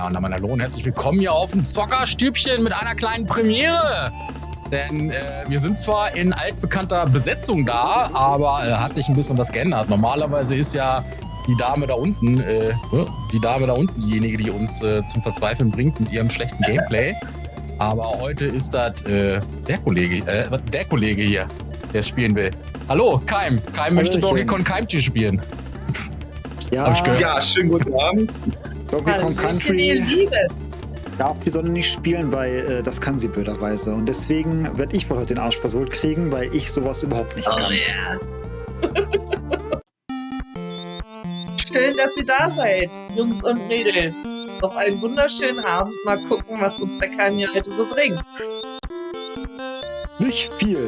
Ja, und dann hallo und herzlich willkommen hier auf dem Zockerstübchen mit einer kleinen Premiere. Denn wir sind zwar in altbekannter Besetzung da, aber hat sich ein bisschen was geändert. Normalerweise ist ja die Dame da unten diejenige, die uns zum Verzweifeln bringt mit ihrem schlechten Gameplay. Aber heute ist das der Kollege hier, der es spielen will. Hallo, Keim. Keim möchte Donkey Kong Country spielen. Ja, Hab ich gehört. Ja, schönen guten Abend. Donkey Kong Country darf die Sonne nicht spielen, weil das kann sie blöderweise. Und deswegen werde ich wohl heute den Arsch versohlt kriegen, weil ich sowas überhaupt nicht kann. Ja. Schön, dass ihr da seid, Jungs und Mädels. Auf einen wunderschönen Abend. Mal gucken, was uns der Keim hier heute so bringt. Nicht viel.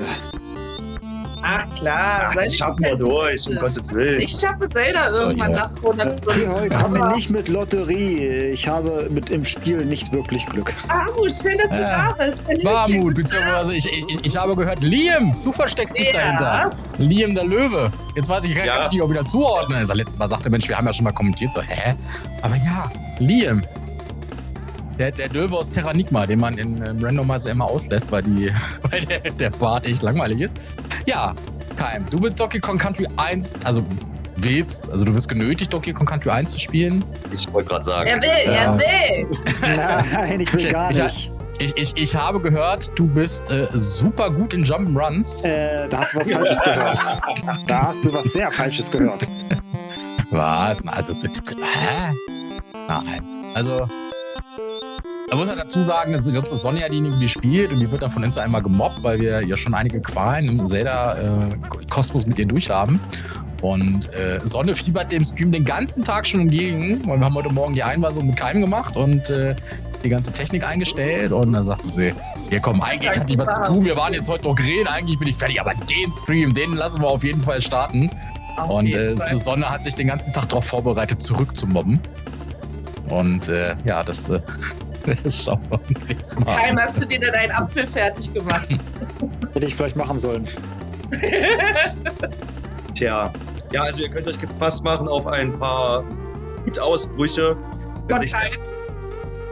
Ach klar, Ach, das schaffen wir durch, um Gottes Willen. Ich schaffe Zelda irgendwann nach 100 Stunden. Komme nicht mit Lotterie. Ich habe im Spiel nicht wirklich Glück. Armut, schön, dass du da bist. Warmut, beziehungsweise ich habe gehört, Liam, du versteckst dich dahinter. Liam der Löwe. Jetzt weiß ich, kann ich dich auch wieder zuordnen. Also, letztes Mal sagte Mensch, wir haben ja schon mal kommentiert, so, hä? Aber ja, Liam. Der Löwe aus Terranigma, den man in Randomizer immer auslässt, weil der Bart echt langweilig ist. Ja, Keim, du willst Donkey Kong Country 1, du wirst genötigt, Donkey Kong Country 1 zu spielen. Ich wollte gerade sagen. Er will. Nein, ich will gar nicht. Ich habe gehört, du bist super gut in Jump'n'Runs. Da hast du was Falsches gehört. Da hast du was sehr Falsches gehört. Was? Hä? Nein. Also, da muss man dazu sagen, dass Sonja diejenige, die spielt und die wird dann von uns einmal gemobbt, weil wir ja schon einige Qualen im Zelda-Kosmos mit ihr durchhaben. Und Sonne fiebert dem Stream den ganzen Tag schon entgegen, weil wir haben heute Morgen die Einweisung mit Keim gemacht und die ganze Technik eingestellt. Und dann sagte sie, ja komm, eigentlich hatte ich was zu tun, wir waren jetzt heute noch grillen, eigentlich bin ich fertig, aber den Stream, den lassen wir auf jeden Fall starten. Und Sonne hat sich den ganzen Tag darauf vorbereitet, zurückzumobben. Und das schauen wir uns jetzt mal an. Keim, hast du dir denn einen Apfel fertig gemacht? Hätte ich vielleicht machen sollen. Tja. Ja, also ihr könnt euch gefasst machen auf ein paar Wutausbrüche. Gott,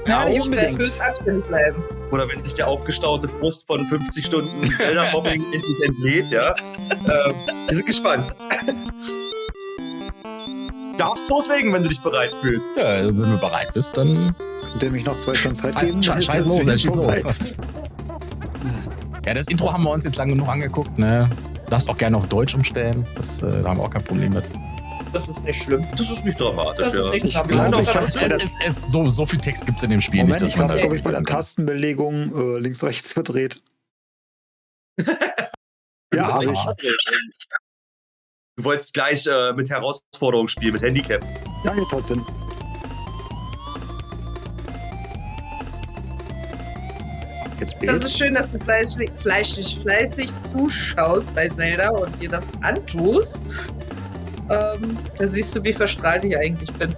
Ja, ich unbedingt. werde höchst anständig bleiben. Oder wenn sich der aufgestaute Frust von 50 Stunden Zelda-Mobbing endlich entlädt, ja. Wir sind gespannt. Darfst loslegen, wenn du dich bereit fühlst. Ja, wenn du bereit bist, dann... Könnt ihr mich noch 2 Stunden Zeit geben? Scheiß los. Ja, das Intro haben wir uns jetzt lange genug angeguckt, ne? Darfst auch gerne auf Deutsch umstellen. Da haben wir auch kein Problem mit. Das ist nicht schlimm. Das ist nicht dramatisch, Das ist nicht Ich dramatisch. glaube, So viel Text gibt es in dem Spiel Moment, nicht, dass ich man glaube, da... ob ich bei der Tastenbelegung links, rechts verdreht. Ja, habe ich. Du wolltest gleich mit Herausforderung spielen, mit Handicap. Ja, jetzt hat Sinn. Jetzt Das B. ist schön, dass du fleißig zuschaust bei Zelda und dir das antust. Da siehst du, wie verstrahlt ich eigentlich bin.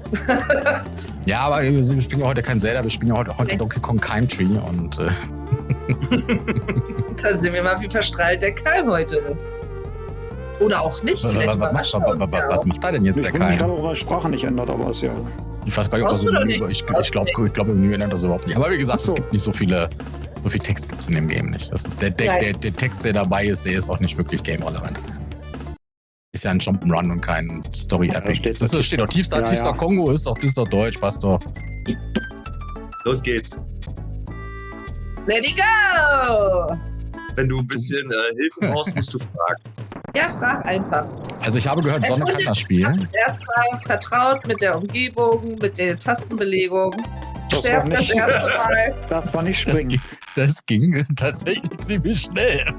Ja, aber wir spielen ja heute kein Zelda, wir spielen ja heute Donkey Kong Country und... Da sehen wir mal, wie verstrahlt der Keim heute ist. Oder auch nicht. Was macht da denn jetzt Ich der bin mich Keim? gerade auch meine Sprache nicht ändert, aber ist ja. Ich weiß gar nicht, ob das Brauchst du im doch Menü... nicht. Ich glaube, im Menü ändert das überhaupt nicht. Aber wie gesagt, Ach so. es gibt nicht so viel Text gibt es in dem Game nicht. Das ist der Text, der dabei ist, der ist auch nicht wirklich game-relevant. Ist ja ein Jump'n'Run und kein Story-Epic. Ja, Das steht doch tiefster Kongo, ist doch Deutsch, passt doch. Los geht's. Let it go! Wenn du ein bisschen Hilfe brauchst, musst du fragen. Ja, frag einfach. Also ich habe gehört, Sonne kann das Spiel. Erstmal vertraut mit der Umgebung, mit der Tastenbelegung. Das war Sterbt das nicht- erste Mal. Das war nicht springen. Das ging tatsächlich ziemlich schnell.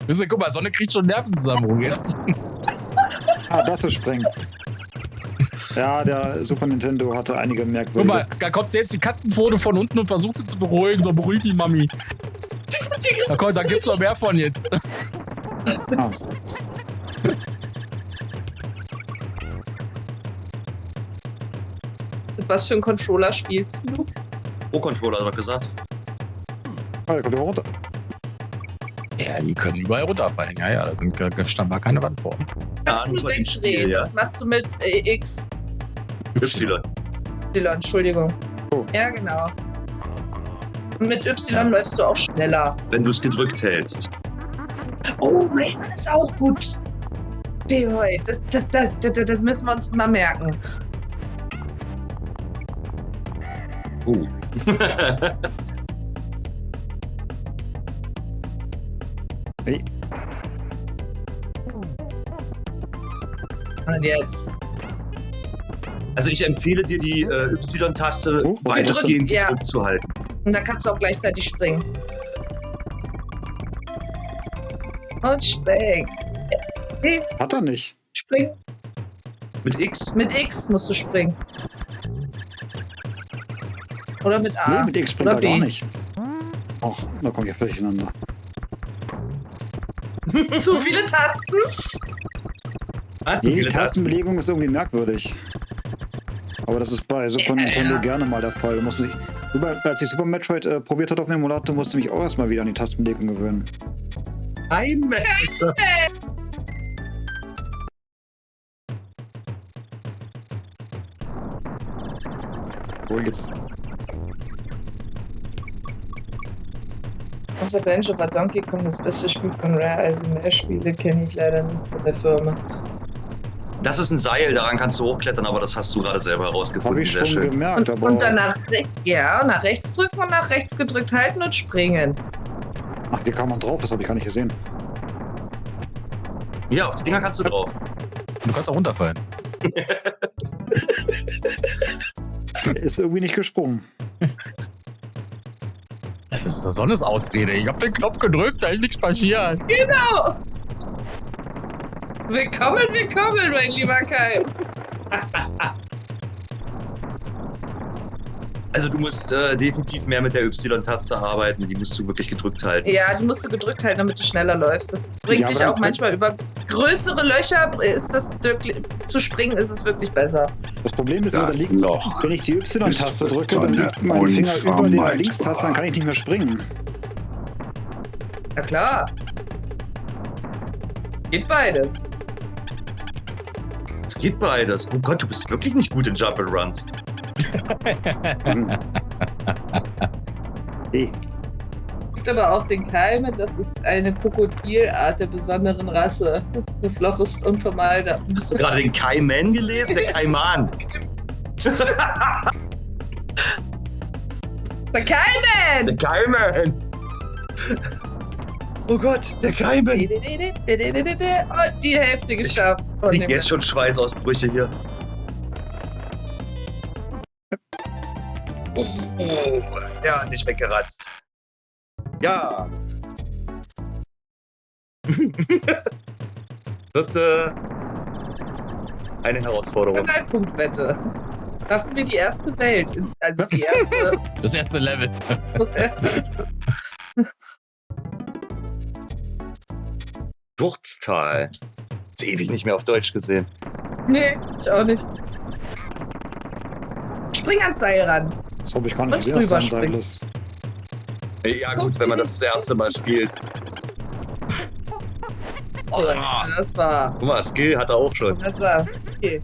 Wisst ihr, guck mal, Sonne kriegt schon Nervenzusammenbruch jetzt. Das ist springen. Ja, der Super Nintendo hatte einige Guck merkwürdige. mal, da kommt selbst die Katzenpfote von unten und versucht sie zu beruhigen. So, beruhig die Mami. Na komm, da gibt's noch mehr von jetzt. Ah, Mit was für einen Controller spielst du? Pro-Controller hat er gesagt. da kommt er runter. Ja, die können überall runterfallen. Ja, da stand mal keine Wand vor. Kannst du nur von dem wegdrehen. Spiel, ja. Das machst du mit X. Y. Y, Entschuldigung. Oh. Ja, genau. Und mit Y läufst du auch schneller. Wenn du es gedrückt hältst. Oh, Rayman ist auch gut. Dehoy, das müssen wir uns mal merken. Hey. Und jetzt. Also ich empfehle dir, die Y-Taste was weitestgehend ja. gedrückt zu halten. Und da kannst du auch gleichzeitig springen. Und spring. Hey, Hat er nicht. spring. Mit X? Mit X musst du springen. Oder mit A. Nee, mit X springt oder er gar B. nicht. Ach, da komme ich ja durcheinander. Zu viele Tasten? Zu Die viele Tasten. Tastenbelegung ist irgendwie merkwürdig. Aber das ist bei Super Nintendo gerne mal der Fall. Muss man sich, als ich Super Metroid probiert hatte auf dem Emulator, musste ich mich auch erstmal wieder an die Tastenbelegung gewöhnen. Wo jetzt? Außer Banjo war Donkey Kong das beste Spiel von Rare, also mehr Spiele kenne ich leider nicht von der Firma. Das ist ein Seil, daran kannst du hochklettern, aber das hast du gerade selber Habe herausgefunden. ich Sehr schon schön. gemerkt, aber. Und dann nach rechts drücken und nach rechts gedrückt halten und springen. Ach, hier kann man drauf, das habe ich gar nicht gesehen. Ja, auf die Dinger kannst du drauf. Du kannst auch runterfallen. Ist irgendwie nicht gesprungen. Das ist eine Sonnesausrede. Ich hab den Knopf gedrückt, da ist nichts passiert. Genau! Willkommen, willkommen, mein lieber Kai. Also du musst definitiv mehr mit der Y-Taste arbeiten, die musst du wirklich gedrückt halten. Ja, die musst du gedrückt halten, damit du schneller läufst. Das bringt Ja, dich aber auch manchmal über größere Löcher. Ist das zu springen, ist es wirklich besser. Das Problem ist, da Das liegt, Loch wenn ich die Y-Taste ist drücke, dann liegt mein Finger über der unvermeidbar. Linkstaste, dann kann ich nicht mehr springen. Ja klar. Geht beides. Es geht beides. Oh Gott, du bist wirklich nicht gut in Jump-and-Runs. Hey, Gibt aber auch den Keime, das ist eine Krokodilart der besonderen Rasse. Das Loch ist unvermeidbar. Hast du gerade den Kaiman gelesen? Der Kaiman. Der Kaiman! Der Kaiman. Oh Gott, der Kaiman. Und die Hälfte geschafft. Von Ich dem jetzt schon Schweißausbrüche hier. Oh, der hat dich weggeratzt. Ja. Dritte. Eine Herausforderung. Eine Punktwette. Schaffen wir die erste Welt. Also die erste. Das erste Level. Sturztal. Ewig nicht mehr auf Deutsch gesehen. Nee, ich auch nicht. Spring ans Seil ran. das habe ich gar nicht Und gesehen, dass da ein rüberspringen. Seil ist. Ja gut, wenn man das erste Mal spielt. Oh, Das war. guck mal, Skill hat er auch schon. Das war. Okay.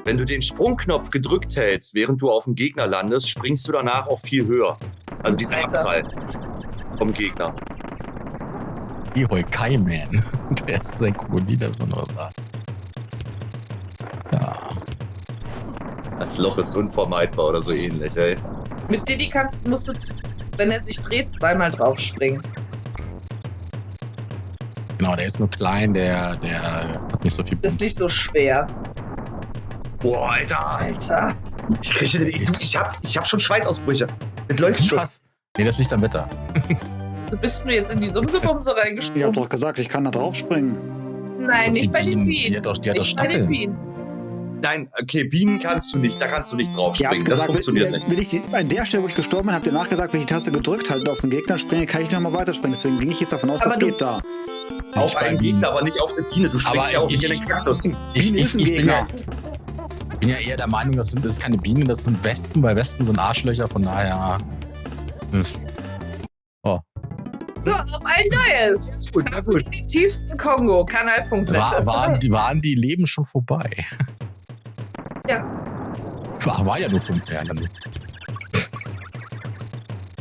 Wenn du den Sprungknopf gedrückt hältst, während du auf dem Gegner landest, springst du danach auch viel höher. Also diesen Alter. Abprall vom Gegner. Ihoi Kaiman. Der ist ein Krokodil, der besondere Art. Ja. Das Loch ist unvermeidbar oder so ähnlich, ey. Mit Diddy musst du, wenn er sich dreht, zweimal drauf springen. Genau, der ist nur klein, der hat nicht so viel Das ist nicht so schwer. Boah, Alter. Alter. Ich hab schon Schweißausbrüche. Das läuft schon. Was? Nee, das liegt am Wetter. Du bist nur jetzt in die Sumsebumse Ihr habt reingesprungen. doch gesagt, ich kann da drauf springen. Nein, Auf nicht die bei den Bienen. Bienen. Die hat doch Nicht bei den Stacheln. Bienen. Nein, okay, Bienen kannst du nicht. Da kannst du nicht drauf Ihr habt springen. Das gesagt, funktioniert nicht. will ich an der Stelle, wo ich gestorben bin, habt ihr nachgesagt, wenn ich die Taste gedrückt halte auf den Gegner springe, kann ich nicht nochmal weiterspringen. Deswegen ging ich jetzt davon aus, Aber das du- geht da. Auf bei einen Bienen. Gegner, aber nicht auf eine Biene. Du springst Aber ja auch ich- nicht in den Kaktus. Biene ist ein bin Gegner. ja, Ich bin ja eher der Meinung, das ist keine Bienen, das sind Wespen, weil Wespen sind Arschlöcher, von daher. Oh. So, auf ein neues. Gut, na gut. Die tiefsten Kongo, Kanalpunktwette. Waren die Leben schon vorbei? Ja. Ach, war ja nur 5 Jahre.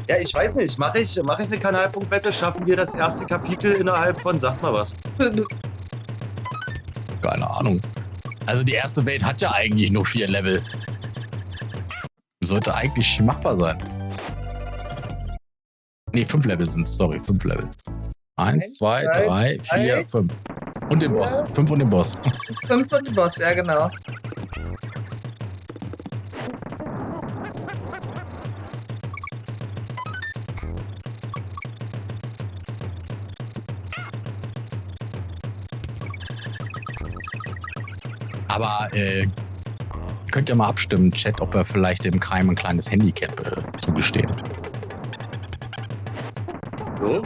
Ja, ich weiß nicht. Mache ich eine Kanalpunktwette? Schaffen wir das erste Kapitel innerhalb von, sagt mal was. Keine Ahnung. Also die erste Welt hat ja eigentlich nur 4 Level. Sollte eigentlich machbar sein. Nee, 5 Level sind's, sorry, 5 Level. 1, 2, 3, 4, 5. Und den Boss. 5 und den Boss. 5 und den Boss, ja genau. Aber könnt ihr mal abstimmen, Chat, ob wir vielleicht dem Keim ein kleines Handicap zugestehen. So?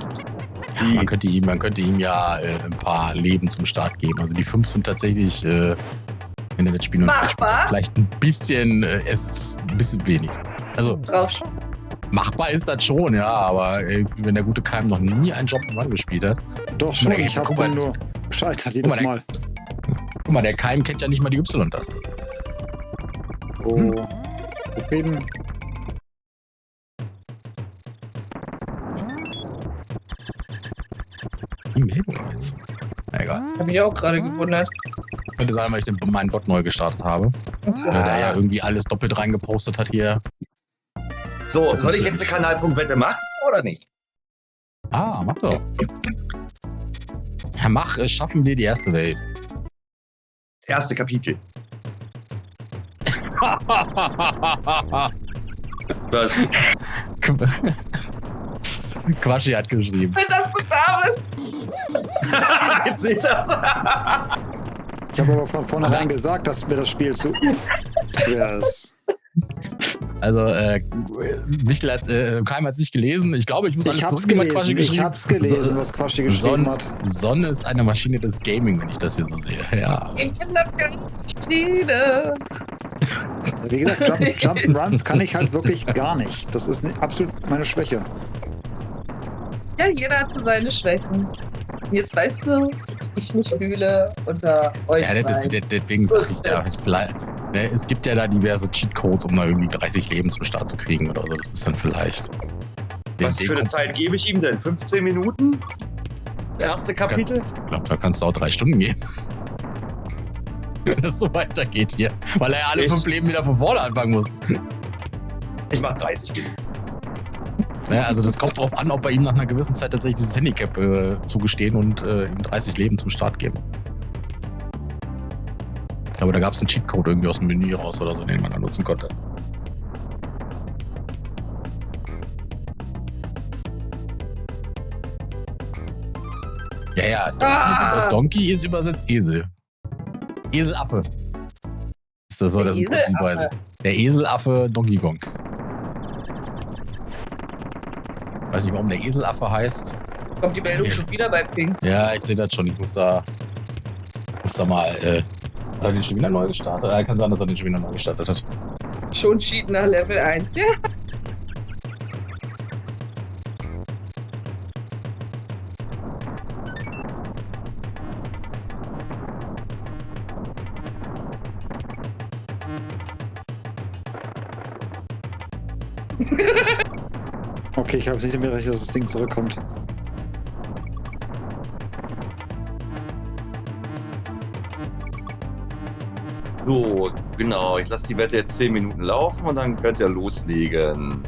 Ja, man könnte ihm ja ein paar Leben zum Start geben. Also die 5 sind tatsächlich, wenn er das Spiel noch nicht spielt, vielleicht ein bisschen, es ist ein bisschen wenig. Also machbar ist das schon, ja, aber wenn der gute Keim noch nie einen Jump'n'Run gespielt hat. Doch schon, ich habe nur gescheitert jedes Mal. Guck mal, der Keim kennt ja nicht mal die Y-Taste. Oh, zufrieden. Die Meldung jetzt. Na, egal. Hab mich auch gerade gewundert. Könnte sein, weil ich meinen Bot neu gestartet habe. Der ja irgendwie alles doppelt reingepostet hat hier. So, soll ich jetzt eine Kanalpunktwette machen oder nicht? Ah, mach doch. Ja, schaffen wir die erste Welt. Das erste Kapitel. Was? Quaschi hat geschrieben. Wenn das du da bist. Ich habe aber von vornherein gesagt, dass mir das Spiel zu schwer ist. Also, Michel hat, Keim hat es nicht gelesen. Ich glaube, ich muss alles zurückgeben, was Quaschi geschrieben hat. Ich hab's gelesen, was Quaschi geschrieben hat. Sonne ist eine Maschine des Gaming, wenn ich das hier so sehe. Ja. Ich bin eine Maschine. Wie gesagt, Jump'n'Runs kann ich halt wirklich gar nicht. Das ist absolut meine Schwäche. Ja, jeder hat so seine Schwächen. Jetzt weißt du, ich mich fühle unter euch. Ja, deswegen sag ich ja, vielleicht. Ne, es gibt ja da diverse Cheatcodes, um da irgendwie 30 Leben zum Start zu kriegen oder so. Das ist dann vielleicht. Was für eine Zeit gebe ich ihm denn? 15 Minuten? Erste Kapitel? Ich glaube, da kannst du auch 3 Stunden geben. Wenn es so weitergeht hier. Weil er ja alle 5 Leben wieder von vorne anfangen muss. Ich mach 30 Minuten. Ja, also das kommt drauf an, ob wir ihm nach einer gewissen Zeit tatsächlich dieses Handicap zugestehen und ihm 30 Leben zum Start geben. Ich glaube, da gab es einen Cheatcode irgendwie aus dem Menü raus oder so, den man da nutzen konnte. Ja, Donkey ist übersetzt Esel. Eselaffe. Das soll das im Prinzip heißen. Der Eselaffe Donkey Kong. Weiß nicht, warum der Eselaffe heißt. Kommt die Meldung schon wieder bei Ping? Ja, ich sehe das schon. Ich muss da mal. Hat er den schon wieder neu gestartet? Ja, kann sein, dass er den schon wieder neu gestartet hat. Schon Cheat nach Level 1, ja. Okay, ich habe es nicht mehr recht, dass das Ding zurückkommt. So, genau. Ich lasse die Wette jetzt 10 Minuten laufen und dann könnt ihr loslegen.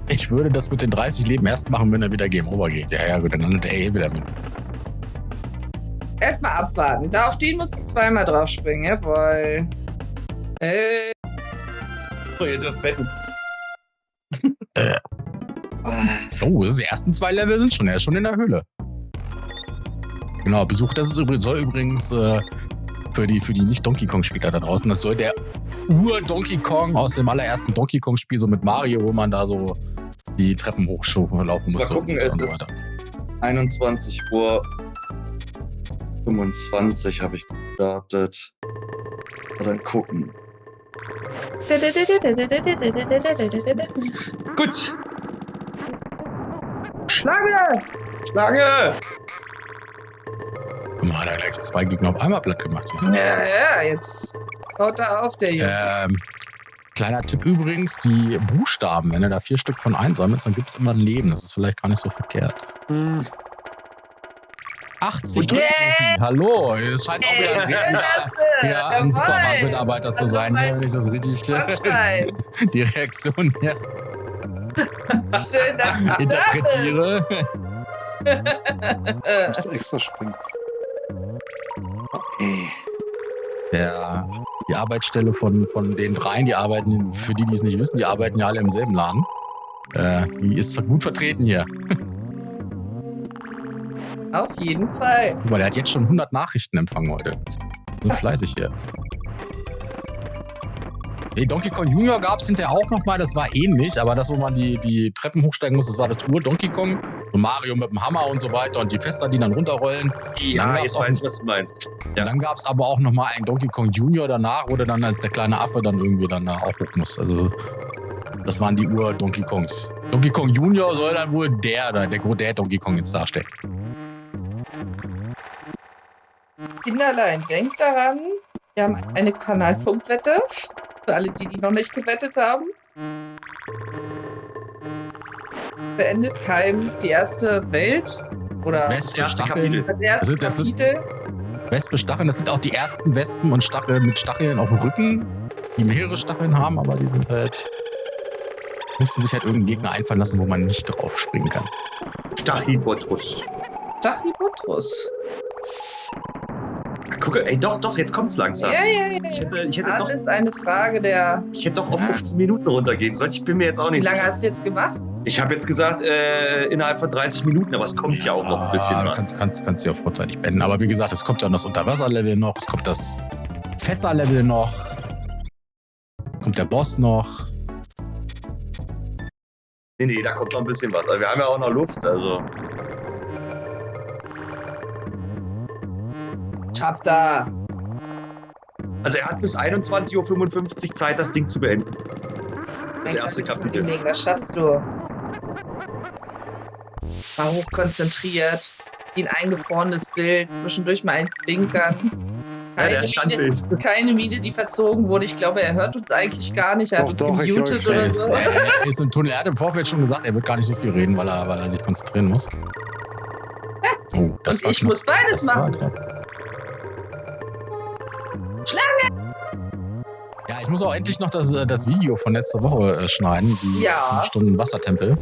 Ich würde das mit den 30 Leben erst machen, wenn er wieder Game Over geht. Ja, gut, dann landet er wieder mit. Erstmal abwarten. Da auf den musst du zweimal drauf springen, jawohl. So, ihr dürft wetten. Oh, die ersten 2 Level sind schon. Er ist schon in der Höhle. Genau, Besuch, das ist soll übrigens für die Nicht-Donkey Kong-Spieler da draußen, das soll der Ur-Donkey Kong aus dem allerersten Donkey Kong-Spiel, so mit Mario, wo man da so die Treppen laufen musste. Mal gucken, es ist 21:25 Uhr habe ich gestartet. Dann gucken. Gut. Schlange! Schlange! Guck mal, hat er gleich 2 Gegner auf einmal platt gemacht hier. Ja, jetzt haut er auf, der Junge. Kleiner Tipp übrigens, die Buchstaben, wenn du da 4 Stück von einsammelst, dann gibt es immer ein Leben. Das ist vielleicht gar nicht so verkehrt. 80 Yay! Hallo, es scheint auch wieder ein Supermarktmitarbeiter zu sein, hier, wenn ich das richtig die Reaktion hier Schön, dass du interpretiere. Ich muss extra springen. Okay. Die Arbeitsstelle von den dreien, die arbeiten, für die es nicht wissen, die arbeiten ja alle im selben Laden. Die ist gut vertreten hier. Auf jeden Fall. Guck mal, der hat jetzt schon 100 Nachrichten empfangen heute. So fleißig hier. Nee, Donkey Kong Junior gab es hinterher auch nochmal, das war ähnlich, aber das, wo man die Treppen hochsteigen muss, das war das Ur-Donkey Kong. So Mario mit dem Hammer und so weiter und die Fester, die dann runterrollen. Ja, jetzt weiß ich, was du meinst. Ja. Dann gab es aber auch nochmal einen Donkey Kong Junior danach, wo du dann als der kleine Affe dann irgendwie dann da auch hoch muss. Also, das waren die Ur-Donkey Kongs. Donkey Kong Junior soll dann wohl der Donkey Kong jetzt darstellen. Kinderlein, denkt daran, wir haben eine Kanalpunktwette. Für alle, die noch nicht gewettet haben. Beendet Keim die erste Welt? Oder Wespe, erste Stacheln. das erste Das sind- Kapitel? Wespe, Stacheln, das sind auch die ersten Wespen und Stacheln mit Stacheln auf dem Rücken, die mehrere Stacheln haben, aber die sind halt. Müssten sich halt irgendeinen Gegner einfallen lassen, wo man nicht drauf springen kann. Stachybotrus. Stachybotrus. Guck, ey, doch, jetzt kommt's langsam. Ja. Ich hätte Alles eine Frage der. Ich hätte doch auf 15 Minuten runtergehen sollen. Ich bin mir jetzt auch Wie nicht lange sicher. hast du jetzt gemacht? Ich habe jetzt gesagt, innerhalb von 30 Minuten, aber es kommt ja auch noch ein bisschen Du was. kannst ja auch vorzeitig beenden. Aber wie gesagt, es kommt ja noch das Unterwasserlevel noch, es kommt das Fässerlevel noch, kommt der Boss noch. Nee, da kommt noch ein bisschen was. Also wir haben ja auch noch Luft, also. Schafft er. Also er hat bis 21:55 Uhr Zeit, das Ding zu beenden. Das erste Kapitel. Das schaffst du. Mal hochkonzentriert. Wie ein eingefrorenes Bild. Zwischendurch mal ein Zwinkern. Ja, der Standbild. Keine Miene, die verzogen wurde. Ich glaube, er hört uns eigentlich gar nicht. Er hat uns Doch, ich gemutet höre oder Er so. ist im Tunnel. Er hat im Vorfeld schon gesagt, er wird gar nicht so viel reden, weil er sich konzentrieren muss. Oh, das Und war ich knapp. muss beides Das war machen. knapp. Ja, ich muss auch endlich noch das Video von letzter Woche schneiden, die Ja. 5 Stunden Wassertempel,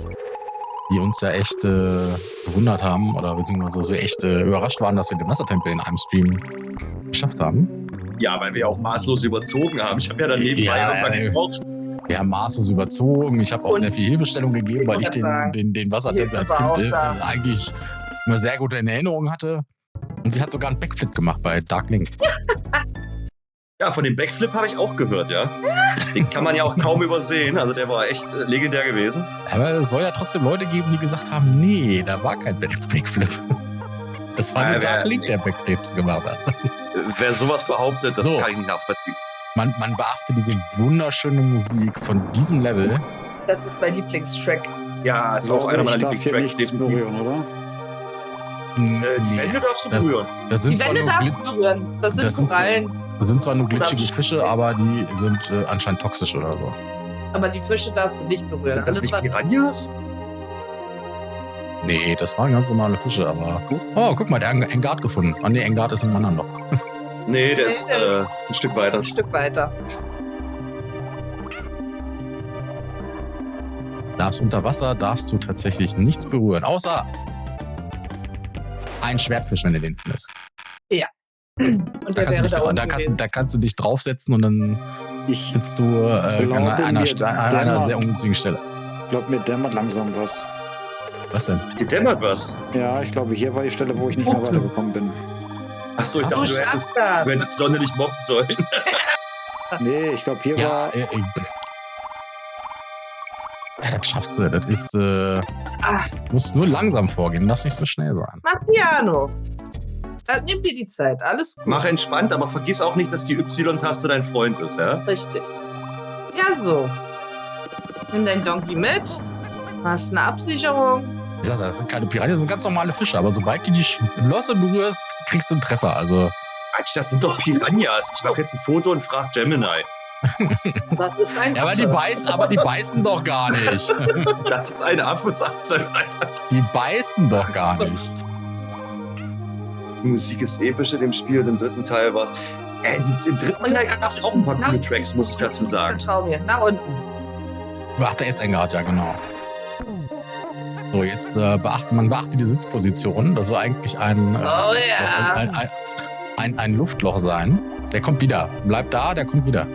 die uns ja echt gewundert haben oder beziehungsweise dass wir echt überrascht waren, dass wir den Wassertempel in einem Stream geschafft haben. Ja, weil wir auch maßlos überzogen haben. Ich habe ja dann nebenbei Ja, noch mal ja. gekocht. Wir haben maßlos überzogen. Ich habe auch Und- sehr viel Hilfestellung gegeben, weil ich Ich wollte den Wassertempel als Hilfe war Kind auch da. eigentlich immer sehr gut in Erinnerung hatte. Und sie hat sogar einen Backflip gemacht bei Dark Link. Ja, von dem Backflip habe ich auch gehört, ja. Den kann man ja auch kaum übersehen. Also der war echt legendär gewesen. Aber es soll ja trotzdem Leute geben, die gesagt haben, nee, da war kein Backflip. Das war nur Dark Link, der Backflips gemacht hat. Wer sowas behauptet, das So. kann ich nicht nachvollziehen. Man beachte diese wunderschöne Musik von diesem Level. Das ist mein Lieblingstrack. Ja, ist auch einer meiner Ich darf hier Lieblingstracks. nichts berühren, oder? Die Wände darfst du das- berühren. Das sind, Die zwar Wände nur, darfst du berühren. Das sind das sind so- Korallen. das sind zwar nur glitschige Oder- Fische, aber die sind anscheinend toxisch oder so. Aber die Fische darfst du nicht berühren. Sind das Alles, nicht was- Piranhas? Nee, das waren ganz normale Fische, aber... Oh, guck mal, der hat Engard gefunden. Ah, nee, Engard ist ein anderen noch. Nee, der ist der ist- ein Stück weiter. ein Stück weiter. Unter Wasser darfst du tatsächlich nichts berühren, außer ein Schwertfisch, wenn du den findest. Und Da der kannst, wäre du dich, da unten da, gewesen. kannst du dich draufsetzen und dann Ich sitzt du an Glaube einer mir, einer sehr ungünstigen Stelle. glaube, mir dämmert langsam was. Was denn? Hier dämmert was. Ja, ich glaube, hier war die Stelle, wo ich nicht mehr weitergekommen bin. Achso, ich Ach, dachte, Du du schaffst das. hättest Sonne nicht mobben sollen. Nee, ich glaube, hier Ja, war. das schaffst du. Das ist. Ach. Musst nur langsam vorgehen, darfst nicht so schnell sein. Mach Piano. Nimm dir die Zeit, alles gut. Mach entspannt, aber vergiss auch nicht, dass die Y-Taste dein Freund ist, ja? Richtig. Ja, so. Nimm dein Donkey mit. Hast eine Absicherung. Ich sag, das sind keine Piranha, das sind ganz normale Fische. Aber sobald du die Flosse berührst, kriegst du einen Treffer. Also. Quatsch, das sind doch Piranhas. Ich mache jetzt ein Foto und frage Gemini. Das ist ein Ja, aber die beißen doch gar nicht. Das ist ein Affe, sagt er. Die beißen doch gar nicht. Die Musik ist episch in dem Spiel und im dritten Teil war es. Im dritten Teil gab es auch ein paar coole Tracks, muss ich dazu sagen. Vertrau mir, nach unten. Ach, der ist Engard, ja, genau. So, jetzt man beachte die Sitzposition. Das soll eigentlich ein Luftloch sein. Der kommt wieder. Bleibt da, der kommt wieder.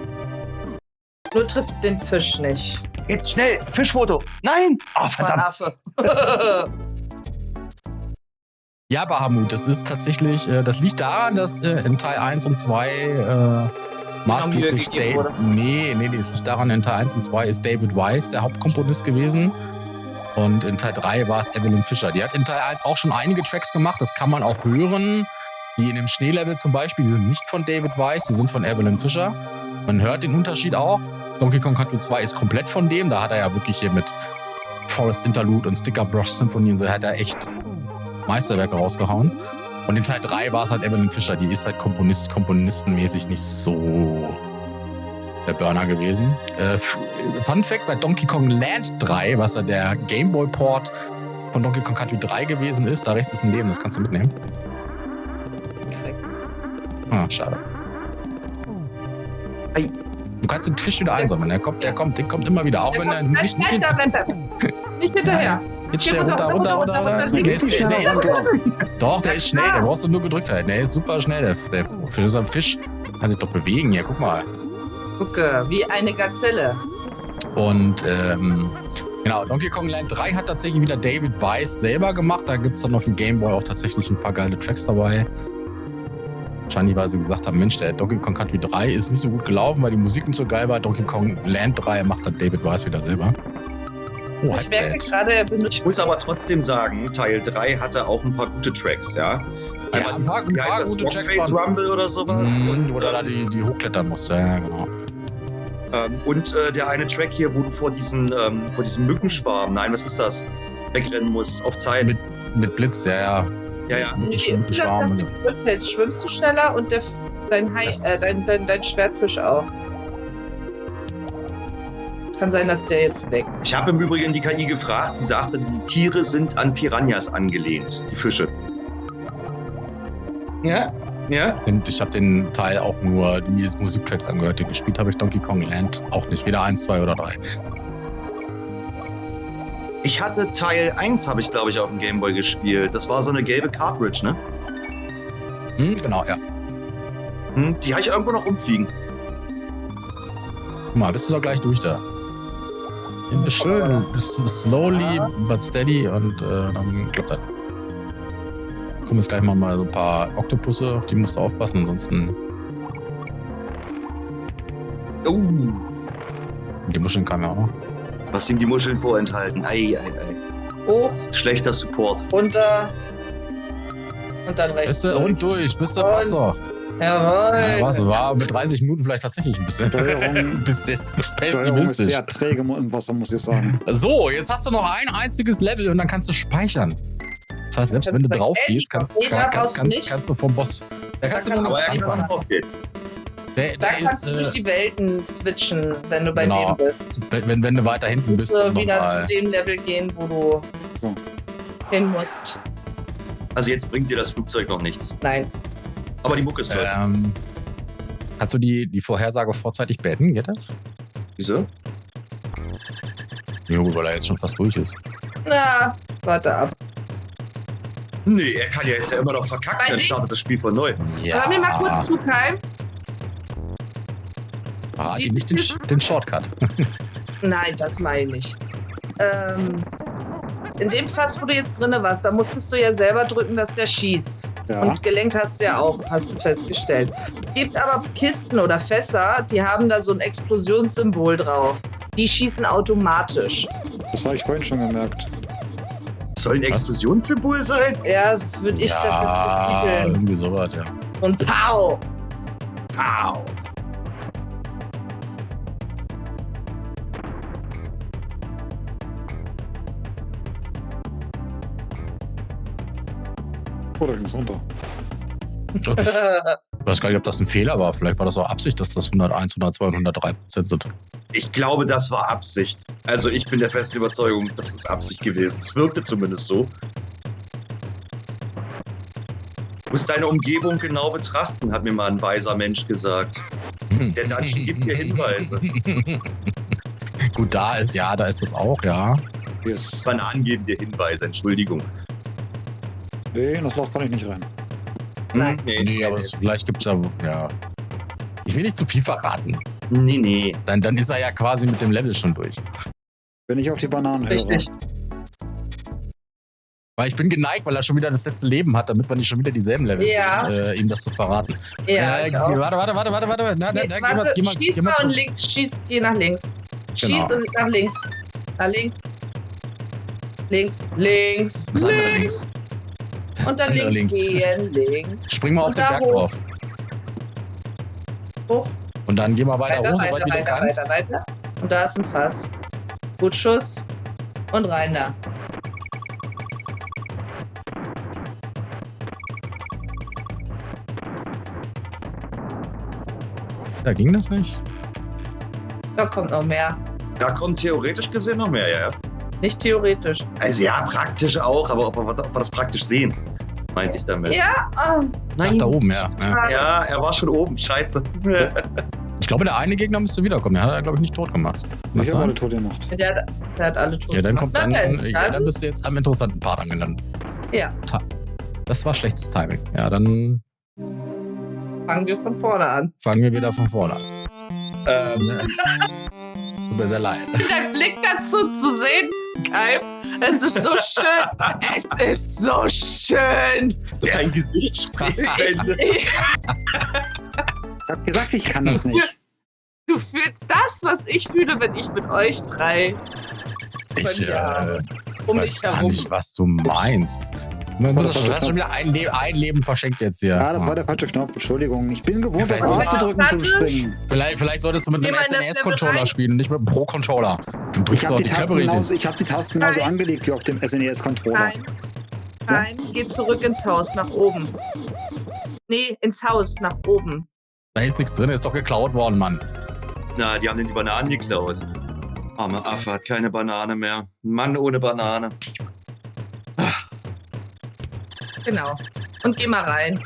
Nur trifft den Fisch nicht. Jetzt schnell, Fischfoto. Nein! Oh, verdammt. Affe. Ja, Bahamut, das ist tatsächlich, das liegt daran, dass in Teil 1 und 2 maßgeblich Nee, es liegt daran, in Teil 1 und 2 ist David Wise der Hauptkomponist gewesen. Und in Teil 3 war es Evelyn Fischer. Die hat in Teil 1 auch schon einige Tracks gemacht, das kann man auch hören. Die in dem Schneelevel zum Beispiel, die sind nicht von David Wise, die sind von Evelyn Fischer. Man hört den Unterschied auch. Donkey Kong Country 2 ist komplett von dem. Da hat er ja wirklich hier mit Forest Interlude und Sticker Brush Symphony und so hat er echt Meisterwerke rausgehauen. Und in Teil 3 war es halt Evelyn Fischer. Die ist halt komponistenmäßig nicht so der Burner gewesen. Fun Fact, bei Donkey Kong Land 3, was ja der Gameboy-Port von Donkey Kong Country 3 gewesen ist, da rechts ist ein Leben, das kannst du mitnehmen. Ah, schade. Ei. Du kannst den Fisch wieder einsammeln. Der kommt immer wieder. Auch wenn er nicht hinterher. Jetzt schnell runter. Der ist schnell. Der brauchst du nur gedrückt halten. Der ist super schnell. Der Fisch ist ein Fisch. Kann sich doch bewegen hier. Guck mal. Gucke, wie eine Gazelle. Und genau, Donkey Kong Land 3 hat tatsächlich wieder David Wise selber gemacht. Da gibt es dann auf dem Game Boy auch tatsächlich ein paar geile Tracks dabei. Wahrscheinlich, weil sie gesagt haben, Mensch, der Donkey Kong Country 3 ist nicht so gut gelaufen, weil die Musik nicht so geil war. Donkey Kong Land 3 macht dann David Wise wieder selber. Oh, ich merke gerade, er benutzt. Ich muss aber trotzdem sagen, Teil 3 hatte auch ein paar gute Tracks, ja? Ja, ein paar gute Tracks waren. Rumble oder sowas. Oder da die hochklettern musste, ja, genau. Und der eine Track hier, wo du vor diesem Mückenschwarm, nein, was ist das? Wegrennen musst, auf Zeit. Mit Blitz, ja. Ja. Schwimmst du schneller und dein Schwertfisch auch. Kann sein, dass der jetzt weg. Ich habe im Übrigen die KI gefragt. Sie sagte, die Tiere sind an Piranhas angelehnt, die Fische. Ja. Und ich habe den Teil auch nur die Musiktracks angehört. Den gespielt habe ich Donkey Kong Land auch nicht. Weder 1, 2 oder 3. Ich hatte Teil 1, habe ich glaube ich auf dem Gameboy gespielt. Das war so eine gelbe Cartridge, ne? Genau, ja. Die habe ich irgendwo noch rumfliegen. Guck mal, bist du doch gleich durch da. Ist schön, slowly but steady und dann klappt das. Kommen jetzt gleich mal so ein paar Oktopusse, auf die musst du aufpassen, ansonsten. Die Muscheln kamen ja auch noch. Was sind die Muscheln vorenthalten? Ei. Hoch. Schlechter Support. Runter. Und dann rechts. Und durch, bis zum Wasser. Jawohl. Ja, was war mit 30 Minuten vielleicht tatsächlich ein bisschen pessimistisch. Ist sehr träge im Wasser, muss ich sagen. So, jetzt hast du noch ein einziges Level und dann kannst du speichern. Das heißt, selbst wenn du drauf gehst, kannst du vom Boss. Da kannst du nur noch anfangen. Da kannst du durch die Welten switchen, wenn du bei dem bist. Wenn du weiter hinten bist. Du wieder zu dem Level gehen, wo du hin musst. Also jetzt bringt dir das Flugzeug noch nichts. Nein. Aber die Mucke ist toll. Kannst du die Vorhersage vorzeitig beenden? Geht das? Wieso? Ja gut, weil er jetzt schon fast durch ist. Na, warte ab. Nee, er kann ja jetzt ja immer noch verkacken, dann startet das Spiel von neu. Ja. Hör mir mal kurz zu, Kai. Verrate ihm nicht den Shortcut. Nein, das meine ich. In dem Fass, wo du jetzt drin warst, da musstest du ja selber drücken, dass der schießt. Ja. Und gelenkt hast du ja auch, hast du festgestellt. Es gibt aber Kisten oder Fässer, die haben da so ein Explosionssymbol drauf. Die schießen automatisch. Das habe ich vorhin schon gemerkt. Soll ein Explosionssymbol sein? Ja, würde ich das jetzt betiteln. Irgendwie sowas, ja. Und pow! Pow! Oh, da ging es runter. Ich weiß gar nicht, ob das ein Fehler war. Vielleicht war das auch Absicht, dass das 101, 102 und 103% sind. Ich glaube, das war Absicht. Also ich bin der festen Überzeugung, das ist Absicht gewesen. Es wirkte zumindest so. Du musst deine Umgebung genau betrachten, hat mir mal ein weiser Mensch gesagt. Der Dungeon gibt dir Hinweise. Gut, da ist das auch, ja. Yes. Bananen geben dir Hinweise, Entschuldigung. Nee, in das Loch kann ich nicht rein. Nein. Nee, aber vielleicht gibt es ja. Ich will nicht zu viel verraten. Nee. Dann ist er ja quasi mit dem Level schon durch. Wenn ich auf die Bananen höre. Richtig. Weil ich bin geneigt, weil er schon wieder das letzte Leben hat, damit wir nicht schon wieder dieselben Level Ja. ihm das zu verraten. Ja, ich auch. Warte. Schieß mal und geh nach links. Schieß und nach links. Nach links. Links. Das andere links. Das Und dann andere links gehen. Links. Spring mal auf Und den da Berg hoch. drauf. Hoch. Und dann geh mal weiter hoch, soweit wie du kannst. Weiter. Und da ist ein Fass. Gut Schuss. Und rein da. Da ging das nicht? Da kommt noch mehr. Da kommt theoretisch gesehen noch mehr, ja. Nicht theoretisch. Also ja, praktisch auch, aber ob wir das praktisch sehen, meinte ich damit. Ja, Ach, da oben, ja. Ja, er war schon oben, scheiße. Ich glaube, der eine Gegner müsste wiederkommen. Der hat er, glaube ich, nicht tot gemacht. Ich habe alle tot gemacht. der hat alle tot Ja, dann gemacht. kommt dann dann bist du jetzt am interessanten Part angelandet. Ja. Das war schlechtes Timing. Ja, dann Fangen wir von vorne an. fangen wir wieder von vorne an. Tut mir sehr leid. Dein Blick dazu zu sehen, Kai, es ist so schön. Es ist so schön. Dein Gesicht spricht. Ich hab gesagt, ich kann das nicht. Du fühlst das, was ich fühle, wenn ich mit euch drei Ich um weiß mich gar herum. nicht, was du meinst. Du hast schon wieder ein Leben verschenkt jetzt hier. Ja, das war der falsche Knopf. Entschuldigung. Ich bin gewohnt, Ja, auf auszudrücken zum warte. Springen. Vielleicht solltest du mit einem Geh mal in das SNES-Controller Level rein. spielen, nicht mit einem Pro-Controller. Dann Ich drückst du habe auch die, die Klappe richtig. ich hab die Tasten genauso Nein. angelegt wie auf dem SNES-Controller. Nein, geh zurück ins Haus, nach oben. Nee, ins Haus, nach oben. Da ist nichts drin, ist doch geklaut worden, Mann. Na, die haben den die Bananen geklaut. Armer Affe hat keine Banane mehr. Ein Mann ohne Banane. Genau. Und geh mal rein.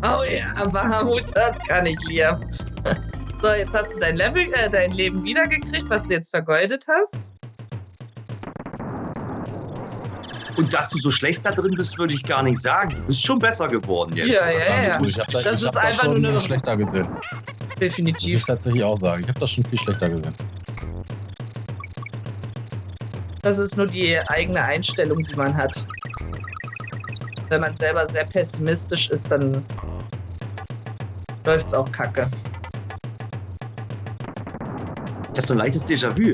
Oh ja, Bahamut, das kann ich lieb. So, jetzt hast du dein Leben wiedergekriegt, was du jetzt vergeudet hast. Und dass du so schlecht da drin bist, würde ich gar nicht sagen. Du bist schon besser geworden jetzt. Ja, ja, ja. Ich hab Das ist das einfach schon nur eine- schlechter gesehen. Muss ich Definitiv. tatsächlich auch sagen. Ich habe das schon viel schlechter gesehen. Das ist nur die eigene Einstellung, die man hat. Wenn man selber sehr pessimistisch ist, dann läuft's auch kacke. Ich habe so ein leichtes Déjà-vu.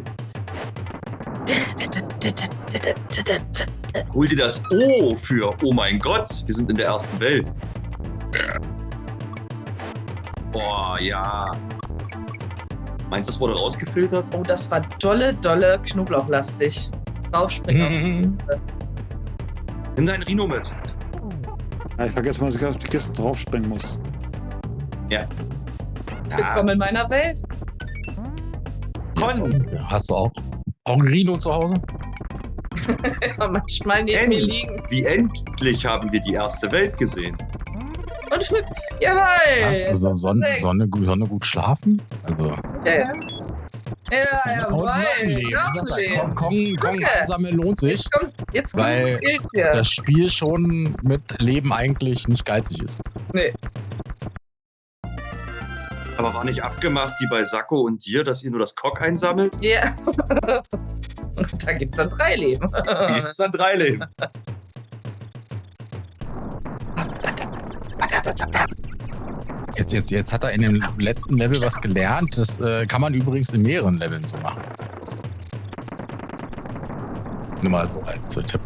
Hol dir das O für Oh mein Gott, wir sind in der ersten Welt. Boah, ja. Meinst du, das wurde rausgefiltert? Oh, das war dolle Knoblauchlastig. Draufspringen. Nimm deinen Rhino mit. Ja, ich vergesse mal, dass ich auf die Kisten draufspringen muss. Willkommen in meiner Welt. Con, Hast du auch ein Rhino zu Hause? Ja, manchmal neben mir liegen. wie endlich haben wir die erste Welt gesehen. Und hüpf. Jawohl. Hast du so Sonne gut schlafen? Also. Ja. Ja, Und noch ein jawohl. Leben. Das ist Noch ein halt, Kong Danke. einsammeln lohnt sich, Jetzt kommen Weil die Skills hier. das Spiel schon mit Leben eigentlich nicht geizig ist. Nee. Aber war nicht abgemacht, wie bei Sakko und dir, dass ihr nur das Cock einsammelt? Ja. Und da gibt's dann 3 Leben. Jetzt dann 3 Leben. Jetzt hat er in dem letzten Level was gelernt. Das kann man übrigens in mehreren Leveln so machen. Nur mal so als Tipp.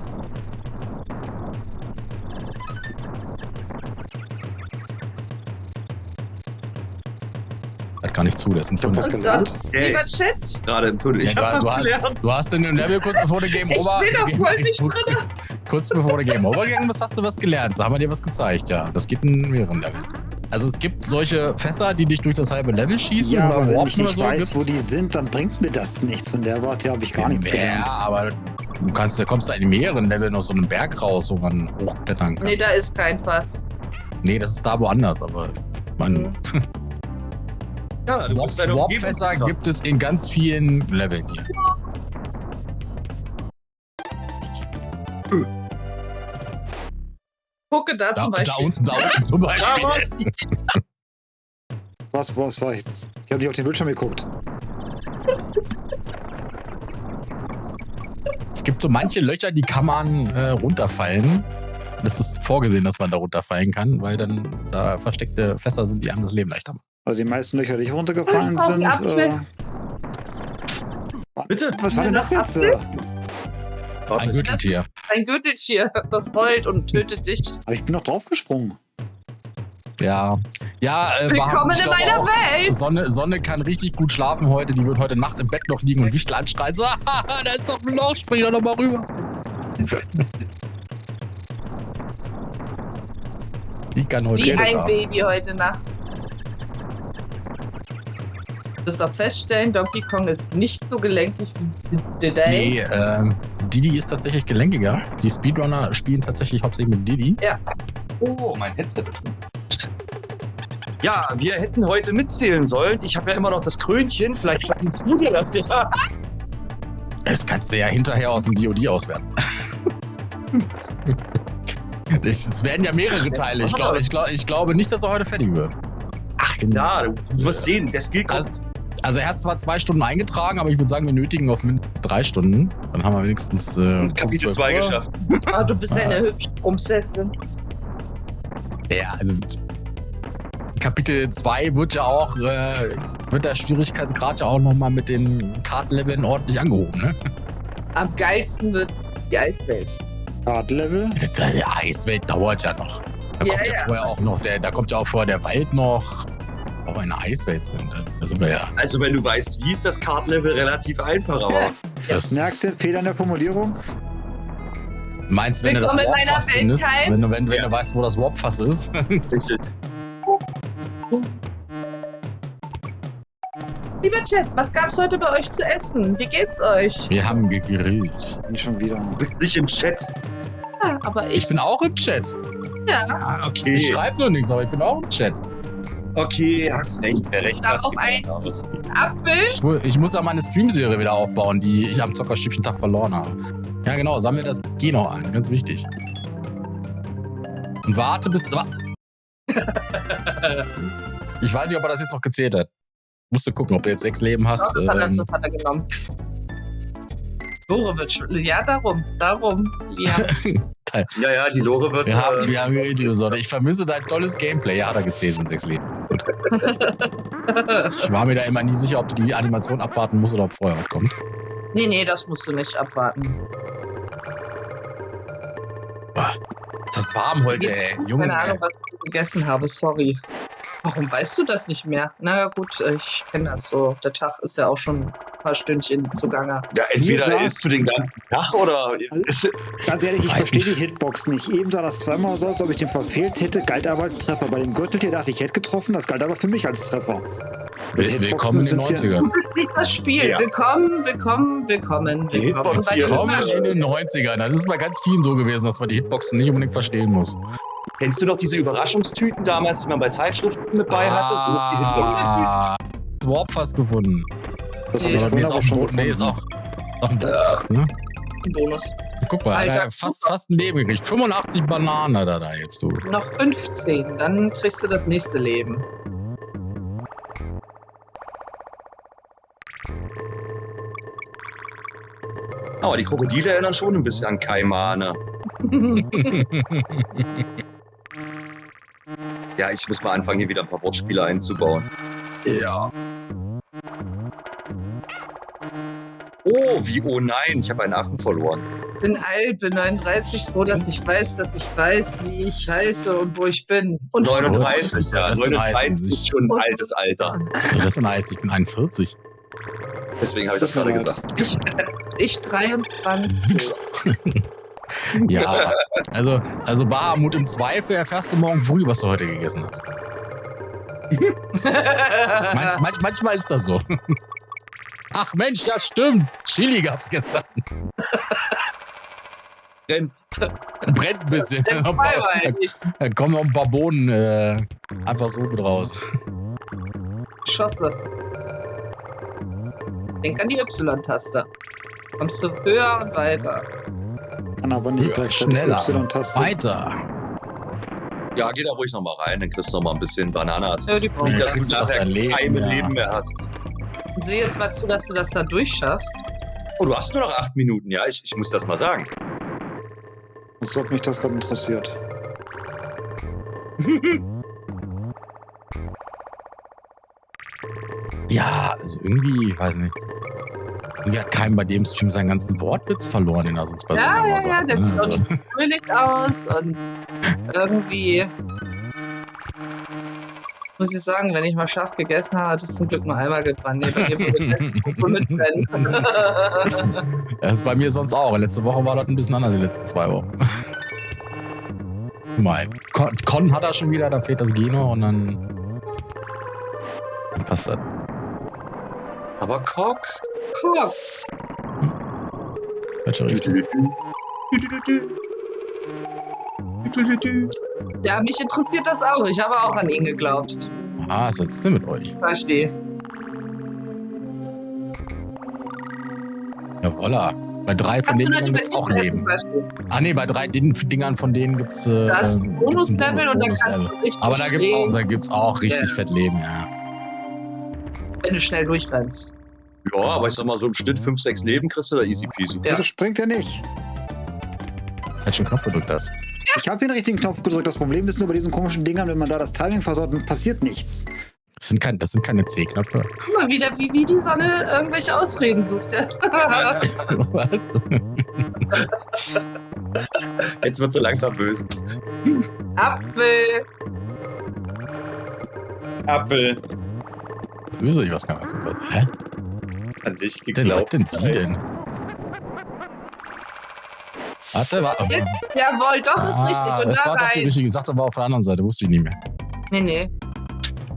Hat gar nicht zu, das ist ein Tunnel. was Und gelernt? sonst, lieber Chat? Gerade im Tunnel. Ich hab was gelernt. Du hast in dem Level kurz bevor du Game Ich Over... bin doch voll nicht drin. Kurz bevor du Game Over gegangen bist, hast du was gelernt. Da haben wir dir was gezeigt, ja. Das geht in mehreren Leveln. Also es gibt solche Fässer, die dich durch das halbe Level schießen. Ja, oder aber wenn warpen ich nicht oder so, weiß, gibt's. wo die sind, dann bringt mir das nichts. Von der Warte habe ich gar nichts gelernt. Ja, aber du kommst da in mehreren Leveln aus so einem Berg raus, wo man hochklettern kann. Nee, da ist kein Fass. Nee, das ist da woanders, aber man... Ja, du musst deine Umgebung Warpfässer betrachten. gibt es in ganz vielen Leveln hier. Gucke da zum Da Beispiel. unten zum Beispiel. Was war jetzt? Ich habe nicht auf den Bildschirm geguckt. Es gibt so manche Löcher, die kann man runterfallen. Das ist vorgesehen, dass man da runterfallen kann, weil dann da versteckte Fässer sind, die einem das Leben leichter machen. Also die meisten Löcher, die runtergefallen Ich brauch sind. die Apfel. Bitte. Was war denn das jetzt? Ein Gürteltier. Das ist ein Gürteltier, das heult und tötet dich. Aber ich bin noch draufgesprungen. Ja. Ja, Willkommen ich in glaube meiner auch, Welt. Sonne kann richtig gut schlafen heute. Die wird heute Nacht im Bett noch liegen und Wichtel anschreien. So, da ist doch ein Loch, spring doch noch mal rüber. Die kann heute Wie Rede ein haben. Baby heute Nacht. Du wirst auch feststellen, Donkey Kong ist nicht so gelenkig wie Diddy. Nee, Didi ist tatsächlich gelenkiger. Die Speedrunner spielen tatsächlich hauptsächlich mit Didi. Oh, mein Headset ist gut. Ja, wir hätten heute mitzählen sollen. Ich habe ja immer noch das Krönchen. Vielleicht verdienst du dir das ja. Das kannst du ja hinterher aus dem DOD auswerten. Es werden ja mehrere Teile. Ich glaube nicht, dass er heute fertig wird. Ach, ja, du wirst sehen, der Skill kommt. Also er hat zwar 2 Stunden eingetragen, aber ich würde sagen, wir nötigen auf mindestens 3 Stunden. Dann haben wir wenigstens Kapitel 2 geschafft. Oh, du bist eine hübsche Prinzessin. Ja, also Kapitel 2 wird ja auch, wird der Schwierigkeitsgrad ja auch nochmal mit den Kartenleveln ordentlich angehoben, ne? Am geilsten wird die Eiswelt. Hard-Level? Die Eiswelt dauert ja noch. Da kommt ja vorher auch noch da kommt ja auch vorher der Wald noch. Aber in der Eiswelt sind. Da sind wir ja. Also wenn du weißt, wie ist das Kartlevel relativ einfach, aber Merkst du Fehler in der Formulierung? Meinst du, wenn du das Willkommen in meiner Warpfass findest? Welt, Wenn du weißt, wo das Warpfass ist? richtig. Lieber Chat, was gab's heute bei euch zu essen? Wie geht's euch? Wir haben gegrillt. Nicht schon wieder. Du bist nicht im Chat. Ja, aber Ich bin auch im Chat. ja. Ah, Ich okay. schreibe nur nichts, aber ich bin auch im Chat. Okay, hast recht. Wer recht Darf hat, auch gibt ein- aus. Apfel? Ich muss ja meine Streamserie wieder aufbauen, die ich am Zockerstübchen-Tag verloren habe. Ja, genau, sammle das G noch an, ganz wichtig. Und warte bis. Ich weiß nicht, ob er das jetzt noch gezählt hat. Musst du gucken, ob du jetzt 6 Leben hast. Das hat er genommen. Lore wird schon. Ja, darum. Liam. Ja, die Lore wird. Wir haben Dinosaurier. Ich vermisse dein tolles Gameplay. Ja, hat er gezählt, sind 6 Leben. Gut. Ich war mir da immer nie sicher, ob du die Animation abwarten musst oder ob vorher was kommt. Nee, das musst du nicht abwarten. Ist das warm heute, ey. Junge. Keine Ahnung, was ich gegessen habe, sorry. Warum weißt du das nicht mehr? Na gut, ich kenne das so. Der Tag ist ja auch schon ein paar Stündchen zugange. Ja, entweder Wie isst du den ganzen Tag oder. Ganz ehrlich, ich Weiß verstehe nicht. die Hitbox nicht. Eben sah das zweimal so, als ob ich den verfehlt hätte. Galt aber als Treffer. Bei dem Gürteltier dachte ich, hätte getroffen. Das galt aber für mich als Treffer. Willkommen in den sind hier- 90ern. Du bist nicht das Spiel. Ja. Willkommen Hitbox bei hier. den Willkommen in den Überraschungen. 90ern. Das ist bei ganz vielen so gewesen, dass man die Hitboxen nicht unbedingt verstehen muss. Kennst du noch diese Überraschungstüten damals, die man bei Zeitschriften mit bei hatte? So ist die Hitbox. Warpfass gefunden. Das Nee, habe ich Oder vorhin aber schon nee, ist gefunden. auch ein Warpfass, ne? Bonus. Guck mal, Alter, Alter, fast ein Leben gekriegt. 85 Bananen hat er da jetzt, du. Noch 15, dann kriegst du das nächste Leben. Aber die Krokodile erinnern schon ein bisschen an Kaimane. Ja, ich muss mal anfangen, hier wieder ein paar Wortspiele einzubauen. Ja. Oh, wie oh nein, ich habe einen Affen verloren. Bin alt, bin 39, froh, dass ich weiß, wie ich heiße und wo ich bin. Und 39, ja. Das 39 ist schon ein altes Alter. So, das heißt, ich bin 41. Deswegen habe ich das gerade gesagt. Ich 23. Ja, also Bahamut, im Zweifel erfährst du morgen früh, was du heute gegessen hast. Manchmal ist das so. Ach Mensch, ja stimmt. Chili gab's gestern. Brennt ein bisschen. Da kommen noch ein paar Bohnen einfach so mit raus. Schosse. Denk an die Y-Taste. Kommst du höher und weiter. Kann aber nicht Höher, gleich schneller, Y-Taste. weiter. Ja, geh da ruhig nochmal rein, dann kriegst du nochmal ein bisschen Bananas. Ja, die brauchen Nicht, wir. dass du kriegst du nachher doch dein Leben, kein ja. Leben mehr hast. Sieh jetzt mal zu, dass du das da durchschaffst. Oh, du hast nur noch 8 Minuten, ja? Ich muss das mal sagen. Als ob mich das gerade interessiert. Ja, also irgendwie, weiß nicht. Irgendwie hat keinem bei dem Stream seinen ganzen Wortwitz verloren, den er sonst bei so Ja, sagt, der ne? sieht auch Also, nicht fröhlich aus und irgendwie muss ich sagen, wenn ich mal scharf gegessen habe, hat es zum Glück nur einmal gebrannt. Nee, bei dir würde ich mitbrennen. das ist bei mir sonst auch. Letzte Woche war das ein bisschen anders, die letzten 2 Wochen. Mal. Con hat er schon wieder, da fehlt das Geno und dann passt das. Aber Cock? Guck, Welche Richtung? ja, mich interessiert das auch. Ich habe auch an ihn geglaubt. Ah, was ist denn mit euch? Verstehe. Jawolla. Bei 3 von den Dingern gibt's auch Leben. Ah ne, bei 3 Dingern von denen gibt's Das ist ein Bonuslevel und dann kannst du richtig Aber da gibt's auch richtig fett Leben, ja. wenn du schnell durchrennst. Ja, aber ich sag mal, so im Schnitt 5, 6 Leben kriegst du da easy peasy. Ja. Wieso springt er nicht? Welchen Knopf gedrückt hast? Ich habe den richtigen Knopf gedrückt. Das Problem ist nur bei diesen komischen Dingern, wenn man da das Timing versaut, passiert nichts. Das sind keine C-Knöpfe. Guck mal wieder, wie die Sonne irgendwelche Ausreden sucht. Was? Jetzt wird sie langsam böse. Apfel. Apfel. Böse, ich weiß gar nicht. Hä? An dich Was geglaubt. denn wie denn? Warte. Jawohl, doch, ist richtig. Und das da war doch die rein. richtige Sache, aber auf der anderen Seite wusste ich nicht mehr. Nee.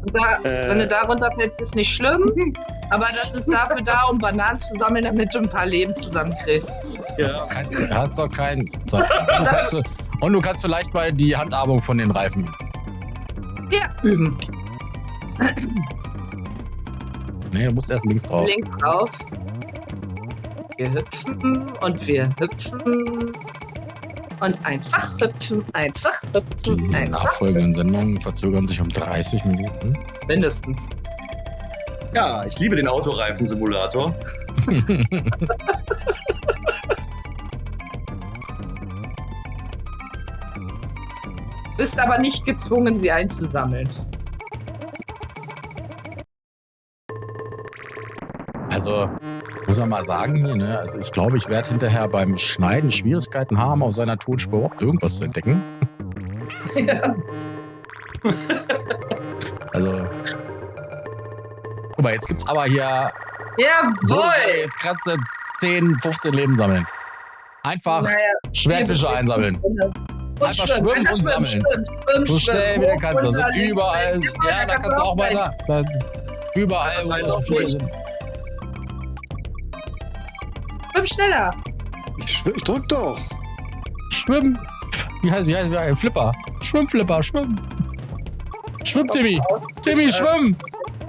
Und da, wenn du da runterfällst, ist nicht schlimm. Aber das ist dafür da, um Bananen zu sammeln, damit du ein paar Leben zusammenkriegst. Ja. Hast doch keinen. So, du kannst vielleicht mal die Handhabung von den Reifen. Ja, üben. Nee, du musst erst links drauf. Links drauf. Wir hüpfen und wir hüpfen. Und einfach hüpfen, Die nachfolgenden Sendungen verzögern sich um 30 Minuten. Mindestens. Ja, ich liebe den Autoreifen-Simulator. Bist aber nicht gezwungen, sie einzusammeln. Also, muss man mal sagen hier, ne? Also ich glaube, ich werde hinterher beim Schneiden Schwierigkeiten haben, auf seiner Tonspur überhaupt irgendwas zu entdecken. Ja. Also. Guck mal, jetzt gibt's aber hier. Jawohl! Jetzt kannst du 10, 15 Leben sammeln. Einfach Schwertfische einsammeln. Einfach schwimmen und sammeln. So schnell wie du kannst. Also überall. Ja, da kannst du auch weiter. Überall, wo so viele sind. Schwimm schneller. Ich drück doch. Schwimmen. Wie heißt Flipper. Schwimmflipper, schwimmen. Schwimm, Timmy. Timmy, schwimm.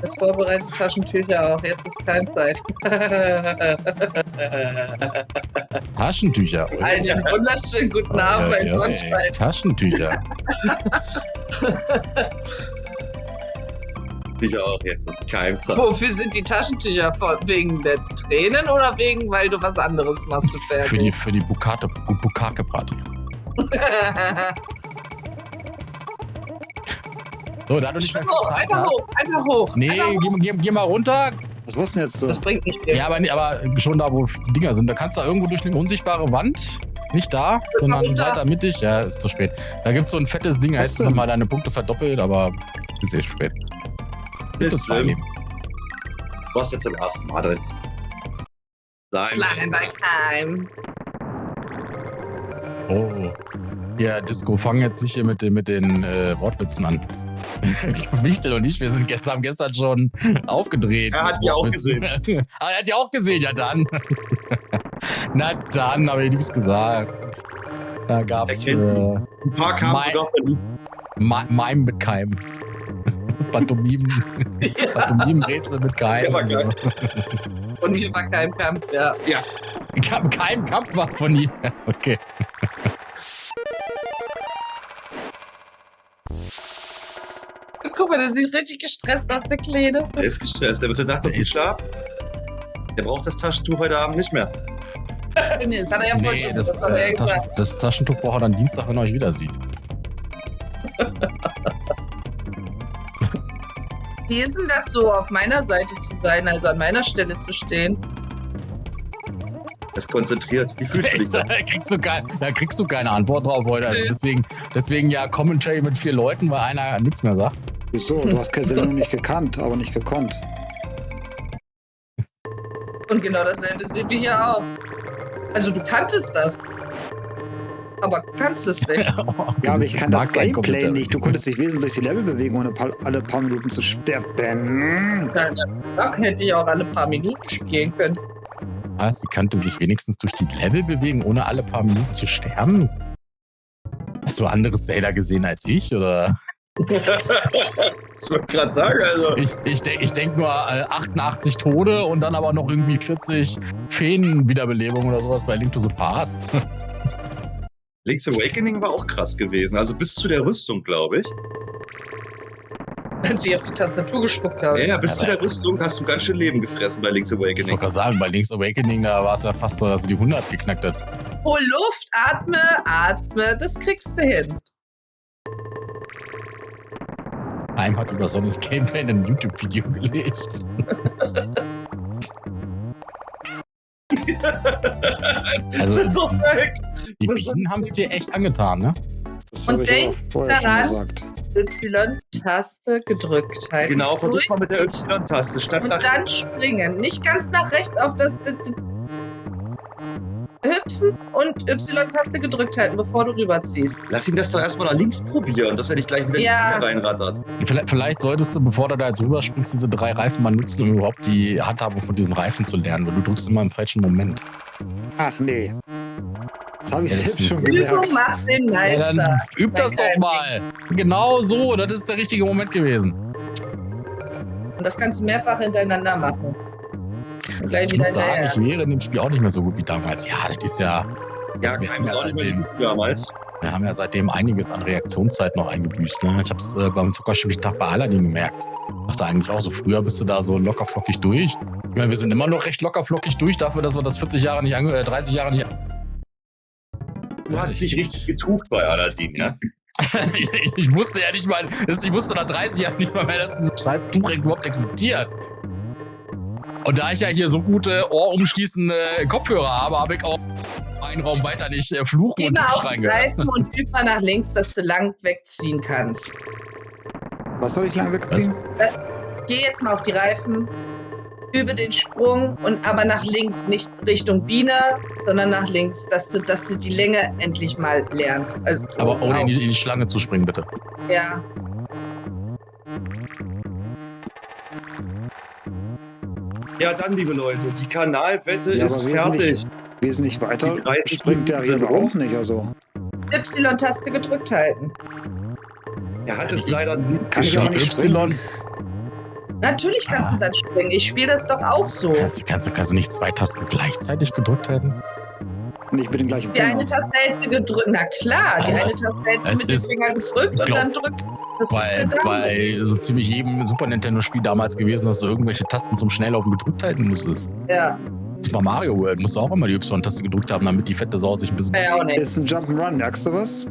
Das vorbereitet Taschentücher auch. Jetzt ist Keimzeit. Taschentücher. Einen wunderschönen guten Abend, mein Sonnenschein. Taschentücher. Ich auch, jetzt ist Keimzeit. Wofür sind die Taschentücher? Wegen der Tränen oder wegen, weil du was anderes machst? Du Für die Bukake-Party. So, da du nicht mehr viel Zeit hast. Einfach hoch. Nee, geh mal runter. Was war's denn jetzt so? Das bringt nicht viel. Ja, aber schon da, wo Dinger sind. Da kannst du irgendwo durch eine unsichtbare Wand. Nicht da, sondern weiter mittig. Ja, ist zu spät. Da gibt's so ein fettes Ding. Da hättest du nochmal deine Punkte verdoppelt, aber ist eh spät. Ist das zwei Leben. Du warst jetzt im ersten Mal drin. Slime by Crime. Oh. Ja, Disco, fangen jetzt nicht hier mit den Wortwitzen an. Wichtel und ich, wir haben gestern schon aufgedreht. Er hat die auch gesehen. Aber er hat die auch gesehen, ja dann. Na dann, habe ich nichts gesagt. Da gab's ein paar kamen sogar von ihm. Mime mit Keim. Pantomimen-Rätsel mit Keim. Ja, war geil. Und hier war kein Kampf, ja. Ja. Kein Kampf war von ihm. Okay. Guck mal, der sieht richtig gestresst aus, der Kleine. Der ist gestresst. Der wird Nacht auf den Schlaf. Der braucht das Taschentuch heute Abend nicht mehr. Nee, das hat er ja voll Nee, schon das, hat er ja gesagt. das Taschentuch braucht er dann Dienstag, wenn er euch wieder sieht. Wie ist denn das so, auf meiner Seite zu sein, also an meiner Stelle zu stehen? Er ist konzentriert. Wie fühlst du dich da? Da kriegst du keine Antwort drauf heute. Also deswegen ja Commentary mit 4 Leuten, weil einer nichts mehr sagt. Wieso? Du hast Kessel nur nicht gekannt, aber nicht gekonnt. Und genau dasselbe sehen wir hier auch. Also du kanntest das. Aber kannst es nicht. Okay, Ja, aber ich kann das Gameplay Computer. nicht. Du konntest dich wesentlich durch die Level bewegen, ohne alle paar Minuten zu sterben. Doc hätte ich auch alle paar Minuten spielen können. Was? Sie kannte sich wenigstens durch die Level bewegen, ohne alle paar Minuten zu sterben? Hast du anderes Zelda gesehen als ich, oder? Das wollte ich gerade sagen, also. Ich denk nur 88 Tode und dann aber noch irgendwie 40 Feen-Wiederbelebungen oder sowas bei Link to the Past. Link's Awakening war auch krass gewesen. Also bis zu der Rüstung, glaube ich. Als ich auf die Tastatur gespuckt habe. Ja, bis zu der Rüstung hast du ganz schön Leben gefressen bei Link's Ich Awakening. wollte gerade sagen, bei Link's Awakening, da war es ja fast so, dass sie die 100 geknackt hat. Hol Luft, atme, das kriegst du hin. Heim hat über Sonnys Gameplay in ein YouTube-Video gelegt. Also, So verrückt. die Bienen haben es dir echt angetan, ne? Das Und habe ich denk aber vorher schon daran, gesagt. Y-Taste gedrückt halten. Genau, versuch's mal mit der Y-Taste. Statt Und nach dann springen. Nicht ganz nach rechts auf das hüpfen und Y-Taste gedrückt halten, bevor du rüberziehst. Lass ihn das doch erstmal nach links probieren, dass er nicht gleich wieder Ja. reinrattert. Vielleicht solltest du, bevor du da jetzt rüberspringst, diese 3 Reifen mal nutzen, um überhaupt die Handhabung von diesen Reifen zu lernen, weil du drückst immer im falschen Moment. Ach nee. Das habe ich Ja, das selbst ist- schon Übung gemerkt. macht den Ja, Meister. dann üb das doch Kein mal. Genau so, das ist der richtige Moment gewesen. Und das kannst du mehrfach hintereinander machen. Und gleich Ich wieder muss sagen, hinterher. ich wäre in dem Spiel auch nicht mehr so gut wie damals. Ja, das ist ja. Ja, Wir kein haben ja Sound mehr so seitdem- gut damals. Wir haben ja seitdem einiges an Reaktionszeit noch eingebüßt. Ne? Ich habe es beim Zuckerspieltag bei Aladdin gemerkt. Dachte eigentlich auch so, früher bist du da so locker flockig durch. Ich meine, wir sind immer noch recht locker flockig durch, dafür, dass wir das 30 Jahre nicht. Du hast dich richtig getucht bei Aladdin, ja? ich wusste ja nicht mal, ich wusste nach 30 Jahren nicht mal mehr, dass dieses scheiß Tuch überhaupt existiert. Und da ich ja hier so gute ohrumschließende Kopfhörer habe ich auch einen Raum weiter nicht fluchen Geh und mal auf schreien den gehört. Reifen und üb mal nach links, dass du lang wegziehen kannst. Was soll ich lang wegziehen? Geh jetzt mal auf die Reifen, übe den Sprung und aber nach links, nicht Richtung Biene, sondern nach links, dass du die Länge endlich mal lernst. Also, Aber ohne in die Schlange zu springen, bitte. Ja. Ja, dann, liebe Leute, die Kanalwette Ja, ist aber fertig. Wesentlich weiter Die 30 springt der Minuten sind Rewe rum. auch nicht, also. Y-Taste gedrückt halten. Er hat es leider nicht Kann ich aber nicht Y. Natürlich kannst du dann springen. Ich spiele das doch auch so. Kannst du nicht 2 Tasten gleichzeitig gedrückt halten? Nicht mit den gleichen Die eine Fingern. Taste hältst du gedrückt. Na klar, die eine Taste hältst du Es mit dem ist- Finger gedrückt und glaub- dann drückt. Das ist Bei so ziemlich jedem Super Nintendo-Spiel damals gewesen, dass du irgendwelche Tasten zum Schnelllaufen gedrückt halten musstest. Ja, Super Mario World musst du auch immer die Y-Taste gedrückt haben, damit die fette Sau sich ein bisschen. ja auch nicht. Ist ein Jump'n'Run, merkst du was?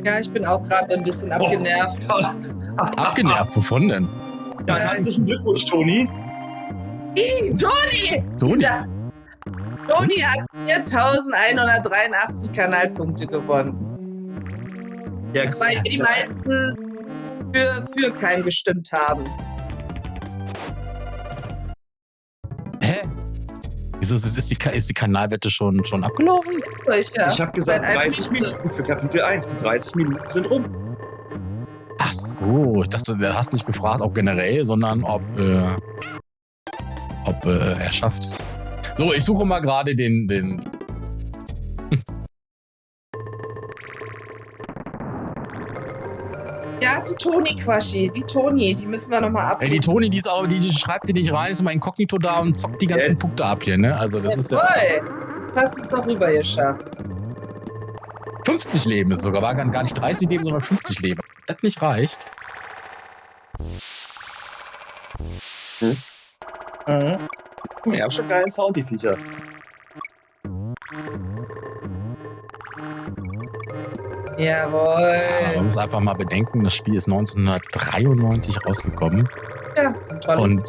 Ja, ich bin auch gerade ein bisschen abgenervt. Abgenervt, wovon denn? Ja, herzlichen Glückwunsch, Toni. Toni! Toni. Toni hat 4183 Kanalpunkte gewonnen. Ja, Weil die meisten für Keim gestimmt haben. Hä? Wieso ist die Kanalwette schon abgelaufen? ich habe gesagt Seit 30 Minuten für Kapitel 1. Die 30 Minuten sind rum. Ach so, ich dachte, du hast nicht gefragt, ob generell, sondern ob er schafft. So, ich suche mal gerade den. Ja, die Toni-Quaschi. Die Toni, die müssen wir nochmal ab. Ey, die Toni, die schreibt die nicht rein, ist immer inkognito da und zockt die ganzen Punkte ab hier, ne? Also, das ist ja. Hast es doch rüber geschafft. 50 Leben ist sogar, war gar nicht 30 Leben, sondern 50 Leben. Das nicht reicht. Ich hab schon geilen Sound, die Viecher. Jawohl. Ja, man muss einfach mal bedenken, das Spiel ist 1993 rausgekommen. Ja, das ist ein tolles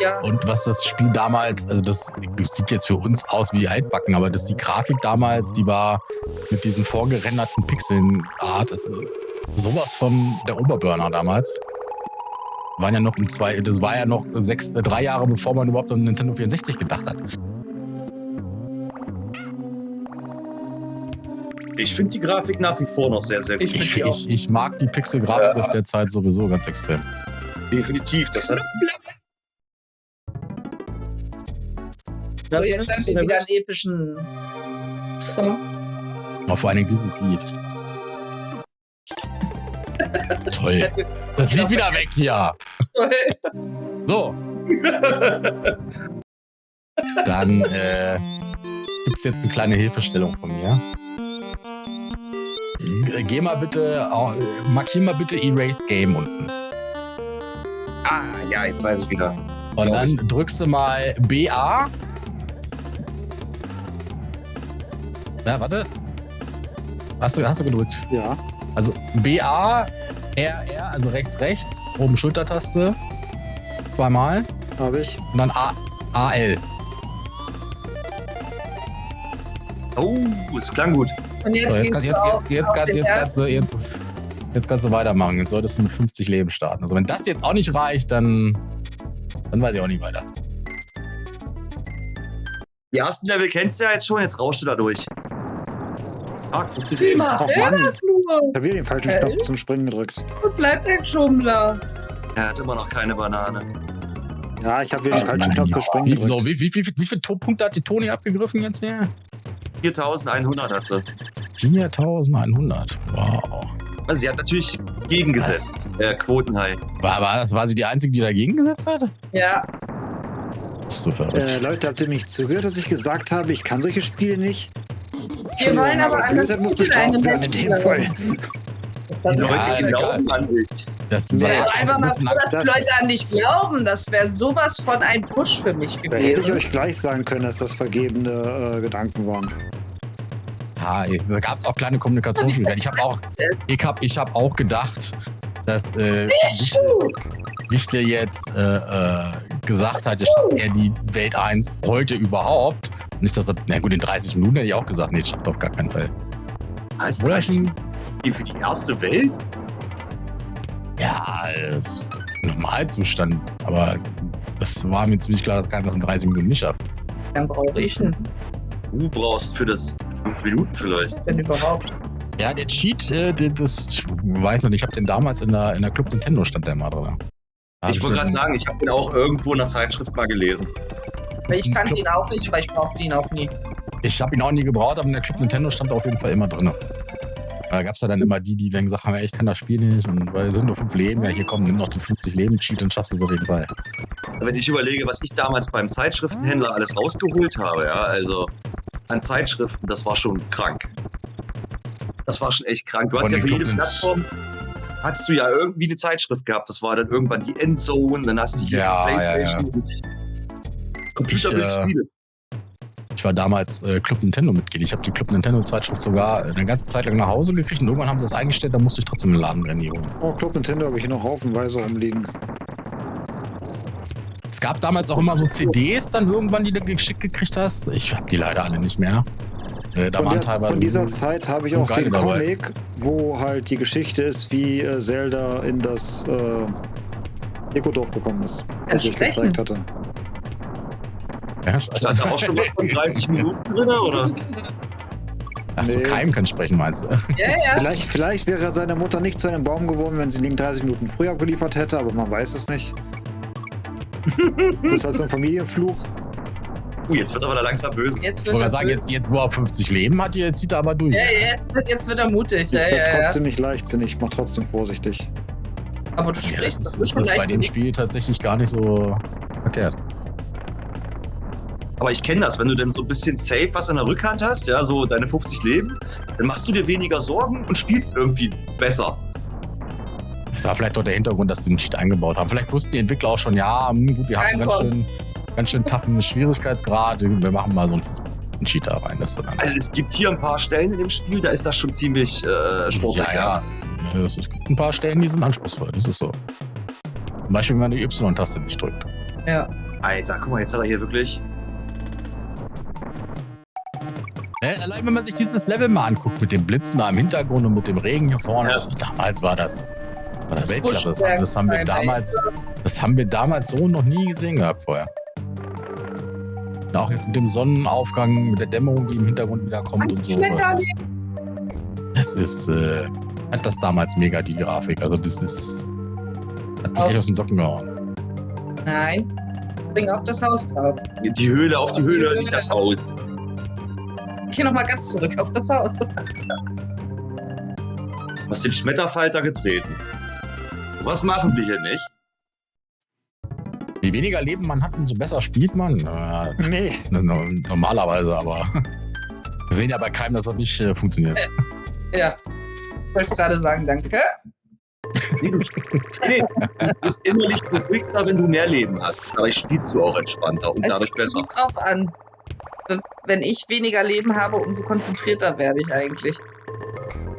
Jahr. Und was das Spiel damals, also das sieht jetzt für uns aus wie altbacken, aber die Grafik damals, die war mit diesen vorgerenderten Pixeln-Art, ist sowas von der Oberburner damals. Das war ja noch 3 Jahre, bevor man überhaupt an Nintendo 64 gedacht hat. Ich finde die Grafik nach wie vor noch sehr, sehr gut. Ich mag die Pixel-Grafik aus der Zeit sowieso ganz extrem. Definitiv, das hat. So, jetzt haben wir wieder einen epischen Song. Aber vor allen Dingen dieses Lied. Toll. Das Lied wieder weg hier. Toll. So. Dann gibt es jetzt eine kleine Hilfestellung von mir. Geh mal bitte, markier mal bitte Erase Game unten. Ah, ja, jetzt weiß ich wieder. Und dann drückst du mal BA. Ja, warte. Hast du gedrückt? Ja. Also BA, RR, also rechts, oben Schultertaste. 2-mal. Habe ich. Und dann AL. Oh, es klang gut. Und jetzt So, jetzt kannst du weitermachen. Jetzt solltest du mit 50 Leben starten. Also wenn das jetzt auch nicht reicht, dann weiß ich auch nicht weiter. Die ersten Level kennst du ja jetzt schon, jetzt rauschst du da durch. 50 Wie Leben. macht Ach, der Mann. das nur? Ich habe wieder den falschen Knopf zum Springen gedrückt. Und bleibt ein Schummler. Er hat immer noch keine Banane. Ja, ich habe wieder den falschen Knopf für Springen gedrückt. Wie viele Punkte hat die Toni abgegriffen jetzt hier? 4100 hat sie. 4100. Wow. Also sie hat natürlich gegengesetzt. Quotenhai. War sie die Einzige, die dagegen gesetzt hat? Ja. Ist so verrückt. Leute, habt ihr nicht zugehört, dass ich gesagt habe, ich kann solche Spiele nicht? Wir wollen aber anders Blödheit muss bestraft werden in dem Fall. Die Leute glauben an dich. Das Ich war wäre einfach mal froh, dass die das- Leute an dich glauben. Das wäre sowas von ein Push für mich Da hätte ich gewesen. euch gleich sagen können, dass das vergebene Gedanken waren. Da gab es auch kleine Kommunikationsschwierigkeiten. Ich hab auch gedacht, dass Wichtel jetzt gesagt hat, jetzt schafft er die Welt 1 heute überhaupt. Nicht, dass er, na gut, in 30 Minuten hätte ich auch gesagt, nee, das schafft er auf gar keinen Fall. Heißt Oder das schon? für die erste Welt? Ja, Normalzustand. Aber das war mir ziemlich klar, dass keiner das in 30 Minuten nicht schafft. Dann brauche ich einen, Du brauchst für das 5 Minuten vielleicht. wenn überhaupt. Ja, der Cheat, ich weiß noch nicht, ich habe den damals in der Club Nintendo stand der mal drin. Ich wollte gerade sagen, ich habe den auch irgendwo in der Zeitschrift mal gelesen. Ich kannte ihn auch nicht, aber ich brauchte ihn auch nie. Ich habe ihn auch nie gebraucht, aber in der Club Nintendo stand er auf jeden Fall immer drin. Da gab es ja dann immer die dann gesagt haben, ja, ich kann das Spiel nicht und weil es sind nur 5 Leben, ja hier komm, nimm noch den 50 Leben Cheat und schaffst es auf jeden Fall. Wenn ich überlege, was ich damals beim Zeitschriftenhändler alles rausgeholt habe, ja, also an Zeitschriften, das war schon krank. Das war schon echt krank. Du hast Und ja ich für glaub, jede Plattform hast du ja irgendwie eine Zeitschrift gehabt. Das war dann irgendwann die Endzone, dann hast du hier Ja, die Playstation und Computerspiele. Ich war damals Club Nintendo-Mitglied. Ich habe die Club Nintendo-Zeitschrift sogar eine ganze Zeit lang nach Hause gekriegt und irgendwann haben sie es eingestellt, da musste ich trotzdem einen Laden holen. Oh, Club Nintendo habe ich hier noch haufenweise rumliegen. Es gab damals auch immer so CDs dann irgendwann, die du geschickt gekriegt hast. Ich habe die leider alle nicht mehr. Da waren teilweise von dieser Zeit habe ich so auch den dabei. Comic, wo halt die Geschichte ist, wie Zelda in das Eco-Dorf gekommen ist, was ich gezeigt hatte. Ja, Ich hatte auch schon was von 30 Minuten drin, oder? ach so, Nee. Keim kann sprechen, meinst du? Ja, ja. Vielleicht wäre seine Mutter nicht zu einem Baum geworden, wenn sie ihn 30 Minuten früher geliefert hätte, aber man weiß es nicht. Das ist halt so ein Familienfluch. Jetzt wird er aber langsam böse. Jetzt Ich wird wollte er sagen, böse. jetzt wo er 50 Leben hat, jetzt zieht er aber durch. Ja, jetzt wird er mutig. Ich Ja, bin ja, ja. trotzdem nicht leichtsinnig, ich mach trotzdem vorsichtig. Aber du Ja, das sprichst, ist, das ist schon bei leicht. dem Spiel tatsächlich gar nicht so verkehrt. Aber ich kenne das, wenn du denn so ein bisschen safe was in der Rückhand hast, ja, so deine 50 Leben, dann machst du dir weniger Sorgen und spielst irgendwie besser. Das war vielleicht doch der Hintergrund, dass sie den Cheat eingebaut haben. Vielleicht wussten die Entwickler auch schon, ja, gut, wir haben einen ganz schön toughen Schwierigkeitsgrad. Wir machen mal so einen Cheat da rein. Das ist dann Also es gibt hier ein paar Stellen in dem Spiel, da ist das schon ziemlich sportlich. ja. Es gibt ein paar Stellen, die sind anspruchsvoll. Das ist so. Zum Beispiel, wenn man die Y-Taste nicht drückt. Ja. Alter, guck mal, jetzt hat er hier wirklich... Allein wenn man sich dieses Level mal anguckt, mit dem Blitzen da im Hintergrund und mit dem Regen hier vorne, Ja. damals war das Weltklasse. Buschwerk Das haben wir damals so noch nie gesehen gehabt vorher. Und auch jetzt mit dem Sonnenaufgang, mit der Dämmerung, die im Hintergrund wieder kommt und so. Hat das damals mega die Grafik. Also das ist... Hat mich echt aus den Socken gehauen. Nein. Bring auf das Haus drauf. Die Höhle, auf die Höhle, nicht das Haus. Hier nochmal ganz zurück auf das Haus. Du hast den Schmetterfalter getreten. Was machen wir hier nicht? Je weniger Leben man hat, umso besser spielt man. Nee. Normalerweise, aber wir sehen ja bei keinem, dass das nicht funktioniert. Ja. Ich wollte gerade sagen, danke. Nee, du bist innerlich beruhigter, wenn du mehr Leben hast. Dadurch spielst du auch entspannter und dadurch besser. Kommt drauf an. Wenn ich weniger Leben habe, umso konzentrierter werde ich eigentlich.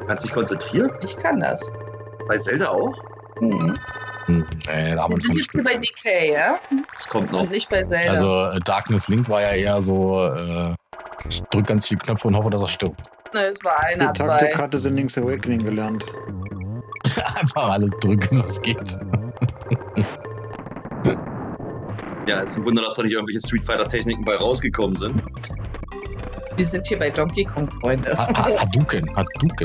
Kannst dich konzentrieren? Ich kann das. Bei Zelda auch? Mhm. Nee, da haben wir Wir uns sind noch jetzt nicht hier bei DK, ja? Das kommt noch. Und nicht bei Zelda. Also Darkness Link war ja eher so, ich drücke ganz viele Knöpfe und hoffe, dass er stirbt. Ne, es war Die einer, Taktik zwei. hatte sie in Link's Awakening gelernt. Einfach alles drücken, was geht. Ja, es ist ein Wunder, dass da nicht irgendwelche Street Fighter-Techniken bei rausgekommen sind. Wir sind hier bei Donkey Kong, Freunde. Hadouken.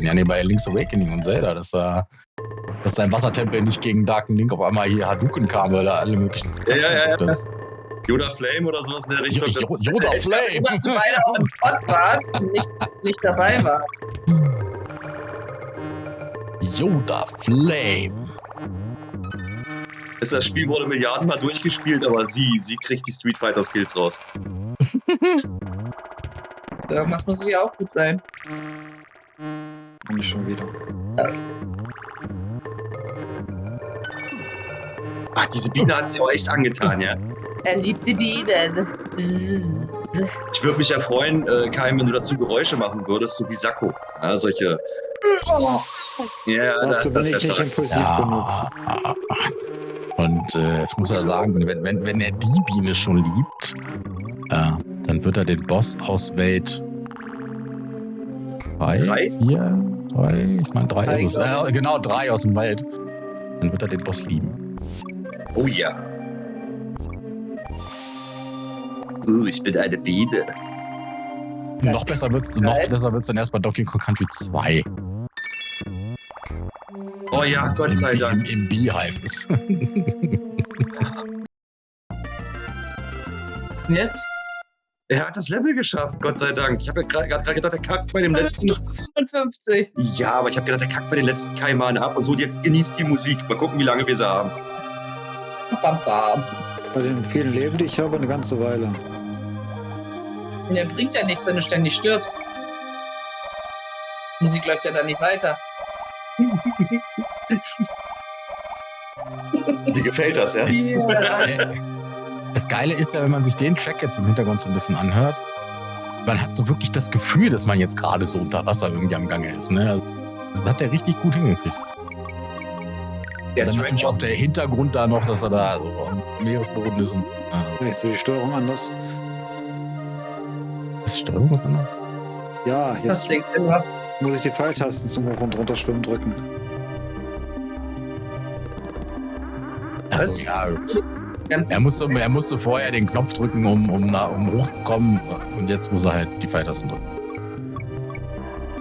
Ja, nee, bei Link's Awakening und Zelda, dass sein Wassertempel nicht gegen Darken Link auf einmal hier Hadouken kam, weil da alle möglichen... Ja. Das, Yoda Flame oder sowas in der Richtung. das ist- Yoda Flame! Dass du beide auf dem Pott wart und nicht dabei war. Yoda Flame. Das Spiel wurde Milliardenmal durchgespielt, aber sie kriegt die Street Fighter Skills raus. Irgendwas muss ja auch gut sein. Und nicht schon wieder. Ach, diese Biene hat es dir auch echt angetan, ja? Er liebt die Bienen. Bzzz. Ich würde mich ja freuen, Kai, wenn du dazu Geräusche machen würdest, so wie Sakko. Ja, solche. Oh. Ja, Dazu bin das ich wäre nicht stark. impulsiv genug. Und ich muss ja sagen, wenn er die Biene schon liebt, dann wird er den Boss aus Welt 3, Drei? 4, 3, ich meine 3 Drei, ist es. glaub Genau, 3 aus dem Wald. Dann wird er den Boss lieben. Oh ja. Ich bin eine Biene. Das Noch besser wird's dann erst bei Donkey Kong Country 2. Oh ja, Gott sei Dank. Im Beehive ist. Jetzt? Er hat das Level geschafft, Gott sei Dank. Ich habe ja gerade gedacht, der kackt bei dem letzten. 55. Ja, aber ich habe gedacht, der kackt bei den letzten Keimanen ab. Und so, jetzt genießt die Musik. Mal gucken, wie lange wir sie haben. Bam, bam. Bei den vielen Leben, die ich habe, eine ganze Weile. Der bringt ja nichts, wenn du ständig stirbst. Musik läuft ja dann nicht weiter. Dir gefällt das, ja? Das Geile ist ja, wenn man sich den Track jetzt im Hintergrund so ein bisschen anhört, Man hat so wirklich das Gefühl, dass man jetzt gerade so unter Wasser irgendwie am Gange ist. Ne? Also, das hat er richtig gut hingekriegt. Der Dann Track natürlich auch der Hintergrund da noch, dass er da so am Meeresboden ist. Und, Vielleicht so die Steuerung anders. ist die Steuerung was anderes? Ja, Das jetzt Ding immer. muss ich die Pfeiltasten zum Hoch- und Runterschwimmen drücken. Also, ja, Ganz er musste vorher den Knopf drücken, um hochzukommen. Und jetzt muss er halt die Pfeiltasten drücken.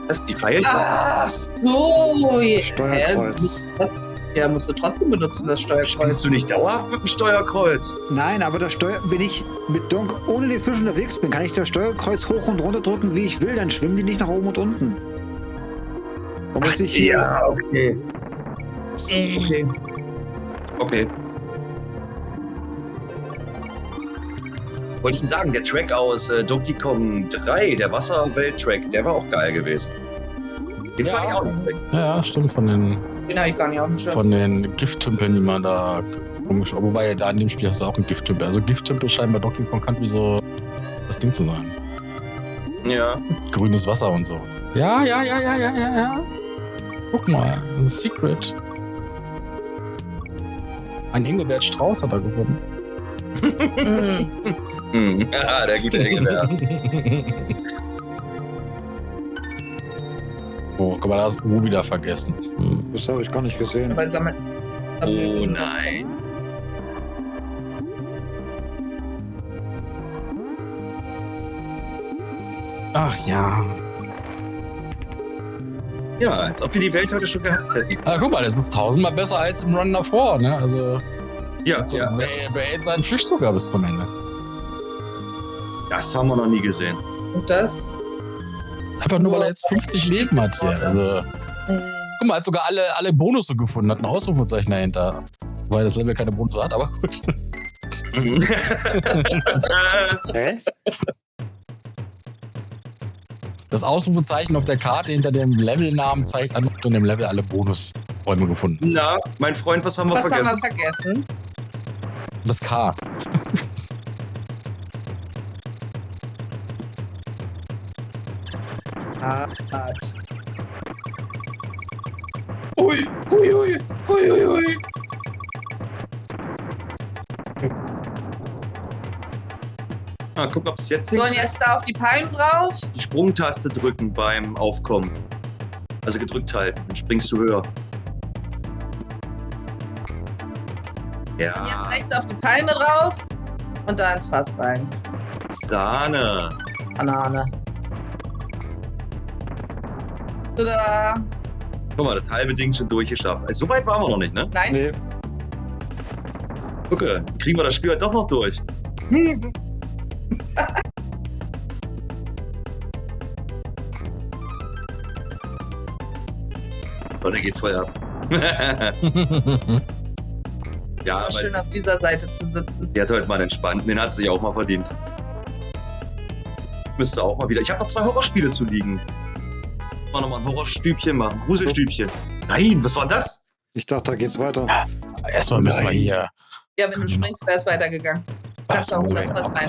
Das ist die Pfeiltaste. Ach so. Steuerkreuz. Ja, musst du trotzdem benutzen, das Steuerkreuz. Spielst du nicht dauerhaft mit dem Steuerkreuz? Nein, aber wenn ich mit Donk ohne den Fisch unterwegs bin, kann ich das Steuerkreuz hoch und runter drücken, wie ich will. Dann schwimmen die nicht nach oben und unten. Da muss ich hier. Ja, okay. Okay. Okay. Wollte ich Ihnen sagen, der Track aus Donkey Kong 3, der Wasserwelt-Track, der war auch geil gewesen. Den fand ich auch nicht schlecht. Ja, stimmt, von den ich gar nicht auf dem Schirm. Gifttümpeln, die man da komisch. Wobei da in dem Spiel hast du auch einen Gifttümpel. Also Gifttümpel scheinen bei Donkey Kong Country so das Ding zu sein. Ja. Grünes Wasser und so. Ja. Guck mal, ein Secret. Ein Engelbert Strauß hat er gefunden. Ja, der gute Engelbert. Oh, guck mal, da hast du wieder vergessen. Das habe ich gar nicht gesehen. Aber sammeln. Oh nein. Ach ja. Ja, als ob wir die Welt heute schon gehabt hätten. Aber guck mal, das ist 1000-mal besser als im Run davor, ne? Also, Ja, also ja. behält seinen Fisch sogar bis zum Ende. Das haben wir noch nie gesehen. Und das. Einfach nur, weil er jetzt 50 Leben hat hier. Also, guck mal, er hat sogar alle Bonusse gefunden, hat ein Ausrufezeichen dahinter. Weil das Level keine Bonusse hat, aber gut. Hä? Das Ausrufezeichen auf der Karte hinter dem Levelnamen zeigt an, ob du in dem Level alle Bonusräume gefunden hast. Na, mein Freund, was haben wir Was vergessen? haben wir vergessen? Das K. Hart. Hui, hui, hui, hui, hui, hui. Ah, guck, ob es jetzt So, und jetzt da auf die Palmen drauf. die Sprungtaste drücken beim Aufkommen. Also gedrückt halten, dann springst du höher. Und jetzt Ja, rechts auf die Palme drauf. Und da ins Fass rein. Sahne. Banane. Tada. Guck mal, das halbe Ding schon durchgeschafft. Also, so weit waren wir noch nicht, ne? Nein. Nee. Gucke, kriegen wir das Spiel halt doch noch durch. Oh, der geht voll ab. Ja, War aber schön auf dieser Seite zu sitzen. sie hat heute mal entspannt. Den hat sie sich auch mal verdient. Müsste auch mal wieder. Ich habe noch 2 Horrorspiele zu liegen. Mal nochmal ein Horrorstübchen machen. Gruselstübchen. Nein, was war das? Ich dachte, da geht's weiter. Erstmal müssen wir hier. Ja, wenn du springst, wäre es weitergegangen. Kannst du auch das was rein.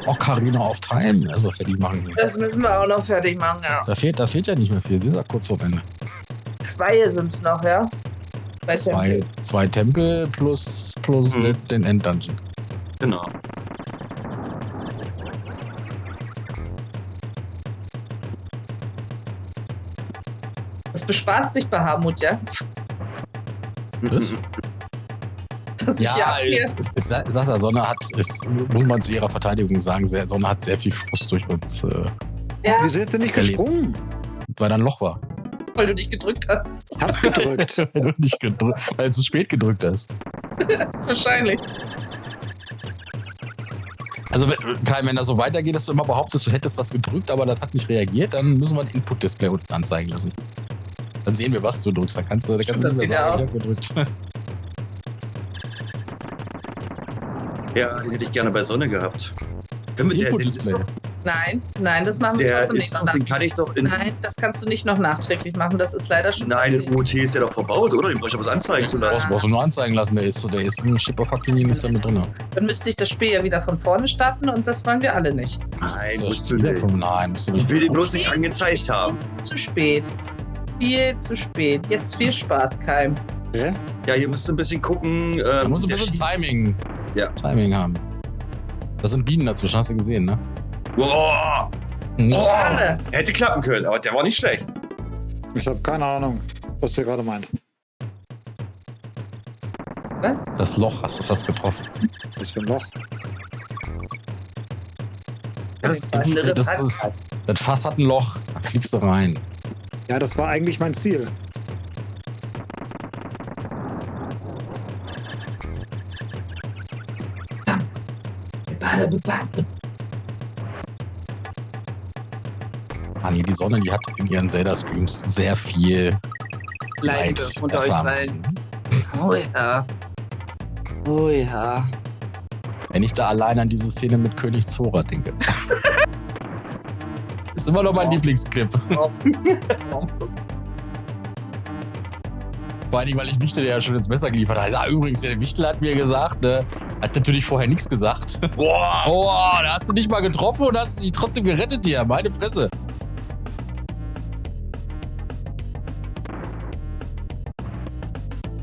Ocarina of Time. Erstmal fertig machen hier. Das müssen wir auch noch fertig machen, ja. Da fehlt ja nicht mehr viel. Sie ist ja kurz vor Ende. 2 sind es noch, ja? Bei Tempel. Zwei Tempel plus den Enddungeon. Genau. Das bespaßt dich bei Harmut, ja? Was? Dass ich Ja, hier- Sasa Sonne muss man zu ihrer Verteidigung sagen, Sonne hat sehr viel Frust durch uns, ja, Wieso jetzt denn nicht Erlebt. gesprungen? weil da ein Loch war. weil du dich gedrückt hast. Hab gedrückt. Weil du nicht weil du zu spät gedrückt hast. Wahrscheinlich. Also, Kai, wenn das so weitergeht, dass du immer behauptest, du hättest was gedrückt, aber das hat nicht reagiert, dann müssen wir ein Input-Display unten anzeigen lassen. Dann sehen wir, was du drückst. Dann kannst du nicht Stimmt, mehr das geht sagen, ja ich hab gedrückt. Ja, den hätte ich gerne bei Sonne gehabt. Können wir, der ist Input-Display. doch, Nein, das machen wir Der trotzdem nicht ist noch doch, den nachträglich. kann ich doch in. Nein, das kannst du nicht noch nachträglich machen. Das ist leider schon. Nein, passiert. der UT ist ja doch verbaut, oder? Den brauche ich aber was anzeigen zu lassen. Brauchst du nur anzeigen lassen, der ist ein Shipper fucking ist da mit drin. Dann müsste ich das Spiel ja wieder von vorne starten und das wollen wir alle nicht. Nein, Das musst du Spiel nicht. vom- Nein, musst du Ich nicht. will den bloß nicht angezeigt haben. Zu spät. Viel zu spät. Jetzt viel Spaß, Keim. Hä? Ja, hier musst du ein bisschen gucken. Da musst du ein der bisschen schießt- Timing. Ja. Timing haben. Das sind Bienen dazwischen, hast du gesehen, ne? Boah, Schade. hätte klappen können, aber der war nicht schlecht. Ich habe keine Ahnung, was ihr gerade meint. Das Loch hast du fast getroffen. Was für ein Loch? Das andere das Podcast. ist- Das Fass hat ein Loch. Da fliegst du rein. Ja, das war eigentlich mein Ziel. Anni, die Sonne, die hat in ihren Zelda-Streams sehr viel Leid Leid unter euch erfahren rein. müssen. Oh ja. Oh ja. Wenn ich da allein an diese Szene mit König Zora denke. Ist immer noch mein Lieblingsclip. Vor allem, weil ich Wichtel ja schon ins Messer geliefert habe. Ja, übrigens, der Wichtel hat mir gesagt, ne, hat natürlich vorher nichts gesagt. Boah, Oh, da hast du nicht mal getroffen und hast dich trotzdem gerettet hier. Meine Fresse.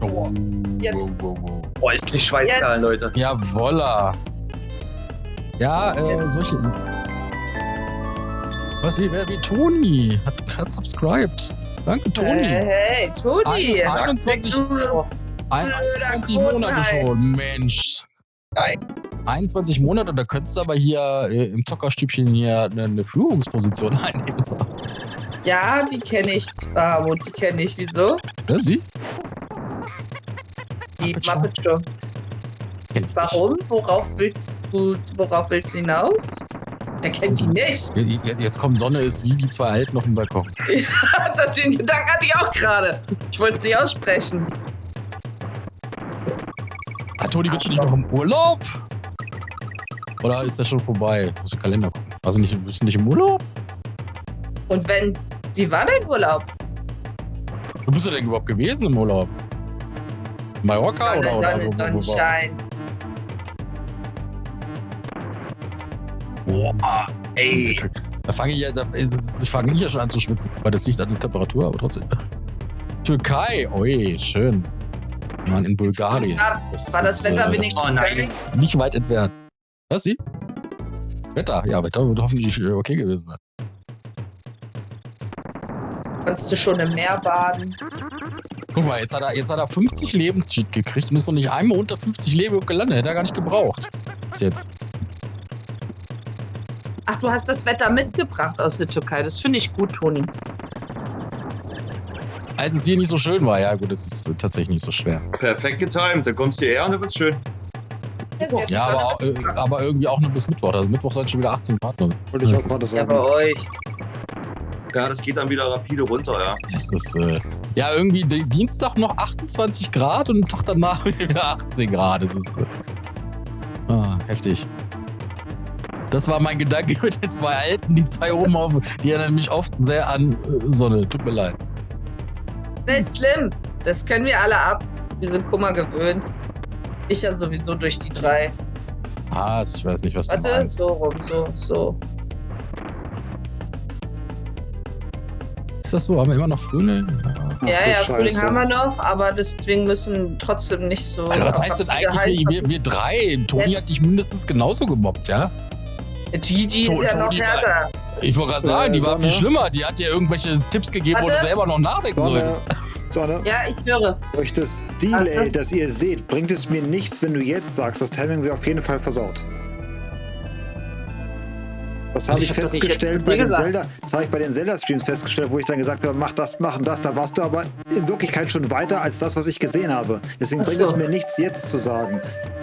Oh, Jetzt. boah, ich krieg Schweißperlen, Leute. Jawolla. Ja, solche. Was wie Toni hat subscribed. Danke, Toni. Hey, Toni. 21 21 Monate schon, Mensch. Nein. 21 Monate, da könntest du aber hier im Zockerstübchen hier eine Führungsposition einnehmen. Ja, die kenne ich, Bahamut, die kenne ich. Wieso? Das wie? Die Muppet Show? Muppet Show. Kenn ich Warum? Worauf willst du hinaus? Der kennt die nicht. nicht. Jetzt kommt Sonne, ist wie die zwei Alten auf dem Balkon. Den Gedanken hatte ich auch gerade. Ich wollte es nicht aussprechen. Ah, Toni, bist du nicht noch im Urlaub? Oder ist das schon vorbei? Muss im Kalender gucken. Also bist du nicht im Urlaub? Und wenn, wie war dein Urlaub? Wo bist du denn überhaupt gewesen im Urlaub? Mallorca Sonne, oder Sonne, wo war? Sonnenschein. Boah, ey. Da fange ich ja schon an zu schwitzen, weil das liegt an der Temperatur, aber trotzdem. Türkei, oi, schön. Wir waren in Bulgarien. War das ist, Wetter wenigstens oh nein. geil? nicht weit entfernt. Was, wie? Wetter, ja, Wetter wird hoffentlich okay gewesen sein. Konntest du schon im Meer baden? Guck mal, jetzt hat er 50 Lebenscheat gekriegt und ist noch nicht einmal unter 50 Leben gelandet. Hätte er gar nicht gebraucht. Bis jetzt. Ach, du hast das Wetter mitgebracht aus der Türkei. Das finde ich gut, Toni. Als es hier nicht so schön war, ja gut, es ist tatsächlich nicht so schwer. Perfekt getimed, dann kommst du hierher und dann wird's schön. Ja, aber irgendwie auch nur bis Mittwoch. Also Mittwoch sind schon wieder 18 Grad. Ne? Wollte ich Ja, auch gerade Ja, sagen. bei euch. Ja, das geht dann wieder rapide runter, ja. Es ist, ja, irgendwie Dienstag noch 28 Grad und den Tag danach wieder 18 Grad. Es ist heftig. Das war mein Gedanke mit den zwei Alten, die zwei oben auf, die erinnern mich oft sehr an Sonne. Tut mir leid. Nicht schlimm. Das können wir alle ab. Wir sind Kummer gewöhnt. Ich ja sowieso durch die 3. Ich weiß nicht, was du Warte, meinst. so rum, so. Ist das so? Haben wir immer noch Frühling? Ach, Ja, du ja, Frühling Scheiße. haben wir noch, aber deswegen müssen trotzdem nicht so. Alter, was heißt denn eigentlich, heiß- wir drei? Toni Jetzt- hat dich mindestens genauso gemobbt, ja? Gigi ist ja noch Toni war- härter. Ich wollte gerade sagen, die war Sonne. viel schlimmer. Die hat dir irgendwelche Tipps gegeben, wo du Warte. selber noch nachdenken Sonne, solltest. Sonne, Ja, ich höre. durch das Delay, das ihr seht, bringt es mir nichts, wenn du jetzt sagst, das Timing wäre auf jeden Fall versaut. Das habe ich hab doch nicht festgestellt jetzt bei den gesagt. Zelda. Das habe ich bei den Zelda-Streams festgestellt, wo ich dann gesagt habe, mach das, mach das. Da warst du aber in Wirklichkeit schon weiter als das, was ich gesehen habe. Deswegen Ach bringt so. es mir nichts, jetzt zu sagen.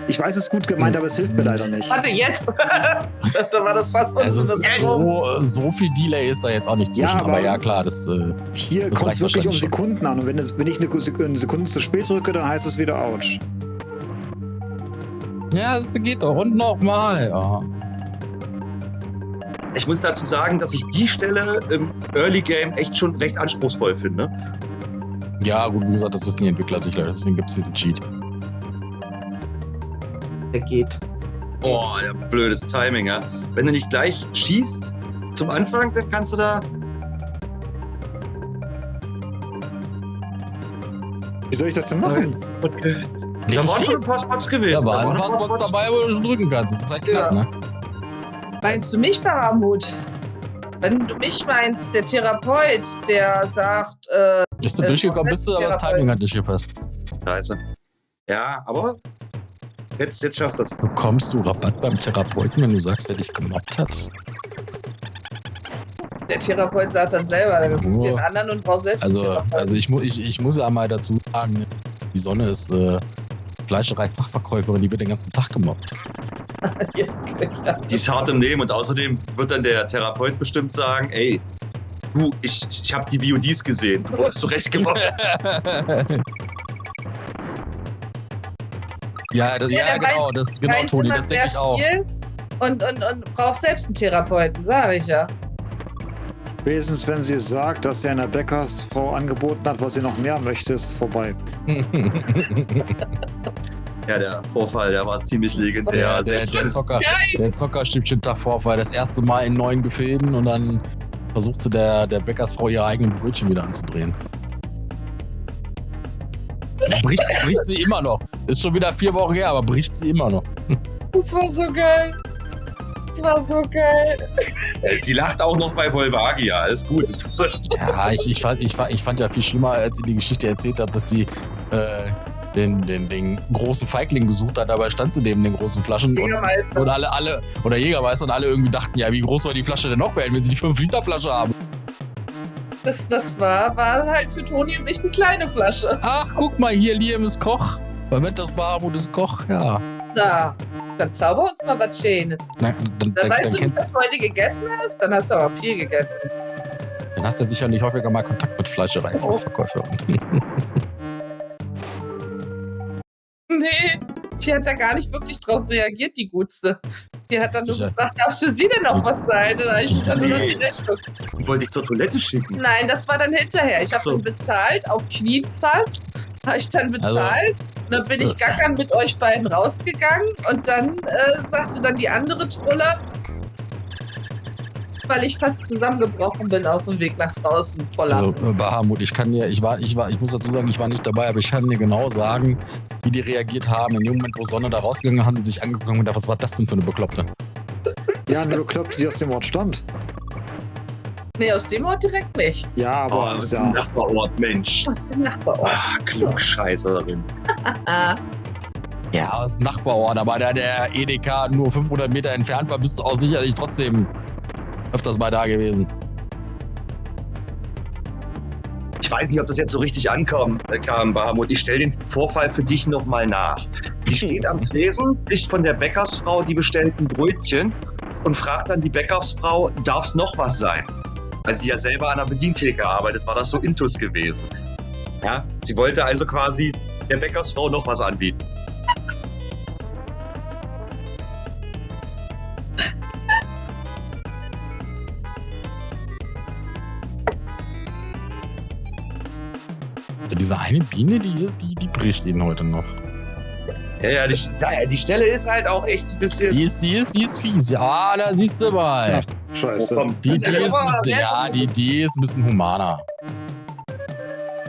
Ich weiß, es ist gut gemeint, aber es hilft mir leider nicht. Warte, jetzt. Da war das fast Also unten. Das so viel Delay ist da jetzt auch nicht zwischen. Ja, aber, aber- ja, klar, das Hier Das kommt reicht es wirklich um wahrscheinlich schon. Sekunden an. Und wenn ich eine Sekunde zu spät drücke, dann heißt es wieder Ouch. ja, es geht doch. Und nochmal. Ja. Ich muss dazu sagen, dass ich die Stelle im Early Game echt schon recht anspruchsvoll finde. Ja, gut, wie gesagt, das wissen die Entwickler sicher. Deswegen gibt es diesen Cheat. Der geht. Oh, ja, blödes Timing, ja. Wenn du nicht gleich schießt zum Anfang, dann kannst du da... Wie soll ich das denn machen? Da waren schon ein paar Spots gewesen. Da waren ein paar Spots dabei, wo du schon drücken kannst. Das ist halt knapp, ne? Meinst du mich, Bahamut? Wenn du mich meinst, der Therapeut, der sagt, Bist du durchgekommen, bist du, aber das Timing hat nicht gepasst. Scheiße. Ja, aber jetzt schaffst du das. Bekommst du Rabatt beim Therapeuten, wenn du sagst, wer dich gemobbt hat? der Therapeut sagt dann selber, er sucht den anderen und braucht selbst einen Therapeuten. Also ich muss ja mal dazu sagen, die Sonne ist Fleischerei-Fachverkäuferin, die wird den ganzen Tag gemobbt. Ja, klar. Die ist hart im Nehmen und außerdem wird dann der Therapeut bestimmt sagen, ey, du, ich habe die VODs gesehen, du wurdest zurecht gemobbt. Ja, genau, Toni, das denke ich auch. Und braucht selbst einen Therapeuten, sage ich ja. Wenigstens, wenn sie sagt, dass sie einer Bäckersfrau angeboten hat, was sie noch mehr möchte, ist es vorbei. Ja, der Vorfall, der war ziemlich legendär. Ja, der Zockerstückchen-Tag-Vorfall, das erste Mal in neuen Gefilden und dann versucht sie der Bäckersfrau ihre eigenen Brötchen wieder anzudrehen. Bricht sie immer noch. Ist schon wieder 4 Wochen her, aber bricht sie immer noch. Das war so geil. Das war so geil. Sie lacht auch noch bei Volvagia, alles gut. Ja, ich fand ja viel schlimmer, als sie die Geschichte erzählt hat, dass sie den großen Feigling gesucht hat, dabei stand sie neben den großen Flaschen und alle oder Jägermeister und alle irgendwie dachten, ja, wie groß soll die Flasche denn noch werden, wenn sie die 5-Liter-Flasche haben? Das war halt für Toni und mich eine kleine Flasche. Ach, guck mal, hier, Liam ist Koch. Verwendet das Bahamut ist Koch, ja. Na, dann zauber uns mal was Schönes. Dann weißt du, wie du heute gegessen hast? Dann hast du aber viel gegessen. Dann hast du ja sicherlich häufiger mal Kontakt mit Fleischereifachverkäuferin. Nee, die hat da gar nicht wirklich drauf reagiert, die Gutste. Die hat dann nur gesagt, darf für sie denn noch was sein? Und dann ich dann nur noch die Rechnung. Ich wollte dich zur Toilette schicken. Nein, das war dann hinterher. Ich habe dann bezahlt, auf Knien fast. Habe ich dann bezahlt. Und dann bin ich gackern mit euch beiden rausgegangen. Und dann sagte dann die andere Troller, weil ich fast zusammengebrochen bin auf dem Weg nach draußen. Also, Bahamut, ich muss dazu sagen, ich war nicht dabei, aber ich kann dir genau sagen, wie die reagiert haben. In dem Moment, wo Sonne da rausgegangen haben, sich angeguckt und gedacht, was war das denn für eine Bekloppte? Ja, eine Bekloppte, die aus dem Ort stammt. Nee, aus dem Ort direkt nicht. Ja, aber aus dem Nachbarort, Mensch. Aus dem Nachbarort. Klugscheißerin. Ja, aus dem Nachbarort, aber da der Edeka nur 500 Meter entfernt war, bist du auch sicherlich trotzdem öfters mal da gewesen. Ich weiß nicht, ob das jetzt so richtig ankam, Bahamut. Ich stelle den Vorfall für dich nochmal nach. Die steht am Tresen, kriegt von der Bäckersfrau die bestellten Brötchen und fragt dann die Bäckersfrau, darf es noch was sein? Weil sie ja selber an der Bedientheke arbeitet, war das so Intus gewesen. Ja, sie wollte also quasi der Bäckersfrau noch was anbieten. Also diese eine Biene, die bricht ihn heute noch. Ja, die Stelle ist halt auch echt ein bisschen... Die ist fies. Ja, da siehst du mal. Ach, scheiße. Die ist ein bisschen humaner.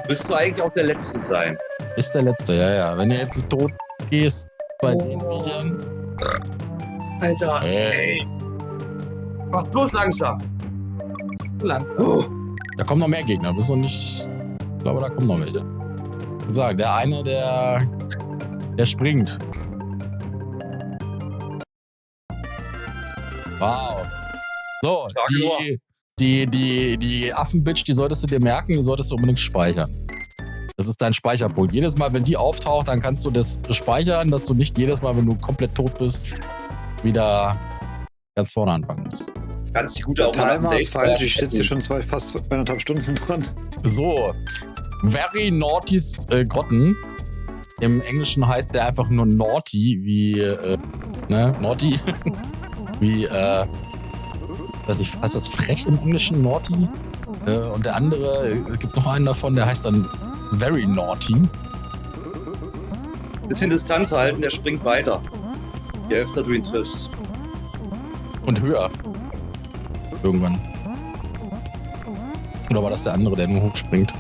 Müsstest du eigentlich auch der Letzte sein. Ist der Letzte, ja. Wenn du jetzt nicht tot gehst bei den Viechern. Alter, ey. Mach bloß langsam. Da kommen noch mehr Gegner. Bist noch nicht... Ich glaube, da kommen noch welche. Ich sag, der eine, der springt. Wow. So, die Affenbitch, die solltest du dir merken, die solltest du unbedingt speichern. Das ist dein Speicherpunkt. Jedes Mal, wenn die auftaucht, dann kannst du das speichern, dass du nicht jedes Mal, wenn du komplett tot bist, wieder ganz vorne anfangen musst. Kannst die gute auch mal Timer ist falsch, ich sitze hier schon fast 1,5 Stunden dran. So, Very Naughty's Grotten. Im Englischen heißt der einfach nur Naughty, wie, Naughty, wie, Was heißt das frech im Englischen, naughty? Und der andere, gibt noch einen davon, der heißt dann very naughty. Bisschen Distanz halten, der springt weiter. Je öfter du ihn triffst. Und höher. Irgendwann. Oder war das der andere, der nur hochspringt?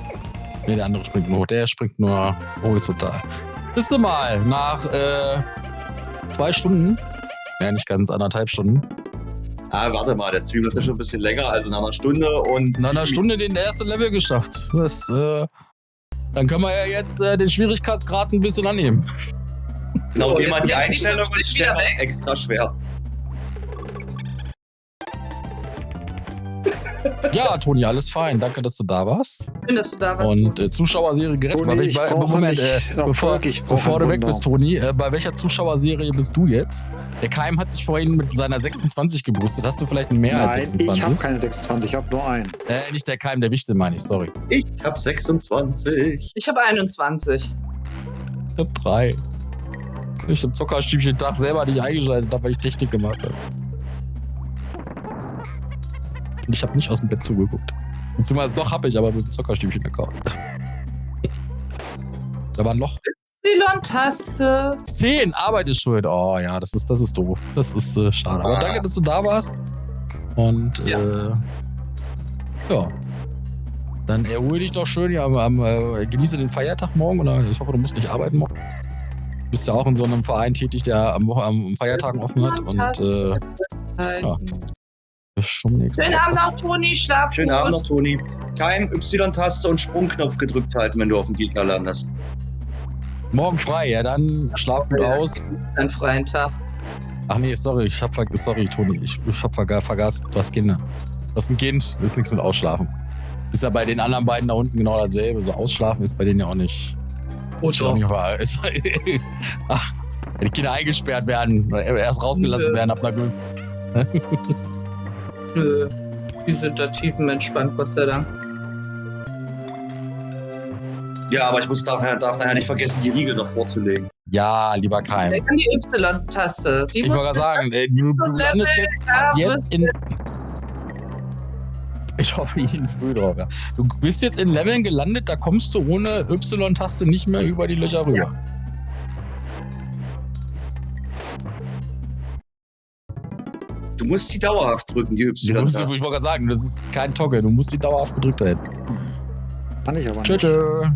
Ne, der andere springt nur hoch. Der springt nur horizontal. Bist du mal, nach 2 Stunden, ja nicht ganz, 1,5 Stunden. Ah, warte mal, der Stream ist ja schon ein bisschen länger, also nach einer Stunde und... Nach einer Stunde den ersten Level geschafft. Das, dann können wir ja jetzt den Schwierigkeitsgrad ein bisschen annehmen. Genau, So, jemand jetzt die sind die Einstellung 50 ist wieder weg. extra schwer. Ja, Toni, alles fein. Danke, dass du da warst. Schön, dass du da warst. Und Zuschauerserie gerettet. Toni, ich brauche Moment, nicht bevor Erfolg, ich brauche du ein weg Wunder. bist, Toni, bei welcher Zuschauerserie bist du jetzt? Der Keim hat sich vorhin mit seiner 26 gebrüstet. Hast du vielleicht mehr als Nein, 26? ich habe keine 26, ich habe nur einen. Nicht der Keim, der Wichte, meine ich, sorry. Ich hab 26. Ich habe 21. Ich hab 3. Ich hab Zockerstübchen Tag selber nicht eingeschaltet, weil ich Technik gemacht habe. Und ich habe nicht aus dem Bett zugeguckt. Beziehungsweise doch habe ich, aber mit dem Zockerstübchen-Account. Da war ein Loch. Y-Taste. 10, Arbeit ist schuld. Oh ja, das ist doof. Das ist schade. Aber danke, dass du da warst. Und ja. Dann erhole dich noch schön. Ja, genieße den Feiertag morgen. Oder ich hoffe, du musst nicht arbeiten morgen. Du bist ja auch in so einem Verein tätig, der am Feiertagen offen hat. Und ja. Schönen Abend noch, Toni. Schlaf Schönen gut. Abend noch, Toni. Kein Y-Taste und Sprungknopf gedrückt halten, wenn du auf den Gegner landest. Morgen frei, ja, dann schlaf gut aus. Einen freien Tag. Ach nee, sorry, sorry, Toni, ich hab vergaß, du hast Kinder. Du hast ein Kind, ist nichts mit Ausschlafen. Ist ja bei den anderen beiden da unten genau dasselbe. So Ausschlafen ist bei denen ja auch nicht. Wenn die Kinder eingesperrt werden, oder erst rausgelassen werden ab einer gewissen. Nö. Die sind da tiefenentspannt, Gott sei Dank. Ja, aber ich darf nachher nicht vergessen, die Riegel noch vorzulegen. Ja, lieber Keim. Der kann die Y-Taste. Ich wollte gerade sagen, du landest jetzt in. Ich hoffe, ich bin früh drauf. Ja. Du bist jetzt in Leveln gelandet, da kommst du ohne Y-Taste nicht mehr über die Löcher rüber. Ja. Du musst die dauerhaft drücken, die Ich wollte Y-Taste. gerade sagen, das ist kein Toggle, du musst die dauerhaft gedrückt halten. Kann ich aber nicht. Tschüss.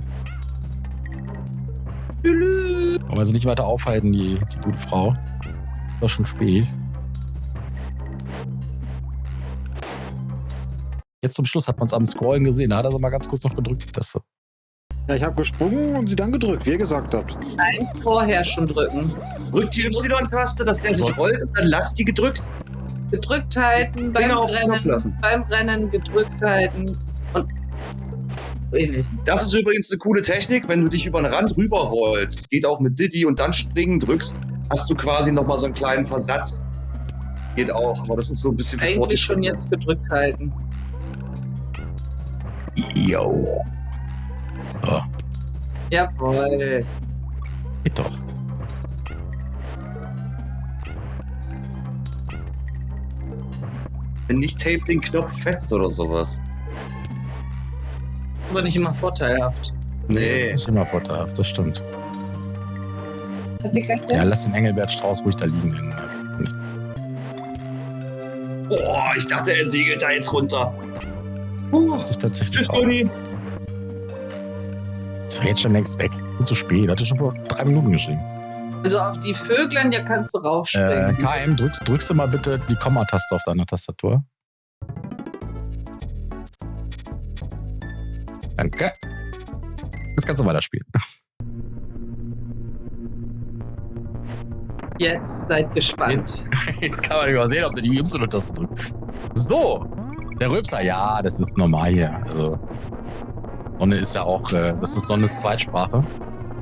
Wollen wir sie nicht weiter aufhalten, die gute Frau. War schon spät. Jetzt zum Schluss hat man es am Scrollen gesehen. Da hat er sie mal ganz kurz noch gedrückt, die Taste. Ja, ich habe gesprungen und sie dann gedrückt, wie ihr gesagt habt. Nein, vorher schon drücken. Drück die Y-Taste, dass der sich rollt und dann lass die gedrückt. Gedrückt halten, Finger auf den Knopf lassen. beim Rennen gedrückt halten und ähnlich. Das ist übrigens eine coole Technik, wenn du dich über den Rand rüberrollst. Das geht auch mit Diddy und dann springen drückst, hast du quasi nochmal so einen kleinen Versatz. Geht auch, aber das ist so ein bisschen Eigentlich schon jetzt gedrückt halten. Jo. Oh, Jawohl. geht doch. Wenn nicht, tape den Knopf fest oder sowas. Aber nicht immer vorteilhaft. Das Nee. ist nicht immer vorteilhaft, das stimmt. Ja, lass den Engelbert Strauß ruhig da liegen. Oh, ich dachte, er segelt da jetzt runter. Ich tatsächlich Tschüss, auch. Toni. Ist ja jetzt schon längst weg. Bin zu spät. Hatte schon vor 3 Minuten geschrieben. Also auf die Vöglein, ja kannst du raufspringen. KM, drückst du mal bitte die Komma-Taste auf deiner Tastatur. Danke. Jetzt kannst du weiterspielen. Jetzt seid gespannt. Jetzt kann man nicht mal sehen, ob du die Y-Taste drückst. So, der Rülpser, ja, das ist normal hier. Also, Sonne ist ja auch, das ist Sonnes Zweitsprache.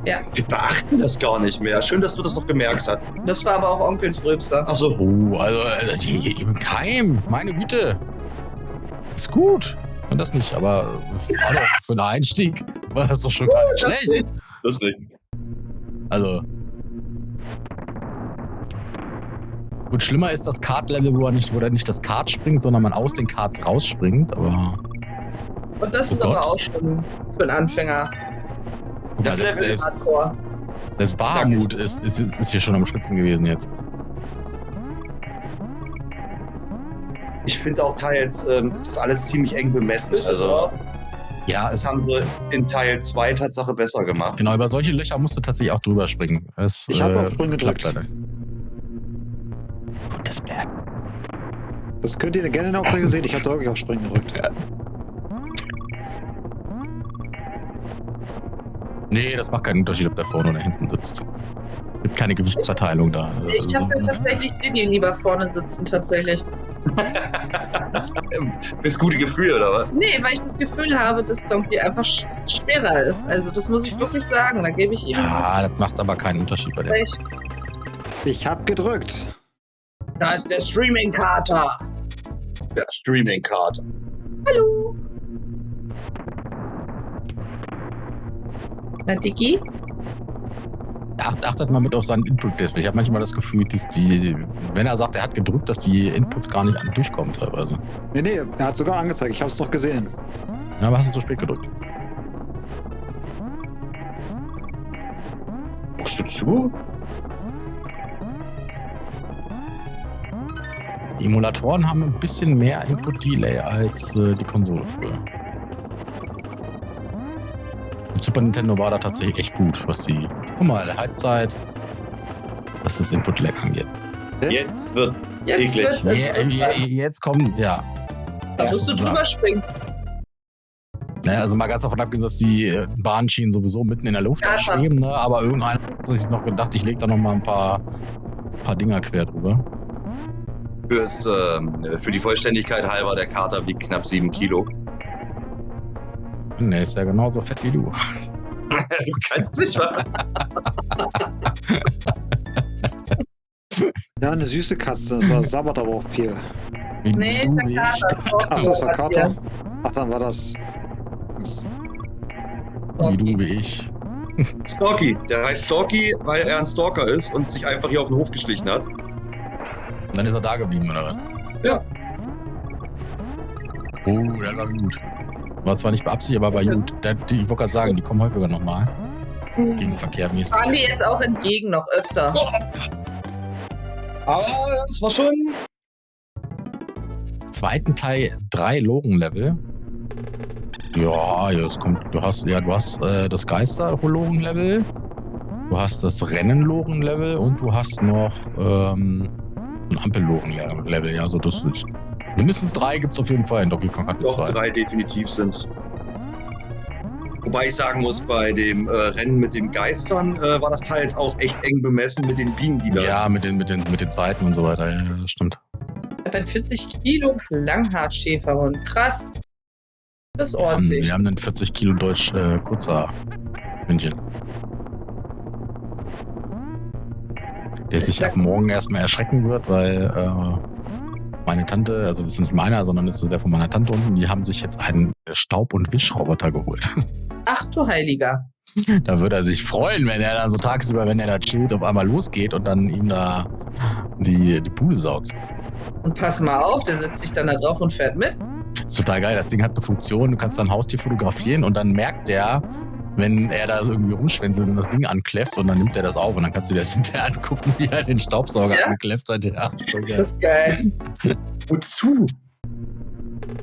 Ja, Wir beachten das gar nicht mehr. Schön, dass du das noch gemerkt hast. das war aber auch Onkels Rülpser. Achso. Oh, also, Keim, meine Güte. Ist gut. Und das nicht, aber also für einen Einstieg war das doch schon gar nicht das schlecht. ist- Das nicht. Also. Gut, schlimmer ist das Kart-Level, wo er nicht das Kart springt, sondern man aus den Karts rausspringt, aber... Und das Oh ist aber Gott. auch schon für einen Anfänger. Das selbst, Level ist Hardcore. selbst Bahamut ist hier schon am Schwitzen gewesen jetzt. Ich finde auch teils ist das alles ziemlich eng bemessen. Ist es Also auch. Ja, das haben sie in Teil 2 Tatsache besser gemacht. Genau, über solche Löcher musst du tatsächlich auch drüber springen. Ich habe auf Springen gedrückt. klappt leider. Gutes Berg. Das könnt ihr gerne in der Aufzeichnung sehen. Ich habe da wirklich auf Springen gedrückt. Nee, das macht keinen Unterschied, ob der vorne oder hinten sitzt. Gibt keine Gewichtsverteilung da. Ich habe ja tatsächlich Diddy lieber vorne sitzen, tatsächlich. Fürs gute Gefühl, oder was? Nee, weil ich das Gefühl habe, dass Donkey einfach schwerer ist. Also das muss ich wirklich sagen. Da gebe ich ihm Ja, das macht aber keinen Unterschied bei dem. recht. Ich habe gedrückt. Da ist der Streaming-Kater. Der Streaming-Card. Hallo. Na, Dicky? Achtet mal mit auf seinen Input-Display. Ich habe manchmal das Gefühl, dass die, wenn er sagt, er hat gedrückt, dass die Inputs gar nicht durchkommen teilweise. Nee, er hat sogar angezeigt. Ich habe es noch gesehen. Ja, aber hast du zu spät gedrückt? Guckst du zu? Die Emulatoren haben ein bisschen mehr Input-Delay als die Konsole früher. Die Super Nintendo war da tatsächlich echt gut, was die, guck mal, Halbzeit, was das Input-Lag angeht. Jetzt wird's Jetzt eklig. wird's interessant. Jetzt kommen, ja. Da musst du drüber springen. Naja, also mal ganz davon abgesehen, dass die Bahnschienen sowieso mitten in der Luft Ja, schweben, ne? Aber irgendeiner hat sich noch gedacht, ich lege da noch mal ein paar Dinger quer drüber. Für die Vollständigkeit halber, der Kater wiegt knapp 7 Kilo. Ne, ist ja genauso fett wie du. Du kannst mich mal. Ja, eine süße Katze. So, sabbert aber auch viel. Wie Nee, du, der wie ich. Kater. Achso, das war Kater. Ach, dann war das. Wie du, wie ich. Stalky. Der heißt Stalky, weil er ein Stalker ist und sich einfach hier auf den Hof geschlichen hat. Und dann ist er da geblieben, oder was? Ja. Oh, das war gut. War zwar nicht beabsichtigt, aber war gut. Ich wollte gerade sagen, die kommen häufiger nochmal. Gegenverkehrmäßig. Fahren die jetzt auch entgegen noch öfter. Aber das war schon. Zweiten Teil 3 Logen-Level. Ja, jetzt kommt, du hast das Geister-Logen-Level, du hast das Rennen-Logen-Level und du hast noch ein Ampel-Logen-Level. Ja, also das ist mindestens 3 gibt es auf jeden Fall in Donkey Kong Country Doch, 2. 3 definitiv sind's. Wobei ich sagen muss, bei dem Rennen mit den Geistern war das Teil jetzt auch echt eng bemessen mit den Bienen, die da Ja, mit den Zeiten und so weiter. Ja, das stimmt. Ich habe einen 40 Kilo Langhaarschäferhund. Krass. Das ist Wir ordentlich. haben einen 40 Kilo Deutsch kurzer Hündchen. Der sich ab morgen erstmal erschrecken wird, weil meine Tante, also das ist nicht meiner, sondern das ist der von meiner Tante unten, die haben sich jetzt einen Staub- und Wischroboter geholt. Ach du Heiliger. Da würde er sich freuen, wenn er dann so tagsüber, wenn er da chillt, auf einmal losgeht und dann ihm da die Bude saugt. Und pass mal auf, der setzt sich dann da drauf und fährt mit. Das ist total geil. Das Ding hat eine Funktion, du kannst dein Haustier fotografieren und dann merkt der, wenn er da irgendwie rumschwänzelt und das Ding ankläfft und dann nimmt er das auf und dann kannst du dir das hinterher angucken, wie er den Staubsauger angekläfft hat. Ja, so Das geil. ist geil. Wozu?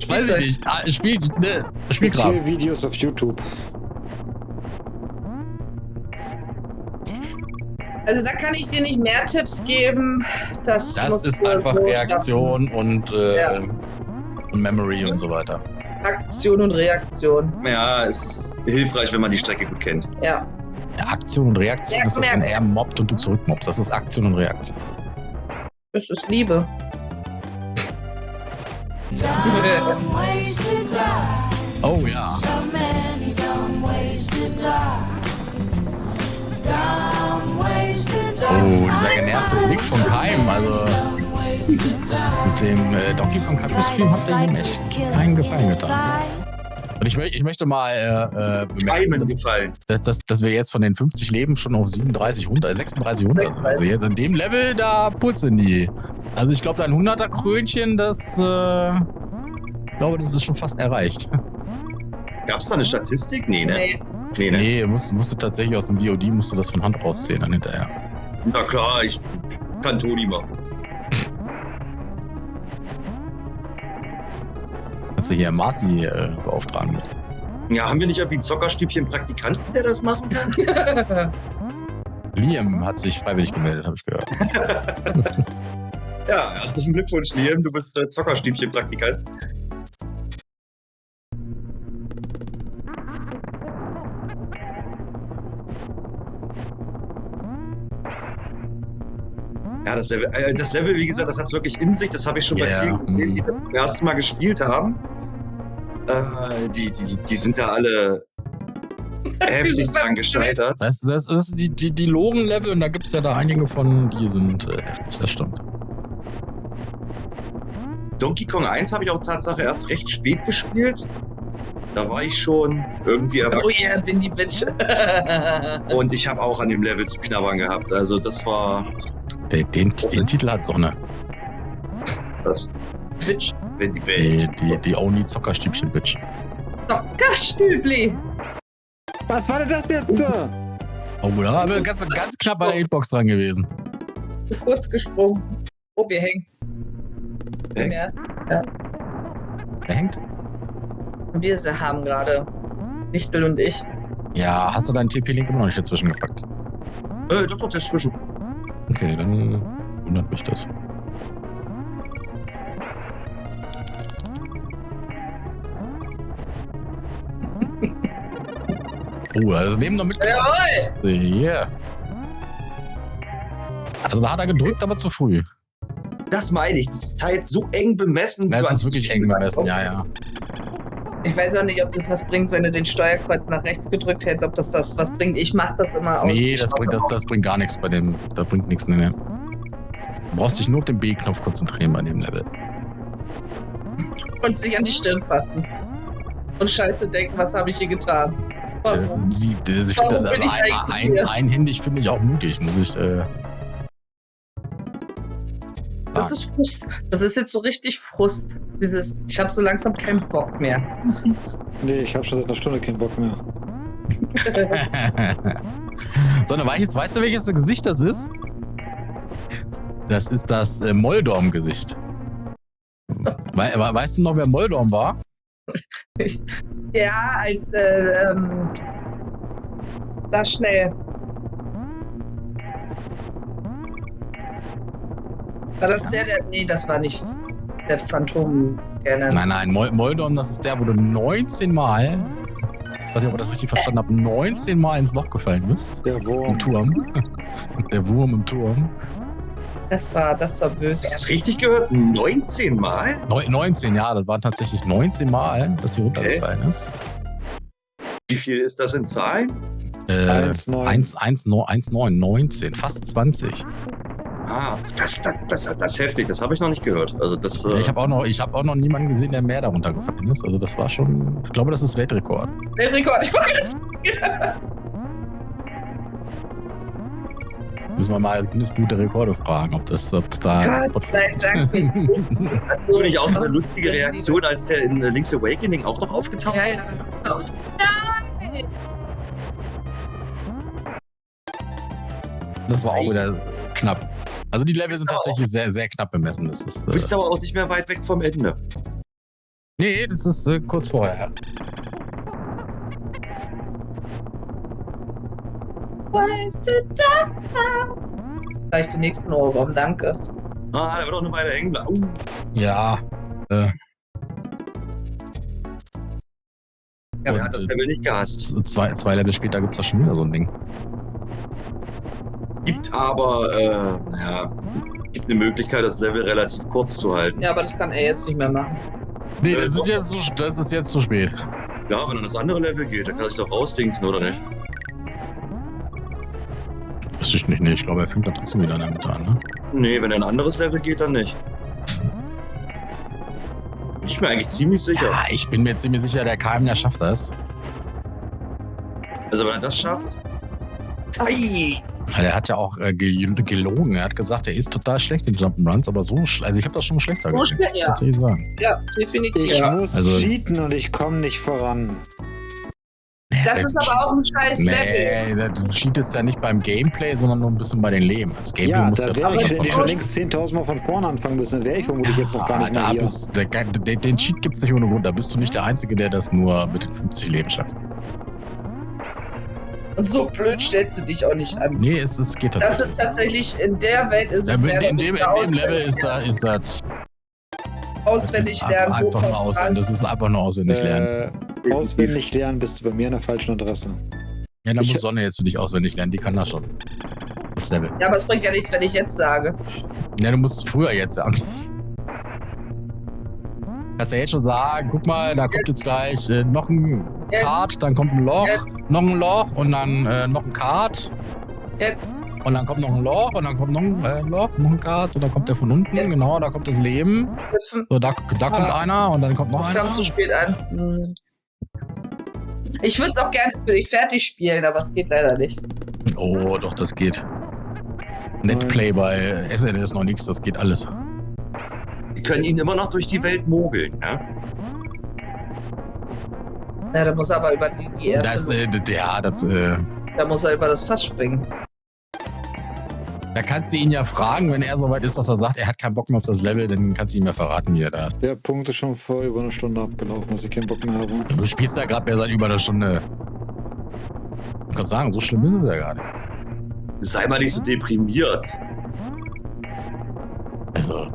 Weiß ich nicht. Spielkram. Viele Videos auf YouTube. Also da kann ich dir nicht mehr Tipps geben. Das musst ist du einfach so Reaktion und Ja. Memory und so weiter. schaffen. Aktion und Reaktion. Ja, es ist hilfreich, wenn man die Strecke gut kennt. Ja. Ja, Aktion und Reaktion Ja, ist das, komm wenn her. er mobbt und du zurückmobst. Das ist Aktion und Reaktion. Das ist Liebe. Oh ja. Oh, dieser genervte Blick von Keim. Also mit dem Donkey Kong Country Stream hat er ihm echt keinen Gefallen getan. Und ich möchte mal Keimen bemerken, gefallen. dass wir jetzt von den 50 Leben schon auf 36 runter sind. Also jetzt in dem Level, da purzeln die Also ich glaube, dein 100er-Krönchen, das, ich glaube, das ist schon fast erreicht. Gab es da eine Statistik? Nee, ne? Nee. Ne? Nee, musste tatsächlich aus dem VOD, musste das von Hand rauszählen dann hinterher. Na klar, ich kann Toni machen. Kannst du hier Marci beauftragen mit. Ja, haben wir nicht irgendwie ein Zockerstübchen Praktikanten, der das machen kann? Liam hat sich freiwillig gemeldet, habe ich gehört. Ja, herzlichen Glückwunsch, Liam. Du bist Zockerstübchen Praktikant. Ja, das Level, wie gesagt, das hat es wirklich in sich. Das habe ich schon bei vielen gesehen, die das zum ersten Mal gespielt haben. Die sind da alle heftig dran gescheitert. Das ist die Loren-Level und da gibt es ja da einige von, die sind heftig, das stimmt. Donkey Kong 1 habe ich auch Tatsache erst recht spät gespielt. Da war ich schon irgendwie erwachsen. Oh yeah, bin die Bitch. Und ich habe auch an dem Level zu knabbern gehabt. Also das war... Den Titel hat Sonne. Das... Bitch. Wenn die Welt... Die Only Zockerstübchen-Bitch. Zockerstübli. Was war denn das jetzt da? Oh, da war wir ganz knapp bei der Hitbox dran gewesen. Kurz gesprungen. Oh, wir hängen. Hängt? Mehr. Wer hängt? Wir haben gerade Lichtel und ich. Ja, hast du deinen TP-Link immer noch nicht dazwischen gepackt? Doch, der ist zwischen. Okay, dann wundert mich das. Oh, also nehmen noch mit. Jawohl! Yeah. Also da hat er gedrückt, aber zu früh. Das meine ich. Das ist teils so eng bemessen. Das ist wirklich eng bemessen, ja. Ich weiß auch nicht, ob das was bringt, wenn du den Steuerkreuz nach rechts gedrückt hältst, ob das was bringt. Ich mache das immer aus. Nee, das bringt gar nichts bei dem. Da bringt nichts, ne. Du brauchst dich nur auf den B-Knopf konzentrieren bei dem Level. Und sich an die Stirn fassen. Und scheiße denken, was habe ich hier getan? Ja, ich finde das also einhändig finde ich auch mutig, muss ich. Das ist Frust. Das ist jetzt so richtig Frust. Ich habe so langsam keinen Bock mehr. Nee, ich habe schon seit einer Stunde keinen Bock mehr. Sondern weißt du, welches Gesicht das ist? Das ist das Moldorm-Gesicht. Weißt du noch, wer Moldorm war? Ja, als da schnell. War das nee, das war nicht der Phantom. Nein, Moldorm, das ist der, wo du 19 Mal, ich weiß nicht, ob ich das richtig verstanden habe, 19 Mal ins Loch gefallen bist. Der Wurm. Im Turm. Der Wurm im Turm. Das war böse. Hast du das richtig gehört? 19 Mal? 19, ja, das waren tatsächlich 19 Mal, dass sie runtergefallen ist. Wie viel ist das in Zahlen? 19, fast 20. Ah, das ist heftig, das habe ich noch nicht gehört. Also das, Ich habe auch noch niemanden gesehen, der mehr darunter gefallen ist. Also das war schon, ich glaube, das ist Weltrekord. Weltrekord, ich wollte jetzt. Müssen wir mal Guinness Buch der Rekorde fragen, ob es da einen Spot sei Dank. so nicht auch so eine lustige Reaktion, als der in Link's Awakening auch noch aufgetaucht ist? Ja. Nein! Das war auch wieder knapp. Also die Level sind tatsächlich sehr, sehr knapp bemessen. Das ist, Du bist aber auch nicht mehr weit weg vom Ende. Nee, das ist kurz vorher. Weißt du da? Gleich den nächsten Ohrwurm, danke. Ah, der wird auch eine Weile hängen bleiben. Ja. Ja, wer hat das Level nicht gehasst? Zwei Level später gibt es da schon wieder so ein Ding. Gibt aber, gibt eine Möglichkeit, das Level relativ kurz zu halten. Ja, aber das kann er jetzt nicht mehr machen. Nee, das ist jetzt zu spät. Ja, wenn dann das andere Level geht, dann kann sich doch rausdingsen, oder nicht? Das ist nicht, nee. Ich glaube, er fängt da trotzdem wieder in der Mitte an, ne? Nee, wenn ein anderes Level geht, dann nicht. Bin ich mir eigentlich ziemlich sicher. Ja, ich bin mir ziemlich sicher, der KM, der schafft das. Also wenn er das schafft. Ei! Der hat ja auch gelogen. Er hat gesagt, er ist total schlecht in Jump'n'Runs, aber so, also ich habe das schon schlechter So gesehen. schnell, ja. Tatsächlich sagen. Ja, definitiv. Ich muss Also- cheaten und ich komme nicht voran. Das ist aber auch ein scheiß Level. Nee, du cheatest ja nicht beim Gameplay, sondern nur ein bisschen bei den Leben. Das Gameplay Ja, muss da ja wäre ich, trotzdem wenn ich schon längst 10.000 Mal von vorne anfangen müssen, dann wäre ich vermutlich jetzt noch gar nicht mehr da hier. den Cheat gibt es nicht ohne Grund. Da bist du nicht der Einzige, der das nur mit den 50 Leben schafft. Und so blöd stellst du dich auch nicht an. Nee, es geht Das tatsächlich. ist tatsächlich, in der Welt ist es mehr in dem Level ist das auswendig lernen. einfach nur auswendig. Das ist einfach nur auswendig lernen. Auswendig lernen bist du bei mir an der falschen Adresse. Ja, dann ich- muss Sonne jetzt für dich auswendig lernen. Die kann das schon. Das Level. Ja, aber es bringt ja nichts, wenn ich jetzt sage. Ja, du musst es früher jetzt sagen. Kannst ja jetzt schon sagen, guck mal, da kommt jetzt gleich noch ein Jetzt. Kart, dann kommt ein Loch, Jetzt. noch ein Loch und dann noch ein Kart Jetzt. und dann kommt noch ein Loch und dann kommt noch ein Loch, noch ein Kart und dann kommt der von unten, Jetzt. genau, da kommt das Leben. Hüpfen. So, da kommt einer und dann kommt noch einer. Kam zu spät an. Hm. Ich würde es auch gerne für dich fertig spielen, aber es geht leider nicht. Oh, doch, das geht. Netplay bei SNS noch nichts, das geht alles. Wir können ihn immer noch durch die Welt mogeln, ja? Ja, da muss er aber über die Das, erste. Da muss er über das Fass springen. da kannst du ihn ja fragen, wenn er soweit ist, dass er sagt, er hat keinen Bock mehr auf das Level, dann kannst du ihm ja verraten, wie er da ist. Der Punkt ist schon vor über eine Stunde abgelaufen, dass ich keinen Bock mehr habe. Du spielst ja gerade mehr seit über einer Stunde. Ich kann sagen, so schlimm ist es ja gar nicht. Sei mal nicht so deprimiert. Also,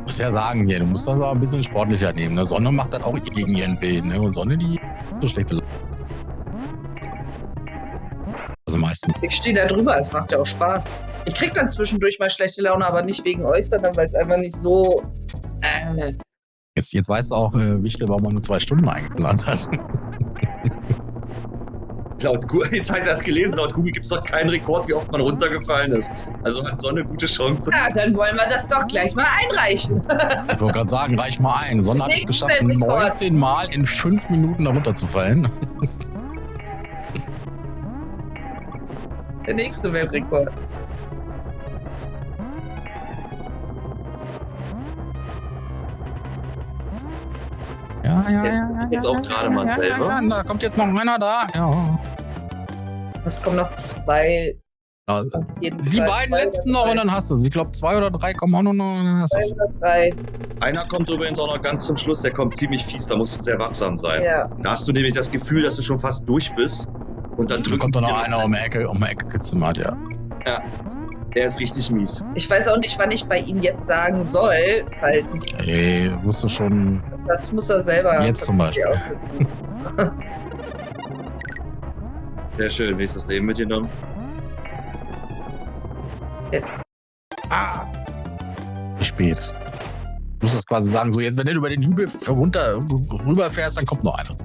muss ja sagen hier, du musst das aber ein bisschen sportlicher nehmen. Ne? Sonne macht das auch gegen ihren Willen. Ne? Und Sonne, die so schlechte Laune. Also meistens. Ich stehe da drüber, es macht ja auch Spaß. Ich krieg dann zwischendurch mal schlechte Laune, aber nicht wegen euch, sondern weil es einfach nicht so. Jetzt weißt du auch, Wichtel, warum man nur 2 Stunden eingeplant hat. Jetzt heißt er erst gelesen, laut Google gibt es doch keinen Rekord, wie oft man runtergefallen ist. Also hat Sonne gute Chance. Ja, dann wollen wir das doch gleich mal einreichen. Ich wollte gerade sagen, reich mal ein. Sonne hat es Nächsten geschafft, Weltrekord. 19 Mal in 5 Minuten darunter zu fallen. Der nächste Weltrekord. Ja, Jetzt auch gerade mal selber. Ja, da kommt jetzt noch einer da. Ja. Es kommen noch 2. Also, Auf jeden die Fall. beiden 2 letzten oder noch 3. und dann hast du es. Ich glaube, 2 oder 3 kommen auch noch und dann hast du es. 2 oder 3. Einer kommt übrigens auch noch ganz zum Schluss, der kommt ziemlich fies, da musst du sehr wachsam sein. Ja. Da hast du nämlich das Gefühl, dass du schon fast durch bist. Und dann Da drückt kommt dann noch einer um die Ecke gezimmert, ja. Ja, der ist richtig mies. Ich weiß auch nicht, wann ich bei ihm jetzt sagen soll, weil Ey, musst du schon das muss er selber jetzt zum Beispiel. aufsetzen. Sehr schön, nächstes Leben mitgenommen. Jetzt. Spät. Du musst das quasi sagen, so jetzt, wenn du über den Hügel rüberfährst, dann kommt noch einer.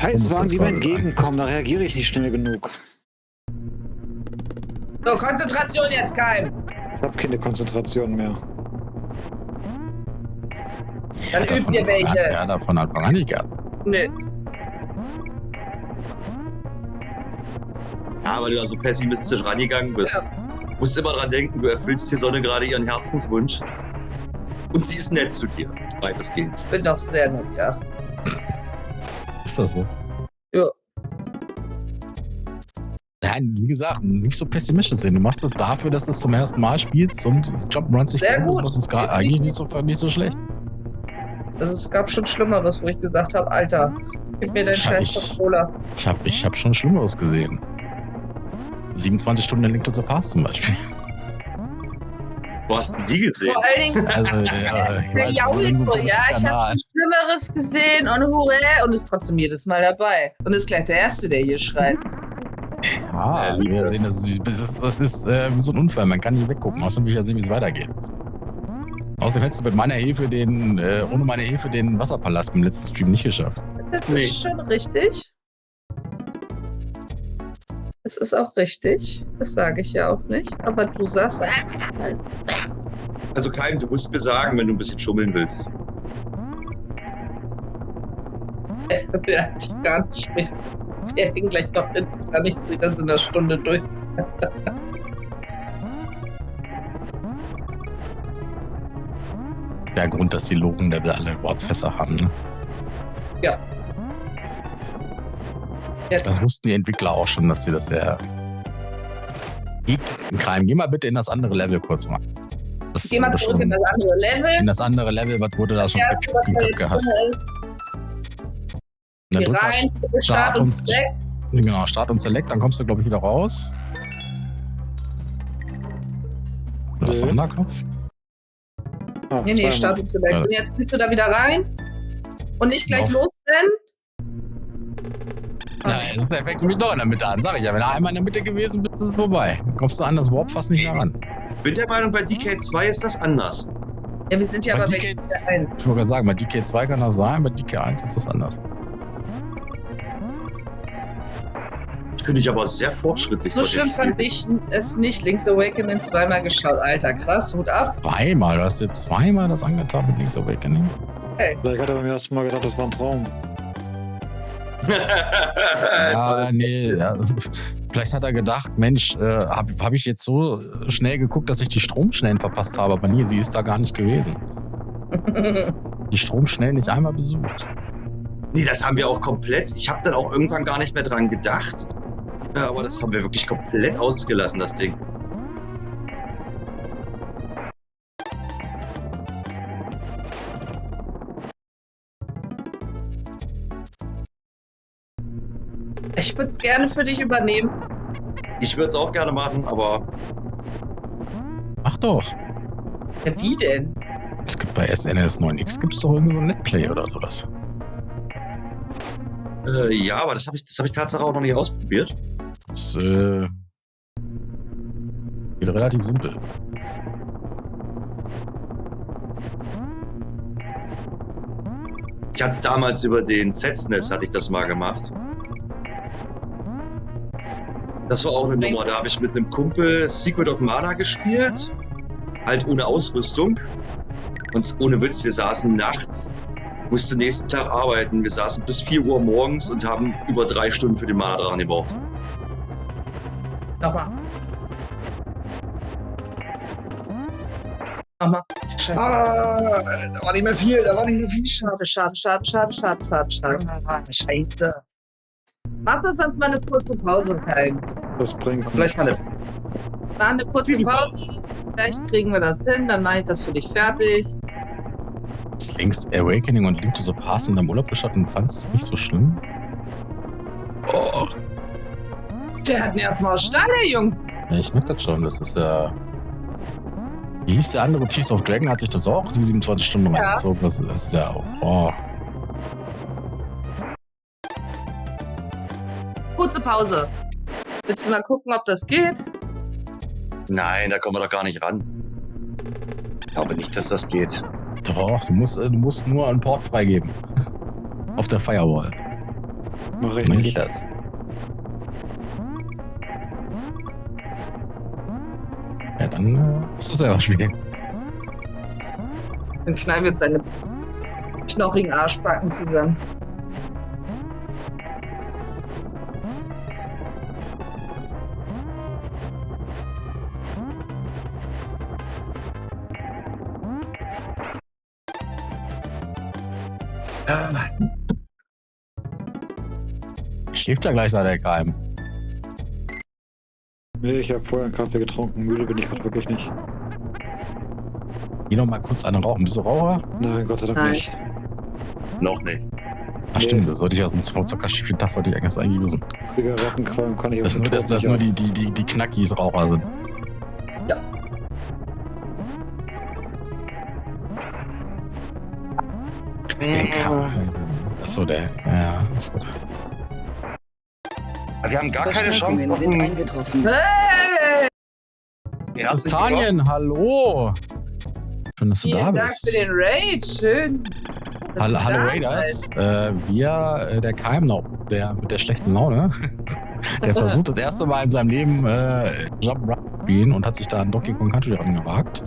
Scheiß waren die mir quasi entgegenkommen, da reagiere ich nicht schnell genug. So, Konzentration jetzt, Keim. Ich habe keine Konzentration mehr. Dann übt ihr welche. Ja, davon Anfang an nicht gehabt. Nö. Ja, weil du da so pessimistisch rangegangen bist. Du musst immer dran denken, du erfüllst die Sonne gerade ihren Herzenswunsch. Und sie ist nett zu dir, weitestgehend. Ich bin doch sehr nett, ja. Ist das so? Ja. Nein, wie gesagt, nicht so pessimistisch sehen. Du machst das dafür, dass du es zum ersten Mal spielst und Jump'n'Runs nicht Sehr gut. gut. Das ist gar eigentlich nicht so schlecht. Also es gab schon Schlimmeres, wo ich gesagt habe, Alter, gib mir deinen scheiß Controller. Ich hab schon Schlimmeres gesehen. 27 Stunden in Link to the Past zum Beispiel. Wo hast du die gesehen? Vor allen Dingen, Also, ich der weiß, Jauliko, so ein ja, ich Kanal. habe schon Schlimmeres gesehen und hurra und ist trotzdem jedes Mal dabei. Und ist gleich der Erste, der hier schreit. Ja, Ja, lieb wir das. sehen, das ist wie so ein Unfall. Man kann nicht weggucken, außerdem will ich ja sehen, wie es weitergeht. Außerdem hättest du mit meiner Hilfe ohne meine Hilfe den Wasserpalast beim letzten Stream nicht geschafft. Das Nee. ist schon richtig. Das ist auch richtig. Das sage ich ja auch nicht. Aber du sagst, Also Keim, du musst mir sagen, wenn du ein bisschen schummeln willst. ja, ich gar nicht mehr. Wir hängen gleich noch hinten dran. Ich ziehe das in der Stunde durch. Der Grund, dass die Logen-Level alle Warpfässer haben, ne? Ja. Das wussten die Entwickler auch schon, dass sie das ja... Geh mal bitte in das andere Level kurz mal. Geh mal zurück in das andere Level. In das andere Level, was wurde da schon was da jetzt gehasst? Geh rein, Start und Select. Genau, Start und Select, dann kommst du, glaube ich, wieder raus. Oder was anderer Knopf? Nee, Start und Select. Ja. Und jetzt gehst du da wieder rein und nicht gleich losrennen. Ja, das fängt nämlich doch in der Mitte an, sag ich ja. Wenn du einmal in der Mitte gewesen bist, ist es vorbei. Dann kommst du an das Warp fast nicht mehr ran. Ich bin der Meinung, bei DK2 ist das anders. Ja, wir sind ja aber bei DK1. DK1. Ich wollte gerade sagen, bei DK2 kann das sein, bei DK1 ist das anders. Das finde ich aber sehr fortschrittlich. So schlimm fand ich es nicht. Link's Awakening zweimal geschaut. Alter, krass, Hut ab. Zweimal? Du hast dir zweimal das angetan mit Link's Awakening? Hey. Ich hatte beim ersten Mal gedacht, das war ein Traum. Ja, nee. Ja. Vielleicht hat er gedacht, Mensch, hab ich jetzt so schnell geguckt, dass ich die Stromschnellen verpasst habe. Aber nee, sie ist da gar nicht gewesen. Die Stromschnellen nicht einmal besucht. Nee, das haben wir auch komplett. Ich habe dann auch irgendwann gar nicht mehr dran gedacht. Aber das haben wir wirklich komplett ausgelassen, das Ding. Ich würde es gerne für dich übernehmen. Ich würde es auch gerne machen, aber... Ach doch. Ja, wie denn? Es gibt bei SNS 9X gibt's doch irgendwo ein Netplay oder sowas. Ja, aber das hab ich tatsächlich auch noch nicht ausprobiert. Das geht relativ simpel. Ich hatte es damals über den ZSNES, hatte ich das mal gemacht. Das war auch eine Nummer, da habe ich mit einem Kumpel Secret of Mana gespielt. Halt ohne Ausrüstung. Und ohne Witz, wir saßen nachts, mussten nächsten Tag arbeiten. Wir saßen bis 4 Uhr morgens und haben über 3 Stunden für den Mana-Drachen gebraucht. Nochmal. Nochmal. Scheiße. Da war nicht mehr viel, Schade. Scheiße. Mach das sonst mal eine kurze Pause, Kai. Das bringt Vielleicht mal eine... Mach eine kurze Pause. Vielleicht kriegen wir das hin, dann mache ich das für dich fertig. Das Link's Awakening und Link to the Past in deinem Urlaub geschaut und fandst es nicht so schlimm? Oh. Der hat Nerven aus Stahl, der Junge. Ja, ich merke das schon. Das ist ja... Wie hieß der andere? Thieves of Dragon hat sich das auch die 27 Stunden reingezogen. Das ist ja... Oh. Kurze Pause. Willst du mal gucken, ob das geht? Nein, da kommen wir doch gar nicht ran. Ich glaube nicht, dass das geht. Doch, du musst nur einen Port freigeben. Auf der Firewall. Mach ich Dann nicht. geht das. Ja, dann musst du selber spielen. Dann knallen wir jetzt seine knochigen Arschbacken zusammen. Schläft ja gleich seit der KM. Nee, ich habe vorher einen Kaffee getrunken. Müde bin ich gerade wirklich nicht. Geh noch mal kurz eine rauchen. Bist du Raucher? Nein, Gott sei Dank Nein. nicht. Noch nicht. Ach stimmt, das sollte ich aus dem Zuckerschiffen, das sollte ich eigentlich wissen. Zigarettenqualm kann ich Das aus dem nur, dass Tod das nicht nur ab. die Knackis Raucher sind. Ja. Der kann. Achso, der. Ja, ist gut. Wir haben gar keine Chance auf sind den... eingetroffen. Hey! Kastanien, hallo! Schön, dass du da Vielen Dank bist. für den Raid. Schön. dass Hallo, du hallo da Raiders. seid. Der KM, der mit der schlechten Laune, der versucht das erste Mal in seinem Leben Jump'n'Run zu spielen und hat sich da an Donkey Kong Country rangewagt,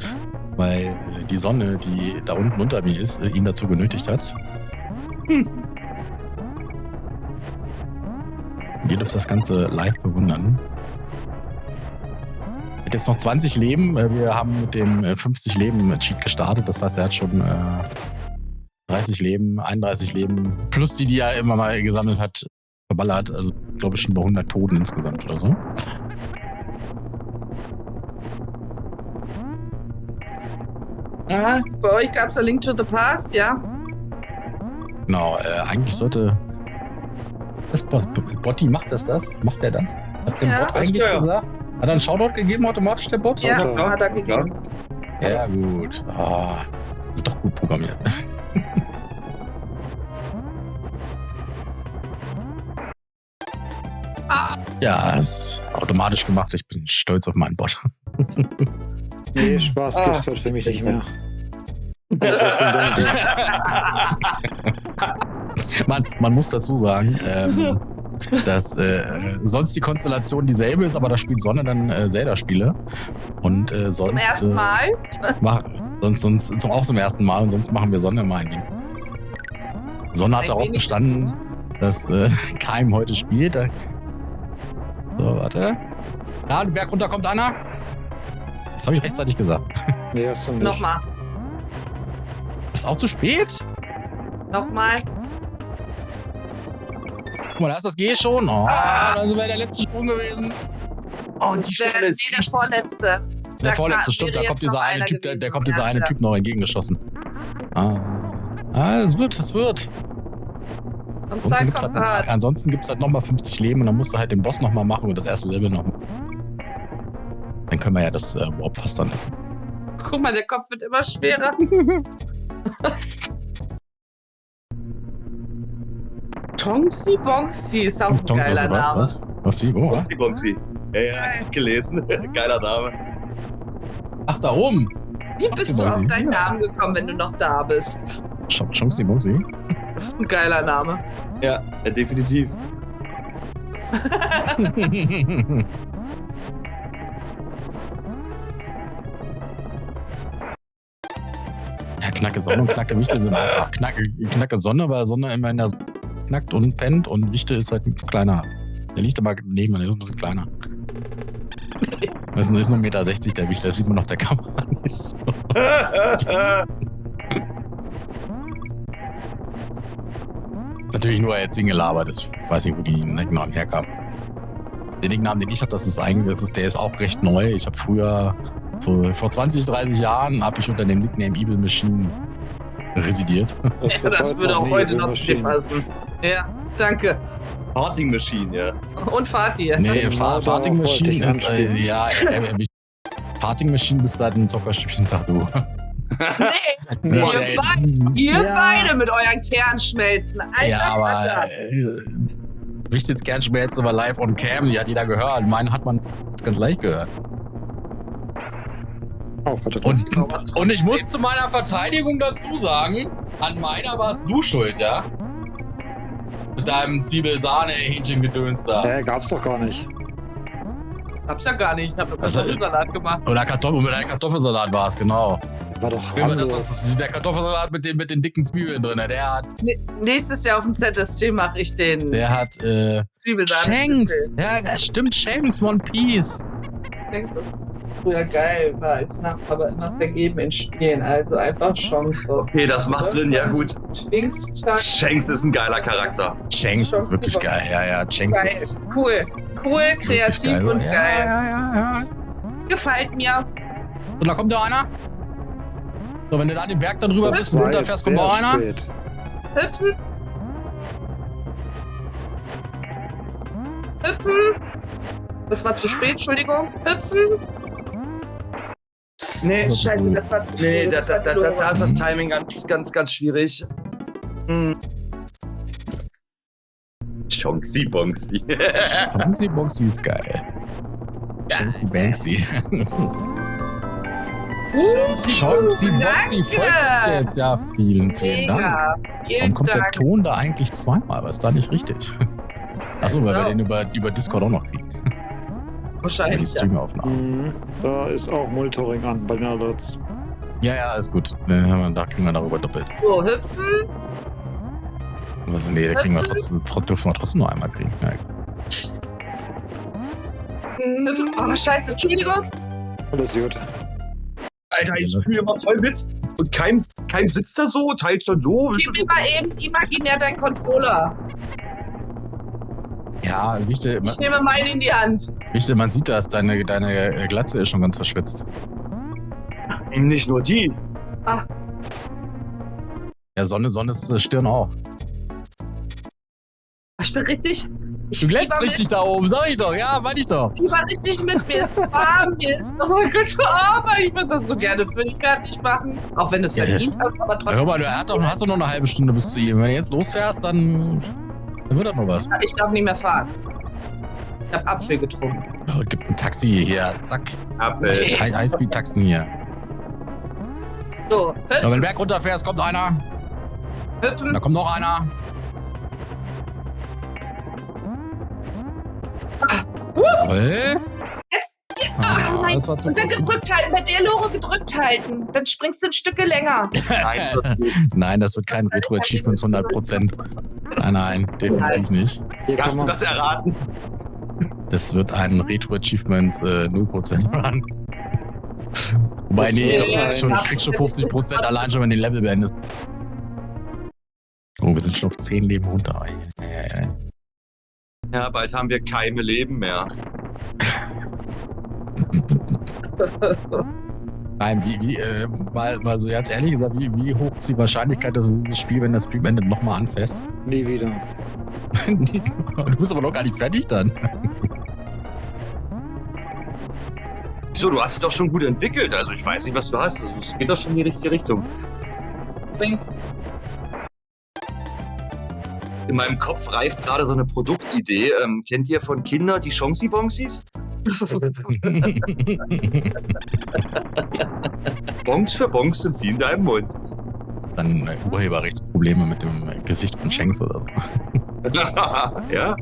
weil die Sonne, die da unten unter mir ist, ihn dazu genötigt hat. Ihr dürft das Ganze live bewundern. hat jetzt noch 20 Leben. Wir haben mit dem 50 Leben Cheat gestartet. Das heißt, er hat schon 30 Leben, 31 Leben. Plus die er immer mal gesammelt hat, verballert. Also, ich glaube, schon bei 100 Toten insgesamt oder so. Ja, bei euch gab es A Link to the Past, ja? Genau, eigentlich sollte... Botti, macht das? Macht er das? Hat der Bot eigentlich gesagt? Hat er einen Shoutout gegeben automatisch, der Bot? Ja, hat er gegeben. Ja, gut. Wird doch gut programmiert. Ja, ist automatisch gemacht. Ich bin stolz auf meinen Bot. Nee, Spaß gibt's heute für mich nicht mehr. Man muss dazu sagen, dass sonst die Konstellation dieselbe ist, aber da spielt Sonne dann Zelda-Spiele. Und sonst. Zum ersten Mal? Sonst auch zum ersten Mal und sonst machen wir Sonne mal ein wenig. Sonne hat darauf bestanden, dass Keim heute spielt. So, warte. Ja, den Berg runter kommt einer. Das habe ich rechtzeitig gesagt. Nee, hast du nicht. Nochmal. Ist auch zu spät? Nochmal. Guck mal, da ist das G schon. Oh, das wäre der letzte Sprung gewesen. Oh, die Stelle ist... Nee, der vorletzte. Der vorletzte, stimmt. Da kommt dieser eine Typ, der kommt dieser eine Typ noch entgegengeschossen. Es wird. Ansonsten gibt's halt nochmal 50 Leben und dann musst du halt den Boss nochmal machen und das erste Level noch. Dann können wir ja das Warp fast dann nutzen. Guck mal, der Kopf wird immer schwerer. Tonksi Bonksi ist auch ein geiler Name. Was wie, wo? Bonksi Bonksi. Ja, gelesen. Geiler Name. Ach, da oben. Wie bist du auf deinen Namen gekommen, wenn du noch da bist? Chonksi Bonksi. Das ist ein geiler Name. Ja, definitiv. Ja, Knacke Sonne und Knacke Wichte sind einfach Knacke Sonne, weil Sonne immer in der Sonne knackt und pennt und Wichte ist halt ein kleiner. Der liegt aber neben, der ist ein bisschen kleiner. Das ist nur 1,60 Meter der Wichte, das sieht man auf der Kamera nicht so. Das ist natürlich nur jetzt hingelabert, ich weiß nicht, wo die Nicknamen herkamen. Der Nicknamen, den ich habe, der ist auch recht neu. Ich habe früher, so vor 20, 30 Jahren, habe ich unter dem Nickname Evil Machine residiert. Das würde auch heute noch zu dir passen. Ja, danke. Farting Machine, ja. Und Fatih. Nee, Farting Machine ist, Farting Machine bist halt ein Zockerstückchen-Tag, du. Nee, ihr beide mit euren Kernschmelzen. Alter, ja, aber Wichtiges Kernschmelzen war live on cam, die hat jeder gehört. Meine hat man ganz leicht gehört. Und ich muss zu meiner Verteidigung dazu sagen, an meiner warst du schuld, ja? Mit deinem Zwiebel-Sahne-Hähnchen-Gedöns da. Gab's doch gar nicht. Gab's ja gar nicht, ich hab nur Kartoffelsalat gemacht. Oder Kartoffelsalat war es, genau. War doch der Kartoffelsalat mit den dicken Zwiebeln drin, der hat... Nächstes Jahr auf dem ZST mache ich den... Der hat, Zwiebelsalat. Shanks! Ja, das stimmt, Shanks, One Piece. Denkst du? Früher geil, war als aber immer vergeben in Spielen, also einfach Chance draus. Okay, das macht Sinn, ja gut. Shanks ist ein geiler Charakter. Shanks ist wirklich geil, ja, Shanks ist... Cool, kreativ geil, und geil. Ja. Gefällt mir. So, da kommt da einer. So, wenn du da den Berg dann rüber bist und runterfährst, kommt auch einer. Hüpfen. Das war zu spät, Entschuldigung. Hüpfen. Nee, scheiße, das war zu spät. Nee, da ist das Timing ganz schwierig. Chonksi Bonksi. Chonksi Bonksi ist geil. Chonksi Banksy. Chonksi Bonksi folgt uns jetzt. Ja, vielen Dank. Warum kommt der Ton da eigentlich zweimal? Was ist da nicht richtig? Achso, weil wir den über Discord auch noch kriegen. Wahrscheinlich. Die Streamaufnahmen. Da ist auch Monitoring an bei den Alerts. Ja, ist gut. Da kriegen wir darüber doppelt. So, hüpfen. Nee, dürfen wir trotzdem nur einmal kriegen. Ja, Oh, scheiße, Entschuldigung. Alles gut. Alter, ich fühle immer voll mit. Und keinem sitzt da so, teilt schon so. Gib mir mal eben imaginär deinen Controller. Ja, wichtig, Ich nehme meinen in die Hand. man sieht das, deine Glatze ist schon ganz verschwitzt. Nicht nur die. Ach, Ja, Sonnes Stirn auch. ich bin richtig. Ich Du glänzt fieber richtig da oben, sag ich doch. Ja, weiß ich doch. Ich fieber richtig mit. Mir ist warm. Mir ist. Oh mein Gott, aber ich würde das so gerne für dich fertig machen. Auch wenn du es verdient hast, aber trotzdem. Hör mal, du hast doch noch eine halbe Stunde bis zu ihm. Wenn du jetzt losfährst, dann wird das noch was. Ich darf nicht mehr fahren. Ich habe Apfel getrunken. Oh, gibt ein Taxi hier, zack. Apfel. Highspeed-Taxen hier. So, Ja, wenn du den Berg runterfährst, kommt einer. hüpfen. Da kommt noch einer. Jawohl. Jetzt. Ah, Nein. das war zu Und dann kurz. gedrückt halten, bei der Lore gedrückt halten. Dann springst du ein Stücke länger. Nein, das nicht. Nein, das wird kein Retro-Achievements 100%. Nein, definitiv nicht. Hier kann Hast du man, das erraten? Das wird ein Retro-Achievements 0% machen. Wobei, Das nee, wird ich ein- krieg schon 50% allein schon, wenn du den Level beendest. Oh, wir sind schon auf 10 Leben runter. Ja, bald haben wir keine Leben mehr. Nein, mal so ganz ehrlich gesagt, wie hoch ist die Wahrscheinlichkeit, dass du das Spiel, wenn das Stream endet, nochmal anfährst? nie wieder. Du bist aber noch gar nicht fertig dann. Wieso, du hast dich doch schon gut entwickelt. Also ich weiß nicht, was du hast. Also, es geht doch schon in die richtige Richtung. In meinem Kopf reift gerade so eine Produktidee. Kennt ihr von Kinder die Chonsi-Bonsis? Bonks für Bonks sind sie in deinem Mund. Dann Urheberrechtsprobleme mit dem Gesicht von Shanks oder so. Ja?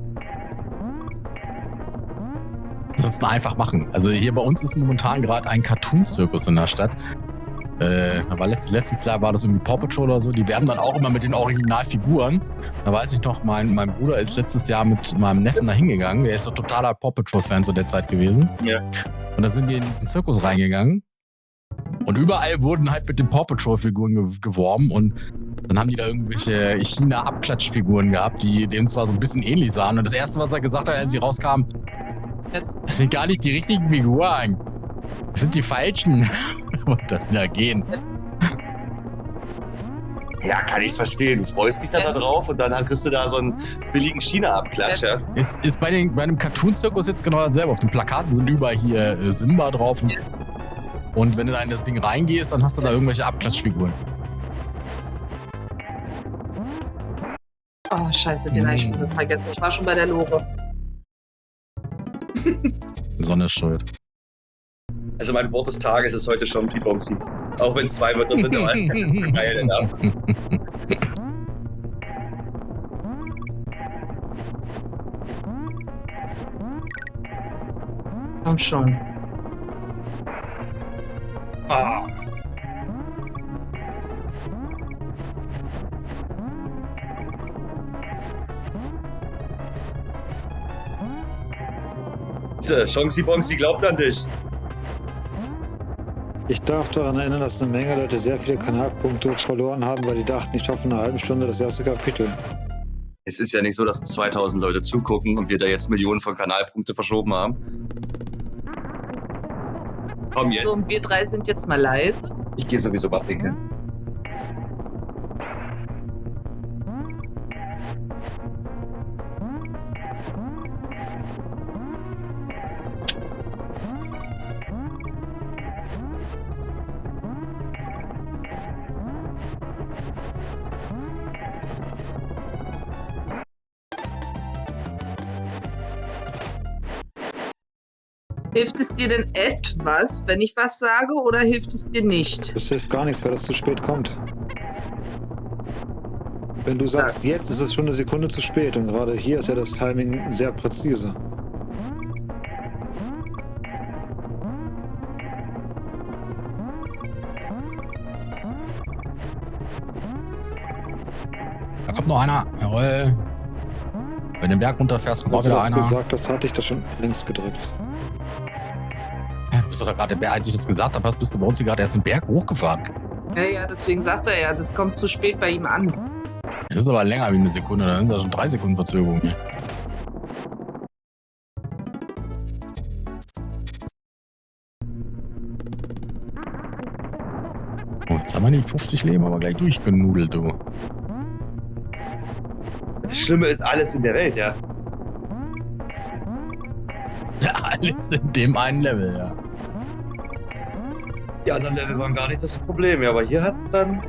Ansonsten einfach machen. Also hier bei uns ist momentan gerade ein Cartoon-Zirkus in der Stadt. Aber letztes Jahr war das irgendwie Paw Patrol oder so. Die werben dann auch immer mit den Originalfiguren. Da weiß ich noch, mein Bruder ist letztes Jahr mit meinem Neffen da hingegangen. Der ist so totaler Paw Patrol-Fan zu der Zeit gewesen. Ja. Und da sind wir in diesen Zirkus reingegangen. Und überall wurden halt mit den Paw Patrol-Figuren geworben. Und dann haben die da irgendwelche China-Abklatschfiguren gehabt, die denen zwar so ein bisschen ähnlich sahen. Und das Erste, was er gesagt hat, als sie rauskamen, Jetzt. das sind gar nicht die richtigen Figuren. Das sind die falschen. Und dann wieder gehen. Ja, kann ich verstehen. Du freust dich dann da drauf und dann kriegst du da so einen billigen China-Abklatscher. Ist bei einem Cartoon-Zirkus jetzt genau dasselbe. Auf den Plakaten sind überall hier Simba drauf. Und wenn du da in das Ding reingehst, dann hast du da irgendwelche Abklatschfiguren. Oh, scheiße, den habe ich schon vergessen. Ich war schon bei der Lore. Die Sonne ist schuld. Also mein Wort des Tages ist heute Chonsi Bonsi. Auch wenn es 2 Wörter sind, aber geil, ja. Komm schon. Ah. Chonsi Bonsi glaubt an dich. Ich darf daran erinnern, dass eine Menge Leute sehr viele Kanalpunkte verloren haben, weil die dachten, ich schaffe in einer halben Stunde das erste Kapitel. Es ist ja nicht so, dass 2000 Leute zugucken und wir da jetzt Millionen von Kanalpunkte verschoben haben. Komm So, jetzt. und wir 3 sind jetzt mal leise. Ich gehe sowieso mal pinkeln. Hilft es dir denn etwas, wenn ich was sage, oder hilft es dir nicht? Das hilft gar nichts, weil das zu spät kommt. Wenn du sagst, jetzt ist es schon eine Sekunde zu spät und gerade hier ist ja das Timing sehr präzise. Da kommt noch einer. Jawohl. Wenn du den Berg runterfährst, kommt auch Als du wieder das einer. gesagt hast, hatte ich das schon längst gedrückt. Du bist doch gerade, als ich das gesagt habe, bist du bei uns hier gerade erst den Berg hochgefahren. Ja, deswegen sagt er ja, das kommt zu spät bei ihm an. Das ist aber länger wie eine Sekunde, dann sind ja schon 3 Sekunden Verzögerung hier. Oh, jetzt haben wir die 50 Leben aber gleich durchgenudelt, du. Das Schlimme ist alles in der Welt, ja. Ja, alles in dem einen Level, ja. Die anderen Level waren gar nicht das Problem, ja, aber hier hat's dann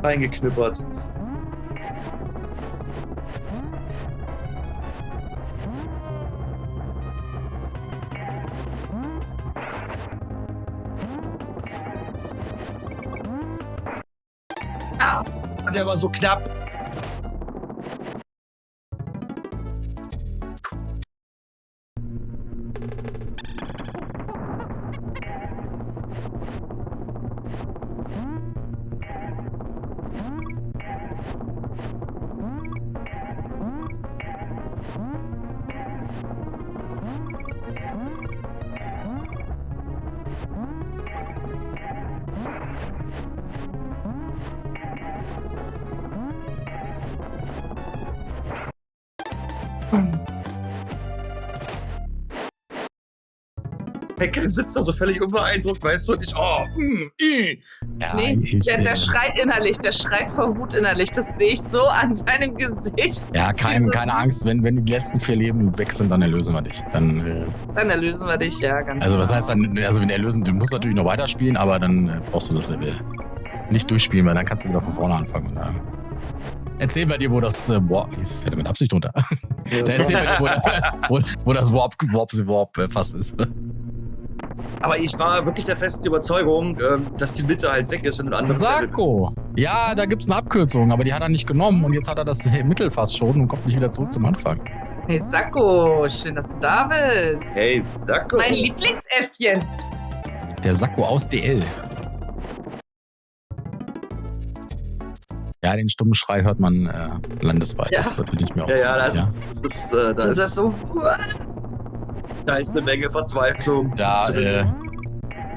reingeknüppert. Ah, der war so knapp. Heckrim sitzt da so völlig unbeeindruckt, weißt du, und ich, Ja, Nee, der schreit innerlich, der schreit vor Wut innerlich. Das sehe ich so an seinem Gesicht. Ja, keine Angst, wenn die letzten 4 Leben weg sind, dann erlösen wir dich. Dann erlösen wir dich, ja, ganz also was genau. heißt dann, also wenn erlösen, du musst natürlich noch weiterspielen, aber dann brauchst du das Level nicht durchspielen, weil dann kannst du wieder von vorne anfangen. Erzähl bei dir, wo das jetzt fährt er mit Absicht runter. Erzähl bei dir, wo das Warp fast ist. Aber ich war wirklich der festen Überzeugung, dass die Mitte halt weg ist, wenn du ein anderes Sakko! Level bist. Ja, da gibt's eine Abkürzung, aber die hat er nicht genommen und jetzt hat er das Mittelfass schon und kommt nicht wieder zurück zum Anfang. Hey Sakko, schön, dass du da bist. Hey, Sakko! Mein Lieblingsäffchen. Der Sakko aus DL. Ja, den stummen Schrei hört man landesweit. Ja. Das bin ich mir auch Ja, sicher. Das ist so. Da ist eine Menge Verzweiflung. Da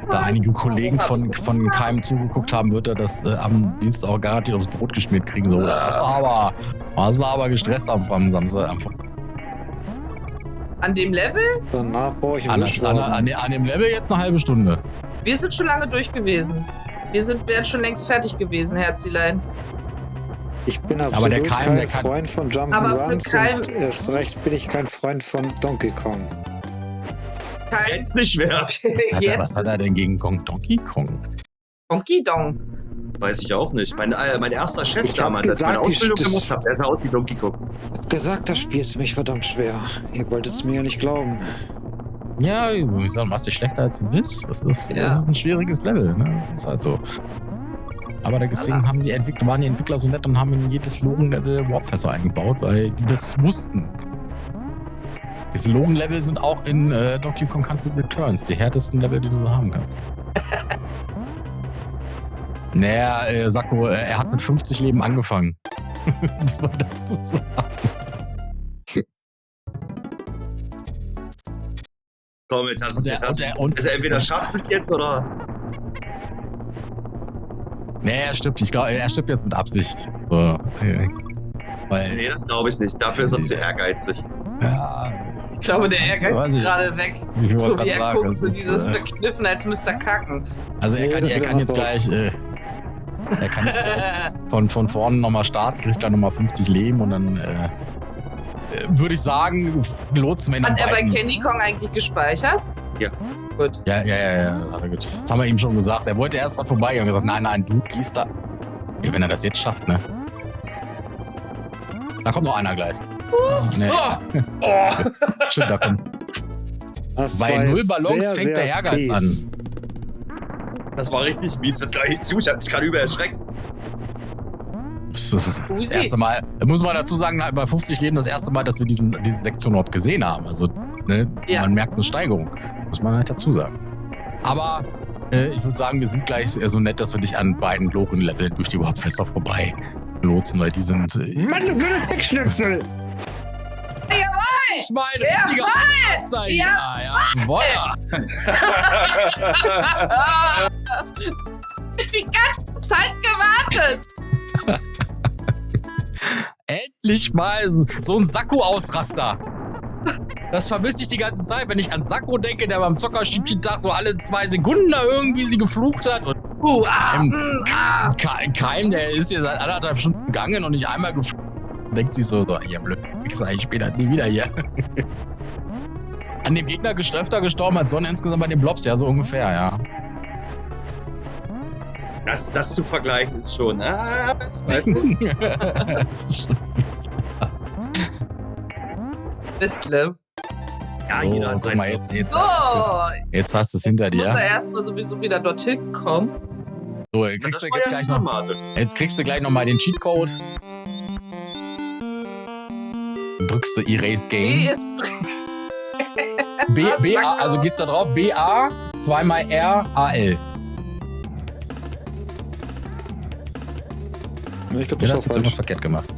einige Kollegen von Keim zugeguckt haben, wird er das am Dienstag auch garantiert aufs Brot geschmiert kriegen. So, hast du aber gestresst am Samstag. An dem Level? Danach brauche ich An dem Level jetzt eine halbe Stunde. Wir sind schon lange durch gewesen. wären schon längst fertig gewesen, Herzilein. Ich bin Aber absolut der Keim, kein Freund von Jump'n'Runs und erst recht bin ich kein Freund von Donkey Kong. Jetzt nicht mehr. Was hat er denn gegen Donkey Kong? Donkey Dong. Weiß ich auch nicht. Mein erster Chef Ich hab damals, als ich meine gesagt, Ausbildung das- gemacht habe, der sah aus wie Donkey Kong. Ich hab gesagt, das Spiel ist für mich verdammt schwer. Ihr wolltet es mir ja nicht glauben. Ja, wie gesagt, machst du schlechter als du bist. Das ist ein schwieriges Level, ne? Das ist halt so. Aber deswegen waren die Entwickler so nett und haben in jedes Logen-Level Warpfässer eingebaut, weil die das wussten. Diese Logen-Level sind auch in Donkey Kong Country Returns die härtesten Level, die du so haben kannst. Naja, Sakko, er hat mit 50 Leben angefangen. Muss man dazu sagen. Komm, jetzt hast du es. Und Entweder schaffst du es jetzt oder. nee, er stirbt. Ich glaube, er stirbt jetzt mit Absicht. So, weil, Nee, das glaube ich nicht. Dafür ist er zu ehrgeizig. ja, Ich glaube, der Ehrgeiz weiß ist ich. gerade weg. Ich wollte So grad wie er sagen, guckt, das so ist, dieses Verkniffen als Mr. Kacken. also er Nee, kann das jetzt wird gleich, er kann jetzt von vorne nochmal starten, kriegt dann nochmal 50 Leben und dann würde ich sagen, lotsen wir ihn Hat er bei beiden. Candy Kong eigentlich gespeichert? Ja. Gut. Ja, das haben wir ihm schon gesagt. Er wollte erst dran vorbeigehen und gesagt, nein, du gehst da. Ja, wenn er das jetzt schafft, ne? Da kommt noch einer gleich. Nee. Stimmt, da kommt. Das Bei war 0 jetzt Ballons sehr, fängt sehr der Ehrgeiz fies. Das war richtig mies. Was gleich zu? Ich hab mich gerade übererschreckt. Das ist das erste Mal, da muss man dazu sagen, bei 50 Leben das erste Mal, dass wir diese Sektion überhaupt gesehen haben. Also, ne, Ja. man merkt eine Steigerung. Muss man halt dazu sagen. Aber ich würde sagen, wir sind gleich so nett, dass wir dich an beiden Logen-Leveln durch die Warpfässer vorbei lotsen, weil die sind. Mann, du blödes Wegschnitzel! Endlich mal ein richtiger Ausraster hier. Ja, Feuer. Ich die ganze Zeit gewartet. Endlich mal so ein Sakko-Ausraster. Das vermisse ich die ganze Zeit, wenn ich an Sakko denke, der beim Zockerschiebchen-Tag so alle 2 Sekunden da irgendwie sie geflucht hat. Und Keim, der ist hier seit 1,5 Stunden gegangen und nicht einmal geflucht. Denkt sich so, ja blöd, ich spiele das nie wieder hier. An dem Gegner öfter gestorben als Sonne insgesamt bei den Blobs, ja, so ungefähr, ja. Das zu vergleichen ist schon. Das weiß ich. Das ist schon Bisschen. Ja, so, jeder hat guck seinen. mal, jetzt So, hast du es hinter ich muss dir. da erstmal sowieso wieder dorthin kommen. So, Das kriegst du war jetzt ja gleich noch. dramatisch. Jetzt kriegst du gleich nochmal den Cheatcode. Drückst du Erase Die Game. ist BA, also gehst da drauf, BA, 2x R, AL. Ich glaube, Ja, das hast ist jetzt auch irgendwas falsch. verkehrt gemacht.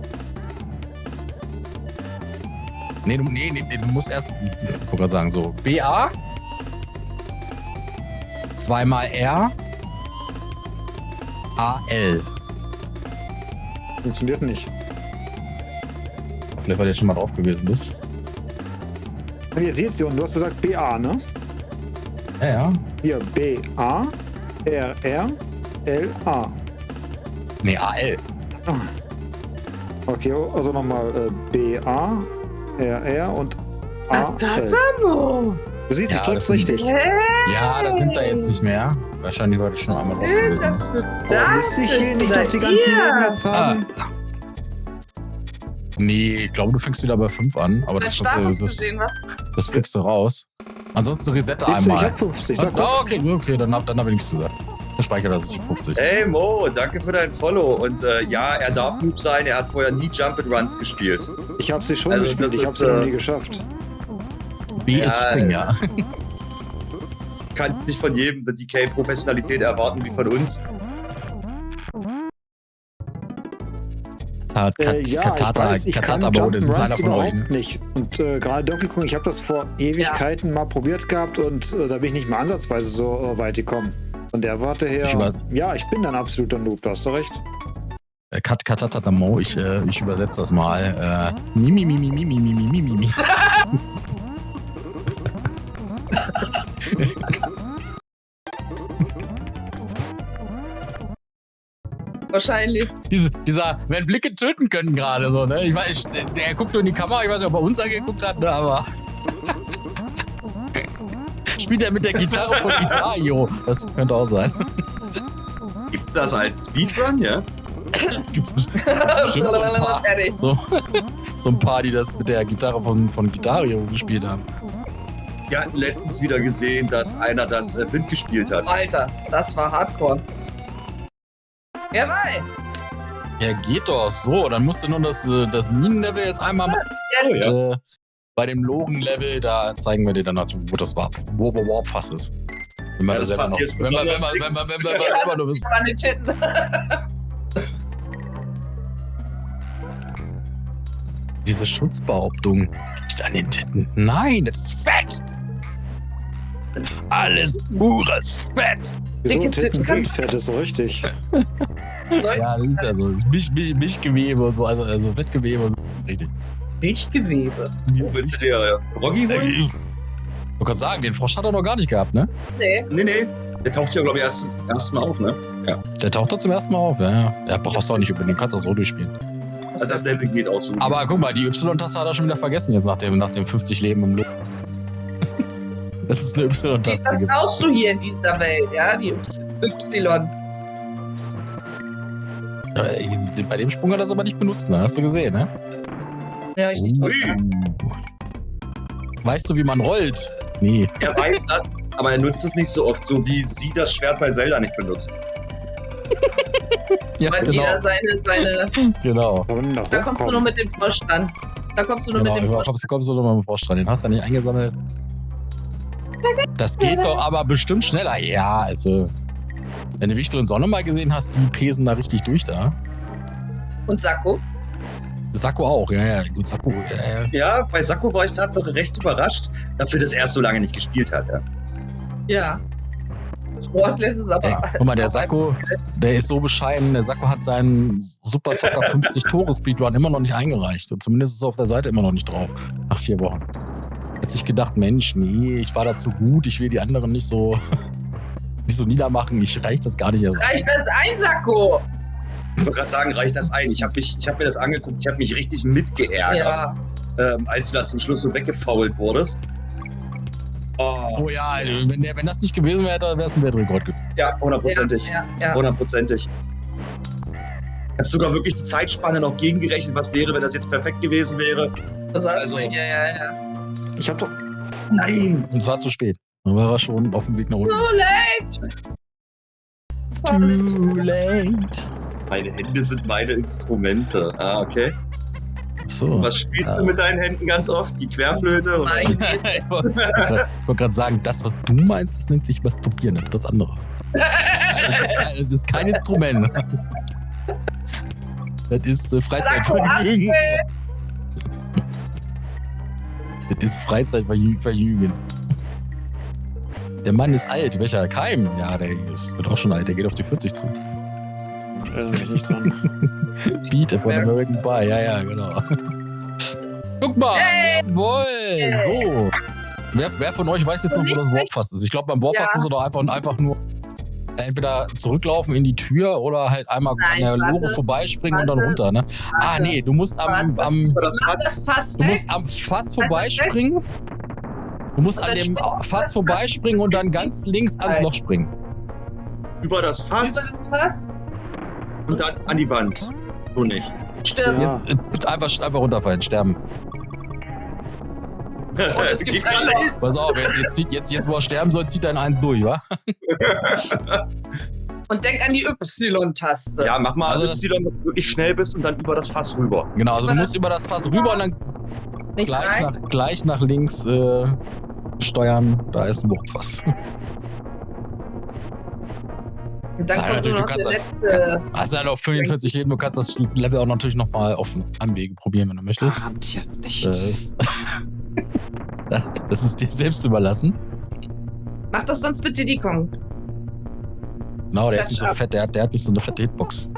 Nee, du musst erst, ich wollte gerade sagen, so, BA, 2x R, AL. Funktioniert nicht. Vielleicht, weil du jetzt schon mal drauf gewesen bist. Und ihr seht sie und du hast gesagt BA, ne? Ja, ja. Hier, BA, RR, LA. Nee, AL. Ah. Okay, also nochmal BA, RR und AL. Tatamo. Du siehst, Ja, ich drück's das sind- richtig. Ja, das nimmt er jetzt nicht mehr. Wahrscheinlich, weil du schon einmal drauf gewesen bist. Warum müsste ich hier nicht doch die ganzen Leben jetzt haben? Nee, ich glaube, du fängst wieder bei 5 an, aber Der das, Status das, gesehen, was? das kriegst du raus. Ansonsten resette Siehst du, ich einmal. hab 50. Da, Oh, guck. okay, dann hab ich nichts zu sagen. Dann speichert das die 50. Hey Mo, danke für dein Follow. Und ja, er darf Noob sein, er hat vorher nie Jump'n'Runs gespielt. Ich hab sie schon Also, gespielt, das ich hab ist, sie noch nie geschafft. B ist Ja, Spring, ja. Du kannst nicht von jedem der DK-Professionalität erwarten wie von uns. Ja, ich weiß, ich kann Katata-Mode, das ist einer Jump'n'Runs von euch. überhaupt nicht. Und gerade Donkey Kong, ich habe das vor Ewigkeiten mal probiert gehabt und da bin ich nicht mal ansatzweise so weit gekommen. Von der Warte her, ja, ich bin dann absoluter Noob, du hast doch recht. Katatamo, ich übersetze das mal. Mimi. Wahrscheinlich. Dieser, wenn Blicke töten können gerade so, ne? Ich weiß, der guckt nur in die Kamera, ich weiß nicht, ob er uns angeguckt hat, ne, aber. Spielt er mit der Gitarre von Guitar Hero? Das könnte auch sein. Gibt's das als Speedrun, ja? Das gibt's bestimmt so ein paar. Fertig. So ein paar, die das mit der Gitarre von Guitar Hero gespielt haben. Wir hatten letztens wieder gesehen, dass einer das blind gespielt hat. Alter, das war Hardcore. Jawohl. Ja, geht doch. So, dann musst du nur das Minenlevel jetzt einmal machen. Jetzt. Und, bei dem Logen-Level, da zeigen wir dir dann, also, wo das Warp-Fass ist. Wenn wir Ja, das das selber Fass noch, hier ist wenn wir besonders selber nur wissen. Meine Titten. Diese Schutzbehauptung nicht an den Titten. Nein, das ist Fett. Alles pures Fett. Wieso? Dicke Titten Titten sind kannst- fett, ist so richtig. Ja, das ist ja so. Das ist Milchgewebe und so, also Fettgewebe und so. Richtig. Milchgewebe. Wo willst du dir Froggy holen? Ich wollte gerade sagen, den Frosch hat er noch gar nicht gehabt, ne? Nee. Nee. Der taucht ja, glaube ich, erst mal auf, ne? Ja. Der taucht da zum ersten Mal auf, ja. Ja, brauchst du auch nicht unbedingt, kannst auch so durchspielen. Also das Level geht auch so. Aber guck mal, die Y-Taste hat er schon wieder vergessen jetzt nach dem 50 Leben im Lob. Das ist eine Das Y-Taste. brauchst du hier in dieser Welt, ja? Die Y. Bei dem Sprung hat er es aber nicht benutzt, ne? Hast du gesehen, ne? Ja, richtig toll. Weißt du, wie man rollt? Nee. Er weiß das, aber er nutzt es nicht so oft, so wie sie das Schwert bei Zelda nicht benutzt. Ja, Weil jeder seine. Genau. Aber noch Da kommst du nur mit dem Frosch dran. Da kommst du nur Genau, mit dem Frosch. kommst du noch mal mit dem Frosch dran. Den hast du ja nicht eingesammelt. Das geht doch aber bestimmt schneller. Ja, also. Wenn du Wichtel und Sonne mal gesehen hast, die pesen da richtig durch da. Und Sakko. Sakko auch, ja. Gut, Sakko, ja. Ja, bei Sakko war ich tatsächlich recht überrascht, dafür, dass er es so lange nicht gespielt hat. Ja. Ja. Sportless ist aber. Ey, guck mal, der Sakko, der ist so bescheiden. Der Sakko hat seinen Super Soccer 50 Tore Speedrun immer noch nicht eingereicht. Und zumindest ist er auf der Seite immer noch nicht drauf. Nach 4 Wochen. Hat sich gedacht, Mensch, nee, ich war dazu gut. Ich will die anderen nicht so niedermachen. Ich reich das gar nicht erst. Reicht das ein, Sakko? Ich wollte gerade sagen, reicht das ein? Ich hab mir das angeguckt, ich habe mich richtig mitgeärgert, als du da zum Schluss so weggefault wurdest. Oh ja, wenn das nicht gewesen wäre, wäre es ein Weltrekord gewesen. Ja, 100%. Ja. 100%. Hast sogar wirklich die Zeitspanne noch gegengerechnet, was wäre, wenn das jetzt perfekt gewesen wäre. Also, ja. Ich hab doch. Nein! Und es war zu spät. Dann war er schon auf dem Weg nach unten. Too late! It's too late. Meine Hände sind meine Instrumente. Ah, okay. So. Was spielst du mit deinen Händen ganz oft? Die Querflöte? Oder? Nein. Ich wollte gerade sagen, das, was du meinst, das nennt sich Masturbieren, das ist was anderes. Das ist kein Instrument. Das ist Freizeitvergnügen. Das ist Freizeitvergnügen. Der Mann ist alt. Welcher? Keim? Ja, der wird auch schon alt. Der geht auf die 40 zu. Erinnere mich nicht dran. Beat von American Pie. Ja, genau. Guck mal. Jawohl. So. Wer von euch weiß jetzt noch, wo das Warpfass ist? Ich glaube, beim Warpfass muss er doch einfach nur entweder zurücklaufen in die Tür oder halt einmal an der Lore vorbeispringen und dann runter, ne? Ah, nee, du musst am Fass vorbeispringen. Du musst an dem Fass vorbeispringen und dann ganz links ans Loch springen. Über das Fass und dann an die Wand. So nicht. Stimmt. Ja. Jetzt einfach runterfallen, sterben. Es gibt Pass auf, jetzt wo er sterben soll, zieht er in 1 durch, wa? Und denk an die Y-Taste. Ja, mach mal Also Y, dass du wirklich schnell bist und dann über das Fass rüber. Genau, also du musst über das Fass rüber und dann Nicht rein? gleich nach links steuern. Da ist ein Wuchtfass. Und dann kommt nur noch der letzte. Hast ja noch 45 Leben, du kannst das Level auch natürlich nochmal auf einem Wege probieren, wenn du möchtest. Garantiert nicht. Das ist dir selbst überlassen. Mach das sonst mit Diddy Kong. Genau, der ist nicht so fett, der hat nicht so eine fette Hitbox.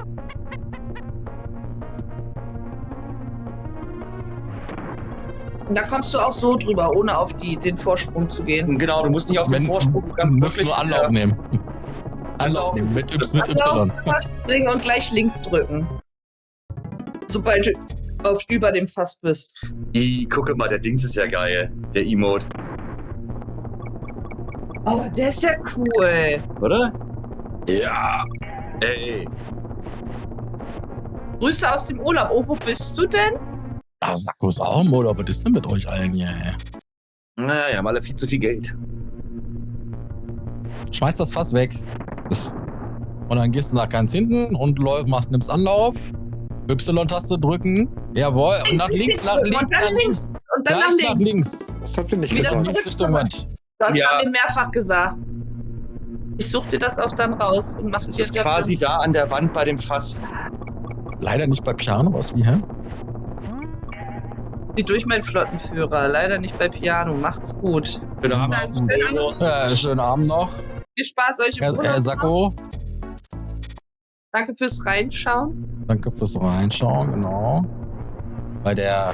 Und da kommst du auch so drüber, ohne auf den Vorsprung zu gehen. Genau, du musst nicht auf den Vorsprung, du musst nur Anlauf nehmen. Anlauf nehmen mit Y. Springen und gleich links drücken. Sobald du über dem Fass bist. Gucke mal, der Dings ist ja geil. Der Emote. Oh, der ist ja cool. Oder? Ja. Ey. Grüße aus dem Urlaub. Oh, wo bist du denn? Ah, Sakko ist auch im Urlaub. Was ist denn mit euch allen hier? Naja, haben alle viel zu viel Geld. Schmeiß das Fass weg. Und dann gehst du nach ganz hinten und nimmst Anlauf. Y-Taste drücken. Jawohl. Und nach links, nach links, nach links. Und dann nach links. Das habt ihr nicht Wieder gesagt. Links Richtung Wand. Das Ja. haben wir mehrfach gesagt. Ich such dir das auch dann raus und mach Das dir ist quasi da an der Wand bei dem Fass. Leider nicht bei Piano, was wie, hä? die durch meinen Flottenführer. Leider nicht bei Piano. Macht's gut. Schönen Abend. Dann schönen Abend. Ja, schönen Abend noch. Viel Spaß euch im Urlaub. Sakko, Danke fürs Reinschauen. danke fürs Reinschauen, genau. Bei der...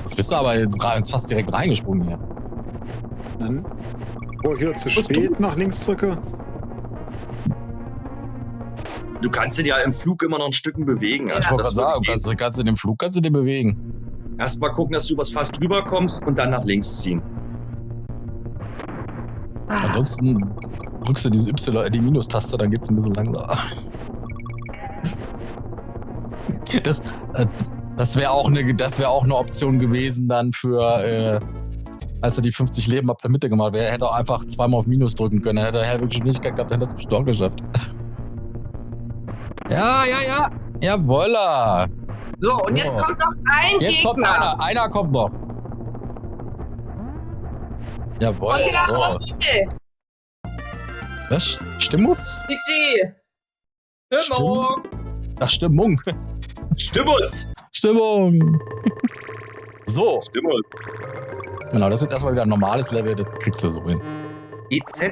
Jetzt bist du aber jetzt fast direkt reingesprungen hier. Dann, wo ich wieder zu spät nach links drücke. Du kannst dich ja im Flug immer noch ein Stück bewegen. Ja. Ich wollte das gerade sagen, wirklich kannst du in dem Flug den bewegen. Erstmal gucken, dass du übers Fass drüber kommst und dann nach links ziehen. Ansonsten drückst du diese die Minustaste, dann geht's ein bisschen langsamer. Das wäre auch eine Option gewesen dann für, als er die 50 Leben ab der Mitte gemacht wäre, hätte er einfach zweimal auf Minus drücken können. Dann hätte er wirklich Geschwindigkeit gehabt, dann hätte er es bestimmt auch geschafft. Ja. Jawolla. So, und jetzt kommt noch ein Jetzt Gegner. kommt einer kommt noch. Jawohl. Und der Oh. Rotschild. Was? Stimmus? GG. Stimmung. Ach, Stimmung. Stimmus! Stimmung. So. Stimmung. Genau, das ist jetzt erstmal wieder ein normales Level, das kriegst du so hin. EZ.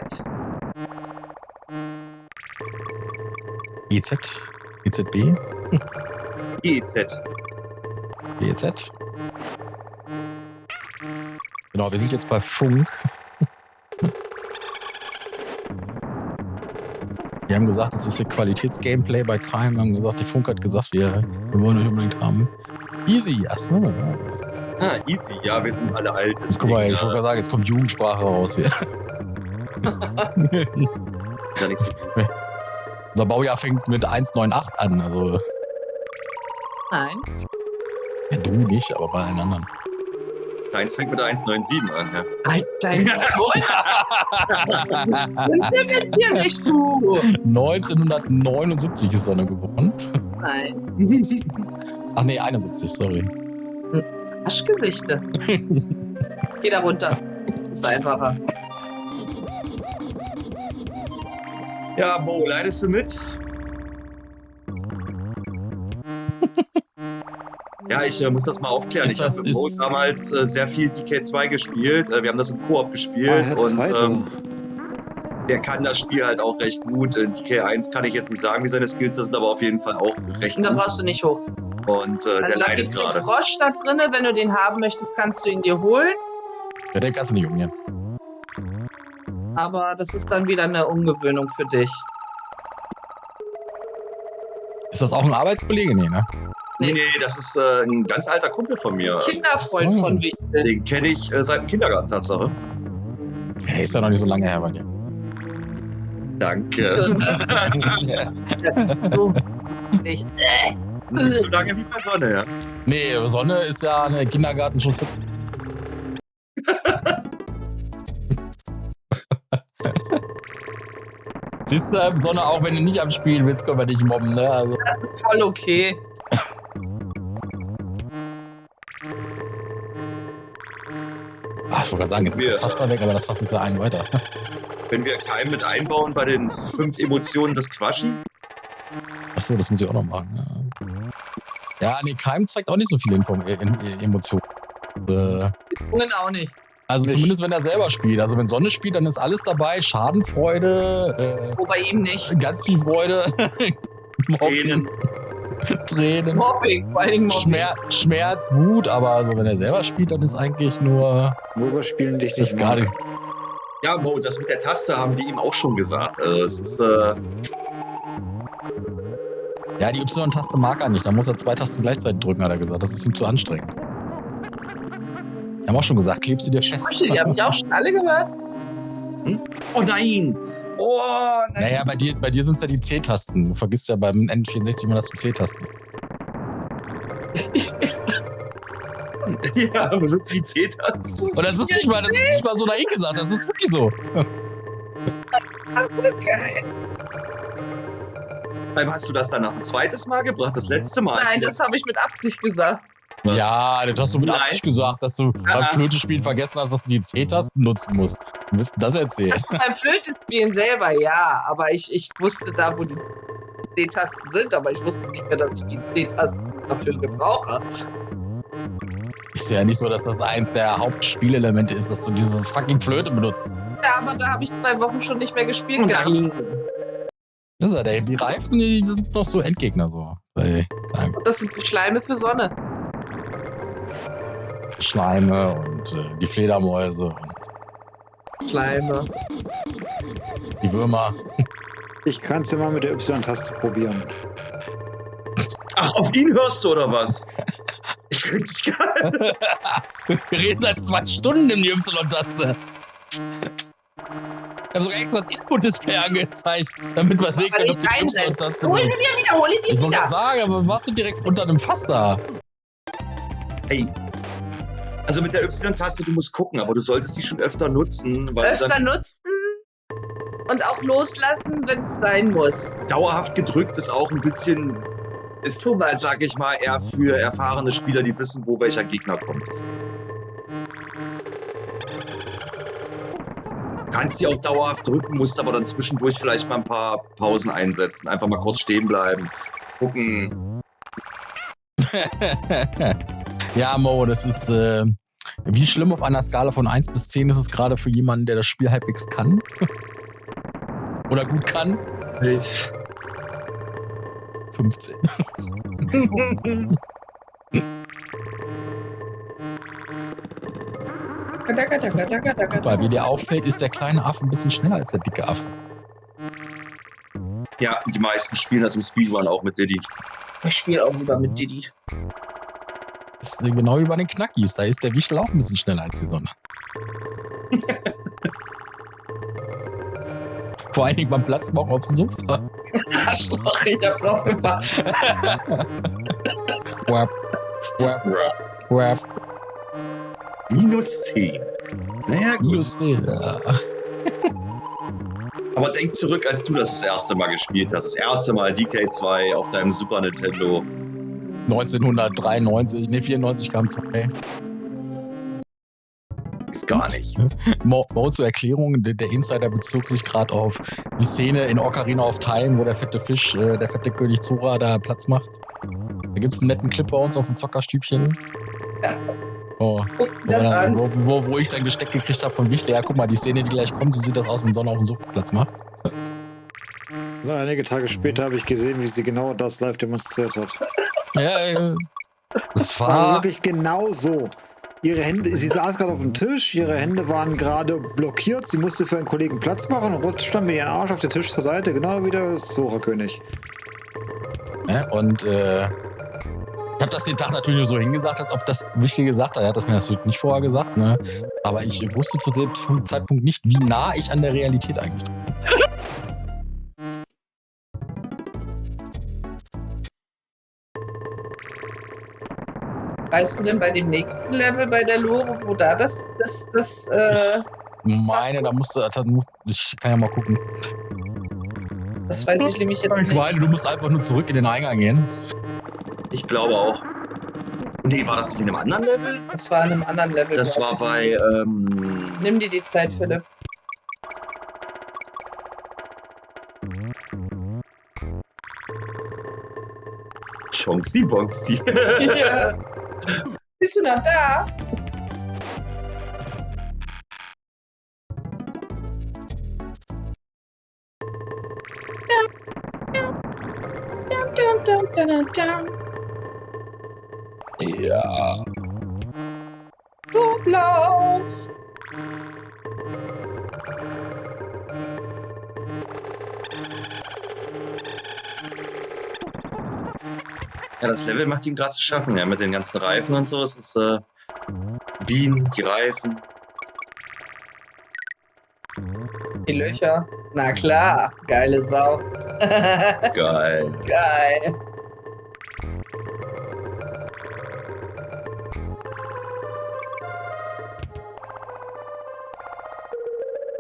EZ? EZB? EZ. EZ? Genau, wir sind jetzt bei Funk. Die haben gesagt, das ist hier Qualitätsgameplay bei Crime. Wir haben gesagt, die Funk hat gesagt, wir wollen euch unbedingt haben. Easy, achso. Ja. Ah, easy. Ja, wir sind alle alt. Deswegen, Guck mal, ich wollte gerade sagen, es kommt Jugendsprache raus hier. Ja, nicht so. Unser Baujahr fängt mit 198 an. Also, Nein. ja, du nicht, aber bei allen anderen. Deins fängt mit der 197 an. Ja. Halt dein Mund. Und hier nicht, du. 1979 ist Sonne geboren. Nein. Ach nee, 71, sorry. Aschgesichte. Geh da runter. Ist einfacher. Ja, Mo, leidest du mit? Ja, ich muss das mal aufklären. Ist Ich habe mit Mo damals sehr viel DK2 gespielt. Wir haben das im Koop gespielt und der kann das Spiel halt auch recht gut. In DK1 kann ich jetzt nicht sagen, wie seine Skills sind, aber auf jeden Fall auch recht Und da gut. brauchst du nicht hoch. Und Also der da leidet gibt's den gerade. Frosch da drinne. Wenn du den haben möchtest, kannst du ihn dir holen. Ja, den kannst du nicht umgehen. Aber das ist dann wieder eine Umgewöhnung für dich. Ist das auch ein Arbeitskollege? Nee, ne? Nee, das ist ein ganz alter Kumpel von mir. Kinderfreund So. von Wichtel. Den kenne ich seit dem Kindergarten, Tatsache. Ja, ist ja noch nicht so lange her bei dir. Danke. So nicht. Nicht so lange wie bei Sonne, ja. Nee, Sonne ist ja eine Kindergarten schon 14. Siehst du, Sonne, auch wenn du nicht am Spielen willst, können wir dich mobben, ne? Also, Das ist voll okay. ach, ich wollte gerade sagen, jetzt ist das Fass da weg, aber das Fass ist ja einen weiter. Wenn wir Keim mit einbauen bei den 5 Emotionen des Quaschi. Achso, das muss ich auch noch machen. Ja, nee, Keim zeigt auch nicht so viele Emotionen. Jungen auch nicht. Also Nicht. zumindest wenn er selber spielt. Also wenn Sonne spielt, dann ist alles dabei. Schadenfreude, Wo bei ihm nicht. ganz viel Freude, Tränen. Tränen, Mobbing, vor allen Dingen Mobbing. Schmerz, Wut. Aber also wenn er selber spielt, dann ist eigentlich nur Worüber spielen dich das nicht gar mag. nicht. Ja, Mo, das mit der Taste haben wir ihm auch schon gesagt. Es ist, Ja, die Y-Taste mag er nicht. Da muss er 2 Tasten gleichzeitig drücken, hat er gesagt. Das ist ihm zu anstrengend. Wir haben auch schon gesagt, kleb sie dir fest. Die haben ich auch schon alle gehört. oh nein! Oh, nein. Naja, bei dir sind es ja die C-Tasten. Du vergisst ja beim N64 immer, dass du C-Tasten. Ja, wo sind die C-Tasten? Und das ist nicht mal so naiv gesagt, das ist wirklich so. Das ist so geil. Hast du das dann noch ein zweites Mal gebracht? Das letzte Mal? Nein, das habe ich mit Absicht gesagt. Ja, das hast du mit Nein. Absicht gesagt, dass du beim Flötespielen vergessen hast, dass du die C-Tasten nutzen musst. Du wirst das erzählen. Also beim Flötespielen selber, ja. Aber ich wusste da, wo die C-Tasten sind, aber ich wusste nicht mehr, dass ich die C-Tasten dafür gebrauche. Ist ja nicht so, dass das eins der Hauptspielelemente ist, dass du diese fucking Flöte benutzt. Ja, aber da habe ich 2 Wochen schon nicht mehr gespielt gehabt. Das ist ja die Reifen, die sind noch so Endgegner so. Bei Keim. Das sind die Schleime für Sonne. Schleime und die Fledermäuse und Schleime. die Würmer. Ich kann es ja mal mit der Y-Taste probieren. Ach, auf ihn hörst du oder was? Ich krieg dich gar nicht. Wir reden seit 2 Stunden in die Y-Taste. Ich habe sogar extra das Input-Display angezeigt, damit wir sehen können, ob die Y-Taste Hol sie benutzt. dir wieder, hol sie dir Ich wollte wieder. gerade sagen, aber warst du direkt unter einem Fass da? Ey. Also mit der Y-Taste, du musst gucken, aber du solltest die schon öfter nutzen, weil Öfter dann nutzen und auch loslassen, wenn es sein muss. dauerhaft gedrückt ist auch ein bisschen, ist, Too much. sag ich mal, eher für erfahrene Spieler, die wissen, wo welcher Gegner kommt. Kannst die auch dauerhaft drücken, musst aber dann zwischendurch vielleicht mal ein paar Pausen einsetzen. Einfach mal kurz stehen bleiben, gucken. Ja, Mo, das ist, wie schlimm auf einer Skala von 1 bis 10 ist es gerade für jemanden, der das Spiel halbwegs kann? Oder gut kann? 15. Guck mal, wie dir auffällt, ist der kleine Affe ein bisschen schneller als der dicke Affe. Ja, die meisten spielen das im Speedrun auch mit Diddy. Ich spiele auch lieber mit Diddy. Das ist genau wie bei den Knackis. Da ist der Wichtel auch ein bisschen schneller als die Sonne. Vor allen Dingen beim Platzmachen auf dem Sofa. Arschloch, ich hab drauf gewartet. Wap, wap, wap. Minus 10. Naja, gut. Minus 10, ja. Aber denk zurück, als du das erste Mal gespielt hast. Das erste Mal DK2 auf deinem Super Nintendo. 1993, ne, 94 kam es vorbei. Ist gar nicht. Mo zur Erklärung, der Insider bezog sich gerade auf die Szene in Ocarina of Time, wo der fette Fisch, der fette König Zora da Platz macht. Da gibt es einen netten Clip bei uns auf dem Zockerstübchen. Oh. Wo ich dann gesteckt gekriegt habe von Wichtel, ja, guck mal, die Szene, die gleich kommt, so sieht das aus, wenn Sonne auf dem Sofa Platz macht. Na, einige Tage später habe ich gesehen, wie sie genau das live demonstriert hat. Ja, das war wirklich genau so. Ihre Hände, sie saß gerade auf dem Tisch, ihre Hände waren gerade blockiert, sie musste für einen Kollegen Platz machen und rutscht dann mit ihrem Arsch auf den Tisch zur Seite, genau wie der Zora-König. Ja, und ich habe das den Tag natürlich nur so hingesagt, als ob das Wichtige gesagt hat. Er hat das mir natürlich nicht vorher gesagt, ne? Aber ich wusste zu dem Zeitpunkt nicht, wie nah ich an der Realität eigentlich bin. Weißt du denn bei dem nächsten Level bei der Lore, wo da das ich meine, ich kann ja mal gucken. Das weiß ich nämlich jetzt nicht. Ich meine, du musst einfach nur zurück in den Eingang gehen. Ich glaube auch. Nee, war das nicht in einem anderen Level? Das war in einem anderen Level. Das war bei, Nimm dir die Zeit, Philipp. Chonksi Bonksi. Ja. Bist du noch da? Ja. Lauf! Ja, das Level macht ihm gerade zu schaffen, ja, mit den ganzen Reifen und so. Es ist Bienen, die Reifen. Die Löcher. Na klar, geile Sau. Geil. Geil.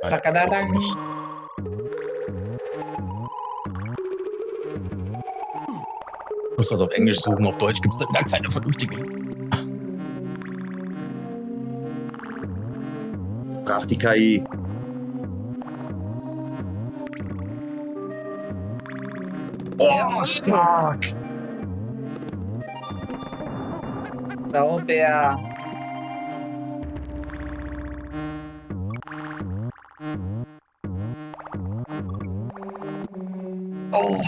Dakadadang. Ich muss das auf Englisch suchen, auf Deutsch gibt es da wieder keine vernünftige. Brach die KI. Oh, stark. Saubär. Oh.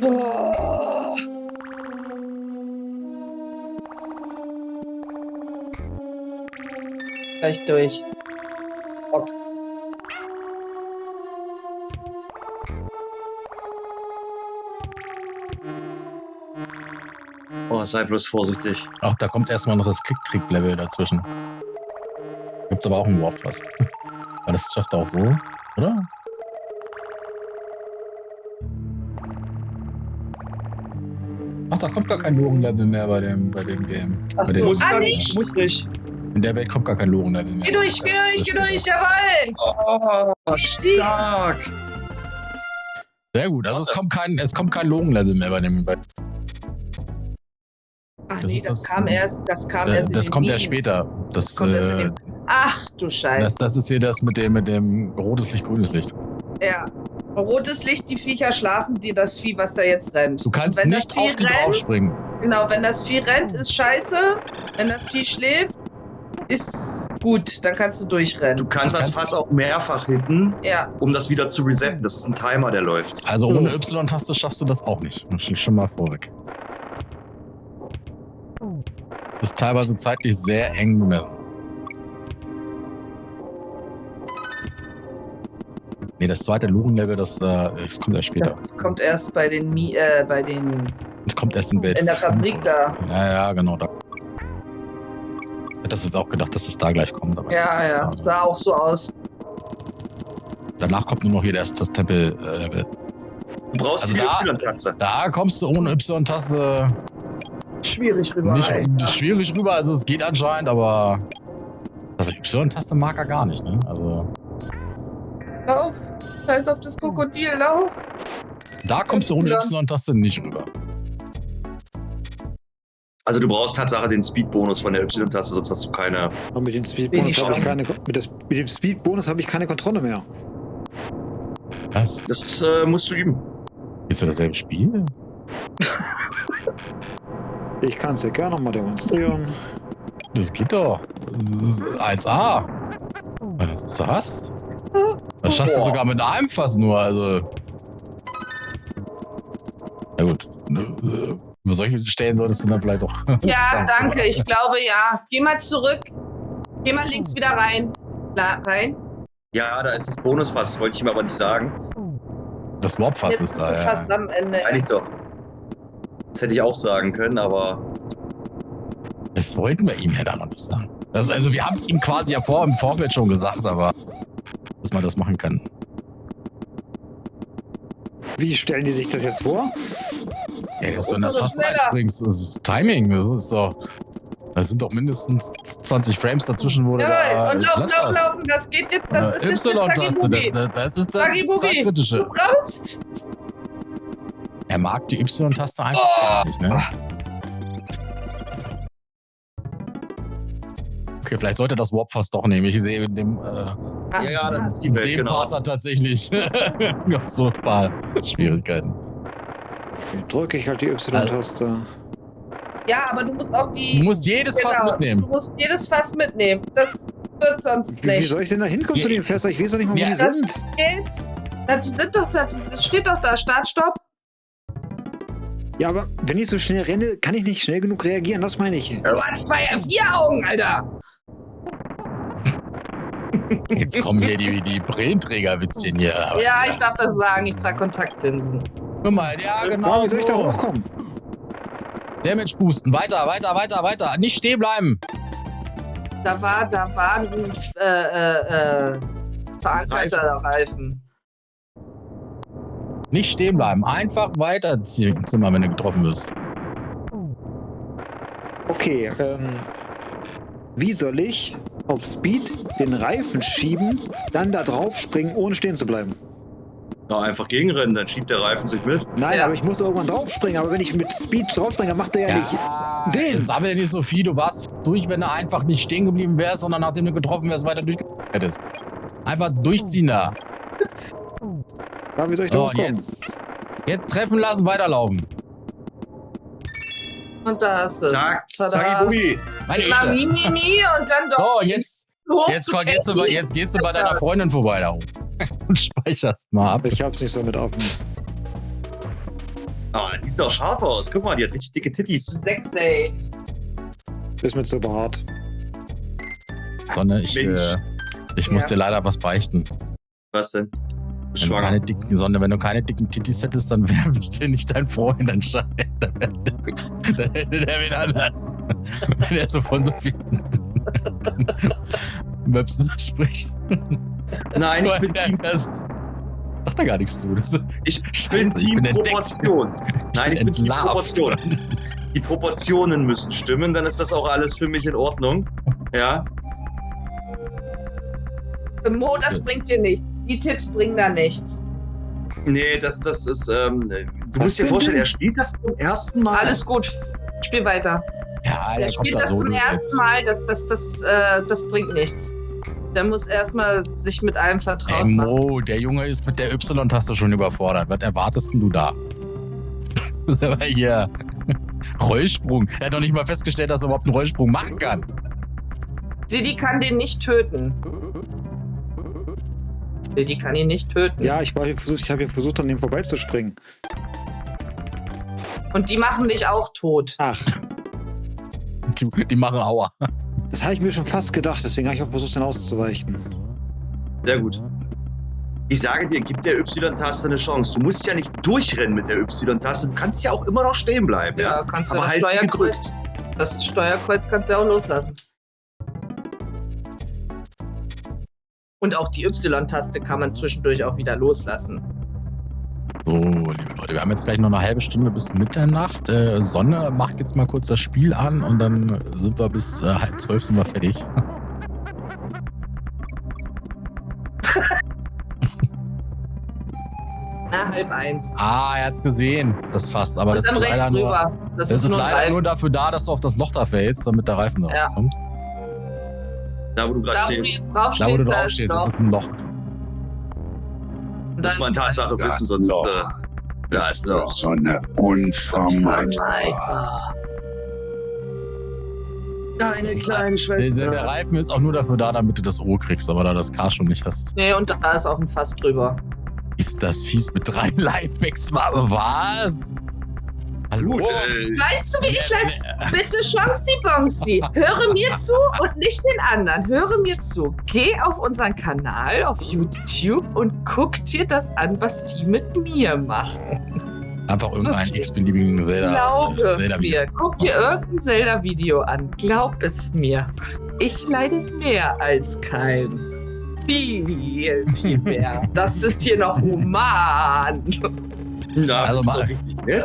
Oh. Gleich durch. Ok. Oh, sei bloß vorsichtig. Ach, da kommt erstmal noch das Klick-Trick-Level dazwischen. Gibt's aber auch ein Warp was. Aber das schafft er auch so, oder? Ach, da kommt gar kein Loren-Level mehr bei dem Game. Achso, nicht? Muss nicht. In der Welt kommt gar kein Loren-Level mehr. Geh durch, jawohl! Oh, stark. Sehr gut, also es kommt kein Loren-Level mehr bei dem. Ach Das nee, ist das das- kam erst. Das Das kommt erst Minen. später. Das kommt erst in den- Ach du Scheiße. das ist hier das mit dem rotes Licht, grünes Licht. Ja. Rotes Licht, die Viecher schlafen, das Vieh, was da jetzt rennt. Du kannst Wenn nicht das Vieh auf die rennt, draufspringen. Genau, wenn das Vieh rennt, ist scheiße. Wenn das Vieh schläft, ist gut. Dann kannst du durchrennen. Du kannst das Fass auch mehrfach hitten, Ja. um das wieder zu resetten. Das ist ein Timer, der läuft. Also ohne Y-Taste schaffst du das auch nicht. Das steht schon mal vorweg. Ist teilweise zeitlich sehr eng bemessen. Nee, das zweite Luren-Level, das kommt erst später. Das kommt erst bei den Das kommt erst in Welt in der 5. Fabrik da. Ja, genau. Da. Ich hätte das jetzt auch gedacht, dass es da gleich kommt. Aber Ja, ja. Sah auch so aus. Danach kommt nur noch hier erst das Tempel-Level. Du brauchst Also die da- Y-Taste. Da kommst du ohne Y-Taste Schwierig rüber. nicht Alter. schwierig rüber. Also es geht anscheinend, aber also Y-Taste mag er gar nicht, ne? Also Lauf. Scheiß auf das Krokodil, lauf. da kommst du ohne Y-Taste nicht rüber. Also du brauchst Tatsache den Speed-Bonus von der Y-Taste, sonst hast du keine... Und mit dem Wenig Speed-Bonus habe ich keine Kontrolle mehr. Was? Das musst du üben. Ist ja dasselbe Spiel? Ich kann es ja gerne nochmal demonstrieren. Das geht doch. 1A. Was du hast? Das schaffst du sogar mit einem Fass nur, also. Na gut. Über solche Stellen solltest du dann vielleicht auch. Ja, danke. Ich glaube, ja. Geh mal zurück. Geh mal links wieder rein. Rein. Ja, da ist das Bonusfass, das wollte ich ihm aber nicht sagen. Das Warpfass Jetzt ist bist da, du ja. fast am Ende. Eigentlich doch. Das hätte ich auch sagen können, aber... Das wollten wir ihm ja da noch nicht sagen. Also wir haben es ihm quasi ja im Vorfeld schon gesagt, aber dass man das machen kann. Wie stellen die sich das jetzt vor? Ja, dass du in das Also Fass schneller. reinspringst, das ist Timing. Das ist doch. Da sind doch mindestens 20 Frames dazwischen, wo du Jawohl. Und Platz hast. laufen. Das geht jetzt. Das ist jetzt Y-Taste, Zagibugi. das ist das Zagibugi. Zeitkritische. Du brauchst. Er mag die Y-Taste einfach gar nicht, ne? Okay, vielleicht sollte das Warpfass doch nehmen. Ich sehe in dem, Ja, das ist die in Welt, dem genau. Part dann tatsächlich ja, so ein paar Schwierigkeiten. Drücke ich halt die Y-Taste. Ja, aber du musst auch die. Du musst jedes Fass Du mitnehmen. musst jedes Fass mitnehmen. Das wird sonst Wie nicht. soll ich denn da hinkommen zu den Fässern? Ich weiß doch nicht mal, wo Ja, die das sind. geht. Na, die sind doch da. Das steht doch da. Start, Stopp. Ja, aber wenn ich so schnell renne, kann ich nicht schnell genug reagieren. Das meine ich. Du hast 2 4 Augen, Alter. Jetzt kommen hier die Brillenträgerwitzchen hier. Ja, ich darf das sagen. Ich trage Kontaktlinsen. Guck mal, ja, genau. Warum soll ich da so. hochkommen? Damage boosten. Weiter. Nicht stehen bleiben. Da war ein Veranstalterreifen. Nicht stehen bleiben. Einfach weiterziehen, wenn du getroffen wirst. Okay, wie soll ich auf Speed den Reifen schieben, dann da drauf springen, ohne stehen zu bleiben? Na, einfach gegenrennen, dann schiebt der Reifen sich mit. Nein, Ja. aber ich muss irgendwann drauf springen. Aber wenn ich mit Speed drauf springe, dann macht er ja nicht den. Sammel nicht so viel. Du warst durch, wenn du einfach nicht stehen geblieben wärst, sondern nachdem du getroffen wärst, weiter durchgegangen hättest. Einfach durchziehen da. Ja, wie soll ich da So, und hochkommen? jetzt treffen lassen, weiterlaufen. Und da hast du. Zack, Tada. zacki, Boogie. Meine Na, Güte. Mimimi und dann doch. So, und jetzt gehst du bei deiner Freundin vorbei da oben. Und speicherst mal ab. Ich hab's nicht so mit auf. Ah, die sieht doch scharf aus. Guck mal, die hat richtig dicke Titties. 6, ey. Ist mir zu hart. Sonne, Mensch. ich muss Ja. dir leider was beichten. Was denn? Wenn du keine dicken Tittis hättest, dann wäre ich dir nicht dein Freund anscheinend. Dann hätte der wen anders. Wenn er so von so vielen Möpsen spricht. Nein, ich bin Team. Das sagt er gar nichts zu. Ich Scheiße, bin ich Team bin entdeckt. Proportion. Nein, ich bin Team entlarvt. Proportion. Die Proportionen müssen stimmen, dann ist das auch alles für mich in Ordnung. Ja. Mo, das bringt dir nichts. Die Tipps bringen da nichts. Nee, das ist, du musst dir vorstellen, er spielt das zum ersten Mal. Alles gut. Spiel weiter. Ja, Er der kommt spielt da das so zum durch ersten jetzt. Mal. Das bringt nichts. Der muss erstmal sich mit allem vertraut machen. Mo, der Junge ist mit der Y-Taste schon überfordert. Was erwartest denn du da? Aber hier, Rollsprung. Er hat doch nicht mal festgestellt, dass er überhaupt einen Rollsprung machen kann. Die kann den nicht töten. Die kann ihn nicht töten. Ja, ich habe ja versucht, an dem vorbeizuspringen. Und die machen dich auch tot. Ach. Die machen Aua. Das habe ich mir schon fast gedacht, deswegen habe ich auch versucht, den auszuweichen. Sehr gut. Ich sage dir, gib der Y-Taste eine Chance. Du musst ja nicht durchrennen mit der Y-Taste. Du kannst ja auch immer noch stehen bleiben. Ja, kannst du aber das halt sie gedrückt. Steuerkreuz. Das Steuerkreuz kannst du ja auch loslassen. Und auch die Y-Taste kann man zwischendurch auch wieder loslassen. So, liebe Leute, wir haben jetzt gleich noch eine halbe Stunde bis Mitternacht. Sonne macht jetzt mal kurz das Spiel an und dann sind wir bis 11:30 sind wir fertig. Na, 12:30. Ah, er hat's gesehen, das Fass. Aber das dann ist rechts leider nur, rüber. Das ist nur leider nur dafür da, dass du auf das Loch da fällst, damit der Reifen da kommt. Da, wo du gerade Da, wo du stehst. jetzt draufstehst, Da, wo du da draufstehst, ist ist ein Loch. Muss man Tatsache wissen, sonst da ist noch Sonne unvermeidbar. Deine kleine Der Schwester. Reifen ist auch nur dafür da, damit du das O kriegst, aber da das K schon nicht hast. Nee, und da ist auch ein Fass drüber. Ist das fies mit 3 Livebacks? Was? Hallo? Gut, Weißt du, wie ich bitte, Chonxy Bonxy, höre mir zu und nicht den anderen. Höre mir zu. Geh auf unseren Kanal auf YouTube und guck dir das an, was die mit mir machen. Einfach irgendeinen x-beliebigen Glaube Zelda mir. Guck dir irgendein Zelda-Video an. Glaub es mir. Ich leide mehr als kein. Viel, viel mehr. Das ist hier noch human. ja, Also,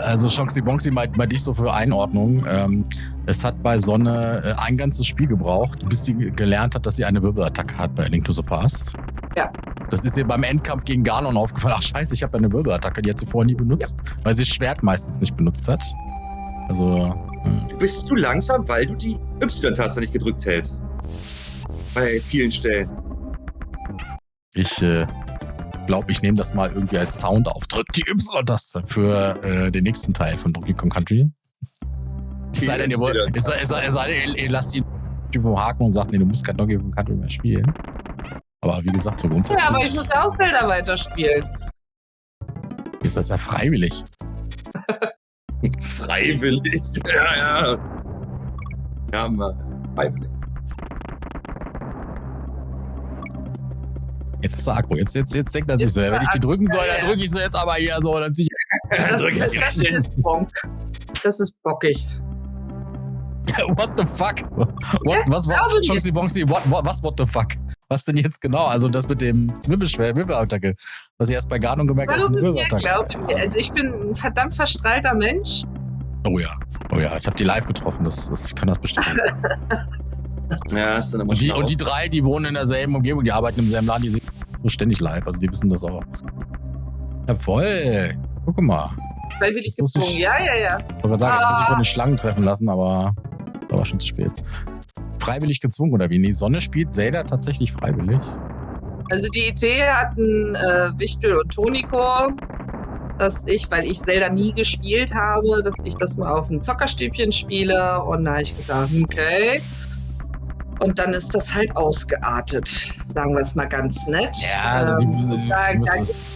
also Chonxy Bonxy meint dich so für Einordnung. Es hat bei Sonne ein ganzes Spiel gebraucht, bis sie gelernt hat, dass sie eine Wirbelattacke hat bei A Link to the Past. Ja. Das ist ihr beim Endkampf gegen Ganon aufgefallen. Ach scheiße, ich habe eine Wirbelattacke, die hat sie vorher nie benutzt, weil sie das Schwert meistens nicht benutzt hat. Also. Du bist zu langsam, weil du die Y-Taste nicht gedrückt hältst. Bei vielen Stellen. Ich glaube, ich nehme das mal irgendwie als Sound auf. Drück die Y-Taste für den nächsten Teil von Donkey Kong Country. Es sei denn, ihr lasst ihn vom Haken und sagt, nee, du musst kein Donkey Kong Country mehr spielen. Aber wie gesagt, so lohnt es Ja, aber ich muss ja auch Zelda weiterspielen. Ist das ja freiwillig? Freiwillig? Ja. Ja, mal. Freiwillig. Jetzt ist er aggro. Jetzt denkt er sich so, wenn ich die drücken soll, dann drücke ich sie jetzt aber hier so, dann ziehe ich. Das ist Bonk. Das ist bockig. What the fuck? Ja, Was war Chonxy Bonxy? What the fuck? Was denn jetzt genau? Also das mit dem Wirbelattacke. Was ich erst bei Ganon gemerkt habe, ist eine Wirbelattacke. Also ich bin ein verdammt verstrahlter Mensch. Oh ja, ich habe die live getroffen. Ich kann das bestätigen. Ja, ist dann immer Und die 3, die wohnen in derselben Umgebung, die arbeiten im selben Laden, die sind so ständig live. Also die wissen das auch. Jawoll. Guck mal. Freiwillig gezwungen. Ja. Ich wollte sagen, jetzt muss ich von den Schlangen treffen lassen, aber da war schon zu spät. Freiwillig gezwungen oder wie? Nee, Sonne spielt Zelda tatsächlich freiwillig. Also die Idee hatten Wichtel und Toniko, dass ich, weil ich Zelda nie gespielt habe, dass ich das mal auf dem Zockerstübchen spiele. Und da habe ich gesagt, okay. Und dann ist das halt ausgeartet, sagen wir es mal ganz nett. Ja,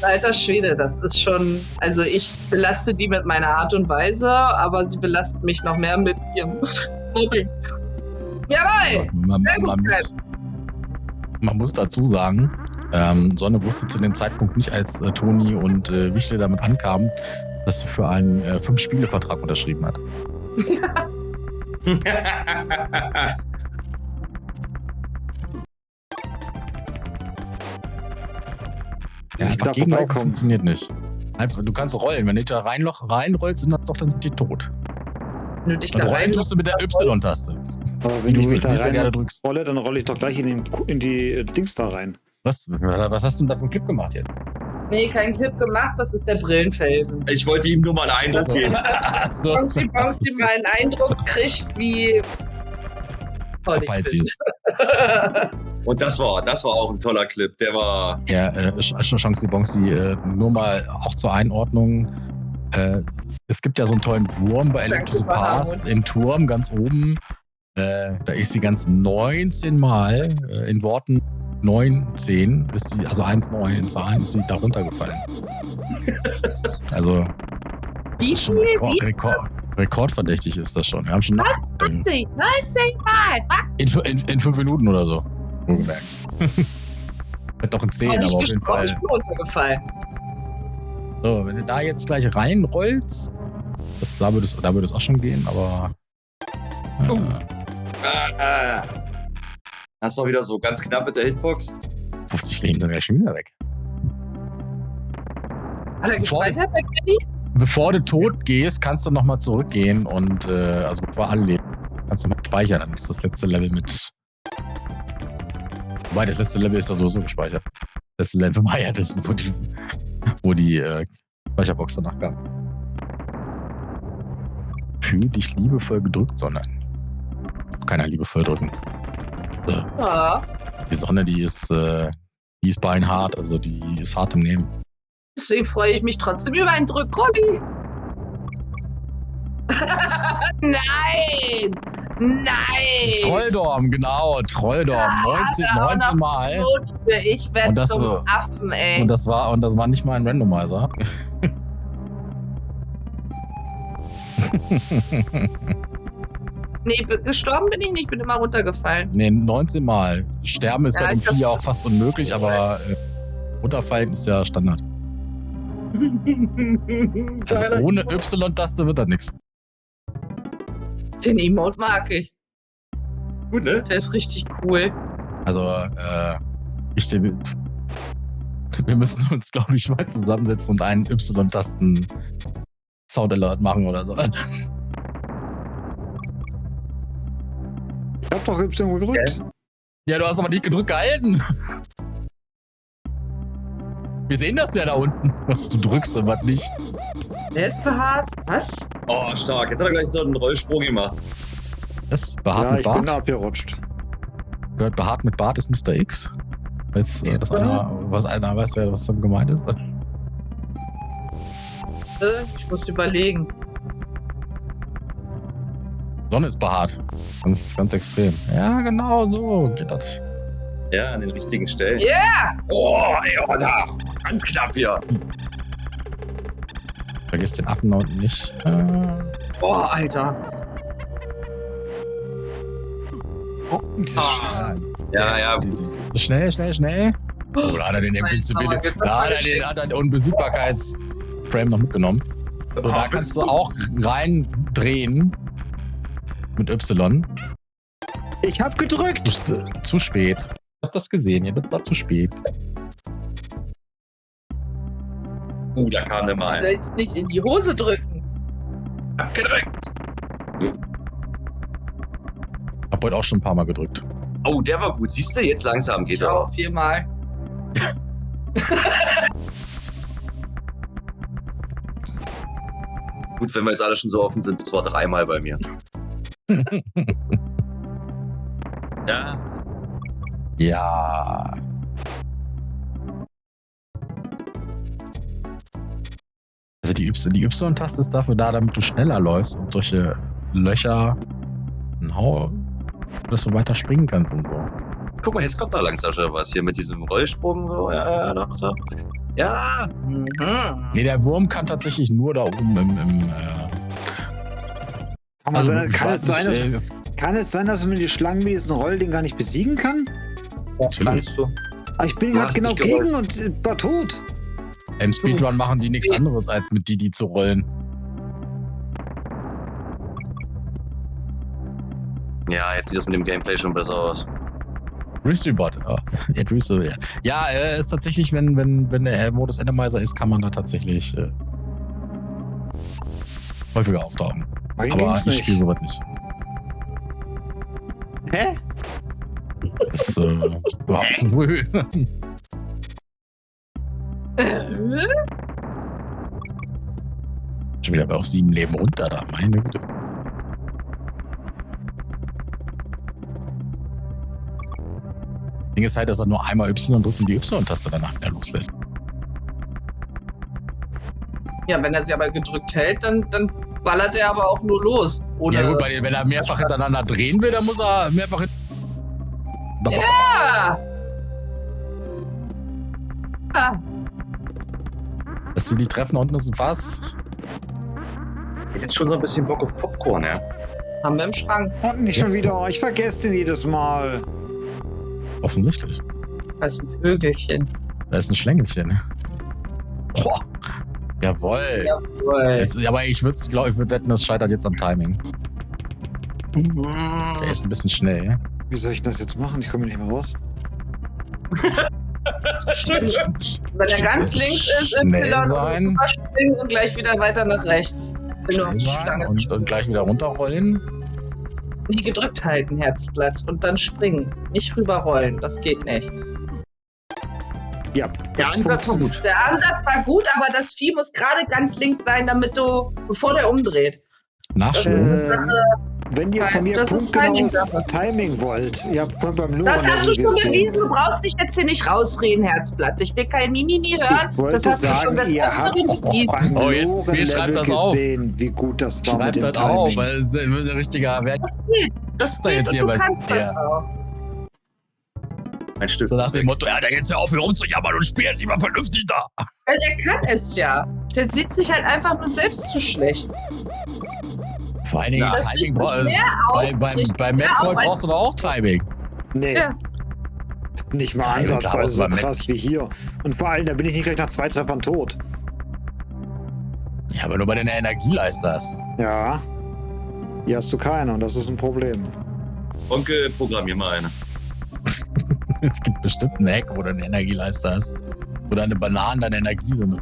alter Schwede, das ist schon, also ich belaste die mit meiner Art und Weise, aber sie belasten mich noch mehr mit ihrem Mobbing. Jawohl! Man muss dazu sagen, Sonne wusste zu dem Zeitpunkt nicht, als Toni und Wichtel damit ankamen, dass sie für einen 5-Spiele-Vertrag unterschrieben hat. Ja, einfach gegenlaufen funktioniert nicht. Einfach, du kannst rollen. Wenn du da reinrollst in das Loch, dann sind die tot. Wenn du dich dann da rollen tust du mit der Y-Taste. Aber wenn ich mich da rolle, dann rolle ich doch gleich in die Dings da rein. Was hast du denn da für einen Clip gemacht jetzt? Nee, keinen Clip gemacht, das ist der Brillenfelsen. Ich wollte ihm nur mal einen Eindruck geben. Dass Bonxy mal einen Eindruck kriegt, wie toll ich bin. Und das war auch ein toller Clip. Der war. Ja, Chance Bonsi, nur mal auch zur Einordnung. Es gibt ja so einen tollen Wurm bei Electricity Past im Turm ganz oben. Da ist sie ganz 19 Mal in Worten 19, also 1,9 in Zahlen, ist sie da runtergefallen. Also, das ist schon rekordverdächtig ist das schon. Wir haben schon nachgeguckt. 19 Mal! In 5 Minuten oder so. Wohlgemerkt. Wird doch in 10, aber auf jeden Fall. Ich bin runtergefallen. So, wenn du da jetzt gleich reinrollst, da würde es auch schon gehen, aber. Das war wieder so ganz knapp mit der Hitbox. 50 Leben, dann wäre ich schon wieder weg. Hat er gespeichert, der Kenny? Bevor du tot gehst, kannst du nochmal zurückgehen und, also bevor alle leben, kannst du nochmal speichern. Dann ist das letzte Level mit. Wobei, das letzte Level ist da sowieso gespeichert. Das letzte Level war ja das, wo die Speicherbox danach kam. Fühl dich liebevoll gedrückt, sondern keiner liebevoll drücken. So. Ja. Die Sonne, die ist beinhart, also die ist hart im Nehmen. Deswegen freue ich mich trotzdem über einen Drückrolli. Nein! Nein! Trolldorm, genau, Trolldorm. 19 Mal. Ich werde zum Affen, ey. Und das war nicht mal ein Randomizer. Nee, gestorben bin ich nicht, bin immer runtergefallen. Nee, 19 Mal. Sterben ist bei dem Vieh auch fast unmöglich, aber runterfallen ist ja Standard. Also ohne Y-Taste wird das nichts. Den Emote mag ich. Gut, ne? Der ist richtig cool. Also, wir müssen uns, glaube ich, mal zusammensetzen und einen Y-Tasten Sound-Alert machen oder so. Ich hab doch Y gedrückt. Ja, du hast aber nicht gedrückt gehalten. Wir sehen das ja da unten, was du drückst und was nicht. Wer ist behaart? Was? Oh, stark. Jetzt hat er gleich so einen Rollsprung gemacht. Das behaart Ja, mit ich Bart? bin da abgerutscht. Gehört behaart mit Bart ist Mr. X? Jetzt, dass einer weiß, wer was damit gemeint ist. Ich muss überlegen. Sonne ist behaart. Ganz, ganz extrem. Ja, genau so geht das. Ja, an den richtigen Stellen. Yeah! Oh, ey, oh, da. Ganz knapp hier. Vergiss den Affen da unten nicht. Boah, Alter. Oh, dieses Ja. Schnell. Oh, da hat er den Invincibility. Da hat er den Unbesiegbarkeits-Frame noch mitgenommen. So, da kannst du auch reindrehen. Mit Y. Ich hab gedrückt! Zu spät. Ich hab das gesehen, ja, das war zu spät. Da kam der Du mal. sollst nicht in die Hose drücken. Abgedrückt. Hab heute auch schon ein paar Mal gedrückt. Oh, der war gut. Siehst du, jetzt langsam geht Ich er. auch 4 Mal. Gut, wenn wir jetzt alle schon so offen sind, das war 3 Mal bei mir. Ja. Ja. Also die Y-Taste ist dafür da, damit du schneller läufst und durch Löcher dass du weiter springen kannst und so. Guck mal, jetzt kommt da langsam schon was hier mit diesem Rollsprung. Ja, doch. Ja. Mhm. Nee, der Wurm kann tatsächlich nur da oben im Kann es sein, dass man die Schlangenwesen Rollding gar nicht besiegen kann? Kannst du. Aber ich bin Du gerade hast genau nicht gerollt. gegen und war tot. Im Speedrun machen die nichts anderes, als mit die zu rollen. Ja, jetzt sieht das mit dem Gameplay schon besser aus. Restrebot. Ja, ist tatsächlich, wenn der Modus Randomizer ist, kann man da tatsächlich häufiger auftauchen. Aber ich spiele sowas nicht. Hä? Das ist überhaupt zu früh. Schon wieder auf 7 Leben runter da, meine Güte. Ding ist halt, dass er nur einmal Y drückt und die Y-Taste danach wieder loslässt. Ja, wenn er sie aber gedrückt hält, dann ballert er aber auch nur los. Oder Ja gut, wenn er mehrfach hintereinander drehen will, dann muss er mehrfach Ja! Dass die treffen, unten ist ein Fass. Ich hätte jetzt schon so ein bisschen Bock auf Popcorn, ja. Haben wir im Schrank. Und nicht schon wieder. Ich vergesse den jedes Mal. Offensichtlich. Das ist ein Vögelchen. Da ist ein Schlängelchen. Boah. Jawohl. Jawohl. Jetzt, aber ich würde wetten, das scheitert jetzt am Timing. Der ist ein bisschen schnell. Wie soll ich das jetzt machen? Ich komme hier nicht mehr raus. Wenn er ganz links ist, Schnell Y sein. und springen und gleich wieder weiter nach rechts. Wenn du auf die Schnell sein Schlange und gleich wieder runterrollen. nie gedrückt halten, Herzblatt, und dann springen. Nicht rüberrollen, das geht nicht. Ja, Der Ansatz war gut. Der Ansatz war gut, aber das Vieh muss gerade ganz links sein, bevor der umdreht. Nachschwimmen. Wenn ihr von mir Das ist punktgenaues Timing wollt, ihr habt beim Luren Das hast du schon gesehen. bewiesen, du brauchst dich jetzt hier nicht rausreden, Herzblatt. Ich will kein Mimimi hören. Ich wollte Das hast sagen, du schon das ihr habt bewiesen. beim Oh, jetzt, wer schreibt Loren-Level das auf? gesehen, wie gut das war Schreibt mit dem das auf, Timing. weil es ist ein richtiger Wert. Das geht. Das Ist er geht jetzt und hier du bei- kannst das Ja. auch. Ein Stift. So nach dem Motto, ja, der jetzt ja auf, rumzujammern und spielt lieber vernünftig da. Also er kann es ja. Der sieht sich halt einfach nur selbst zu schlecht. Vor allen Dingen, Ja. Das Timing ist brauch- nicht mehr bei Metroid brauchst du doch auch Timing. Nee. Ja. Nicht mal Timing ansatzweise so brauchst du krass wie hier. Und vor allem, da bin ich nicht gleich nach 2 Treffern tot. Ja, aber nur bei deiner Energieleiste hast. Ja. Hier hast du keine und das ist ein Problem. Onkel, programmier mal eine. Es gibt bestimmt einen Hack, wo du eine Energieleiste hast. Wo deine Bananen deine Energie sind.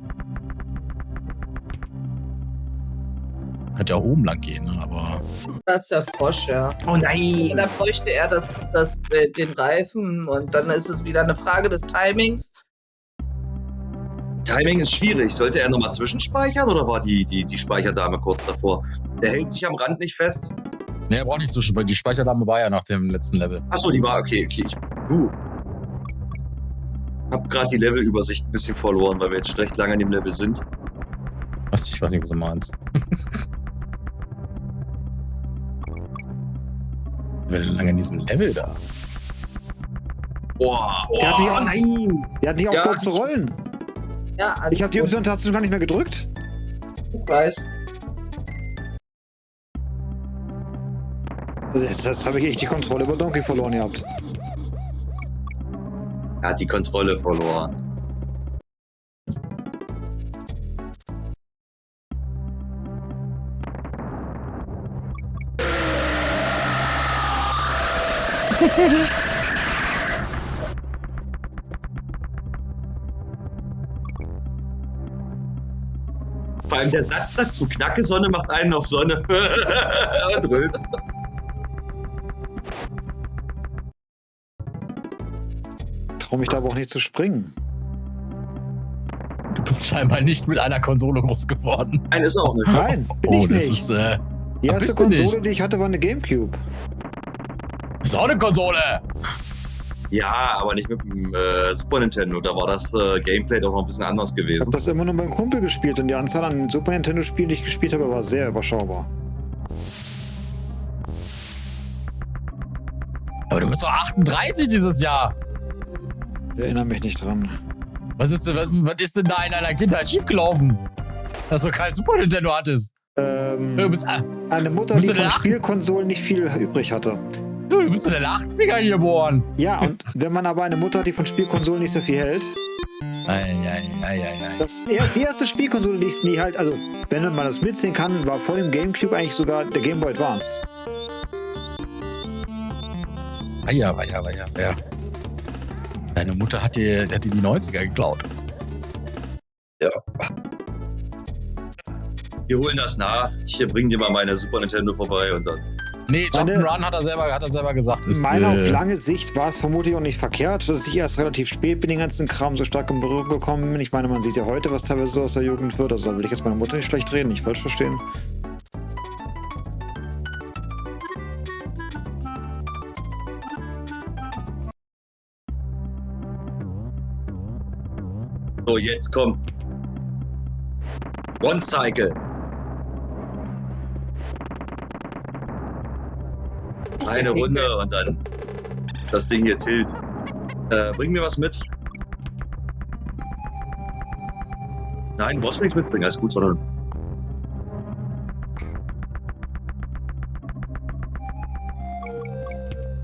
Könnte ja auch oben lang gehen, ne? Aber. Das ist der Frosch, ja. Oh nein! Da bräuchte er den Reifen und dann ist es wieder eine Frage des Timings. Timing ist schwierig. Sollte er nochmal zwischenspeichern oder war die Speicherdame kurz davor? Der hält sich am Rand nicht fest. Ne, er braucht nicht zwischenspeichern. Die Speicherdame war ja nach dem letzten Level. Achso, die war okay. Hab gerade die Levelübersicht ein bisschen verloren, weil wir jetzt recht lange in dem Level sind. Ich weiß nicht, was du meinst. Ich bin lange in diesem Level da. Boah, Der hat die auch- nein! Der hat nicht auf Ja, kurze Rollen. Ja, alles Ich habe die gut. Y-Taste schon gar nicht mehr gedrückt. Ich weiß. Jetzt habe ich echt die Kontrolle über Donkey verloren gehabt. Er hat die Kontrolle verloren. Vor allem der Satz dazu, Knacke Sonne macht einen auf Sonne. Und rülpst. Trau mich da aber auch nicht zu springen. Du bist scheinbar nicht mit einer Konsole groß geworden. Nein, ist auch nicht. Nein, bin Oh, ich das nicht. ist, Die erste bist du Konsole, nicht? die ich hatte, war eine Gamecube. ist auch eine Konsole. Ja, aber nicht mit dem Super Nintendo. Da war das Gameplay doch noch ein bisschen anders Ich gewesen. habe das immer nur mit meinem Kumpel gespielt und die Anzahl an Super Nintendo-Spielen, die ich gespielt habe, war sehr überschaubar. Aber du bist doch 38 dieses Jahr. Ich erinnere mich nicht dran. Was ist denn da in deiner Kindheit schiefgelaufen? Dass du kein Super Nintendo hattest. Du bist, Eine Mutter, Bist die du von der Spielkonsolen nicht viel übrig hatte. du bist in den 80er geboren. Ja, und wenn man aber eine Mutter hat, die von Spielkonsolen nicht so viel hält, die erste Spielkonsole, die halt, also wenn man das mitsehen kann, war vor dem Gamecube eigentlich sogar der Game Boy Advance. Ja. Deine Mutter hat dir die 90er geklaut. Wir holen das nach. Ich bring dir mal meine Super Nintendo vorbei und dann. Nee, Jump'n'Run hat er selber gesagt. Ist, Meiner auf lange Sicht war es vermutlich auch nicht verkehrt, dass ich erst relativ spät mit dem ganzen Kram so stark in Berührung gekommen bin. Ich meine, man sieht ja heute, was teilweise so aus der Jugend wird. Also da will ich jetzt meine Mutter nicht schlecht reden, nicht falsch verstehen. So, jetzt komm. One Cycle. Eine Runde und dann das Ding hier tilt. Bring mir was mit. Nein, du brauchst mir nichts mitbringen. Alles gut, sondern.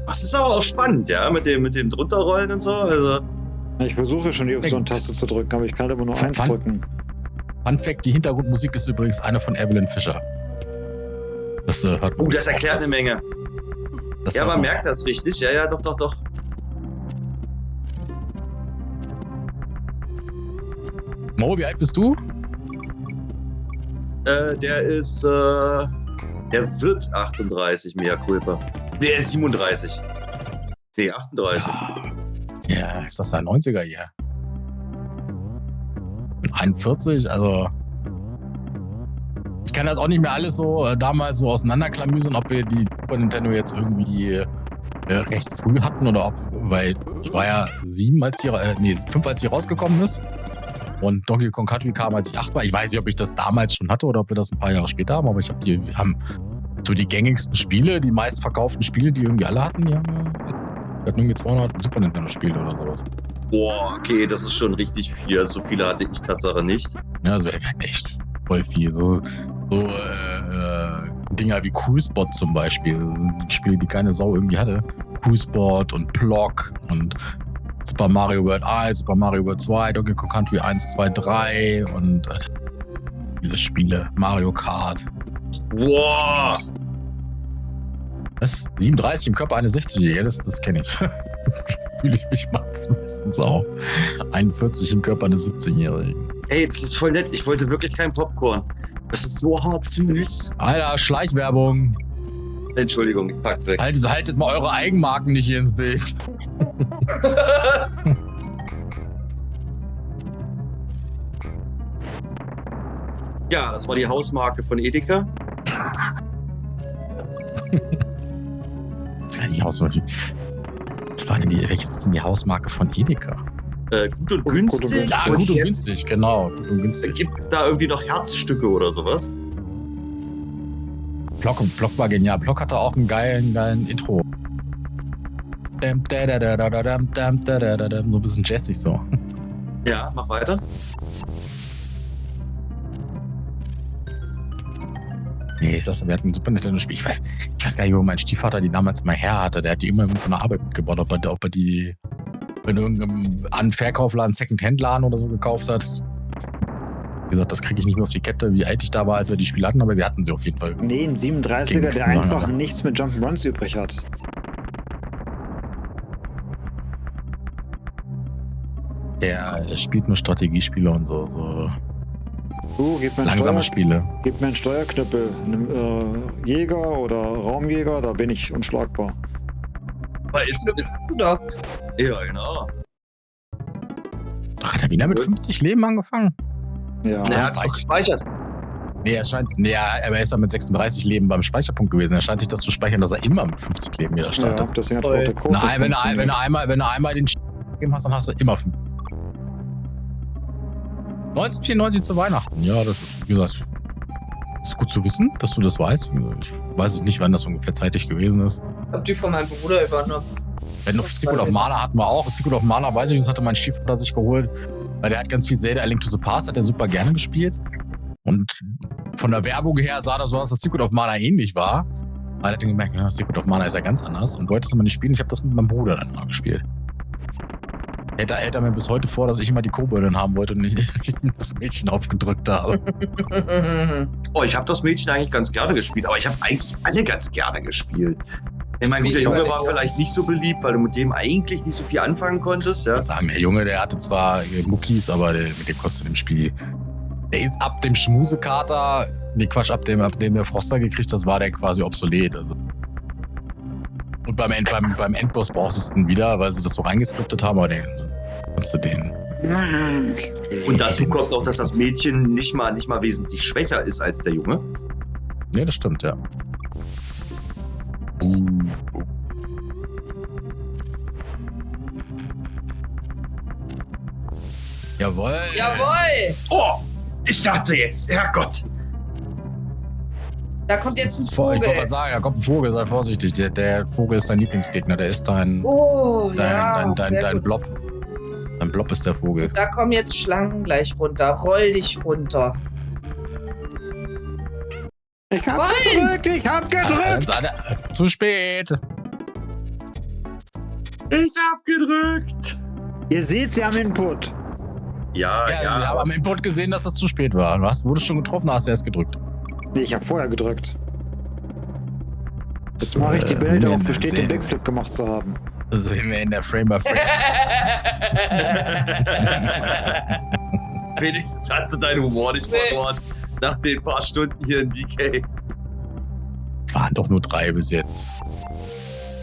Das ist aber auch spannend, ja, mit dem drunterrollen und so. Also. Ich versuche schon die Option-Taste zu drücken, aber ich kann immer nur eins drücken. Fun Fact, die Hintergrundmusik ist übrigens eine von Evelyn Fischer. Das hört man. Das erklärt eine Menge. Ja, man merkt das richtig. Ja, doch. Mo, wie alt bist du? Der wird 38, mea culpa. Der ist 37. Nee, 38. Ja, ist das ja 90er hier. 41, also. Ich kann das auch nicht mehr alles so damals so auseinanderklamüsern, ob wir die Super Nintendo jetzt irgendwie recht früh hatten oder ob, weil ich war ja 5, als die rausgekommen ist. Und Donkey Kong Country kam, als ich 8 war. Ich weiß nicht, ob ich das damals schon hatte oder ob wir das ein paar Jahre später haben, aber wir haben so die gängigsten Spiele, die meistverkauften Spiele, die irgendwie alle hatten, wir hatten irgendwie 200 Super Nintendo-Spiele oder sowas. Boah, okay, das ist schon richtig viel. So viele hatte ich Tatsache nicht. Ja, also echt voll viel. So Dinger wie Cruisebot zum Beispiel. Spiele, die keine Sau irgendwie hatte. Cruisebot und Plog und Super Mario World 1, Super Mario World 2, Donkey Kong Country 1, 2, 3 und viele Spiele. Mario Kart. Wow! Was? 37 im Körper eines 60-Jährigen? Das kenne ich. Fühle ich mich meistens auch. 41 im Körper eines 17-Jährigen. Ey, das ist voll nett. Ich wollte wirklich kein Popcorn. Das ist so hart süß. Alter, Schleichwerbung. Entschuldigung, ich pack's weg. Haltet mal eure Eigenmarken nicht hier ins Bild. Ja, das war die Hausmarke von Edeka. Das ist gar nicht Hausmarke. Welches ist denn die Hausmarke von Edeka? Gut und günstig. Ja, gut und günstig, genau. Gut und günstig. Gibt es da irgendwie noch Herzstücke oder sowas? Block war genial. Block hatte auch einen geilen Intro. So ein bisschen jazzig so. Ja, mach weiter. Nee, ich sag's, wir hatten ein Super Nintendo-Spiel. Ich weiß gar nicht, wo mein Stiefvater die damals mal her hatte. Der hat die immer von der Arbeit mitgebaut, ob er die in irgendeinem Verkaufladen, Second-Hand-Laden oder so gekauft hat. Wie gesagt, das kriege ich nicht mehr auf die Kette, wie alt ich da war, als wir die Spiele hatten, aber wir hatten sie auf jeden Fall. Nee, ein 37er, der einfach nichts mit Jump'n'Runs übrig hat. Der spielt nur Strategiespiele und so Gib mir langsame Spiele. Gib mir einen Steuerknüppel, einen Jäger oder Raumjäger, da bin ich unschlagbar. Aber ist du doch. Ja, genau. Ach, hat er wieder mit 50 Leben angefangen? Ja. Er hat gespeichert. Nee, aber er ist ja mit 36 Leben beim Speicherpunkt gewesen. Er scheint sich das zu speichern, dass er immer mit 50 Leben wieder startet. Ja, deswegen hat der Code Wenn du einmal den gegeben hast, dann hast du immer 5. 1994 zu Weihnachten. Ja, das ist, wie gesagt, ist gut zu wissen, dass du das weißt. Ich weiß es nicht, wann das ungefähr zeitlich gewesen ist. Ich hab die von meinem Bruder übernommen. Secret of Mana hatten wir auch. Secret of Mana, weiß ich, das hatte mein Stiefvater sich geholt. Weil der hat ganz viel Zelda, A Link to the Past, hat er super gerne gespielt. Und von der Werbung her sah das so aus, dass Secret of Mana ähnlich war. Aber er hat dann gemerkt, ja, Secret of Mana ist ja ganz anders. Und wollte es immer nicht spielen. Ich habe das mit meinem Bruder dann mal gespielt. Hält er mir bis heute vor, dass ich immer die Kobolden haben wollte und nicht das Mädchen aufgedrückt habe. Oh, ich habe das Mädchen eigentlich ganz gerne gespielt, aber ich habe eigentlich alle ganz gerne gespielt. Ich meine, gut, der Junge war vielleicht nicht so beliebt, weil du mit dem eigentlich nicht so viel anfangen konntest. Ja? Ich sagen, der Junge, der hatte zwar Muckis, aber mit dem konntest du im Spiel. Der ist ab dem Schmusekater, ab dem der Froster gekriegt, das war der quasi obsolet. Also. Und beim Endboss brauchtest du ihn wieder, weil sie das so reingeskriptet haben, aber den konntest du den. Und dazu kommt auch, dass das Mädchen nicht mal wesentlich schwächer ist als der Junge. Nee, das stimmt, ja. Jawohl. Jawohl! Oh, ich dachte jetzt, Herrgott. Da kommt jetzt ein Ich wollte Vogel. mal sagen, da kommt ein Vogel, sei vorsichtig. Der Vogel ist dein Lieblingsgegner, der ist dein Blob. Dein Blob ist der Vogel. Da kommen jetzt Schlangen gleich runter. Roll dich runter. Ich hab gedrückt! Zu spät. Ich hab gedrückt. Ihr seht sie am Input. Ja. Wir haben am Input gesehen, dass das zu spät war. Du wurdest schon getroffen, hast du erst gedrückt. Nee, ich habe vorher gedrückt. Jetzt mache ich die Bilder, darauf besteht, den Backflip gemacht zu haben. Das sehen wir in der Frame-by-Frame. Wenigstens hast du deinen Humor nicht verloren. Nach den paar Stunden hier in DK. Waren doch nur 3 bis jetzt.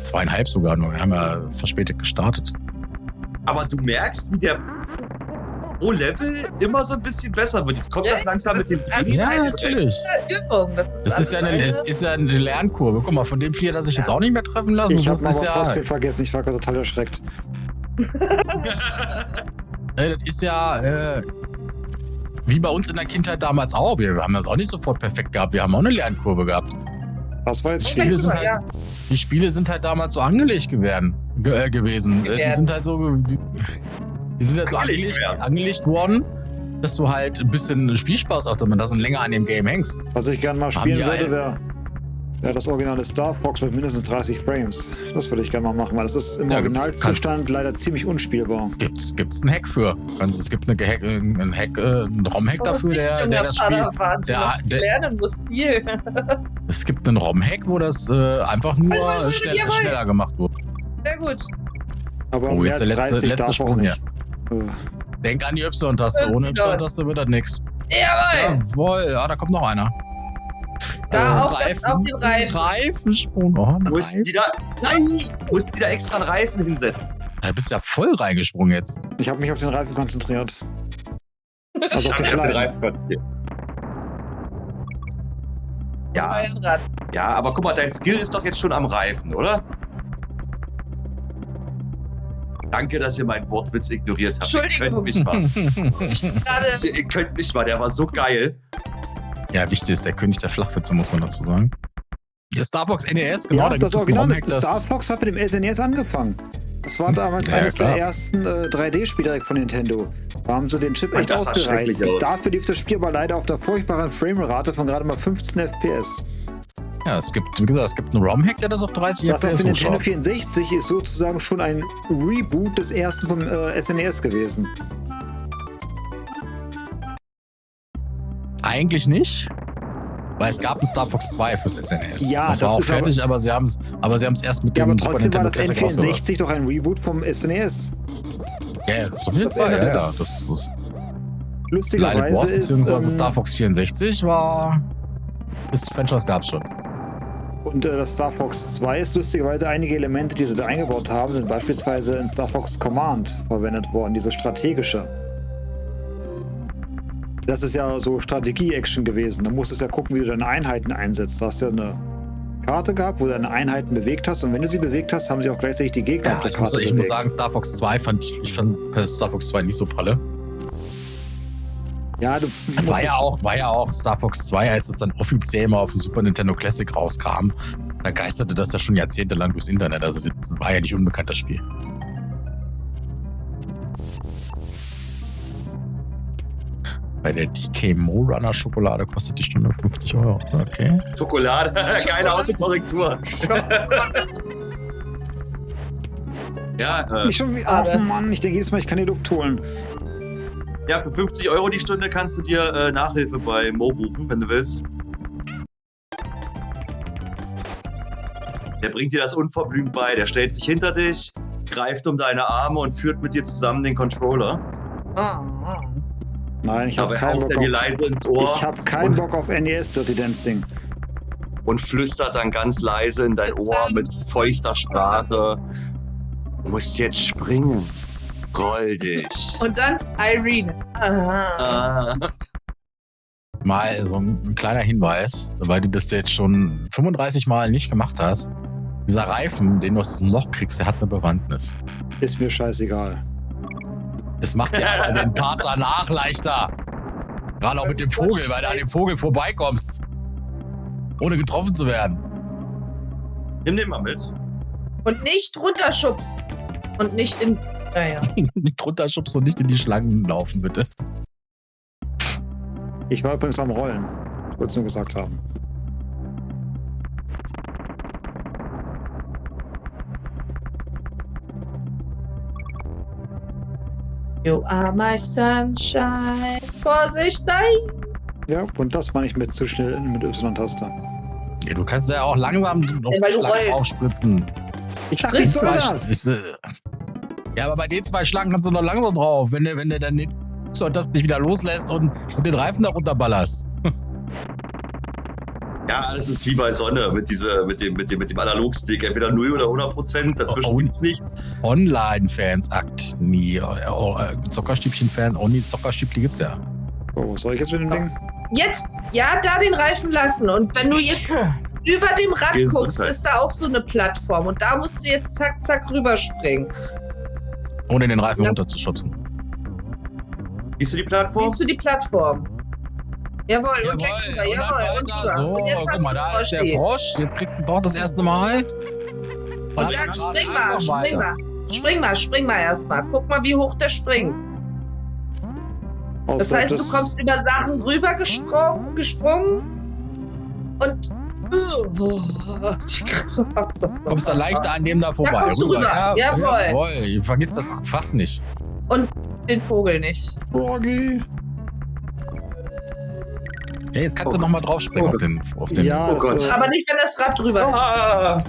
2,5 sogar nur. Wir haben ja verspätet gestartet. Aber du merkst, wie der pro Level immer so ein bisschen besser wird. Jetzt kommt das langsam mit dem Ja, natürlich. Übung. Das ist ja eine Lernkurve. Guck mal, von dem Vier, das ich jetzt auch nicht mehr treffen lassen. Ich habe das aber ist ja, trotzdem vergessen, ich war gerade total erschreckt. das ist ja wie bei uns in der Kindheit damals auch. Wir haben das auch nicht sofort perfekt gehabt. Wir haben auch eine Lernkurve gehabt. Das war jetzt Spiele schwierig. sind halt, die Spiele sind halt damals so angelegt gewesen. Die sind halt so, angelegt worden, dass du halt ein bisschen Spielspaß auch damit hast und länger an dem Game hängst. Was ich gerne mal spielen würde, wäre das originale Star Fox mit mindestens 30 Frames. Das würde ich gerne mal machen, weil das ist im Originalzustand leider ziemlich unspielbar. Gibt's einen Hack für. Es gibt einen ROM-Hack dafür, der das Spiel... lernen muss viel. Es gibt einen ROM-Hack, wo das einfach nur schneller gemacht wurde. Sehr gut. Aber jetzt der letzte Sprung hier. Oh. Denk an die Y-Taste. Ohne Y-Taste wird das nix. Jawohl! Jawohl, da kommt noch einer. Da auf den Reifen. Reifensprung. Oh, Mussten die da extra einen Reifen hinsetzen? Du bist ja voll reingesprungen jetzt. Ich habe mich auf den Reifen konzentriert. Also auf den Ich hab kleinen. Reifen konzentriert. Ja, aber guck mal, dein Skill ist doch jetzt schon am Reifen, oder? Danke, dass ihr meinen Wortwitz ignoriert habt. Entschuldigung. Ihr könnt mich mal, der war so geil. Ja, wichtig ist der König der Flachwitze, muss man dazu sagen. Der Star Fox NES, genau, Ja, da das gibt es einen Original. ROM-Hack. Star Fox hat mit dem SNES angefangen. Das war damals eines der ersten 3D-Spiele direkt von Nintendo. Da haben sie den Chip echt ausgereizt. Dafür lief das Spiel aber leider auf der furchtbaren Framerate von gerade mal 15 FPS. Ja, wie gesagt, es gibt einen ROM-Hack, der das auf 30 Das auf FPS dem Nintendo hochschraubt. 64 ist sozusagen schon ein Reboot des ersten vom SNES gewesen. Eigentlich nicht, weil es gab einen Star Fox 2 fürs SNES. Ja, das war auch fertig, aber sie haben es erst mit Ja, dem aber Super trotzdem war Nintendo das Classic rausgebracht. N64 doch ein Reboot vom SNES. Ja, das auf jeden Das Fall. ändert Ja, das. das Light Lustigerweise Wars ist bzw. Star Fox 64 war... Das Franchise gab es schon. und das Star Fox 2 ist lustigerweise einige Elemente, die sie da eingebaut haben, sind beispielsweise in Star Fox Command verwendet worden, diese strategische. Das ist ja so Strategie-Action gewesen. Da musstest du ja gucken, wie du deine Einheiten einsetzt. Du hast ja eine Karte gehabt, wo du deine Einheiten bewegt hast und wenn du sie bewegt hast, haben sie auch gleichzeitig die Gegner auf der Karte bewegt. Ich muss sagen, Star Fox 2 fand Star Fox 2 nicht so pralle. Ja, Es war ja auch Star Fox 2, als es dann offiziell mal auf dem Super Nintendo Classic rauskam. Da geisterte das ja schon jahrzehntelang durchs Internet. Also das war ja nicht unbekannt, das Spiel. Bei der DK Mo Runner Schokolade kostet die Stunde 50 Euro. Okay. Schokolade, keine Autokorrektur. Ja, nicht schon wie. Ach Mann, ich denke jedes Mal, ich kann die Luft holen. ja, für 50 Euro die Stunde kannst du dir Nachhilfe bei Mo rufen, wenn du willst. Der bringt dir das unverblümt bei. Der stellt sich hinter dich, greift um deine Arme und führt mit dir zusammen den Controller. Nein, ich habe keinen Bock dir leise ins Ohr. Ich habe keinen Bock auf NES Dirty Dancing. Und flüstert dann ganz leise in dein Ohr mit feuchter Sprache. Du musst jetzt springen. Roll dich. Und dann Irene. Mal so ein kleiner Hinweis, weil du das jetzt schon 35 Mal nicht gemacht hast. Dieser Reifen, den du aus dem Loch kriegst, der hat eine Bewandtnis. Ist mir scheißegal. Es macht dir aber den Part danach leichter. Gerade auch mit dem Vogel, weil du an dem Vogel vorbeikommst. Ohne getroffen zu werden. Nimm den mal mit. Und nicht runterschubsen. Und nicht in... Naja. Nicht runterschubsen und nicht in die Schlangen laufen, bitte. Ich war übrigens am Rollen. Ich wollte es nur gesagt haben. You are my sunshine. Vorsicht, nein! Ja, und das meine ich mit zu schnell mit Y-Taste. Ja, du kannst ja auch langsam noch weil die du Schlangen rollst. aufspritzen. Ich dachte, ich soll Zwei das. Ja, aber bei den 2 Schlangen kannst du noch langsam drauf, wenn du dann nicht, das nicht wieder loslässt und den Reifen da runterballerst. Ja, es ist wie bei Sonne mit dem Analogstick. Entweder 0 oder 100%, dazwischen gibt's nichts. Online-Fans akt nie. Zockerstübchen-Fans, auch nie Zockerstübchen gibt's ja. Oh, was soll ich jetzt mit dem Ding? Jetzt, ja, da den Reifen lassen. Und wenn du jetzt über dem Rad Gesundheit. guckst, ist da auch so eine Plattform. Und da musst du jetzt zack, zack rüberspringen. Ohne den Reifen Ja. runterzuschubsen. Siehst du die Plattform? Siehst du die Plattform? Jawohl, und gleich rüber, und dann jawohl, und weiter. rüber. So, Und jetzt guck hast mal, du da ist der stehen. Frosch. Jetzt kriegst du doch das erste Mal. Und dann spring mal erstmal. Guck mal, wie hoch der springt. Das heißt, du kommst über Sachen rüber gesprungen und Kommst da leichter an dem da vorbei. kommst du rüber. Ja, Jawohl. Vergiss das fast nicht. Und den Vogel nicht. Froggy. Ja, jetzt kannst du noch mal drauf springen auf den. Ja, Oh Gott. Aber nicht, wenn das Rad drüber ist. Ah.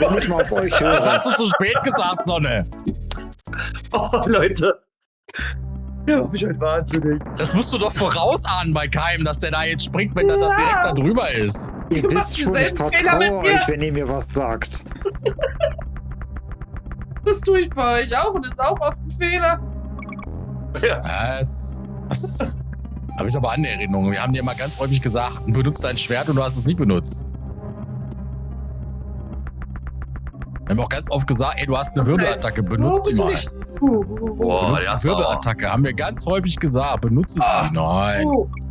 wenn ich mal auf euch Das höre. hast du zu spät gesagt, Sonne. Oh, Leute. Ja, ich bin wahnsinnig. Das musst du doch vorausahnen bei Keim, dass der da jetzt springt, wenn er da direkt da drüber ist. Ihr Du wisst machst schon, ich dieselben Fehler mit vertraue mir. euch, wenn ihr mir was sagt. Das tue ich bei euch auch und ist auch oft ein Fehler. Was habe ich aber andere Erinnerungen. Wir haben dir mal ganz häufig gesagt, benutzt dein Schwert und du hast es nicht benutzt. Wir haben auch ganz oft gesagt, ey, du hast eine Wirbelattacke, benutzt die mal. Boah, Benutzt ja, die Wirbelattacke, haben wir ganz häufig gesagt, benutzt es nicht. Nein.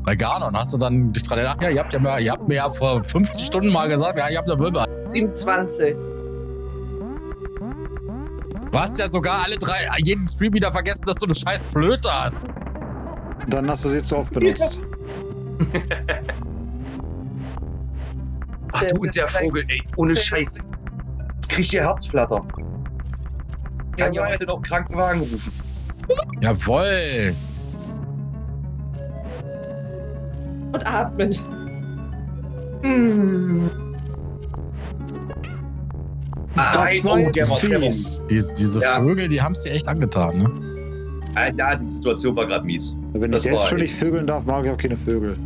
Bei Ganon hast du dann dich dran gedacht, ja, ihr habt mir ja vor 50 Stunden mal gesagt, ja, ihr habt eine Wirbelattacke. 27. Du hast ja sogar jeden Stream wieder vergessen, dass du eine scheiß Flöte hast. Dann hast du sie zu oft benutzt. Ach du und der Vogel, ey, ohne Scheiß. Ich krieg hier Herzflatter. Kann ja heute noch einen Krankenwagen rufen. Jawohl. Und atmen. Das war jetzt der war fies. Diese Ja. Vögel, die haben es dir echt angetan, ne? Da, die Situation war gerade mies. Wenn Das ich jetzt war schon echt- nicht vögeln darf, mag ich auch keine Vögel.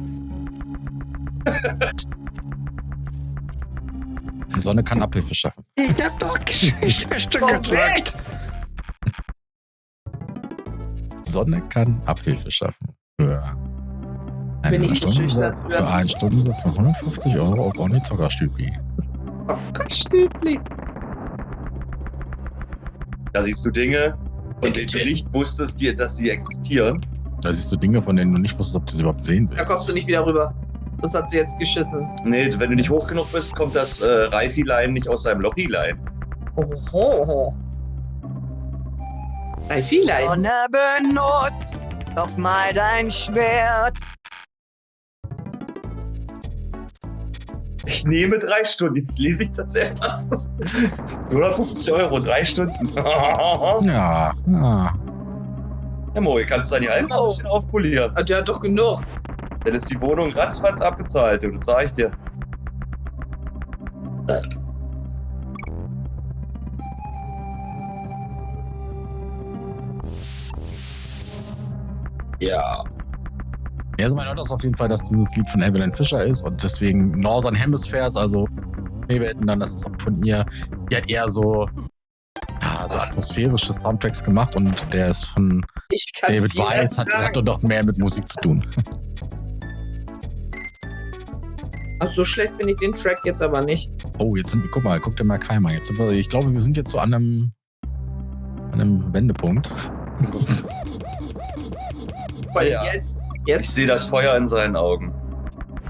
Die Sonne kann Abhilfe schaffen. Ich hab doch Geschichte gedrückt. Die Sonne kann Abhilfe schaffen. Für Bin ich Stundensatz, schüchtern. für einen Stundensatz von 150 € auf Ornithockerstübli. Stübli. Da siehst du Dinge, von denen du nicht wusstest, dass sie existieren. Da siehst du Dinge, von denen du nicht wusstest, ob du sie überhaupt sehen willst. Da kommst du nicht wieder rüber. Das hat sie jetzt geschissen. Nee, wenn du nicht hoch genug bist, kommt das Reifilein nicht aus seinem Lochilein. Oho. Ein Viehlein. Sonne benutzt doch mal dein Schwert. Ich nehme 3 Stunden, jetzt lese ich das erst. 150 €, 3 Stunden. Ja, ja. Ja, Moi, kannst du deine Alben noch ein bisschen aufpolieren. Ah, der hat doch genug. Dann ist die Wohnung ratzfatz abbezahlt, du, das sag ich dir. Ja. Ja, also man hört das auf jeden Fall, dass dieses Lied von Evelyn Fischer ist und deswegen Northern Hemispheres, also Schneewelten, dann das ist auch von ihr. Die hat eher so, ja, so atmosphärische Soundtracks gemacht und der ist von Ich kann David viel Weiss, hat doch mehr mit Musik zu tun. Ach, so schlecht finde ich den Track jetzt aber nicht. Oh, jetzt sind wir, guck dir mal Keimer. Jetzt sind wir, ich glaube, wir sind jetzt so an einem Wendepunkt. Weil Ja. jetzt Ich sehe das Feuer in seinen Augen.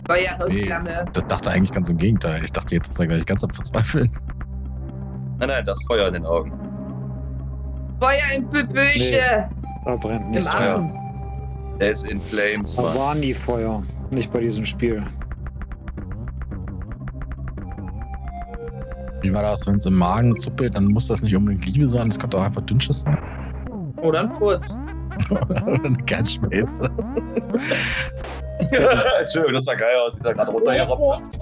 Feuer und Nee, Flamme. das dachte eigentlich ganz im Gegenteil. Ich dachte, jetzt ist er gleich ganz am Verzweifeln. Nein, das Feuer in den Augen. Feuer in Bübüche. Da brennt Im nichts. Feuer. Affen. Der ist in Flames, Da Mann. waren die Feuer. Nicht bei diesem Spiel. Wie war das, wenn es im Magen zuppelt, dann muss das nicht unbedingt Liebe sein, das könnte auch einfach Dünnschiss sein. Oder ein Furz. Oder eine Kernschmelze. Entschuldigung, das sah geil aus, wie der gerade runtergerobbt ist.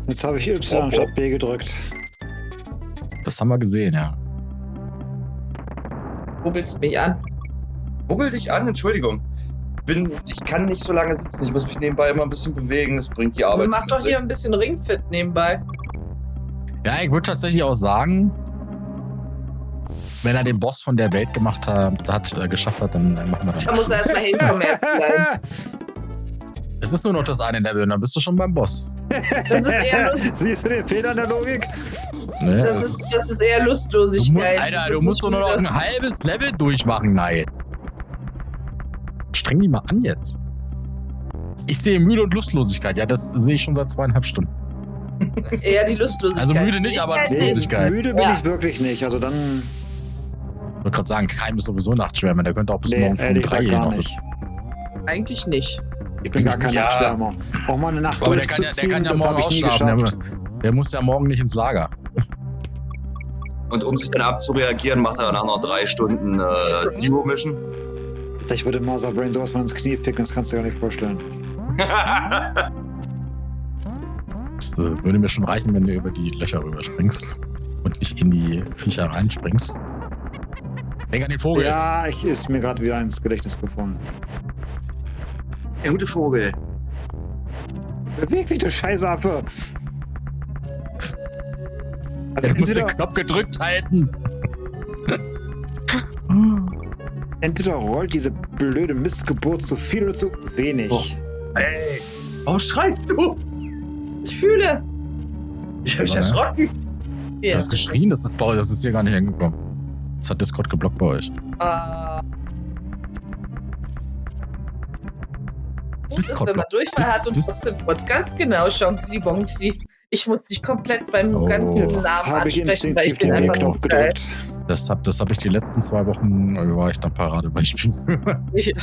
Jetzt habe ich Y statt B gedrückt. Das haben wir gesehen, ja. Rubbelst mich an. Rubbel dich an, Entschuldigung. Ich kann nicht so lange sitzen, ich muss mich nebenbei immer ein bisschen bewegen, das bringt die Arbeit. Mach doch hier ein bisschen Ringfit nebenbei. Ja, ich würde tatsächlich auch sagen, wenn er den Boss von der Welt geschafft hat, dann machen wir das. Da muss er erstmal hinkommen jetzt gleich. Es ist nur noch das eine Level und dann bist du schon beim Boss. Das ist eher, Siehst du den Fehler in der Logik? Ne? das ist eher Lustlosigkeit. Du musst doch nur noch ein halbes Level durchmachen, nein. Streng die mal an jetzt. Ich sehe müde und Lustlosigkeit. Ja, das sehe ich schon seit 2,5 Stunden. Eher die Lustlosigkeit. Also müde nicht, aber Lustlosigkeit. Lustlosigkeit. Müde bin Ja. ich wirklich nicht. Also dann, Ich wollte gerade sagen, Keim ist sowieso Nachtschwärmer. Der könnte auch bis nee, morgen früh um ehrlich 3 gesagt gehen. gar Also, nicht. Eigentlich nicht. Ich bin gar kein Ja. Nachtschwärmer. Auch mal eine Nacht aber der kann ja durchzuziehen, das morgen habe ich nie ausschlafen. geschafft. Der muss ja morgen nicht ins Lager. Und um sich dann abzureagieren, macht er danach noch 3 Stunden Zero Mission. Ich würde Mother Brain sowas von ins Knie ficken, das kannst du dir gar nicht vorstellen. Das würde mir schon reichen, wenn du über die Löcher rüberspringst und nicht in die Viecher reinspringst. Denk an den Vogel. Ja, ist mir gerade wieder ins Gedächtnis gefallen. Der gute Vogel. Beweg dich, du Scheißaffe! Also Du musst den entweder, Knopf gedrückt halten. entweder rollt diese blöde Missgeburt zu viel oder zu wenig. Oh. Ey, warum schreist du? Ich fühle. Ich hab mich Ja. erschrocken. Du hast geschrien, das ist hier gar nicht hingekommen. Das hat Discord geblockt bei euch. Gut ist, wenn man Durchfall hat und trotzdem Furz. Ganz genau, Chonksi Bonksi. Ich muss dich komplett beim Oh. ganzen Jetzt Namen habe ich ansprechen, weil ich instinktiv bin den einfach B-Knopf nur geil. gedrückt. Das hab ich die letzten 2 Wochen, war ich dann Paradebeispiel für. Ich-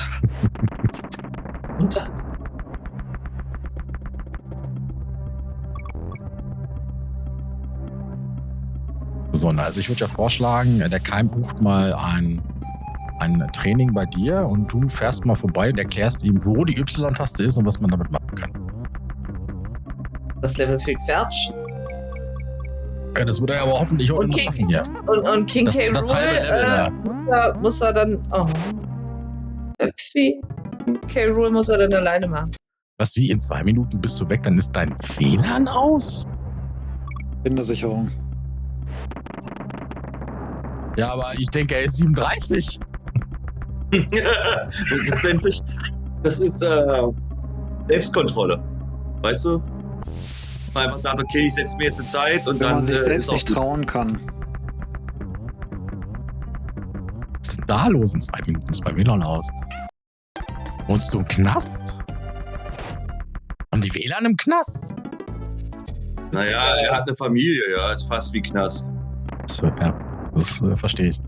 Und das- Besonders. Also ich würde ja vorschlagen, der Keim bucht mal ein Training bei dir und du fährst mal vorbei und erklärst ihm, wo die Y-Taste ist und was man damit machen kann. Das Level fehlt Fertsch. Ja, das würde er aber hoffentlich heute Und noch King- schaffen hier. Und King Das- K. das halbe Level, Rool muss er dann. Oh. Öpfi. K. Rool muss er dann alleine machen. Was, wie, in 2 Minuten bist du weg, dann ist dein WLAN aus? Kindersicherung. Ja, aber ich denke, er ist 37. Das nennt sich. Das ist Selbstkontrolle. Weißt du? Man einfach sagt, okay, ich setze mir jetzt eine Zeit und Wenn dann. man sich selbst ist auch nicht gut. trauen kann. Was ist denn da los? In 2 Minuten ist mein WLAN aus. Wohnst du im Knast? Haben die WLAN im Knast? Naja, er hat eine Familie, ja, ist fast wie Knast. Das verstehe ich.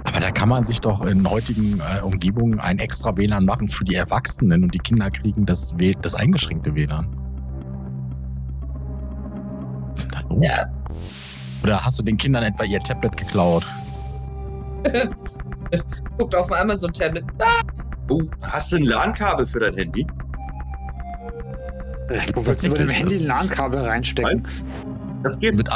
Aber da kann man sich doch in heutigen Umgebungen ein extra WLAN machen für die Erwachsenen und die Kinder kriegen das eingeschränkte WLAN. Was ist denn da los? Ja. Oder hast du den Kindern etwa ihr Tablet geklaut? Guckt auf dem Amazon-Tablet. Hast du ein LAN-Kabel für dein Handy? Wo willst du mit dem Handy ein LAN-Kabel reinstecken? Das geht. Mit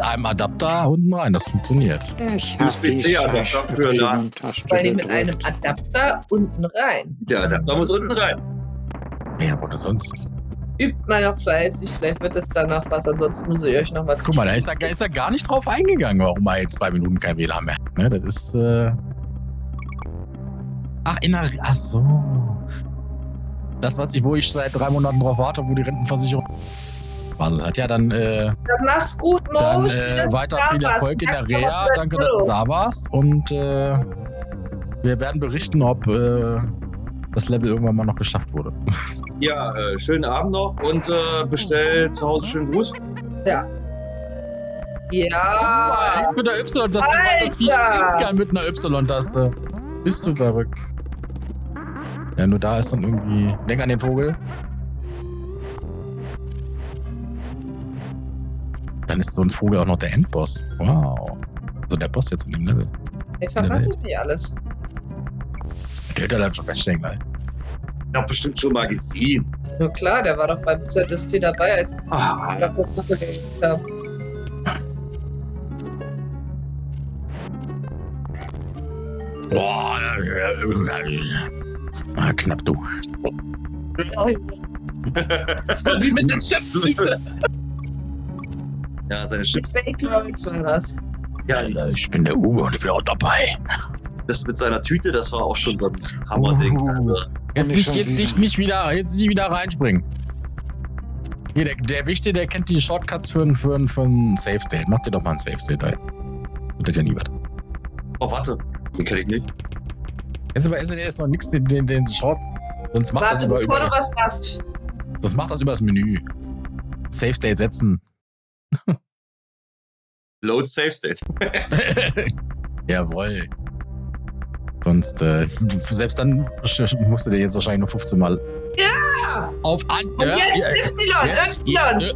einem Adapter unten rein, das funktioniert. Ich hab USB-C-Adapter die für LAN. Vor allem mit einem Adapter unten rein. Der Adapter muss unten rein. Ja, aber sonst. Übt mal noch fleißig, vielleicht wird es dann noch was, ansonsten muss ich euch noch mal Guck mal, da ist er gar nicht drauf eingegangen, warum er jetzt 2 Minuten kein WLAN mehr hat. Ne, das ist. Ach so. Das, wo ich seit 3 Monaten drauf warte, wo die Rentenversicherung wartet hat. Ja, dann Dann mach's gut, Mo. Dann Schön, dass du weiter da viel warst. Erfolg in der Danke, Reha. was Danke, dass du da warst. Und Wir werden berichten, ob das Level irgendwann mal noch geschafft wurde. Ja, schönen Abend noch und bestell zu Hause schönen Gruß. Ja. Ja. Jetzt mit der Y-Taste, weil das Vieh springen kann mit einer Y-Taste. Bist du verrückt? Ja, nur da ist dann irgendwie... Denk an den Vogel. Dann ist so ein Vogel auch noch der Endboss. Wow. Also der Boss jetzt in dem Level. Ich verrate nicht alles. Der hätte dann schon feststellen, gleich. Ich hab bestimmt schon mal gesehen. Ja klar, der war doch beim ZST dabei, als ich gespielt habe. Boah, knapp du. Das war wie mit den Chips-Tüte. Ja, seine Chips. Fake-Lines war das. Ja, Ich bin der Uwe und ich bin auch dabei. das mit seiner Tüte, das war auch schon so ein Hammerding. Also, Jetzt nicht wieder reinspringen. Hier, der Wichtige, der kennt die Shortcuts für ein Save State. Mach dir doch mal ein Save State ein. Wird ja nie was. oh, warte. Den kenn ich nicht. Jetzt aber ist noch nichts, den Short. Sonst macht das Warte, bevor du was machst. Das macht das übers Menü. Save State setzen. Load Save State. Jawohl. Sonst, selbst dann musst du dir jetzt wahrscheinlich nur 15 Mal auf an. Und jetzt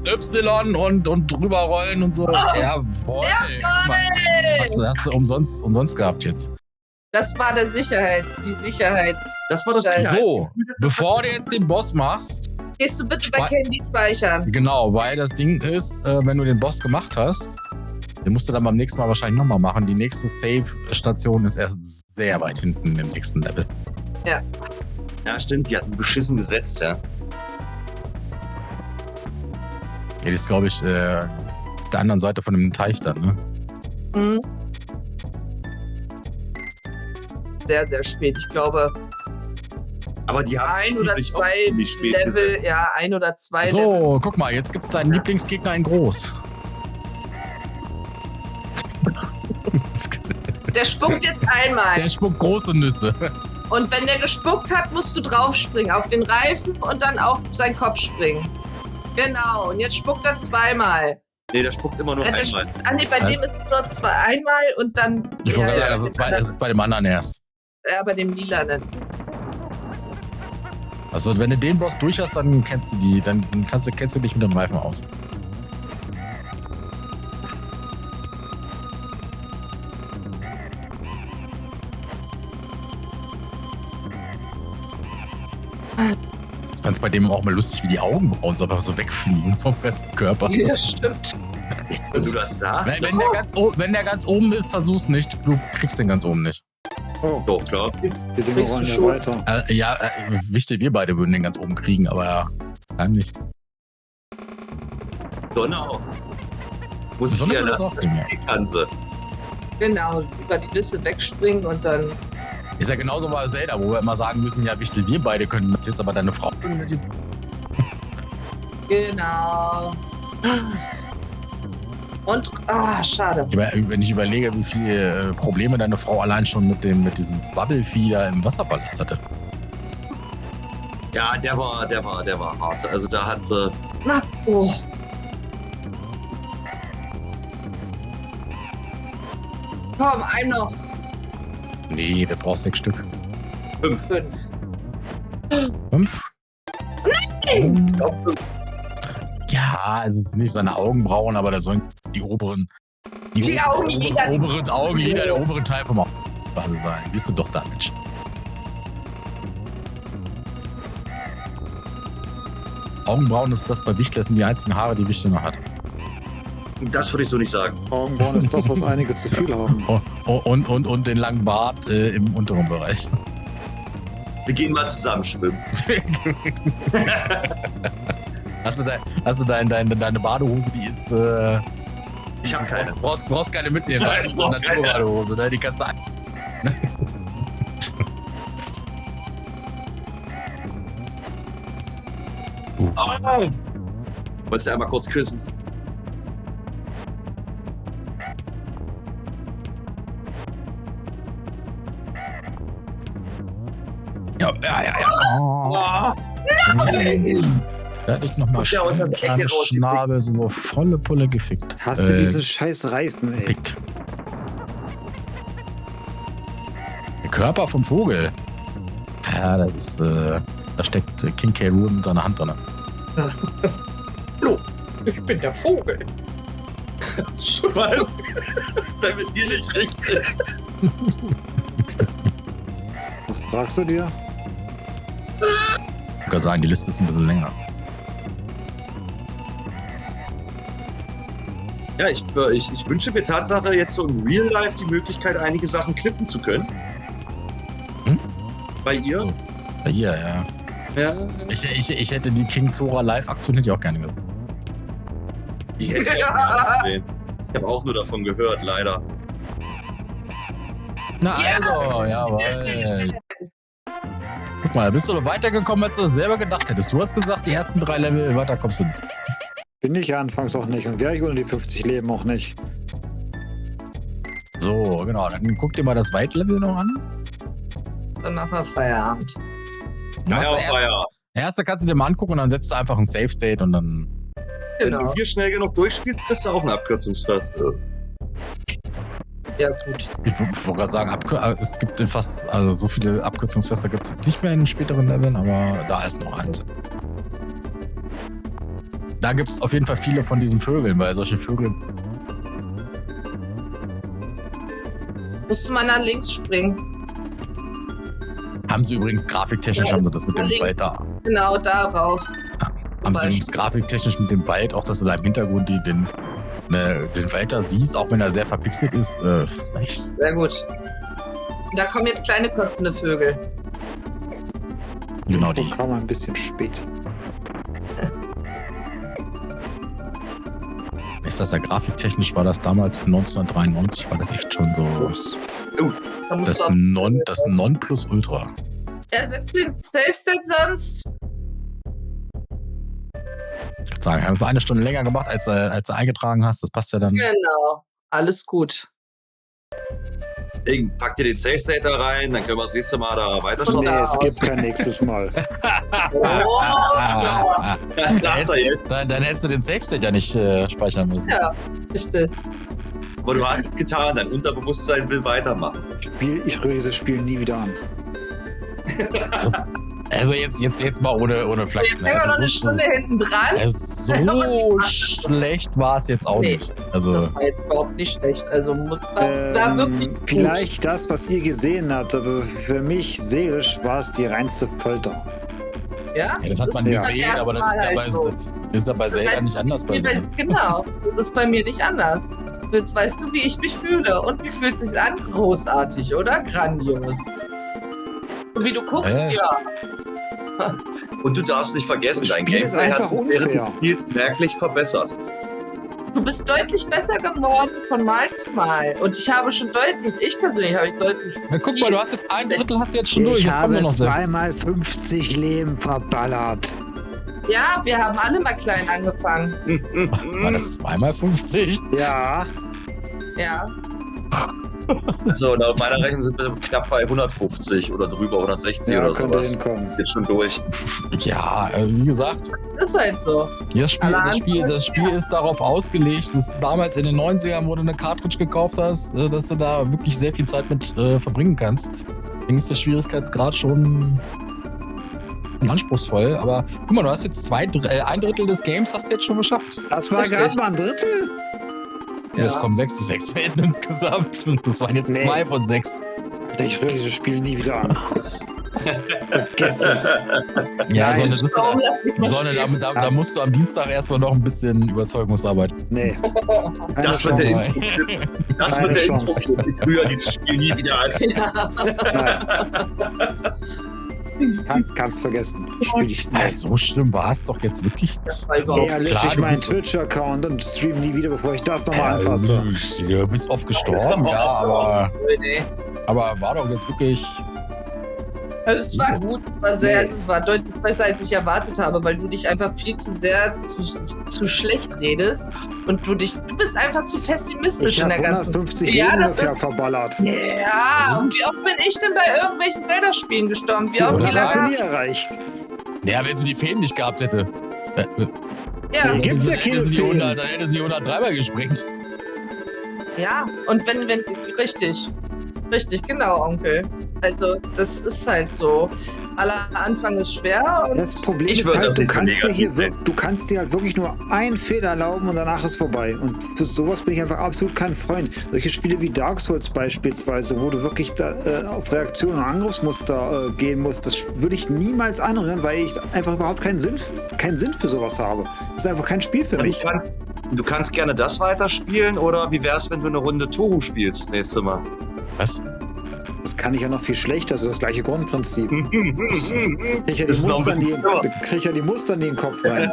Y und drüber rollen und so. Jawohl. Hast du umsonst gehabt jetzt. Das war die Sicherheits... Das war das So, bevor du jetzt den Boss machst. Gehst du bitte bei Candy speichern. Genau, weil das Ding ist, wenn du den Boss gemacht hast, den musst du dann beim nächsten Mal wahrscheinlich nochmal machen. Die nächste Save-Station ist erst sehr weit hinten im nächsten Level. Ja. Ja, stimmt, die hatten die beschissen gesetzt, ja. Ja, die ist, glaube ich, der anderen Seite von dem Teich dann, ne? Mhm. Sehr, sehr spät. Ich glaube, Aber die haben ein oder ziemlich zwei ziemlich spät Level, gesetzt. ja, ein oder zwei Level. So, guck mal, jetzt gibt's deinen Lieblingsgegner in groß. Der spuckt jetzt einmal. Der spuckt große Nüsse. Und wenn der gespuckt hat, musst du draufspringen. Auf den Reifen und dann auf seinen Kopf springen. Genau. Und jetzt spuckt er zweimal. Nee, der spuckt immer nur einmal. Nee, bei dem ist nur einmal und dann. Ich wollte sagen, das ist bei dem anderen erst. Ja, bei dem Lilanen. Also, wenn du den Boss durch hast, dann kennst du die. Dann kennst du dich mit dem Reifen aus. Ich fand's bei dem auch mal lustig, wie die Augenbrauen so einfach so wegfliegen vom ganzen Körper. Ja, stimmt. Wenn du das sagst. Wenn der ganz oben ist, versuch's nicht. Du kriegst den ganz oben nicht. Oh, Doch, klar. die Dinge rollen ja weiter. Wichtig, wir beide würden den ganz oben kriegen, aber kann nicht. Sonne auch. Muss Die ich Sonne dir würde das auch kriegen, ja. die Tanze. Genau, über die Nüsse wegspringen und dann. Ist ja genauso bei Zelda, wo wir immer sagen müssen, ja, wichtig, wir beide können das jetzt, aber deine Frau. Genau. Und, schade. Wenn ich überlege, wie viele Probleme deine Frau allein schon mit diesem Wabbelvieh da im Wasserpalast hatte. Ja, der war hart. Also da hat sie. Na, oh. Komm, ein noch. Nee, du brauchst 6 Stück. 5. 5? Nein! Ja, also es sind nicht seine Augenbrauen, aber da sollen die oberen. Die Augenlider. Oberen Augenlider, der obere Teil vom Auge sein. Siehst du doch da, Mensch. Augenbrauen ist das bei Wichtel, das sind die einzigen Haare, die Wichtel noch hat. Das würde ich so nicht sagen. Augenbrauen ist das, was einige zu viel haben. Und den langen Bart im unteren Bereich. Wir gehen mal zusammen schwimmen. Hast du deine Badehose, die ist. Ich habe keine. Brauchst keine mitnehmen, das ist eine Naturbadehose, ne? Die kannst du. Oh. Wolltest du einmal kurz küssen? Ja. Oh. Da hätte ich nochmal Schnabel, so volle Pulle gefickt. Hast du diese scheiß Reifen, ey? Gefickt. Der Körper vom Vogel. Ja, da steckt King K. Rool mit seiner Hand drin. Hallo, ich bin der Vogel. Was? Damit dir nicht recht ist. Was fragst du dir? Ich kann sagen, die Liste ist ein bisschen länger. Ja, ich wünsche mir Tatsache jetzt so im Real Life die Möglichkeit, einige Sachen klippen zu können. Hm? Bei ihr? So. Bei ihr, ja. Ja. Ich hätte die King Zora Live-Aktion hätte ich auch gerne gesehen. Die hätte ich auch gerne gesehen. Ich habe auch nur davon gehört, leider. Na also, jawohl. Guck mal, bist du doch weitergekommen, als du das selber gedacht hättest. Du hast gesagt, die ersten 3 Level weiter kommst du. Bin ich ja anfangs auch nicht und wäre ich ohne die 50 Leben auch nicht. So, genau. Dann guck dir mal das Weit-Level noch an. Dann machen wir Feierabend. Erste kannst du dir mal angucken und dann setzt du einfach ein Save-State und dann... Wenn Genau. du hier schnell genug durchspielst, kriegst du auch eine Abkürzungsfrist. Ja, gut. Ich wollte gerade sagen, es gibt fast, also so viele Abkürzungsfässer gibt es jetzt nicht mehr in den späteren Leveln, aber da ist noch eins. Da gibt es auf jeden Fall viele von diesen Vögeln, weil solche Vögel... Musste man dann links springen. Haben sie übrigens grafiktechnisch, haben sie das mit dem Wald da. Genau, darauf. Haben sie übrigens grafiktechnisch mit dem Wald, auch dass du da im Hintergrund den Wald da siehst, auch wenn er sehr verpixelt ist, ist echt. Sehr gut. Und da kommen jetzt kleine kotzende Vögel. Genau die. Da kam ein bisschen spät. Ist das ja grafiktechnisch, war das damals für 1993, war das echt schon so Da musst das du auch- Nonplusultra. Er setzt den Safe-State sonst. Ich würde sagen, wir haben es 1 Stunde länger gemacht, als du eingetragen hast. Das passt ja dann. Genau. Alles gut. Pack dir den Safe State da rein, dann können wir das nächste Mal da weiterschauen. Nee, es aus. gibt kein nächstes Mal. Oh, ja. Das sagt er jetzt. Dann hättest du den Save-State ja nicht speichern müssen. Ja, richtig. Aber du hast es getan, dein Unterbewusstsein will weitermachen. Ich rühre dieses Spiel nie wieder an. Also jetzt mal ohne Flachs. Jetzt sind wir noch eine Stunde hinten dran. So schlecht war es jetzt auch Nee. nicht. Also, Das war jetzt überhaupt nicht schlecht. Also war wirklich gut. Vielleicht das, was ihr gesehen habt, aber für mich seelisch war es die reinste Folter. Ja, ja, das hat man Ja. gesehen, aber das ist ja bei Zelda heißt, nicht anders bei Zelda. Genau, das ist bei mir nicht anders. Jetzt weißt du, wie ich mich fühle. Und wie fühlt es sich an? Großartig, oder? Grandios. Und wie du guckst, ja. Und du darfst nicht vergessen, Das dein Spiel ist Gameplay einfach hat sich während unfair. des Spiels merklich verbessert. Du bist deutlich besser geworden von Mal zu Mal. Und ich persönlich habe deutlich. Na, guck mal, du hast jetzt 1/3 hast du jetzt schon durch. Ich Jetzt kommt habe nur noch 6. zweimal 50 Leben verballert. Ja, wir haben alle mal klein angefangen. War das 2x50? Ja, Ja. So, laut meiner Rechnung sind wir knapp bei 150 oder drüber, 160 ja, oder könnte sowas. hinkommen. Jetzt schon durch. Ja, wie gesagt, Ist halt so. das Spiel ist darauf ausgelegt, dass damals in den 90ern, wo du eine Cartridge gekauft hast, dass du da wirklich sehr viel Zeit mit verbringen kannst. Deswegen ist der Schwierigkeitsgrad schon anspruchsvoll. Aber guck mal, du hast jetzt 1/3 des Games hast du jetzt schon geschafft. Das war Richtig. gerade mal ein Drittel. Ja. Es kommen 6 Welten insgesamt. Das waren jetzt 2 von 6. Alter, ich rühre dieses Spiel nie wieder an. Vergiss es. Ja, Nein. Warum lass mich mal spielen? da musst du am Dienstag erstmal noch ein bisschen Überzeugungsarbeit. Nee. Das wird der Chance. Intro. Das Keine wird der Chance. Intro. Ich rühre dieses Spiel nie wieder an. Nein. Kannst vergessen. Spiel ich nicht. So schlimm war es doch jetzt wirklich nicht. Das war überhaupt Ja, lösche klar, ich du meinen bist- Twitch-Account und stream nie wieder, bevor ich das nochmal anfasse. Du bist oft gestorben, ja, Nee. aber war doch jetzt wirklich. Es war gut, es war deutlich besser, als ich erwartet habe, weil du dich einfach viel zu sehr zu schlecht redest und du bist einfach zu pessimistisch in der ganzen... 150 Leben verballert. Ja, und wie oft bin ich denn bei irgendwelchen Zelda-Spielen gestorben? Wie oft das hast du nie erreicht. Ja, wenn sie die Feen nicht gehabt hätte. Ja. Dann gibt's ja Dann hätte sie 103 Mal gesprengt. Ja, und wenn, richtig, genau, Onkel. Also, das ist halt so. Aller Anfang ist schwer und... Das Problem ist halt, du kannst dir halt wirklich nur einen Fehler erlauben und danach ist vorbei. Und für sowas bin ich einfach absolut kein Freund. Solche Spiele wie Dark Souls beispielsweise, wo du wirklich auf Reaktionen und Angriffsmuster gehen musst, das würde ich niemals anrühren, weil ich einfach überhaupt keinen Sinn für sowas habe. Das ist einfach kein Spiel für mich. Du kannst gerne das weiterspielen, oder wie wär's, wenn du eine Runde Toru spielst das nächste Mal? Was? Das kann ich ja noch viel schlechter, also das gleiche Grundprinzip. Krieg ich ja die Muster in den Kopf rein.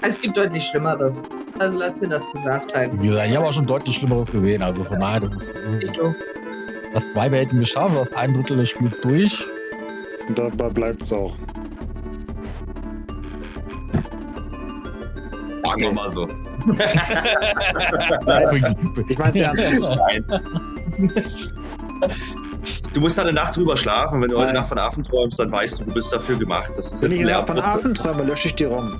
Es gibt deutlich Schlimmeres. Also lass dir das gesagt haben. Ja, ich habe auch schon deutlich Schlimmeres gesehen, also von daher, das ist... Du hast 2 Welten geschafft, du hast 1/3 des Spiels durch. Und dabei bleibt's auch. Sagen wir mal so. Ich meine es ernst. Du musst eine Nacht drüber schlafen. Wenn du heute Nacht von Affen träumst, dann weißt du bist dafür gemacht. Das ist wenn ich von Affen träume, lösche ich die ROM.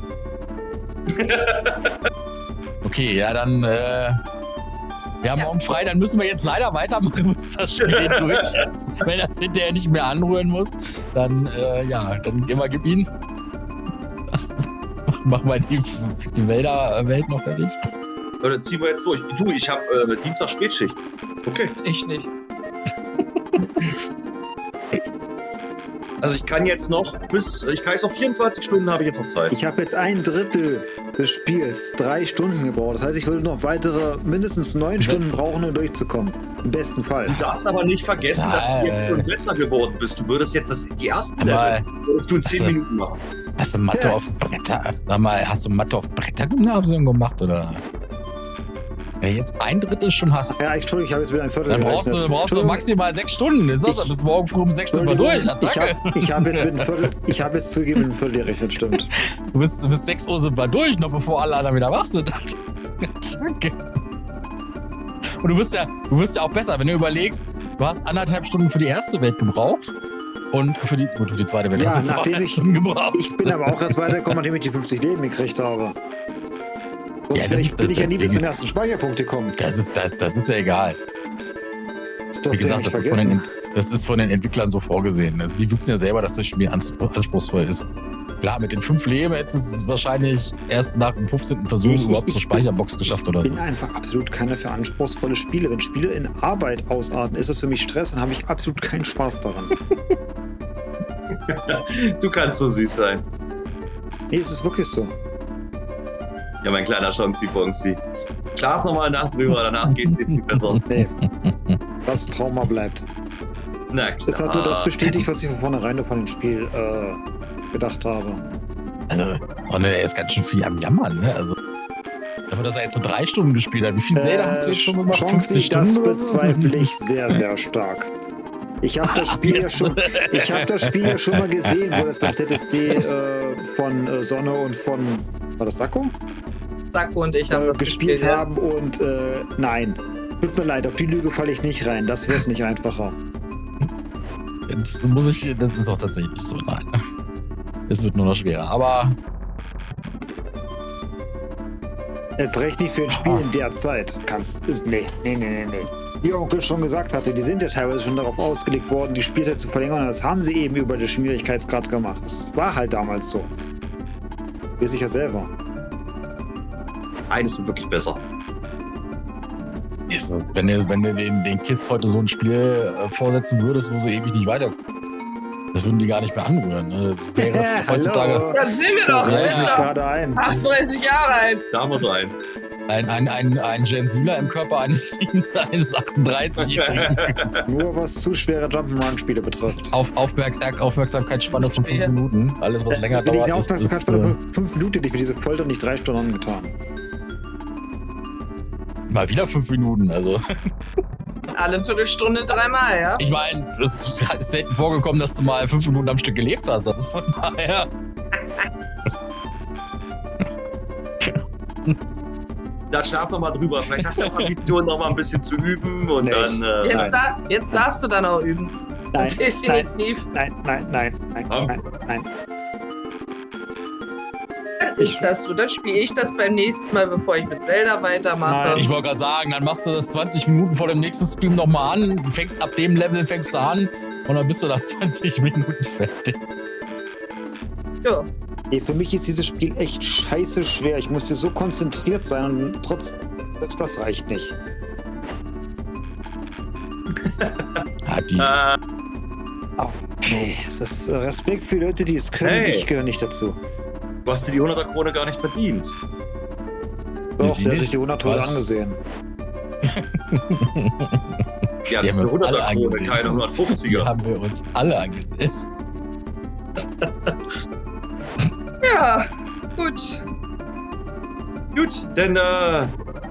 Okay, ja dann, wir haben morgen frei, dann müssen wir jetzt leider weitermachen, bis das Spiel durch ist. Wenn das hinterher nicht mehr anrühren muss, dann, dann gib ihn. Mach mal die Welt noch fertig. Dann ziehen wir jetzt durch. Du, ich habe Dienstag Spätschicht. Okay. Ich nicht. Also ich kann jetzt noch 24 Stunden habe ich jetzt noch Zeit. Ich habe jetzt 1/3 des Spiels 3 Stunden gebraucht. Das heißt, ich würde noch weitere mindestens 9 Stunden brauchen, um durchzukommen. Im besten Fall. Du darfst aber nicht vergessen, dass du jetzt schon besser geworden bist. Du würdest jetzt die ersten Level würdest du in 10 Minuten machen. Hast du Mathe auf dem Bretter? Sag mal, hast du Mathe auf dem Brettergymnasium gemacht, oder? Ja, jetzt 1/3 schon hast. Ja, Entschuldigung, ich habe jetzt wieder ein Viertel. Dann brauchst du maximal 6 Stunden. Ist das? Bis morgen früh um 6 sind wir durch. Attacke. Ich habe jetzt zugegeben mit einem Viertel gerechnet, stimmt. Bis 6 Uhr sind wir durch, noch bevor alle anderen wieder wach sind. Attacke. Und du wirst ja auch besser, wenn du überlegst, du hast 1,5 Stunden für die erste Welt gebraucht. Und für die zweite Welt hast du 2,5 Stunden gebraucht. Ich bin aber auch erst weitergekommen, nachdem ich die 50 Leben gekriegt habe. Sonst bin ich ja nie bis zum ersten Speicherpunkt gekommen. Das ist ja egal. Wie gesagt, das ist von den Entwicklern so vorgesehen. Also die wissen ja selber, dass das Spiel anspruchsvoll ist. Klar, mit den 5 Leben jetzt ist es wahrscheinlich erst nach dem 15. Versuch überhaupt zur Speicherbox geschafft oder so. Ich bin einfach absolut keiner für anspruchsvolle Spiele. Wenn Spiele in Arbeit ausarten, ist das für mich Stress, dann habe ich absolut keinen Spaß daran. Du kannst so süß sein. Nee, es ist wirklich so. Ja, mein kleiner Chonzi-Bonzi. Schlaf nochmal eine Nacht drüber, danach geht's dir viel besser. Nee. Das Trauma bleibt. Na klar. Es hat nur das bestätigt, was ich von vornherein von dem Spiel gedacht habe. Also, er ist ganz schön viel am Jammern, ne? Also, dafür, dass er jetzt so 3 Stunden gespielt hat. Wie viel Zelda hast du jetzt schon gemacht? 50 Stunden? Das bezweifle ich sehr, sehr stark. Ich habe das Spiel ja schon mal gesehen, wo das beim ZSD von Sonne und von, war das Sakko? Sakko und ich haben das gespielt haben und nein. Tut mir leid, auf die Lüge falle ich nicht rein. Das wird nicht einfacher. Das ist auch tatsächlich so, nein. Es wird nur noch schwerer, aber... Jetzt recht nicht für ein Spiel in der Zeit. Nee. Wie Onkel schon gesagt hatte, die sind ja teilweise schon darauf ausgelegt worden, die Spielzeit zu verlängern. Und das haben sie eben über den Schwierigkeitsgrad gemacht. Das war halt damals so. Weiß ich ja selber. Eines wird wirklich besser. Wenn du den Kids heute so ein Spiel vorsetzen würdest, wo sie ewig nicht weiterkommen, das würden die gar nicht mehr anrühren. Wäre heutzutage. Da sind wir doch. Da ich mich gerade ein. 38 Jahre alt. Da haben wir so eins. Ein Gen Zler im Körper eines 38-Jährigen. Nur was zu schwere Jump'n'Run-Spiele betrifft. Aufmerksamkeitsspanne von 5 Minuten. Alles, was länger dauert, ist... Wenn ich eine Aufmerksamkeitsspanne von 5 Minuten hätte ich mir diese Folter nicht 3 Stunden angetan. Mal wieder 5 Minuten, also. alle Viertelstunde 3-mal, ja? Ich meine, es ist selten vorgekommen, dass du mal 5 Minuten am Stück gelebt hast. Also von daher. Da schlaf noch mal drüber. Vielleicht hast du ja Kondition noch mal ein bisschen zu üben und dann. Jetzt darfst du dann auch üben. Nein, Definitiv. Nein. Ist das so? Dann spiele ich das beim nächsten Mal, bevor ich mit Zelda weitermache. Nein. Ich wollte gerade sagen, dann machst du das 20 Minuten vor dem nächsten Stream nochmal an, fängst ab dem Level an und dann bist du nach 20 Minuten fertig. Ja. Nee, für mich ist dieses Spiel echt scheiße schwer. Ich muss hier so konzentriert sein und das reicht nicht. Oh, nee, es ist Respekt für Leute, die es können. Hey. Ich gehöre nicht dazu. Du hast dir die 100er Krone gar nicht verdient. Doch, sie der hat nicht? sich die 100 Tode Was? angesehen. Ja, Die das ist haben eine wir uns alle 100er Krone, angesehen. keine Die 150er. haben wir uns alle angesehen. Ja, gut. Gut, dann wollen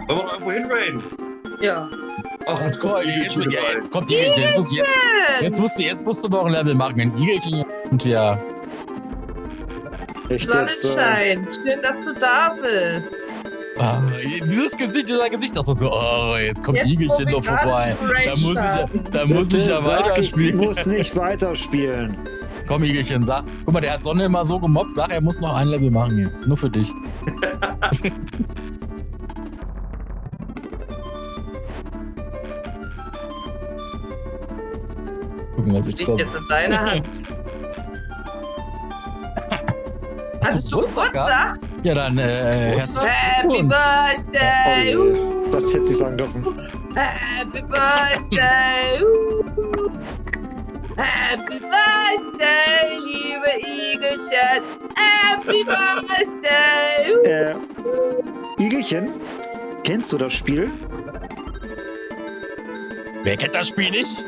wir noch irgendwo hinraiden. Ja. Ach, Jetzt kommt Igelchen. Jetzt musst du noch ein Level machen. Ein Igelchen und ja. Echt Sonnenschein, schön, dass du da bist. Dieser Gesicht, das ist so, oh, jetzt kommt Jetzt, wo Igelchen wir noch gerade vorbei. zum Raid Da muss ich ja sag, weiterspielen. ich muss nicht weiterspielen. Komm, Igelchen, sag. Guck mal, der hat Sonne immer so gemobbt. Sag, er muss noch ein Level machen jetzt. Nur für dich. Gucken, was Das jetzt liegt kommt. jetzt in deiner Hand. Hattest du Geburtstag? Ja, dann, herzlichen Happy Glückwunsch. Birthday! Oh, das hätte ich sagen dürfen. Happy Birthday! Happy Birthday, liebe Igelchen! Happy Birthday! Igelchen, kennst du das Spiel? Wer kennt das Spiel nicht?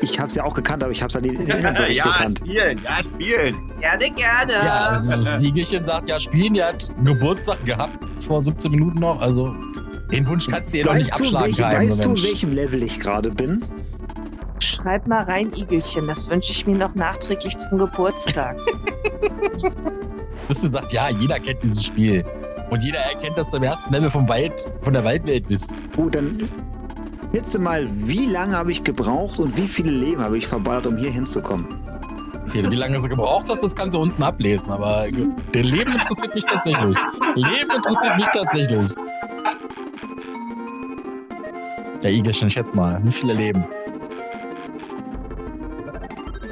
Ich hab's ja auch gekannt, aber ich hab's halt nicht gekannt. Spielen. Gerne. Ja, also das Igelchen sagt ja spielen. Der hat Geburtstag gehabt vor 17 Minuten noch. Also den Wunsch kannst du ihr doch nicht abschlagen. Weißt du, in welchem Level ich gerade bin? Schreib mal rein, Igelchen. Das wünsche ich mir noch nachträglich zum Geburtstag. Das sagt, ja, jeder kennt dieses Spiel. Und jeder erkennt, dass du im ersten Level von der Waldwelt bist. Gut, dann schätze mal, wie lange habe ich gebraucht und wie viele Leben habe ich verballert, um hier hinzukommen? Okay, wie lange du gebraucht hast, das kannst du unten ablesen. Aber der Leben interessiert mich tatsächlich. Ja, Igelchen, schätz mal, wie viele Leben?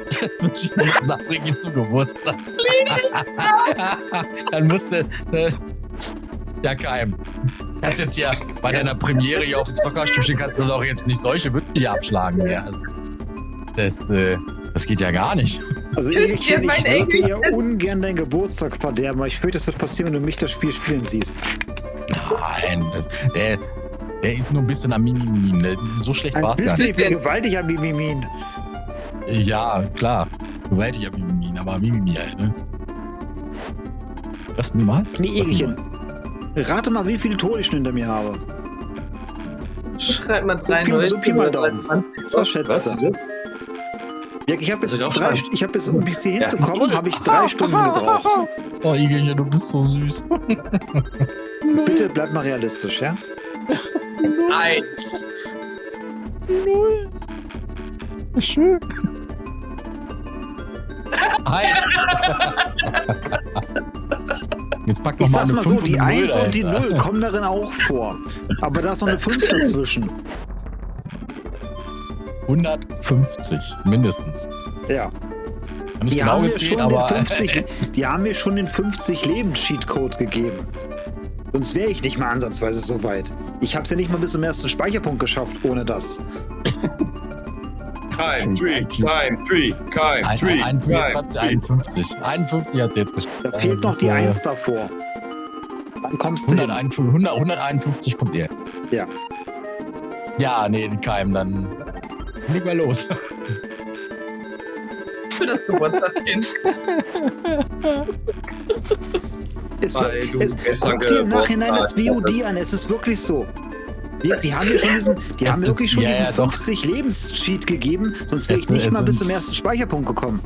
Das wünsche ich mir nachträglich zum Geburtstag. Dann musste. Ja, Keim. Kannst jetzt hier bei deiner Premiere hier auf dem Zockerstübchen kannst du doch jetzt nicht solche Wünsche hier abschlagen. Ja, das geht ja gar nicht. Also Christian, ich mein würde Enkel. ja ungern deinen Geburtstag verderben, aber ich fürchte, das wird passieren, wenn du mich das Spiel spielen siehst. Nein, der ist nur ein bisschen am Mimimin. Ne? So schlecht war es gar nicht. Ich bin gewaltig am Mimimin. Ja, klar. Gewaltig am Mimimin, aber Mimimi halt, ne? Das niemals? Nee, Das Igelchen. niemals. Rate mal, wie viele Tode ich schon hinter mir habe. Schreib mal So Pi mal 93 Daumen. 20. Was schätzt du? Ja, ich habe jetzt, um bis hier hinzukommen, habe ich 3 Stunden gebraucht. Oh, Igelchen, du bist so süß. Bitte bleib mal realistisch, ja? 1. Schön. 1. Jetzt pack doch Ich mal sag's eine mal so, 5 die und eine 1 0 und die dahinter. 0 kommen darin auch vor. Aber da ist noch eine 5 dazwischen. 150, mindestens. Ja. Kann nicht Die genau haben, mir gezählt, schon aber die haben mir schon den 50-Leben-Cheatcode gegeben. Sonst wäre ich nicht mal ansatzweise so weit. Ich hab's ja nicht mal bis zum ersten Speicherpunkt geschafft, ohne das. Keim, Tree. 51 hat sie jetzt geschafft. Da fehlt noch die 1 davor. Dann kommst du hin. 151 kommt ihr. Ja. Ja, nee, Keim, dann leg mal los. Für das Geburtstagskind. Es Weil du besser guck dir im geworden Nachhinein das hast. VOD an, es ist wirklich so. Die haben mir schon diesen doch. 50 Lebens-Cheat gegeben, sonst wäre ich nicht mal bis zum ersten Speicherpunkt gekommen.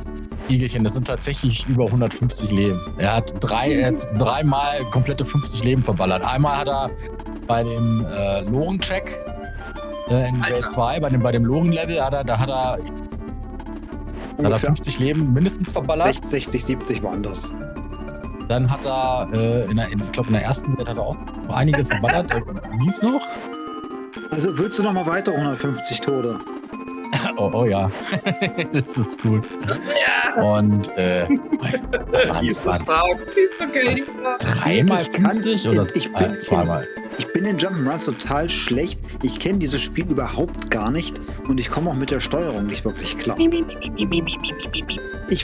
Igelchen, das sind tatsächlich über 150 Leben. Er hat dreimal komplette 50 Leben verballert. Einmal hat er bei dem Loren-Check in Welt 2, bei dem Loren-Level, hat er 50 Leben mindestens verballert. 60, 70 waren das. Dann hat er, ich glaube in der ersten Welt hat er auch noch einige verballert. Wies noch? Also willst du noch mal weiter 150 Tode? Oh ja, das ist gut. Ja. Und Die ist so was? stark. Die ist so geil. Dreimal Ich kann- 50 oder ich bin- zweimal? Ich bin in Jump'n'Runs total schlecht. Ich kenne dieses Spiel überhaupt gar nicht und ich komme auch mit der Steuerung nicht wirklich klar. Ich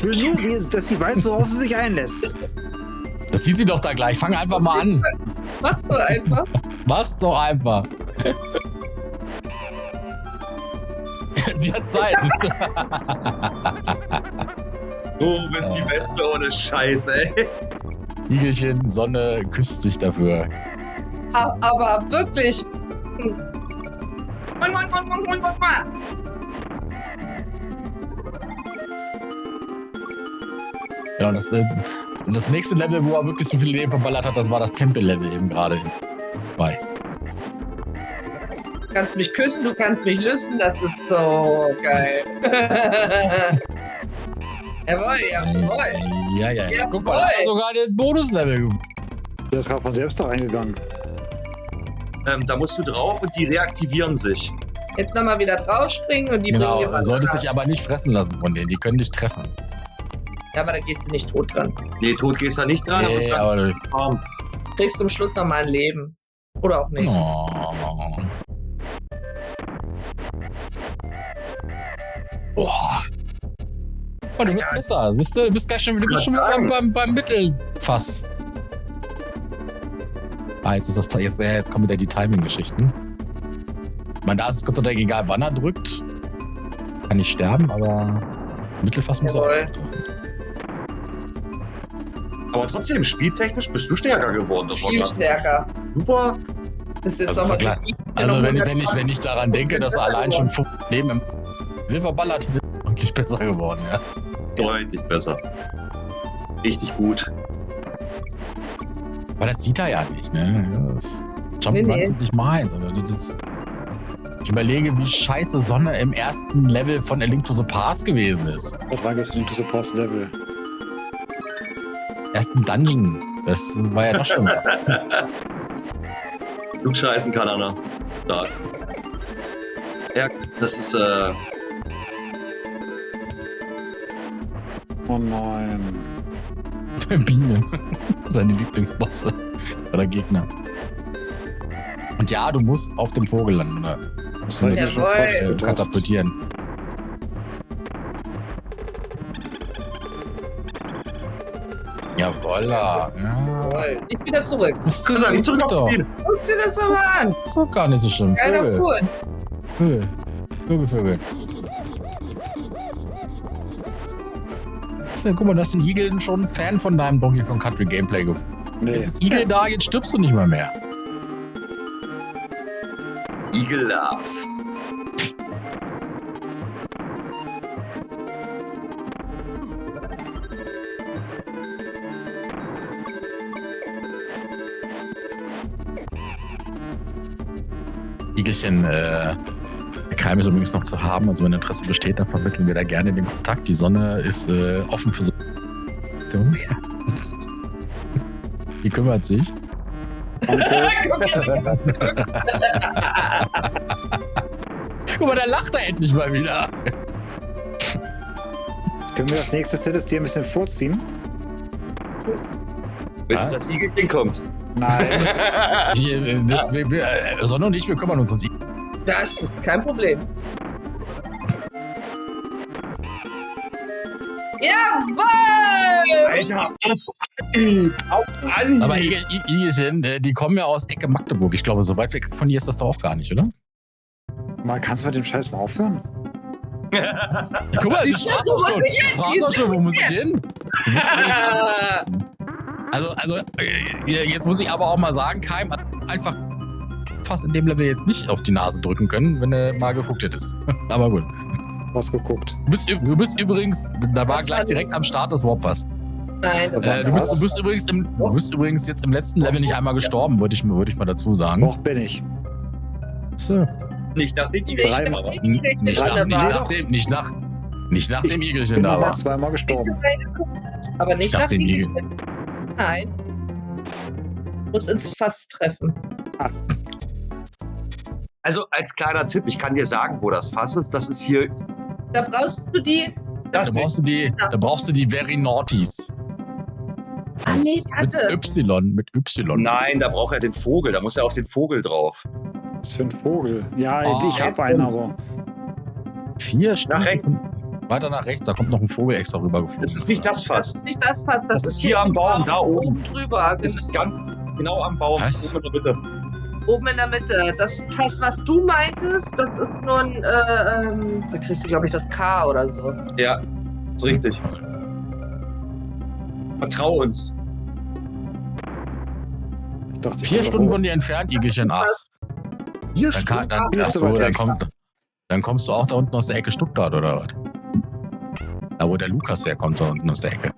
will nur sehen, dass sie weiß, worauf sie sich einlässt. Das sieht sie doch da gleich. Fang einfach mal an. Mach's doch einfach. Mach's doch einfach. Sie hat Zeit. Siehst du? Du bist die Beste ohne Scheiß, ey. Igelchen, Sonne küsst dich dafür. Aber wirklich. Ja, und das nächste Level, wo er wirklich so viele Leben verballert hat, das war das Tempel-Level eben gerade bei. Du kannst mich küssen, du kannst mich lüsten, das ist so geil. Jawohl, jawohl. Ja. Guck mal, da hat er sogar den Bonuslevel gefunden. Der ist gerade von selbst da reingegangen. Da musst du drauf und die reaktivieren sich. Jetzt nochmal wieder draufspringen und die bringen Genau, jemanden solltest an. dich aber nicht fressen lassen von denen. Die können dich treffen. Ja, aber da gehst du nicht tot dran. Nee, tot gehst du nicht dran, Nee, aber aber... arm. Kriegst zum Schluss nochmal ein Leben. Oder auch nicht. Oh. Boah. Oh, du bist besser. Siehst du, du bist gleich schon wieder beim Mittelfass. Jetzt ist das jetzt kommen wieder die Timing-Geschichten. Ich meine, da ist es Gott sei Dank egal, wann er drückt. Kann nicht sterben, aber Mittelfass muss er auch Jawohl. treffen. Aber trotzdem, spieltechnisch bist du stärker geworden. Das war Viel grad stärker. Super. Das ist jetzt Also nochmal Also wenn ich daran denke, dass er allein schon 5 Leben im Will verballert, ist er wirklich besser geworden, ja. Deutlich besser. Richtig gut. Aber das sieht er ja nicht, ne? Jump'n'Runs sind nicht meins, aber ich überlege, wie scheiße Sonne im ersten Level von A Link to the Past gewesen ist. Das war jetzt ein Support-Level. Ersten Dungeon. Das war ja doch schon. Klugscheißen kann einer. Da. Ja, das ist, Oh nein. Bienen. Seine Lieblingsbosse. Oder Gegner. Und ja, du musst auf dem Vogel landen. Ne? Das habe ich mir schon Jawohl. fast gedacht. Katapultieren. Jawolla. Ja. Jawohl. Ich bin wieder zurück. Das ist zurück doch. auf die Biene. Guck dir das doch mal an. Das ist doch gar nicht so schlimm. Geiler Vögel. Cool. Vögel. Ja, guck mal, das sind Igel schon ein Fan von deinem Donkey Kong Country Gameplay gefunden. Nee. Jetzt ist Igel da, jetzt stirbst du nicht mal mehr. Eagle Love. Igelchen, der Keim ist übrigens noch zu haben, also wenn Interesse besteht, dann vermitteln wir da gerne den Kontakt. Die Sonne ist offen für so Aktionen. Die kümmert sich. Guck mal, da lacht er endlich mal wieder. Können wir das nächste Set-Tier ein bisschen vorziehen? Willst du, Was? dass Igelchen kommt? Nein. Sonne und ich, wir kümmern uns um Igel. Das ist kein Problem. Jawohl! Alter, auf an! Aber Igelchen, die kommen ja aus Ecke Magdeburg. Ich glaube, so weit weg von hier ist das doch auch gar nicht, oder? Mal, kannst du mit dem Scheiß mal aufhören? Guck mal, Siehst ich du, frag doch wo schon. muss ich jetzt? Frag doch schon, wo muss ich hin? Du musst Ah, Also, jetzt muss ich aber auch mal sagen, Keim, einfach Wobfass in dem Level jetzt nicht auf die Nase drücken können, wenn du mal geguckt hättest. Aber gut. Was geguckt. Du bist übrigens, da war gleich direkt am Start das Wobfass. Nein, Du bist übrigens jetzt im letzten Level nicht einmal gestorben, würde ich mal dazu sagen. Doch, bin ich. So. Nicht nach dem Nicht nach dem Igelchen Bin da aber war. zweimal gestorben. aber nicht Ich nach dachte, dem Igel. Igelchen. Nein. Muss ins Fass treffen. Also als kleiner Tipp, ich kann dir sagen, wo das Fass ist. Das ist hier. Da brauchst du die. Das Da brauchst du die Very Naughties. Ah, nee, Mit warte. mit Y. Nein, da braucht er den Vogel. Da muss er auf den Vogel drauf. Was für ein Vogel. Ja, Oh, ich hab jetzt einen, kommt's. aber. 4 Stunden. Nach rechts. Weiter nach rechts, da kommt noch ein Vogel extra rübergeflogen. Das ist nicht das Das Fass. ist nicht das Fass. Das ist hier am Baum, da oben. drüber. Das ist ganz genau am Baum. Was? Oben in der Mitte. Oben in der Mitte. Das Fass, was du meintest, das ist nur ein, da kriegst du, glaube ich, das K oder so. Ja, ist richtig. Vertrau uns. Ich dachte, ich 4 komm Stunden hoch. von dir entfernt, Igelchen 8. Hier Dann kommst du auch da unten aus der Ecke Stuttgart, oder was? Da, wo der Lukas herkommt, da unten aus der Ecke.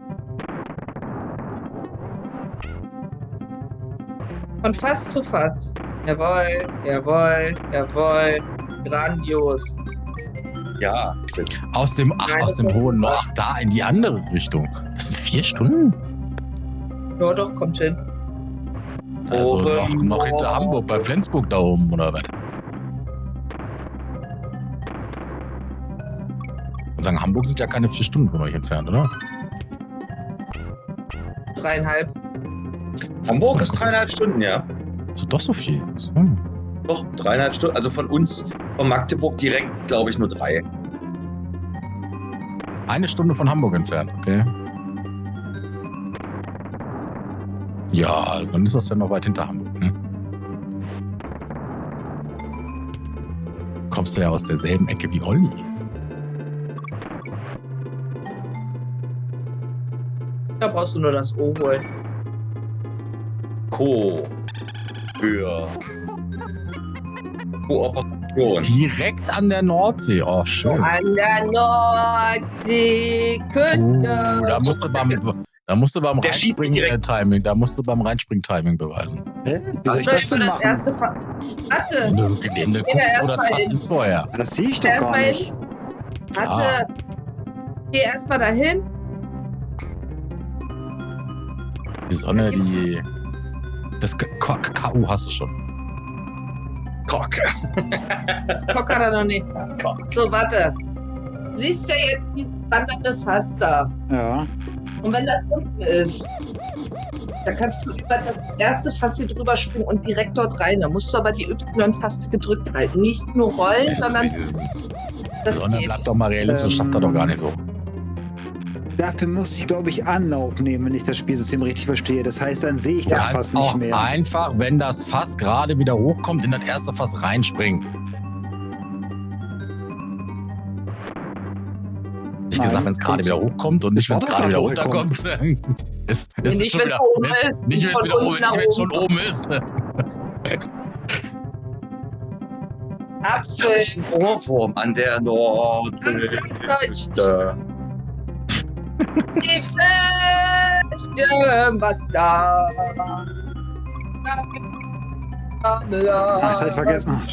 Von Fass zu Fass. Jawohl, jawohl, jawohl. Grandios. Ja, Aus dem das hohen war- Nord, da in die andere Richtung. Das sind 4 Stunden? Ja, doch, kommt hin. Also Oben. noch hinter Hamburg, bei Flensburg da oben, oder was? Ich würde sagen, Hamburg sind ja keine 4 Stunden von euch entfernt, oder? 3,5. Hamburg ist 3,5 Stunden, ja. Also doch so viel. Doch, 3,5 Stunden. Also von uns, von Magdeburg direkt, glaube ich, nur 3. 1 Stunde von Hamburg entfernt, okay. Ja, dann ist das ja noch weit hinter Hamburg, ne? Kommst du ja aus derselben Ecke wie Olli. Da brauchst du nur das O holen. Für Kooperation. Direkt an der Nordsee. Oh, schön. An der Nordseeküste. Da musst du beim Der schießt nicht direkt. Reinspringen-Timing, Hä? Wie soll Was ich soll das ich für denn das machen? erste Fass? Warte, Wenn du guckst, wo erst das mal Fass hin. ist vorher. Das sehe ich doch Erst gar mal nicht. warte. Geh erstmal dahin. Die Sonne, die... Das K.O. hast du schon. Kock. Das Kock hat er noch nicht. Das Kock. So, warte. Siehst ja jetzt die wandernde Fass da. Ja. Und wenn das unten ist, da kannst du über das erste Fass hier drüber springen und direkt dort rein. Da musst du aber die Y-Taste gedrückt halten. Nicht nur rollen, sondern Die das Sonne geht. bleibt doch mal realistisch, schafft er doch gar nicht so. Dafür muss ich, glaube ich, Anlauf nehmen, wenn ich das Spielsystem richtig verstehe. Das heißt, dann sehe ich Du das kannst Fass nicht auch mehr. einfach, wenn das Fass gerade wieder hochkommt, in das erste Fass reinspringen. Nicht Nein, gesagt, wenn es gerade gut. wieder hochkommt und nicht, Ich wenn es war doch gerade wieder gerade runterkommt. Es ist nicht, schon wenn wieder, es oben ist. Nicht, Nicht wenn es von wieder unten oben, nach nicht, wenn es schon oben. oben ist. Das ist ein Ohrwurm an der Nordsee. Deutsch. Die Fische, was da. Ach, das habe ich vergessen. Ach.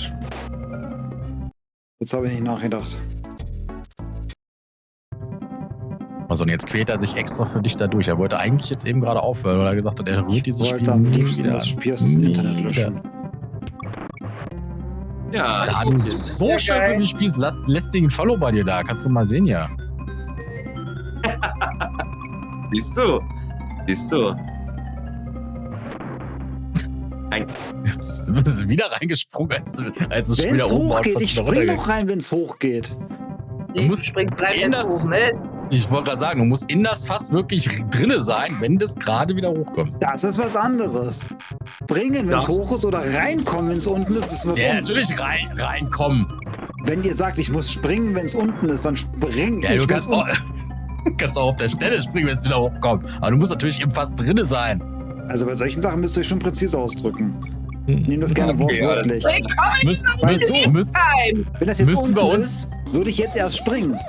Jetzt habe ich nicht nachgedacht. Also und jetzt quält er sich extra für dich da durch. Er wollte eigentlich jetzt eben gerade aufhören, weil er gesagt hat, er rührt dieses Ich Spiel wollte am nie liebsten wieder das an. Spiel aus dem Nie Internet wieder. löschen. Ja, Da du so Ja, schön geil. für mich spielst, lässt ihn ein Follow bei dir da. Kannst du mal sehen, ja. siehst du? Jetzt wird es wieder reingesprungen, als das Spiel Wenn da es oben war. hochgeht, fast ich wieder spring runtergegangen. noch rein, wenn es hochgeht. Du musst springst rein, in wenn das- es oben ist. Ich wollte gerade sagen, du musst in das Fass wirklich drinne sein, wenn das gerade wieder hochkommt. Das ist was anderes. Springen, wenn es Das- hoch ist, oder reinkommen, wenn es unten ist, ist was Ja, anderes. natürlich reinkommen. Wenn ihr sagt, ich muss springen, wenn es unten ist, dann spring Ja, ich. du wenn's kannst kannst auch auf der Stelle springen, wenn es wieder hochkommt. Aber du musst natürlich im Fass drinne sein. Also bei solchen Sachen müsst ihr euch schon präzise ausdrücken. Nehmen das gerne Okay, wortwörtlich. Wenn das jetzt müssen wir unten uns- ist, würde ich jetzt erst springen.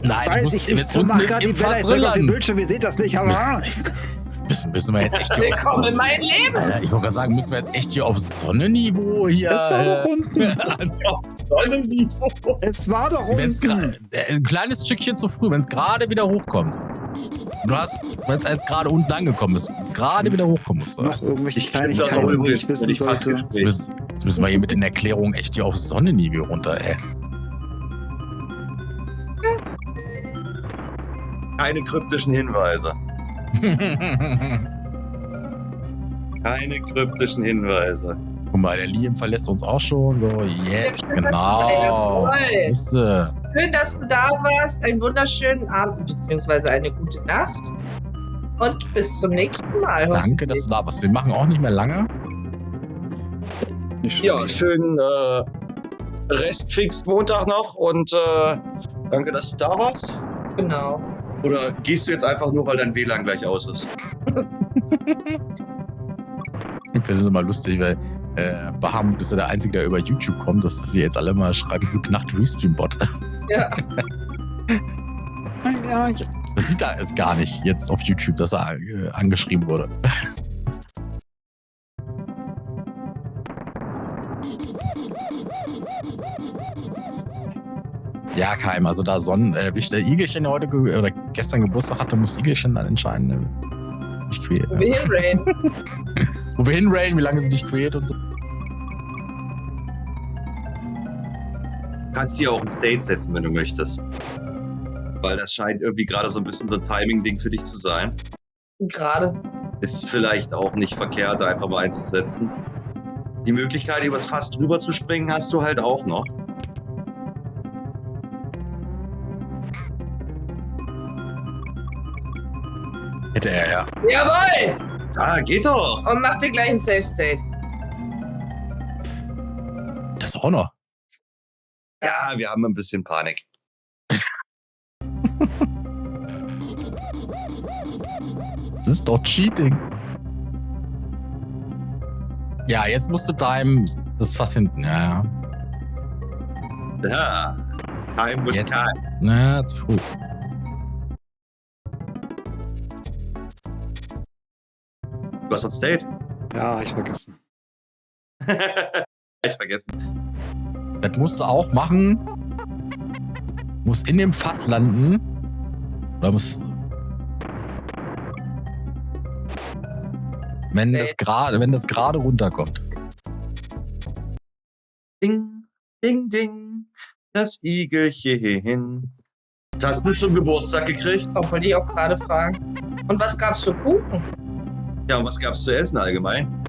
Nein, Weiß ich mach gerade die Bälle jetzt auf dem Bildschirm, ihr seht das nicht, aber... Müssen wir jetzt echt hier auf Willkommen in mein Leben. Alter, ich wollte gerade sagen, müssen wir jetzt echt hier auf Sonnenniveau hier. Es war doch unten. Sonnenniveau. Es war doch Wenn's unten. ein kleines Stückchen zu früh, wenn es gerade wieder hochkommt. Wenn es jetzt gerade unten angekommen ist, wenn es gerade wieder hochkommen muss. Noch irgendwelche Ich krieg das auch Kleinigkeiten, die übrigens, ich wissen wenn ich fast sollte. gespielt. Jetzt müssen wir hier mit den Erklärungen echt hier auf Sonnenniveau runter, ey. Keine kryptischen Hinweise. Keine kryptischen Hinweise. Guck mal, der Liam verlässt uns auch schon. So, jetzt, Ja, schön, dass genau. du da bist. Siehste. Schön, dass du da warst. Einen wunderschönen Abend bzw. eine gute Nacht. Und bis zum nächsten Mal. Danke, dass du da warst. Wir machen auch nicht mehr lange. Nicht Ja, schon schönen Restfix Montag noch und danke, dass du da warst. Genau. Oder gehst du jetzt einfach nur, weil dein WLAN gleich aus ist? Das ist immer lustig, weil Bahamut ist ja der Einzige, der über YouTube kommt, dass sie jetzt alle mal schreiben, gute Nacht, Restream-Bot. Ja. Das sieht er jetzt gar nicht jetzt auf YouTube, dass er angeschrieben wurde. Ja, Keim, also da Igelchen heute oder gestern Geburtstag hatte, muss Igelchen dann entscheiden, ne? Dich quälen. Wo wir hinraiden. Wo wir hinraiden, wie lange sie dich quält und so. Du kannst dir auch ein State setzen, wenn du möchtest. Weil das scheint irgendwie gerade so ein bisschen so ein Timing-Ding für dich zu sein. Gerade. Ist vielleicht auch nicht verkehrt, da einfach mal einzusetzen. Die Möglichkeit, übers Fass drüber zu springen, hast du halt auch noch. Hätte er, ja. Jawohl! Ah, geht doch! Und mach dir gleich ein Safe State. Das auch noch. Ja, wir haben ein bisschen Panik. Das ist doch Cheating. Ja, jetzt musst du das Fass hinten, ja. Ja, Time with Jetzt. time. Na, zu früh. Du hast ein State? Ja, hab ich vergessen. Ich vergessen. Das musst du auch machen. Musst in dem Fass landen. Oder musst. Wenn das gerade runterkommt. Ding, ding, ding. Das Igelchen. Das hast du zum Geburtstag gekriegt? Das wollte ich auch gerade fragen. Und was gab's für Kuchen? Ja, und was gab's zu essen allgemein?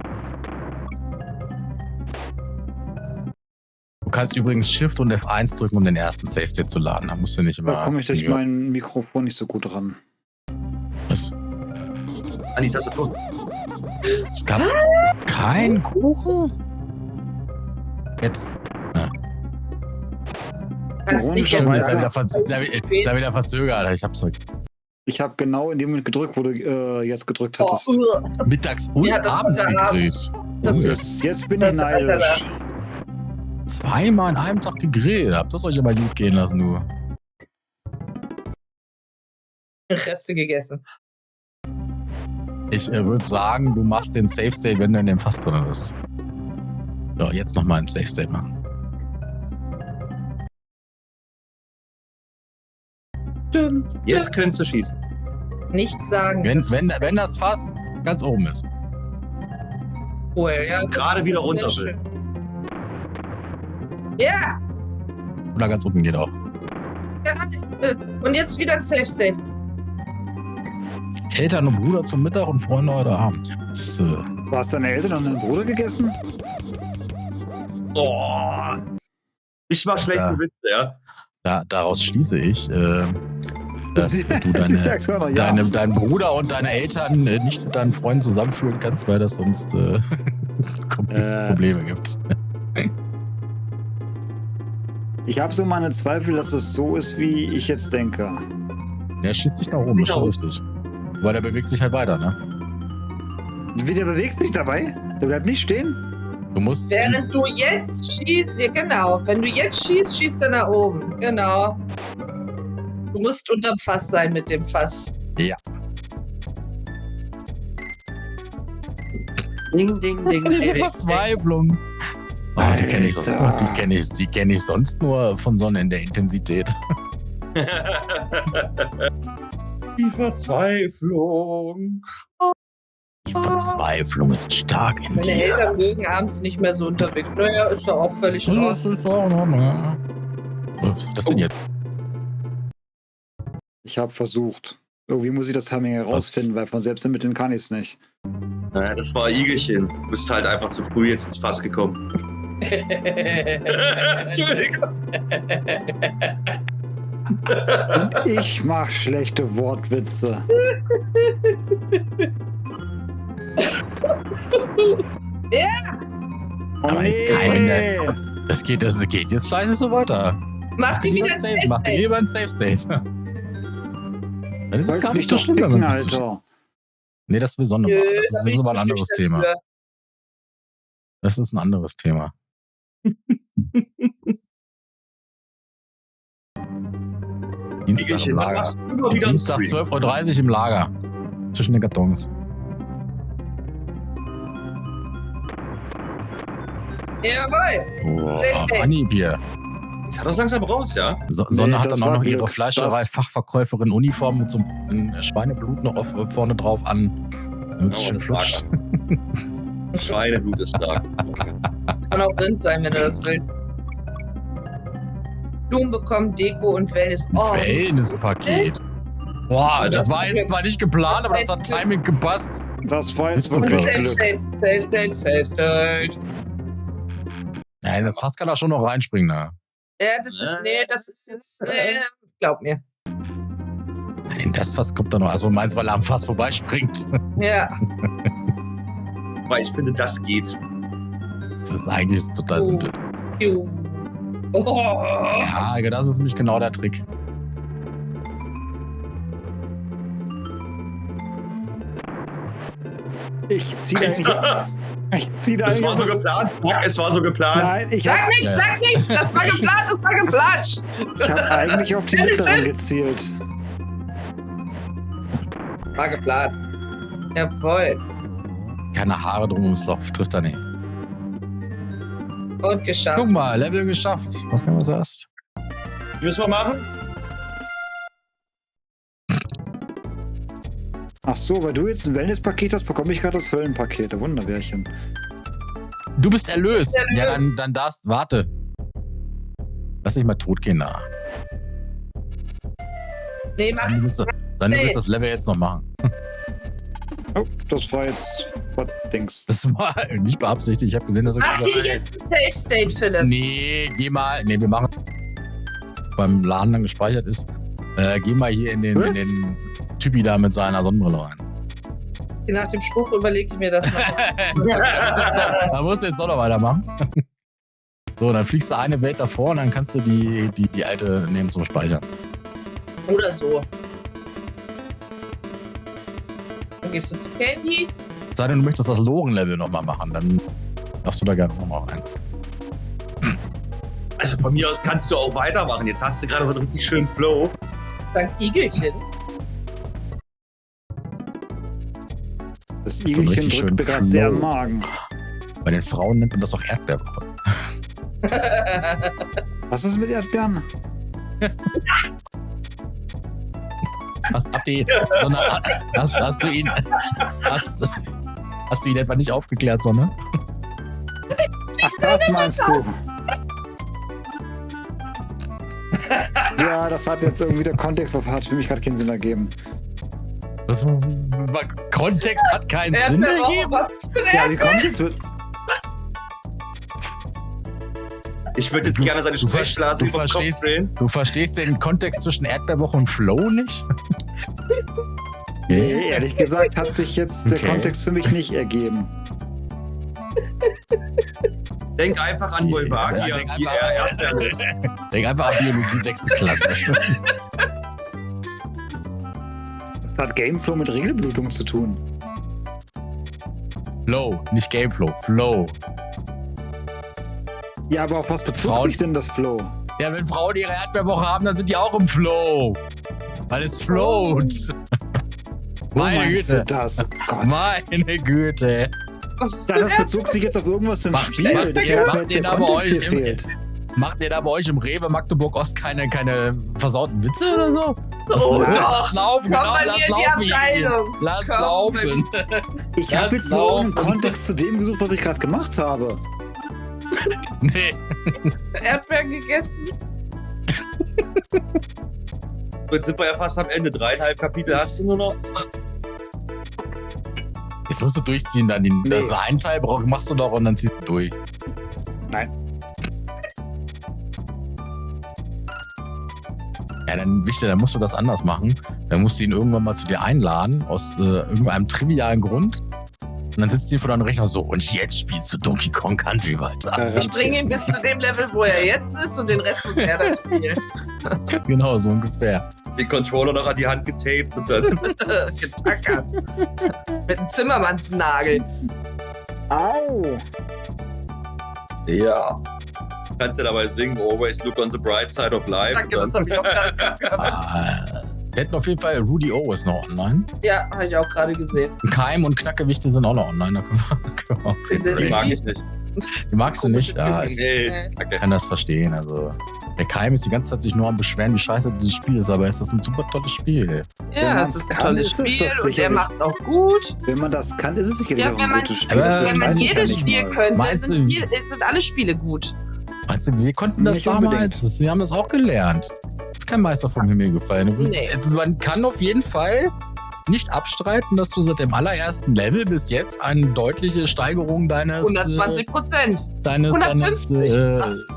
Du kannst übrigens Shift und F1 drücken, um den ersten Safe State zu laden. Da musst du nicht immer. Da komme ich durch mein Mikrofon nicht so gut ran. Was? An die Tastatur. Es gab keinen Kuchen? Jetzt. Kannst nicht Warum jetzt schon Ist mal? ja wieder verzögert. Ich hab's heute. Ich habe genau in dem Moment gedrückt, wo du jetzt gedrückt Oh, hattest. Mittags und Ja, das abends war der gegrillt. Das Junge, Jetzt bin ich neidisch. zweimal an einem Tag gegrillt. Habt das euch aber gut gehen lassen, du. Reste gegessen. Ich würde sagen, du machst den Safe State, wenn du in dem Fass drin bist. So, jetzt nochmal einen Safe State machen. Jetzt könntest du schießen. Nichts sagen. Wenn das Fass ganz oben ist. Cool, ja. das Gerade ist wieder sehr runter schön. Ja, Oder ganz unten geht auch. ja. Und jetzt wieder ein Safe State. Eltern und Bruder zum Mittag und Freunde heute Abend. Das, Du hast deine Eltern und deinen Bruder gegessen? Oh. Ich mach schlechte Witze, ja. daraus schließe ich, dass du Ich sag's mal noch, ja. deinen Bruder und deine Eltern nicht mit deinen Freunden zusammenführen kannst, weil das sonst Probleme gibt. Ich habe so meine Zweifel, dass es so ist, wie ich jetzt denke. Der schießt sich nach oben, ist schon richtig. Aber der bewegt sich halt weiter, ne? Wie der bewegt sich dabei? Der bleibt nicht stehen? Du musst. Während du jetzt schießt, ja genau, wenn du jetzt schießt, schießt er nach oben. Genau. Du musst unterm Fass sein mit dem Fass. Ja. Ding, ding, ding. Diese Verzweiflung. Oh, die kenne ich sonst nur. Die kenne ich sonst nur von Sonne in der Intensität. Die Verzweiflung. Die Verzweiflung ist stark in Meine dir. Eltern mögen abends nicht mehr so unterwegs. Naja, ist doch auch völlig in Das Ordnung. ist auch in Ordnung, ja. Was ist das denn jetzt? Ich habe versucht. Irgendwie muss ich das Timing herausfinden, weil von selbst Mitteln kann ich es nicht. Naja, das war Igelchen. Du bist halt einfach zu früh jetzt ins Fass gekommen. Entschuldigung. Und ich mach schlechte Wortwitze. Oh, Aber ist keine. Das geht jetzt fleißig so weiter. Mach die wieder Mach die lieber ein Safe State. Das ist gar nicht so schlimm, wenn man sich so. Alter. Nee, das will Sonne Nö, machen. Das da ist bin ich aber ein anderes nicht Thema. dafür. Das ist ein anderes Thema. Dienstag im Igelchen, wann Lager. machst du immer wieder Dienstag einen Stream? 12.30 Uhr im Lager. Zwischen den Kartons. Jawohl. Oh, Safe State. Anhieb-Bier. Jetzt hat das langsam raus, ja? Sonne hat das dann auch war noch ihre Glück. Fleischerei-Fachverkäuferin Uniform mit so einem Schweineblut noch vorne drauf an. Damit es Oh, schön flutscht. Schweineblut ist stark. Kann auch Rind sein, wenn du das willst. Blumen bekommen Deko und Wellness. Oh, Wellness-Paket. Boah, das war jetzt zwar nicht geplant, aber das hat Timing gepasst. Das war Ist jetzt okay. wirklich Safe Glück. State, Safe State, Safe State. Ja, das Fass kann da schon noch reinspringen, ne? Ja, das ist jetzt, glaub mir. Nein, das Fass kommt da noch. Also meins, weil er am Fass vorbeispringt. Ja. Aber ich finde, das geht. Das ist eigentlich total simpel. Juh. Oh. Ja, das ist nämlich genau der Trick. Ich zieh da Es war so geplant. Es war so geplant. Nein, ich Sag hab, nichts, sag nichts! Das war geplant, das war geplant! ich hab eigentlich auf die Mittleren gezielt. War geplant. Jawohl. Keine Haare drum ums Loch, trifft er nicht. Und geschafft. Guck mal, Level geschafft. Was kann man sagst? Wie müssen wir machen? Ach so, weil du jetzt ein Wellness-Paket hast, bekomme ich gerade das Höllenpaket. Wunderbärchen. Du bist erlöst. Erlöst. Ja, dann darfst. Warte. Lass dich mal tot gehen, da. Nee, mach. Du willst das Level jetzt noch machen. Oh, das war jetzt was Dings. Das war nicht beabsichtigt. Ich habe gesehen, dass er Mach hier jetzt ein Safe State, Philipp. Nee, geh mal. Nee, wir machen. Beim Laden dann gespeichert ist. Geh mal hier in den Typi da mit seiner Sonnenbrille rein. Nach dem Spruch überlege ich mir das mal. Da musst du jetzt doch noch weitermachen. So, dann fliegst du eine Welt davor und dann kannst du die alte nehmen zum Speichern. Oder so. Dann gehst du zu Candy. Sei denn, du möchtest das Loren-Level nochmal machen, dann darfst du da gerne nochmal rein. Also von mir aus kannst du auch weitermachen. Jetzt hast du gerade so einen richtig schönen Flow. Dank Igelchen. Das Mit so einem Igelchen richtig drückt schönen mir gerade sehr am Flow. Magen. Bei den Frauen nennt man das auch Erdbeerwoche. Was ist mit Erdbeeren? Hast du ihn etwa nicht aufgeklärt, Sonne? Ach, das meinst du? Ja, das hat jetzt irgendwie der Kontext hat für mich gerade keinen Sinn ergeben. Kontext hat keinen Sinn Erdbeerwoche, ergeben. was ist für Ja, eine wie kommt es? Ich würde jetzt gerne seine Sprechblase über den Kopf drehen. Du verstehst den Kontext zwischen Erdbeerwoche und Flow nicht? Nee, ehrlich gesagt hat sich jetzt der Okay. Kontext für mich nicht ergeben. Denk einfach an Bulbagia, Ja, denk wie einfach- er Erdbeeren ist. Denk einfach an Biologie 6. Klasse. Das hat Gameflow mit Regelblutung zu tun. Flow, nicht Gameflow, Flow. Ja, aber auf was bezog sich denn das Flow? Ja, wenn Frauen ihre Erdbeerwoche haben, dann sind die auch im Flow. Weil es float. Meine Güte. Das? Oh Gott. Meine Güte. Was ist Ja, denn das bezog sich jetzt auf irgendwas im Spiel. macht Das ihr- hat macht mir ihr der da bei Kontext euch hier im- fehlt. Macht ihr da bei euch im Rewe Magdeburg-Ost keine versauten Witze oder so? Oh, Ja. Lass laufen, Komm genau, mal lass hier in die laufen. Abteilung. Lass Komm, laufen. Ich habe Lass jetzt so einen laufen. Kontext zu dem gesucht, was ich gerade gemacht habe. Nee. Erdbeeren gegessen? Jetzt sind wir ja fast am Ende. 3,5 Kapitel hast du nur noch. Jetzt musst du durchziehen, dann den Nee. also einen Teil machst du doch und dann ziehst du durch. Nein. Ja, dann musst du das anders machen. Dann musst du ihn irgendwann mal zu dir einladen, aus irgendeinem trivialen Grund. Und dann sitzt die vor deinem Rechner so, und jetzt spielst du Donkey Kong Country weiter. Ich bringe ihn bis zu dem Level, wo er jetzt ist und den Rest muss er dann spielen. Genau, so ungefähr. Den Controller noch an die Hand getaped und dann. Getackert. Mit einem Zimmermannsnagel. Au! Ja. Kannst du dabei singen, always look on the bright side of life. Danke, das habe ich auch gerade gehört. Wir hätten auf jeden Fall Rudy O ist noch online. Ja, habe ich auch gerade gesehen. Keim und Knackewichte sind auch noch online. Da können wir auch Wir sind Die mag wie- ich nicht. Die magst du nicht? Ja, ich Nee, kacke. kann das verstehen. Also, der Keim ist die ganze Zeit sich nur am Beschweren, wie scheiße dieses Spiel ist, aber es ist ein super tolles Spiel. Wenn Ja, man es ist ein kann, tolles ist es Spiel das und er sicherlich. macht auch gut. Wenn man das kann, ist es sicherlich Ja, auch wenn ein man- gutes Spiel. Aber Das wenn Wenn man bestreite ich jedes ja nicht Spiel mal. könnte, Meinst du- sind alle Spiele gut. Weißt du, wir konnten das Nicht damals. Wir haben das auch gelernt. Ist kein Meister vom Himmel gefallen. Nee. Also man kann auf jeden Fall nicht abstreiten, dass du seit dem allerersten Level bis jetzt eine deutliche Steigerung deines 120%. 150.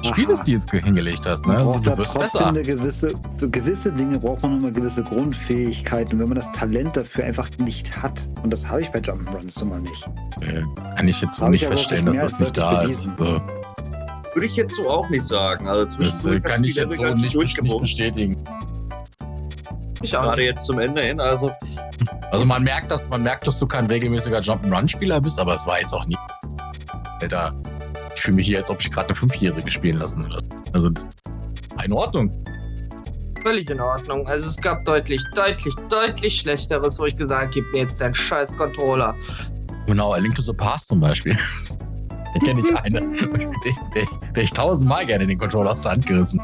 Spielestils hingelegt hast. Ne? Man Also, braucht du da wirst trotzdem besser. für gewisse Dinge braucht man immer gewisse Grundfähigkeiten. Wenn man das Talent dafür einfach nicht hat, und das habe ich bei Jump'n'Runs nun mal nicht. Kann ich jetzt so Hab nicht ich aber feststellen, auch dass mehr das nicht als da deutlich ist. Also, Würde ich jetzt so auch nicht sagen. Also das zwischendurch kann hast du ich die jetzt so Level ganz nicht durchgewunken. bestätigen. Ich auch Gerade nicht. jetzt zum Ende hin. Also Also man merkt, dass du kein regelmäßiger Jump'n'Run-Spieler bist, aber es war jetzt auch nie. Alter, ich fühle mich hier, als ob ich gerade eine 5-Jährige spielen lassen würde. Also das in Ordnung. Völlig in Ordnung. Also es gab deutlich Schlechteres, wo ich gesagt habe, gib mir jetzt deinen scheiß Controller. Genau, A Link to the Past zum Beispiel. Da kenne ich eine. Der ich 1000-mal gerne den Controller aus der Hand gerissen.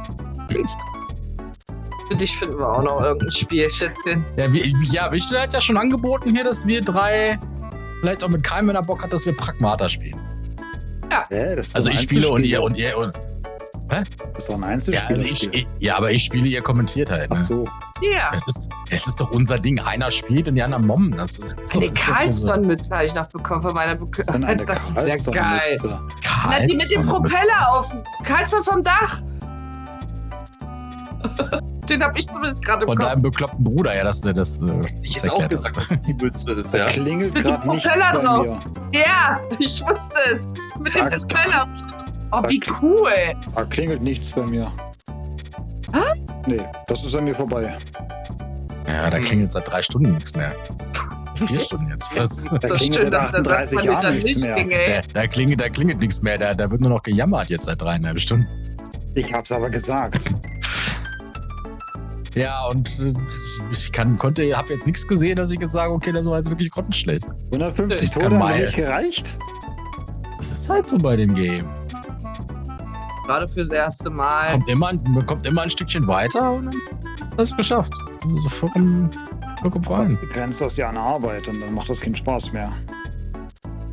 Für dich finden wir auch noch irgendein Spiel, Schätzchen. Ja, Wichtel hat ja schon angeboten hier, dass wir 3, vielleicht auch mit Keim, wenn er Bock hat, dass wir Pragmata spielen. Das ist Also doch ein ich spiele und Einzelspiel. ihr und Das ist doch ein ja, Einzelspiel. also aber ich spiele, ihr kommentiert halt. Ach Ne? so. Ja. Es ist doch unser Ding. Einer spielt und die anderen mommen. Das ist Eine doch- Carlsson-Mütze habe ich noch bekommen von meiner Dann eine Das ist ja geil. Carlsson-Mütze. Na, die mit dem Carlsson-Mütze. Propeller auf. Carlsson vom Dach. Den habe ich zumindest gerade im Von Kopf. deinem bekloppten Bruder, ja, das ich jetzt auch erklärt das. gesagt, dass die Mütze ist, Da ja. klingelt Mit dem gerade nichts Propeller bei drauf. mir. Ja, ich wusste es. Mit dem Sag's Propeller. Oh, wie cool. Da klingelt nichts bei mir. Nee, das ist an mir vorbei. Ja, da klingelt seit 3 Stunden nichts mehr. 4 Stunden jetzt. Was? Da Das ist klingelt schön, seit dass der Satz 38 von dich Jahren dann nichts nicht mehr. ging, ey. Da klingelt nichts mehr. Da wird nur noch gejammert jetzt seit 3,5 Stunden. Ich hab's aber gesagt. Ja, und ich habe jetzt nichts gesehen, dass ich jetzt sage, okay, das war jetzt wirklich grottenschlecht. 150 Ist Tode haben gemein. nicht gereicht? Das ist halt so bei dem Game. Gerade fürs erste Mal. Man kommt immer ein Stückchen weiter und dann hast du es geschafft. Das ist vollkommen fein. Du grenzt das ja an Arbeit und dann macht das keinen Spaß mehr.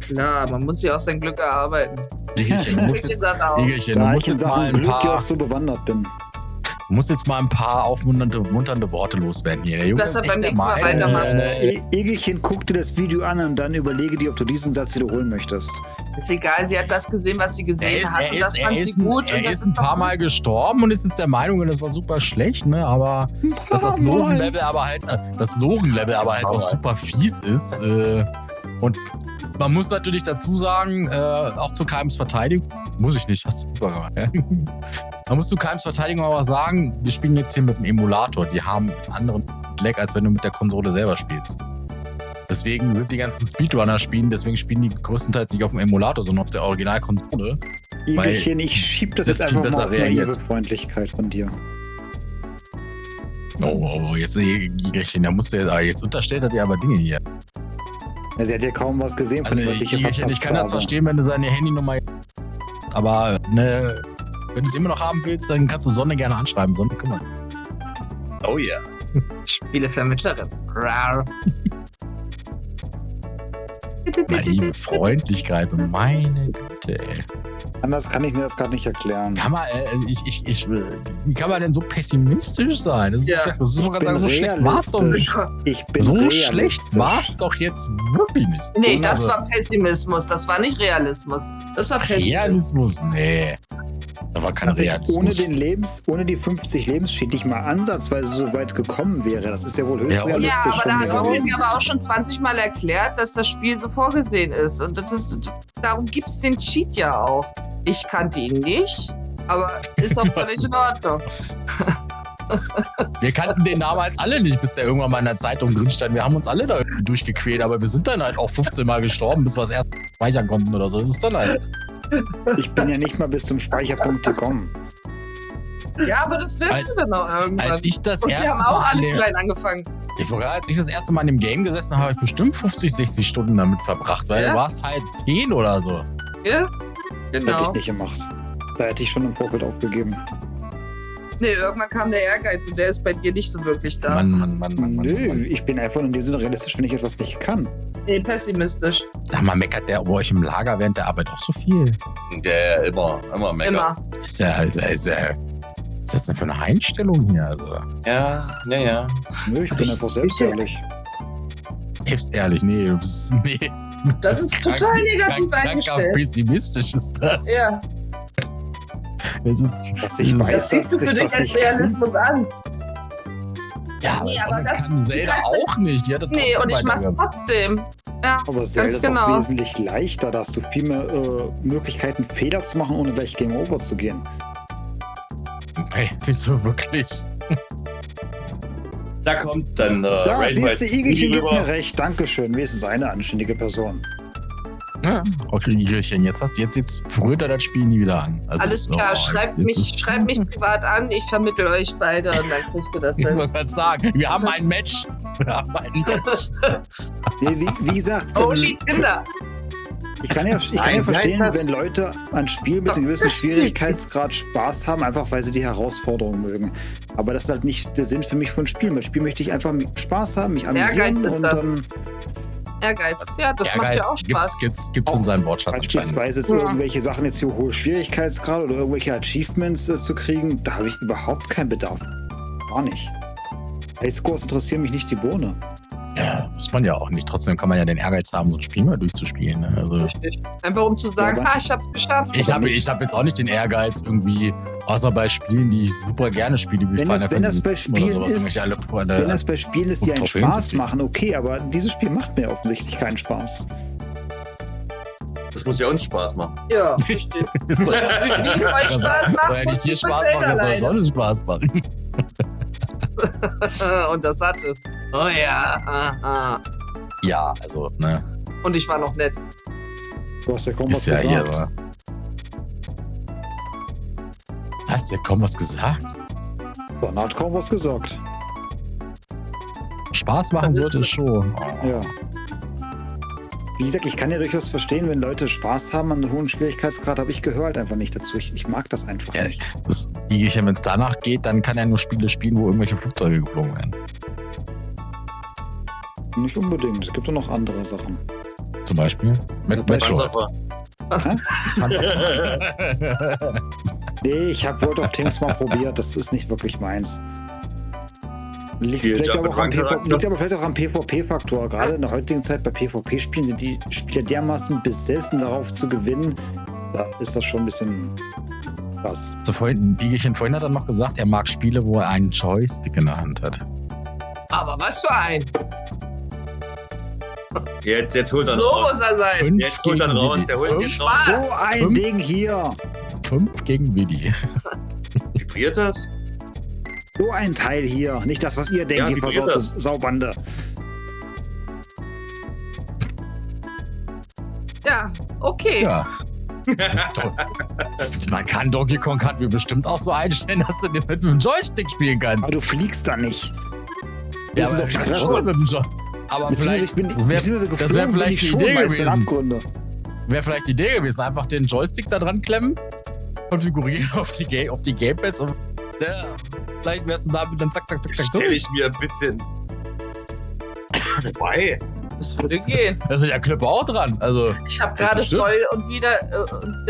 Klar, man muss sich auch sein Glück erarbeiten. Igelchen, du musst Ich jetzt, sag auch. Igelchen, du Da musst ich in jetzt mal Sachen ein Glück ja paar, auch so bewandert bin. aufmunternde Worte loswerden hier. Der Junge Dass er ist beim echt nächsten Mal der Meinung, weitermacht. Egelchen, guck dir das Video an und dann überlege dir, ob du diesen Satz wiederholen möchtest. Ist egal, sie hat das gesehen, was sie gesehen hat. Und das fand sie gut. er und das ist ein paar doch Mal gut. gestorben und ist jetzt der Meinung, das war super schlecht, ne? Aber dass das Loren-Level aber halt, auch super fies ist. Und man muss natürlich dazu sagen, auch zu Keims Verteidigung, muss ich nicht, hast du super gemacht. Ja? Man muss zu Keims Verteidigung aber sagen, wir spielen jetzt hier mit einem Emulator. Die haben einen anderen Lag, als wenn du mit der Konsole selber spielst. Deswegen sind die ganzen Speedrunner deswegen spielen die größtenteils nicht auf dem Emulator, sondern auf der Originalkonsole. Igelchen, ich schieb das jetzt einfach mal auf naive Freundlichkeit von dir. Oh, jetzt Igelchen, da musst du jetzt unterstellt er dir aber Dinge hier. Ja, der hat ja kaum was gesehen von dem, was ich hier Igelchen, verzapft ich kann das habe. verstehen, wenn du seine Handynummer. Aber ne, wenn du es immer noch haben willst, dann kannst du Sonne gerne anschreiben. Sonne kümmert sich. Oh ja. Spielevermittlerin. Rar. Naive Freundlichkeit, so meine Güte, ey. Anders kann ich mir das gerade nicht erklären. Kann man, wie kann man denn so pessimistisch sein? Das ist, Ja. das ist ganz sagen, so schlecht war's doch nicht. Ich bin So realistisch. schlecht war's doch jetzt wirklich nicht. Nee, das Also, war Pessimismus, das war nicht Realismus. Das war Pessimismus. Realismus, nee. Da war kein Dass ich Realismus. ohne die 50 Lebensschied nicht mal ansatzweise so weit gekommen wäre. Das ist ja wohl höchst Ja, realistisch Ja, aber von da mir hat gewesen. mir aber auch schon 20 Mal erklärt, dass das Spiel so vorgesehen ist. Und darum gibt es den Cheat ja auch. Ich kannte ihn nicht, aber ist auch völlig in Ordnung. Wir kannten den damals alle nicht, bis der irgendwann mal in der Zeitung drin stand. Wir haben uns alle da irgendwie durchgequält, aber wir sind dann halt auch 15 Mal gestorben, bis wir es erst speichern konnten oder so. Das ist dann halt. Ich bin ja nicht mal bis zum Speicherpunkt gekommen. Ja, aber das wirst du dann auch irgendwann. Als ich das Und wir haben erste auch Mal an alle dem, klein angefangen. als ich das erste Mal an dem Game gesessen habe, habe ich bestimmt 50, 60 Stunden damit verbracht, weil Ja? du warst halt 10 oder so. Ja, Hätte genau. ich nicht gemacht. Da hätte ich schon im Vorfeld aufgegeben. Nee, irgendwann kam der Ehrgeiz und der ist bei dir nicht so wirklich da. Mann. Nö, ich bin einfach in dem Sinne realistisch, wenn ich etwas nicht kann. Nee, pessimistisch. Sag mal, meckert der bei euch im Lager während der Arbeit auch so viel? Der immer meckert. Immer. Ist ist das denn für eine Einstellung hier? Also, Ja. Nö, ich bin einfach selbst ehrlich. selbst ehrlich, nee, du bist, nee. Das ist total negativ eingestellt. Pessimistisch ist das. Ja, Das ist, Was ich das weiß, das siehst du dass für ich dich was als nicht kann. Realismus an. ja, Nee, aber aber das das- kann Zelda auch nicht. Die hatte Nee, trotzdem und ich mach's weitergemacht. trotzdem. Ja, Aber Zelda ist genau. auch wesentlich leichter. Da hast du viel mehr Möglichkeiten, Fehler zu machen, ohne gleich Game Over zu gehen. Hey, nicht so wirklich. Da kommt dann Ja, Rainbow siehst du, Speedy Igelchen gibt rüber. mir recht. Dankeschön. Wenigstens eine anständige Person. Ja. Okay, Igelchen, jetzt verrührt er das Spiel nie wieder an. Also, alles klar. Schreibt mich privat an, ich vermittel euch beide und dann kriegst du das Ich hin. wollte gerade sagen, wir haben ein Match. Wir haben ein Match. Nee, wie gesagt, Holy Tinder. ich kann ja Nein, wie heißt verstehen, das? wenn Leute an Spielen mit einem gewissen Schwierigkeitsgrad Spaß haben, einfach weil sie die Herausforderung mögen. Aber das ist halt nicht der Sinn für mich von Spielen. Mit Spiel möchte ich einfach Spaß haben, mich amüsieren Ehrgeiz ist und das. dann Ehrgeiz. Ja, das macht ja auch Spaß. Gibt's in seinem Wortschatz anscheinend. beispielsweise zu irgendwelche Sachen jetzt hier hohe Schwierigkeitsgrad oder irgendwelche Achievements zu kriegen, da habe ich überhaupt keinen Bedarf. Gar nicht. Highscores interessieren mich nicht die Bohne. Ja, muss man ja auch nicht. Trotzdem kann man ja den Ehrgeiz haben, so ein Spiel mal durchzuspielen. Ne? Also, Richtig. Einfach um zu sagen, Ja, aber- ich hab's geschafft. ich habe jetzt auch nicht den Ehrgeiz irgendwie, außer bei Spielen, die ich super gerne spiele, wie Wenn Final das- wenn das Fantasy bei Spielen oder sowas, ist- irgendwelche Wenn das bei Spielen ist, und die einen Trophäen zu Spaß kriegen. machen, okay, aber dieses Spiel macht mir offensichtlich keinen Spaß. Das muss ja uns Spaß machen. Ja, richtig. Wie es euch Spaß macht, soll ja nicht muss dir ich Spaß von machen, das soll Zelda sonst Spaß machen. leiden. Und das hat es. Oh ja. Ja, also, ne, Und ich war noch nett. Du hast ja kaum was ist ja hier, gesagt. aber. Hast du ja kaum was gesagt? Donner hat kaum was gesagt. Spaß machen sollte es schon. Oh. Ja. Wie gesagt, ich kann ja durchaus verstehen, wenn Leute Spaß haben an einem hohen Schwierigkeitsgrad, aber ich gehöre halt einfach nicht dazu. Ich mag das einfach Ja, nicht. das Igelchen, wenn es danach geht, dann kann er nur Spiele spielen, wo irgendwelche Flugzeuge geflogen werden. Nicht unbedingt. Es gibt doch noch andere Sachen. Zum Beispiel mit Metroid. Nee, ich habe World of Tanks mal probiert. Das ist nicht wirklich meins. Liegt Viel vielleicht, Jump aber auch am and Run Charakter. liegt aber vielleicht auch am PvP-Faktor. Gerade in der heutigen Zeit bei PvP-Spielen sind die Spieler dermaßen besessen, darauf zu gewinnen. Da ist das schon ein bisschen was. So Igelchen vorhin hat er noch gesagt, er mag Spiele, wo er einen Joystick in der Hand hat. Aber was für ein. Jetzt holt er So raus. muss er sein. 5 Jetzt holt er raus, der holt jetzt raus. So Was? ein 5? Ding hier. 5 gegen Willi. Vibriert das? So ein Teil hier. Nicht das, was ihr denkt, Ja, die vibriert versaute das? Saubande. Ja, okay. Ja. Man kann Donkey Kong Country bestimmt auch so einstellen, dass du den mit dem Joystick spielen kannst. Aber du fliegst da nicht. Ja, Das ist aber doch du kannst krass. schon mit dem Joystick. Aber vielleicht das wäre vielleicht die Idee gewesen. Wäre vielleicht die Idee gewesen, einfach den Joystick da dran klemmen, konfigurieren auf die Gamepads und vielleicht wärst du damit dann zack. Stelle ich mir ein bisschen. Wobei. Das würde gehen. Da sind ja Knöpfe auch dran. Also, Ich habe gerade Bestimmt. voll und wieder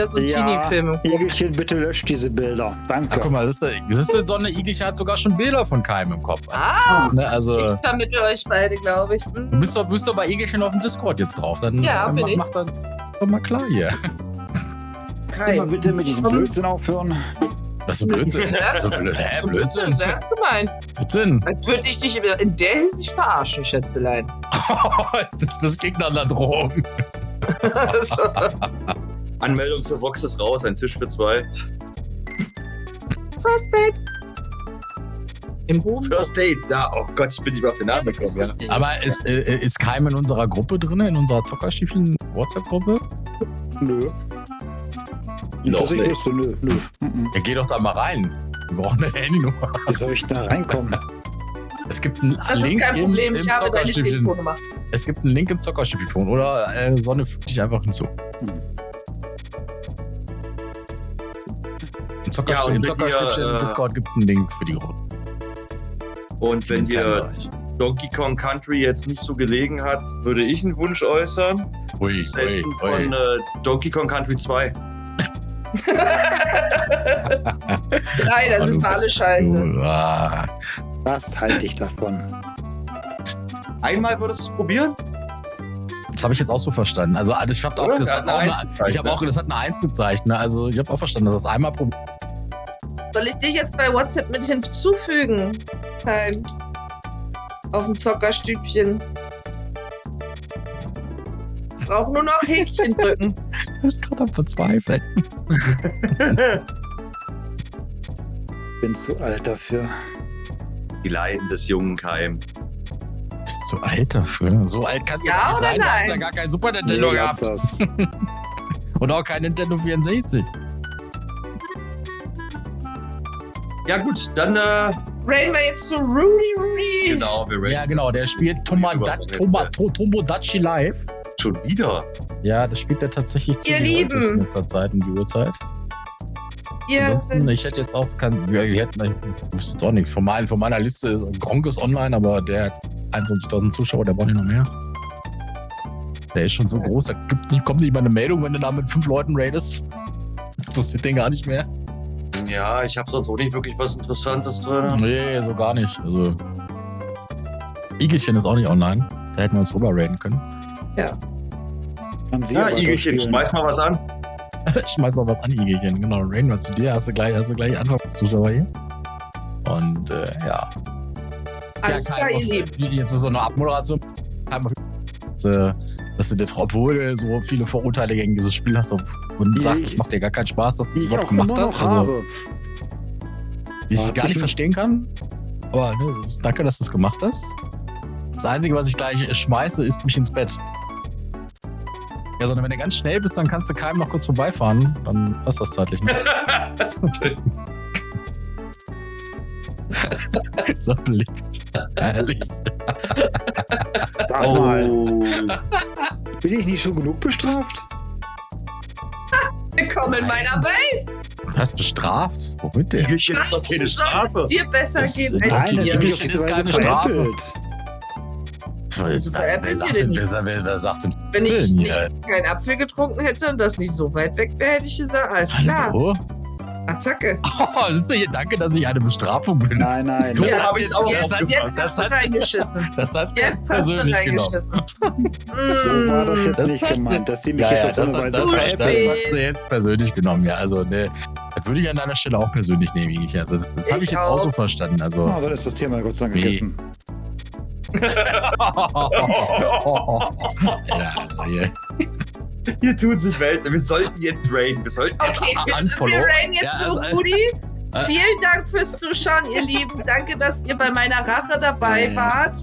so Teenie-Filme. Igelchen, bitte löscht diese Bilder. Danke. guck mal, das ist so eine Igelchen hat sogar schon Bilder von Keim im Kopf. Ah, Ne, also, ich vermittle euch beide, glaube ich. Mhm. du bist doch bei Igelchen auf dem Discord jetzt drauf. Dann Ja, bin ich. mach dann doch mal klar hier. Immer bitte mit diesem Blödsinn aufhören. Das ist ein Blödsinn. Blödsinn. Das ist ernst gemeint. Blödsinn. Als würde ich dich in der Hinsicht verarschen, Schätzelein. Das klingt nach einer Drohung. So. Anmeldung für Vox ist raus, ein Tisch für 2. First Dates. Im Boden. First Dates, ja. Oh Gott, ich bin nicht mehr auf den Namen gekommen. Ja. Aber ist Keim in unserer Gruppe drin, in unserer Zockerstiefchen-WhatsApp-Gruppe? Nö. Noch Dass ich nicht. wüsste, nö. Ja, geh doch da mal rein. Wir brauchen eine Handynummer. Wie soll ich da reinkommen? Es gibt einen Das Link ist kein Problem, im ich habe deine Zockerstübchen. Telefonnummer. Es gibt einen Link im Zockerstübchen oder Sonne fügt dich einfach hinzu. Im Ja, und Im wenn Zockerstübchen ihr, im Discord gibt es einen Link für die Gruppe. Und wenn dir Donkey Kong Country jetzt nicht so gelegen hat, würde ich einen Wunsch äußern. Ui, Session von Donkey Kong Country 2. 3, da sind wir alle scheiße. Was halte ich davon? Einmal würdest du es probieren? Das habe ich jetzt auch so verstanden. Also ich habe auch Oder? gesagt, Das hat eine 1 gezeigt, das hat eine 1 gezeigt. Ne? Also ich habe auch verstanden, dass das einmal probiert. Soll ich dich jetzt bei WhatsApp mit hinzufügen? Keim. Auf dem Zockerstübchen. Brauch nur noch Häkchen drücken. Das ist gerade am Verzweifeln. Bin zu alt dafür. Die Leiden des jungen Keim. Bist du alt dafür? So alt kannst du Ja gar nicht oder sein. Du hast nein? ja gar kein Super Nintendo lass gehabt. das. Und auch kein Nintendo 64. Ja gut, dann Rain wir jetzt zu Rudy. genau, wir raten Ja, genau, der spielt Tomodachi Live. schon wieder. Ja, das spielt er tatsächlich Ihr ziemlich häufig Lieben. in letzter Zeit, um die Uhrzeit. Ihr Ansonsten, sind ich hätte jetzt auch, ich wüsste jetzt auch nicht, von meiner Liste, Gronk ist online, aber der hat 21.000 Zuschauer, der braucht nicht noch mehr. Der ist schon so groß, da kommt nicht mal eine Meldung, wenn du da mit 5 Leuten raidest. Das sieht den gar nicht mehr. Ja, ich habe sonst auch nicht wirklich was Interessantes drin. Nee, so gar nicht. Also, Igelchen ist auch nicht online. Da hätten wir uns rüber raiden können. Kann sie Ja, aber Igelchen, durchspielen. schmeiß mal was an. Schmeiß noch was an, Igelchen. Genau, raiden wir zu dir. Hast du gleich Anfangszuschauer hier. Und ja. alles ja, klar, ihr Lieben. Jetzt so eine Abmoderation. Dass du dir, obwohl du so viele Vorurteile gegen dieses Spiel hast und du sagst, es macht dir gar keinen Spaß, dass du Die es ich überhaupt auch immer gemacht noch hast. Also, habe. die ich Warte, gar nicht ich- verstehen kann. Aber ne, danke, dass du es gemacht hast. Das Einzige, was ich gleich schmeiße, ist mich ins Bett. Ja, sondern wenn du ganz schnell bist, dann kannst du keinem noch kurz vorbeifahren. Dann passt das zeitlich, ne? So Blick. Ehrlich. Sag mal, Oh. bin ich nicht schon genug bestraft? Willkommen in meiner Welt. Was bestraft? Womit denn? Igelchen ist doch keine Soll Strafe. es dir besser Das- gehen Nein, als Nein, die dir? Igelchen natürlich ist keine Strafe. Wer sagt denn Wenn ich Willen nicht hier? keinen Apfel getrunken hätte und das nicht so weit weg wäre, hätte ich gesagt, alles klar. Hallo? Attacke. Oh, das ist ja danke, dass ich eine Bestrafung bin. Nein, nein. Du Ja, hast hab ich jetzt auch Jetzt, aufgefasst. jetzt hast du reingeschissen. Das hat Jetzt hast du persönlich genommen. reingeschissen. So war das jetzt Das nicht hat sie- gemeint, dass die mich Ja, jetzt ja, auf so das, eine das, Weise das, das, veräppeln. hat sie jetzt persönlich genommen, ja. Also, ne, das würde ich an deiner Stelle auch persönlich nehmen, Igelchen. Also, das habe ich Ich jetzt auch so auch. verstanden. Also, Ah, dann ist das Thema Gott sei Dank Wie? gegessen. ja, hier. Hier tun sich Welten. Wir sollten jetzt raiden. Wir sollten jetzt Okay, wir Unfollow. raiden jetzt Ja, zu also, Rudi. Vielen Dank fürs Zuschauen, ihr Lieben. Danke, dass ihr bei meiner Rache dabei Ja. wart.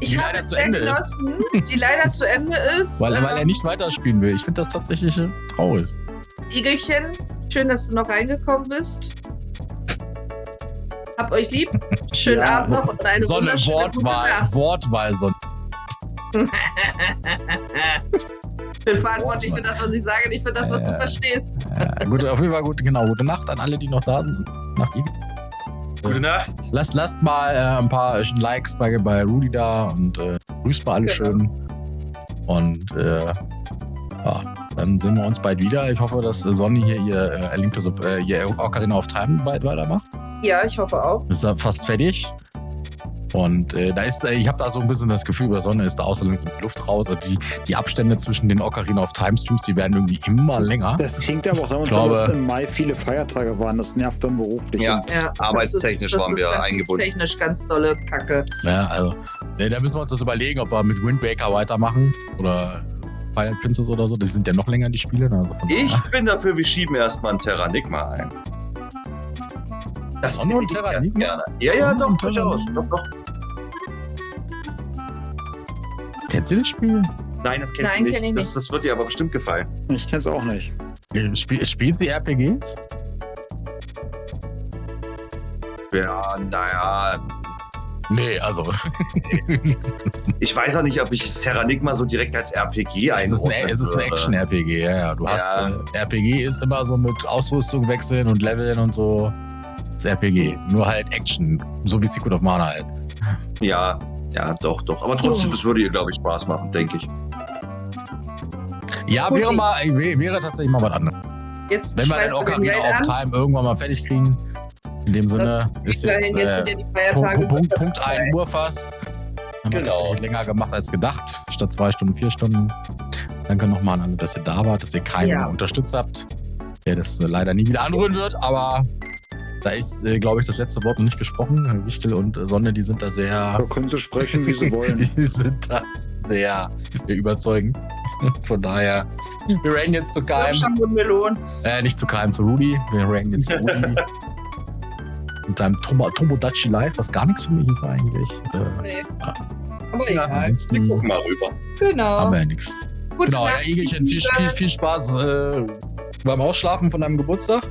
Ich Die habe leider es zu sehr Ende ist. genossen, die leider zu Ende ist. Weil er nicht weiterspielen will. Ich finde das tatsächlich traurig. Igelchen, schön, dass du noch reingekommen bist. Hab euch lieb. Schönen Ja, Abend noch und eine Sonne, wunderschöne gute Nacht. Wortwahl, Sonne. Ich bin verantwortlich für das, was ich sage, nicht für das, was du verstehst. Ja, gut, auf jeden Fall gut, genau. Gute Nacht an alle, die noch da sind. Nacht, Igel. Gute Nacht. Lasst mal ein paar Likes bei Rudy da und grüßt mal alle Genau. schön. Und ja, dann sehen wir uns bald wieder. Ich hoffe, dass Sonny hier ihr Ocarina of Time bald weitermacht. Ja, ich hoffe auch. Ist ja fast fertig. Und ich habe da so ein bisschen das Gefühl, bei Sonne ist da außer die Luft raus. Also die Abstände zwischen den Ocarina of Time Streams, die werden irgendwie immer länger. Das hängt aber auch damit zusammen, dass im Mai viele Feiertage waren. Das nervt dann beruflich. Ja. Und Ja, Arbeitstechnisch waren wir ganz eingebunden. Technisch ganz dolle Kacke. Ja, also, da müssen wir uns das überlegen, ob wir mit Wind Waker weitermachen oder Twilight Princess oder so. Das sind ja noch länger, die Spiele. Also von Ich daher. bin dafür, wir schieben erstmal ein Terranigma ein. Das Sonne und hätte ich ganz Terranigma? gerne. Ja, Sonne doch, und durchaus. Terranigma? Doch. Kennst du das Spiel? Nein, das kennst Nein, du kenn ich nicht. nicht. Das wird dir aber bestimmt gefallen. ich kenne es auch nicht. Spielt sie RPGs? Ja, naja. Nee, also. Ich weiß auch nicht, ob ich Terranigma so direkt als RPG Es ist ein würde. Action-RPG, ja. Du hast, Ja. RPG ist immer so mit Ausrüstung wechseln und Leveln und so. Das ist RPG. Nur halt Action. So wie Secret of Mana halt. Ja, doch. Aber trotzdem, das würde ihr, glaube ich, Spaß machen, denke ich. Ja, Gut, wäre tatsächlich mal was anderes. Jetzt Wenn wir den schmeißt du Ocarina Geld of an. Time irgendwann mal fertig kriegen. In dem Sinne ist jetzt Jetzt sind ja die Feiertage. Punkt 1 Uhr fast. Haben wir Genau. tatsächlich länger gemacht als gedacht. Statt 2 Stunden, 4 Stunden. Danke nochmal an alle, dass ihr da wart, dass ihr keinen Ja. unterstützt habt. Der das leider nie wieder anrühren wird, aber da ist, glaube ich, das letzte Wort noch nicht gesprochen. Wichtel und Sonne, die sind da sehr. Da können sie sprechen, wie sie wollen. Die sind da sehr überzeugend. Von daher, wir ranken jetzt zu keinem. Melon. Nicht zu keinem, zu Rudy. Wir ranken jetzt zu Rudy. Mit seinem Tomodachi Live, was gar nichts für mich ist eigentlich. Nee. Ja. Aber Ja, egal. Ansonsten Guck mal rüber. Genau. haben wir ja nichts. Gute Genau, ja, Nacht, Igelchen, Liebe. viel Spaß beim Ausschlafen von deinem Geburtstag.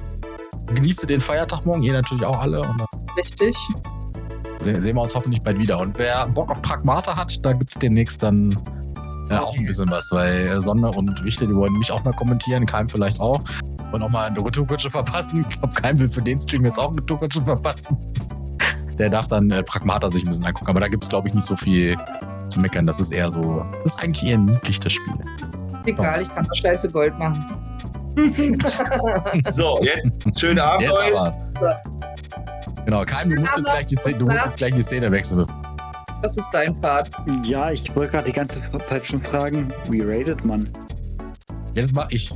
Genieße den Feiertag morgen, ihr natürlich auch alle. Und dann Richtig. sehen wir uns hoffentlich bald wieder. Und wer Bock auf Pragmata hat, da gibt es demnächst dann auch ein bisschen was, weil Sonne und Wichtel, die wollen mich auch mal kommentieren, Keim vielleicht auch. Und auch mal eine Retourkutsche verpassen. Ich glaube, Keim will für den Stream jetzt auch eine Retourkutsche verpassen. Der darf dann Pragmata sich ein bisschen angucken. Aber da gibt es, glaube ich, nicht so viel zu meckern. Das ist eher so, das ist eigentlich eher niedlich, das Spiel. Egal, ich kann doch scheiße Gold machen. So, jetzt schönen Abend Jetzt euch. aber. Genau, Keim, du musst jetzt gleich die Szene wechseln. Das ist dein Part. Ja, ich wollte gerade die ganze Zeit schon fragen, wie rated man? Jetzt mach ich.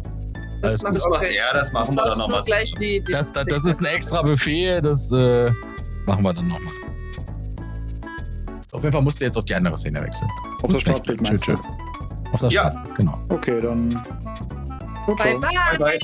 Alles macht gut. okay. Ja, das machen wir Du dann brauchst nochmal. nur gleich die Das ist ein extra Buffet, das machen wir dann nochmal. Auf jeden Fall musst du jetzt auf die andere Szene wechseln. Auf das Startbild meinst du? Auf das Ja. Startbild, genau. Okay, dann. Bye bye. Bye, bye.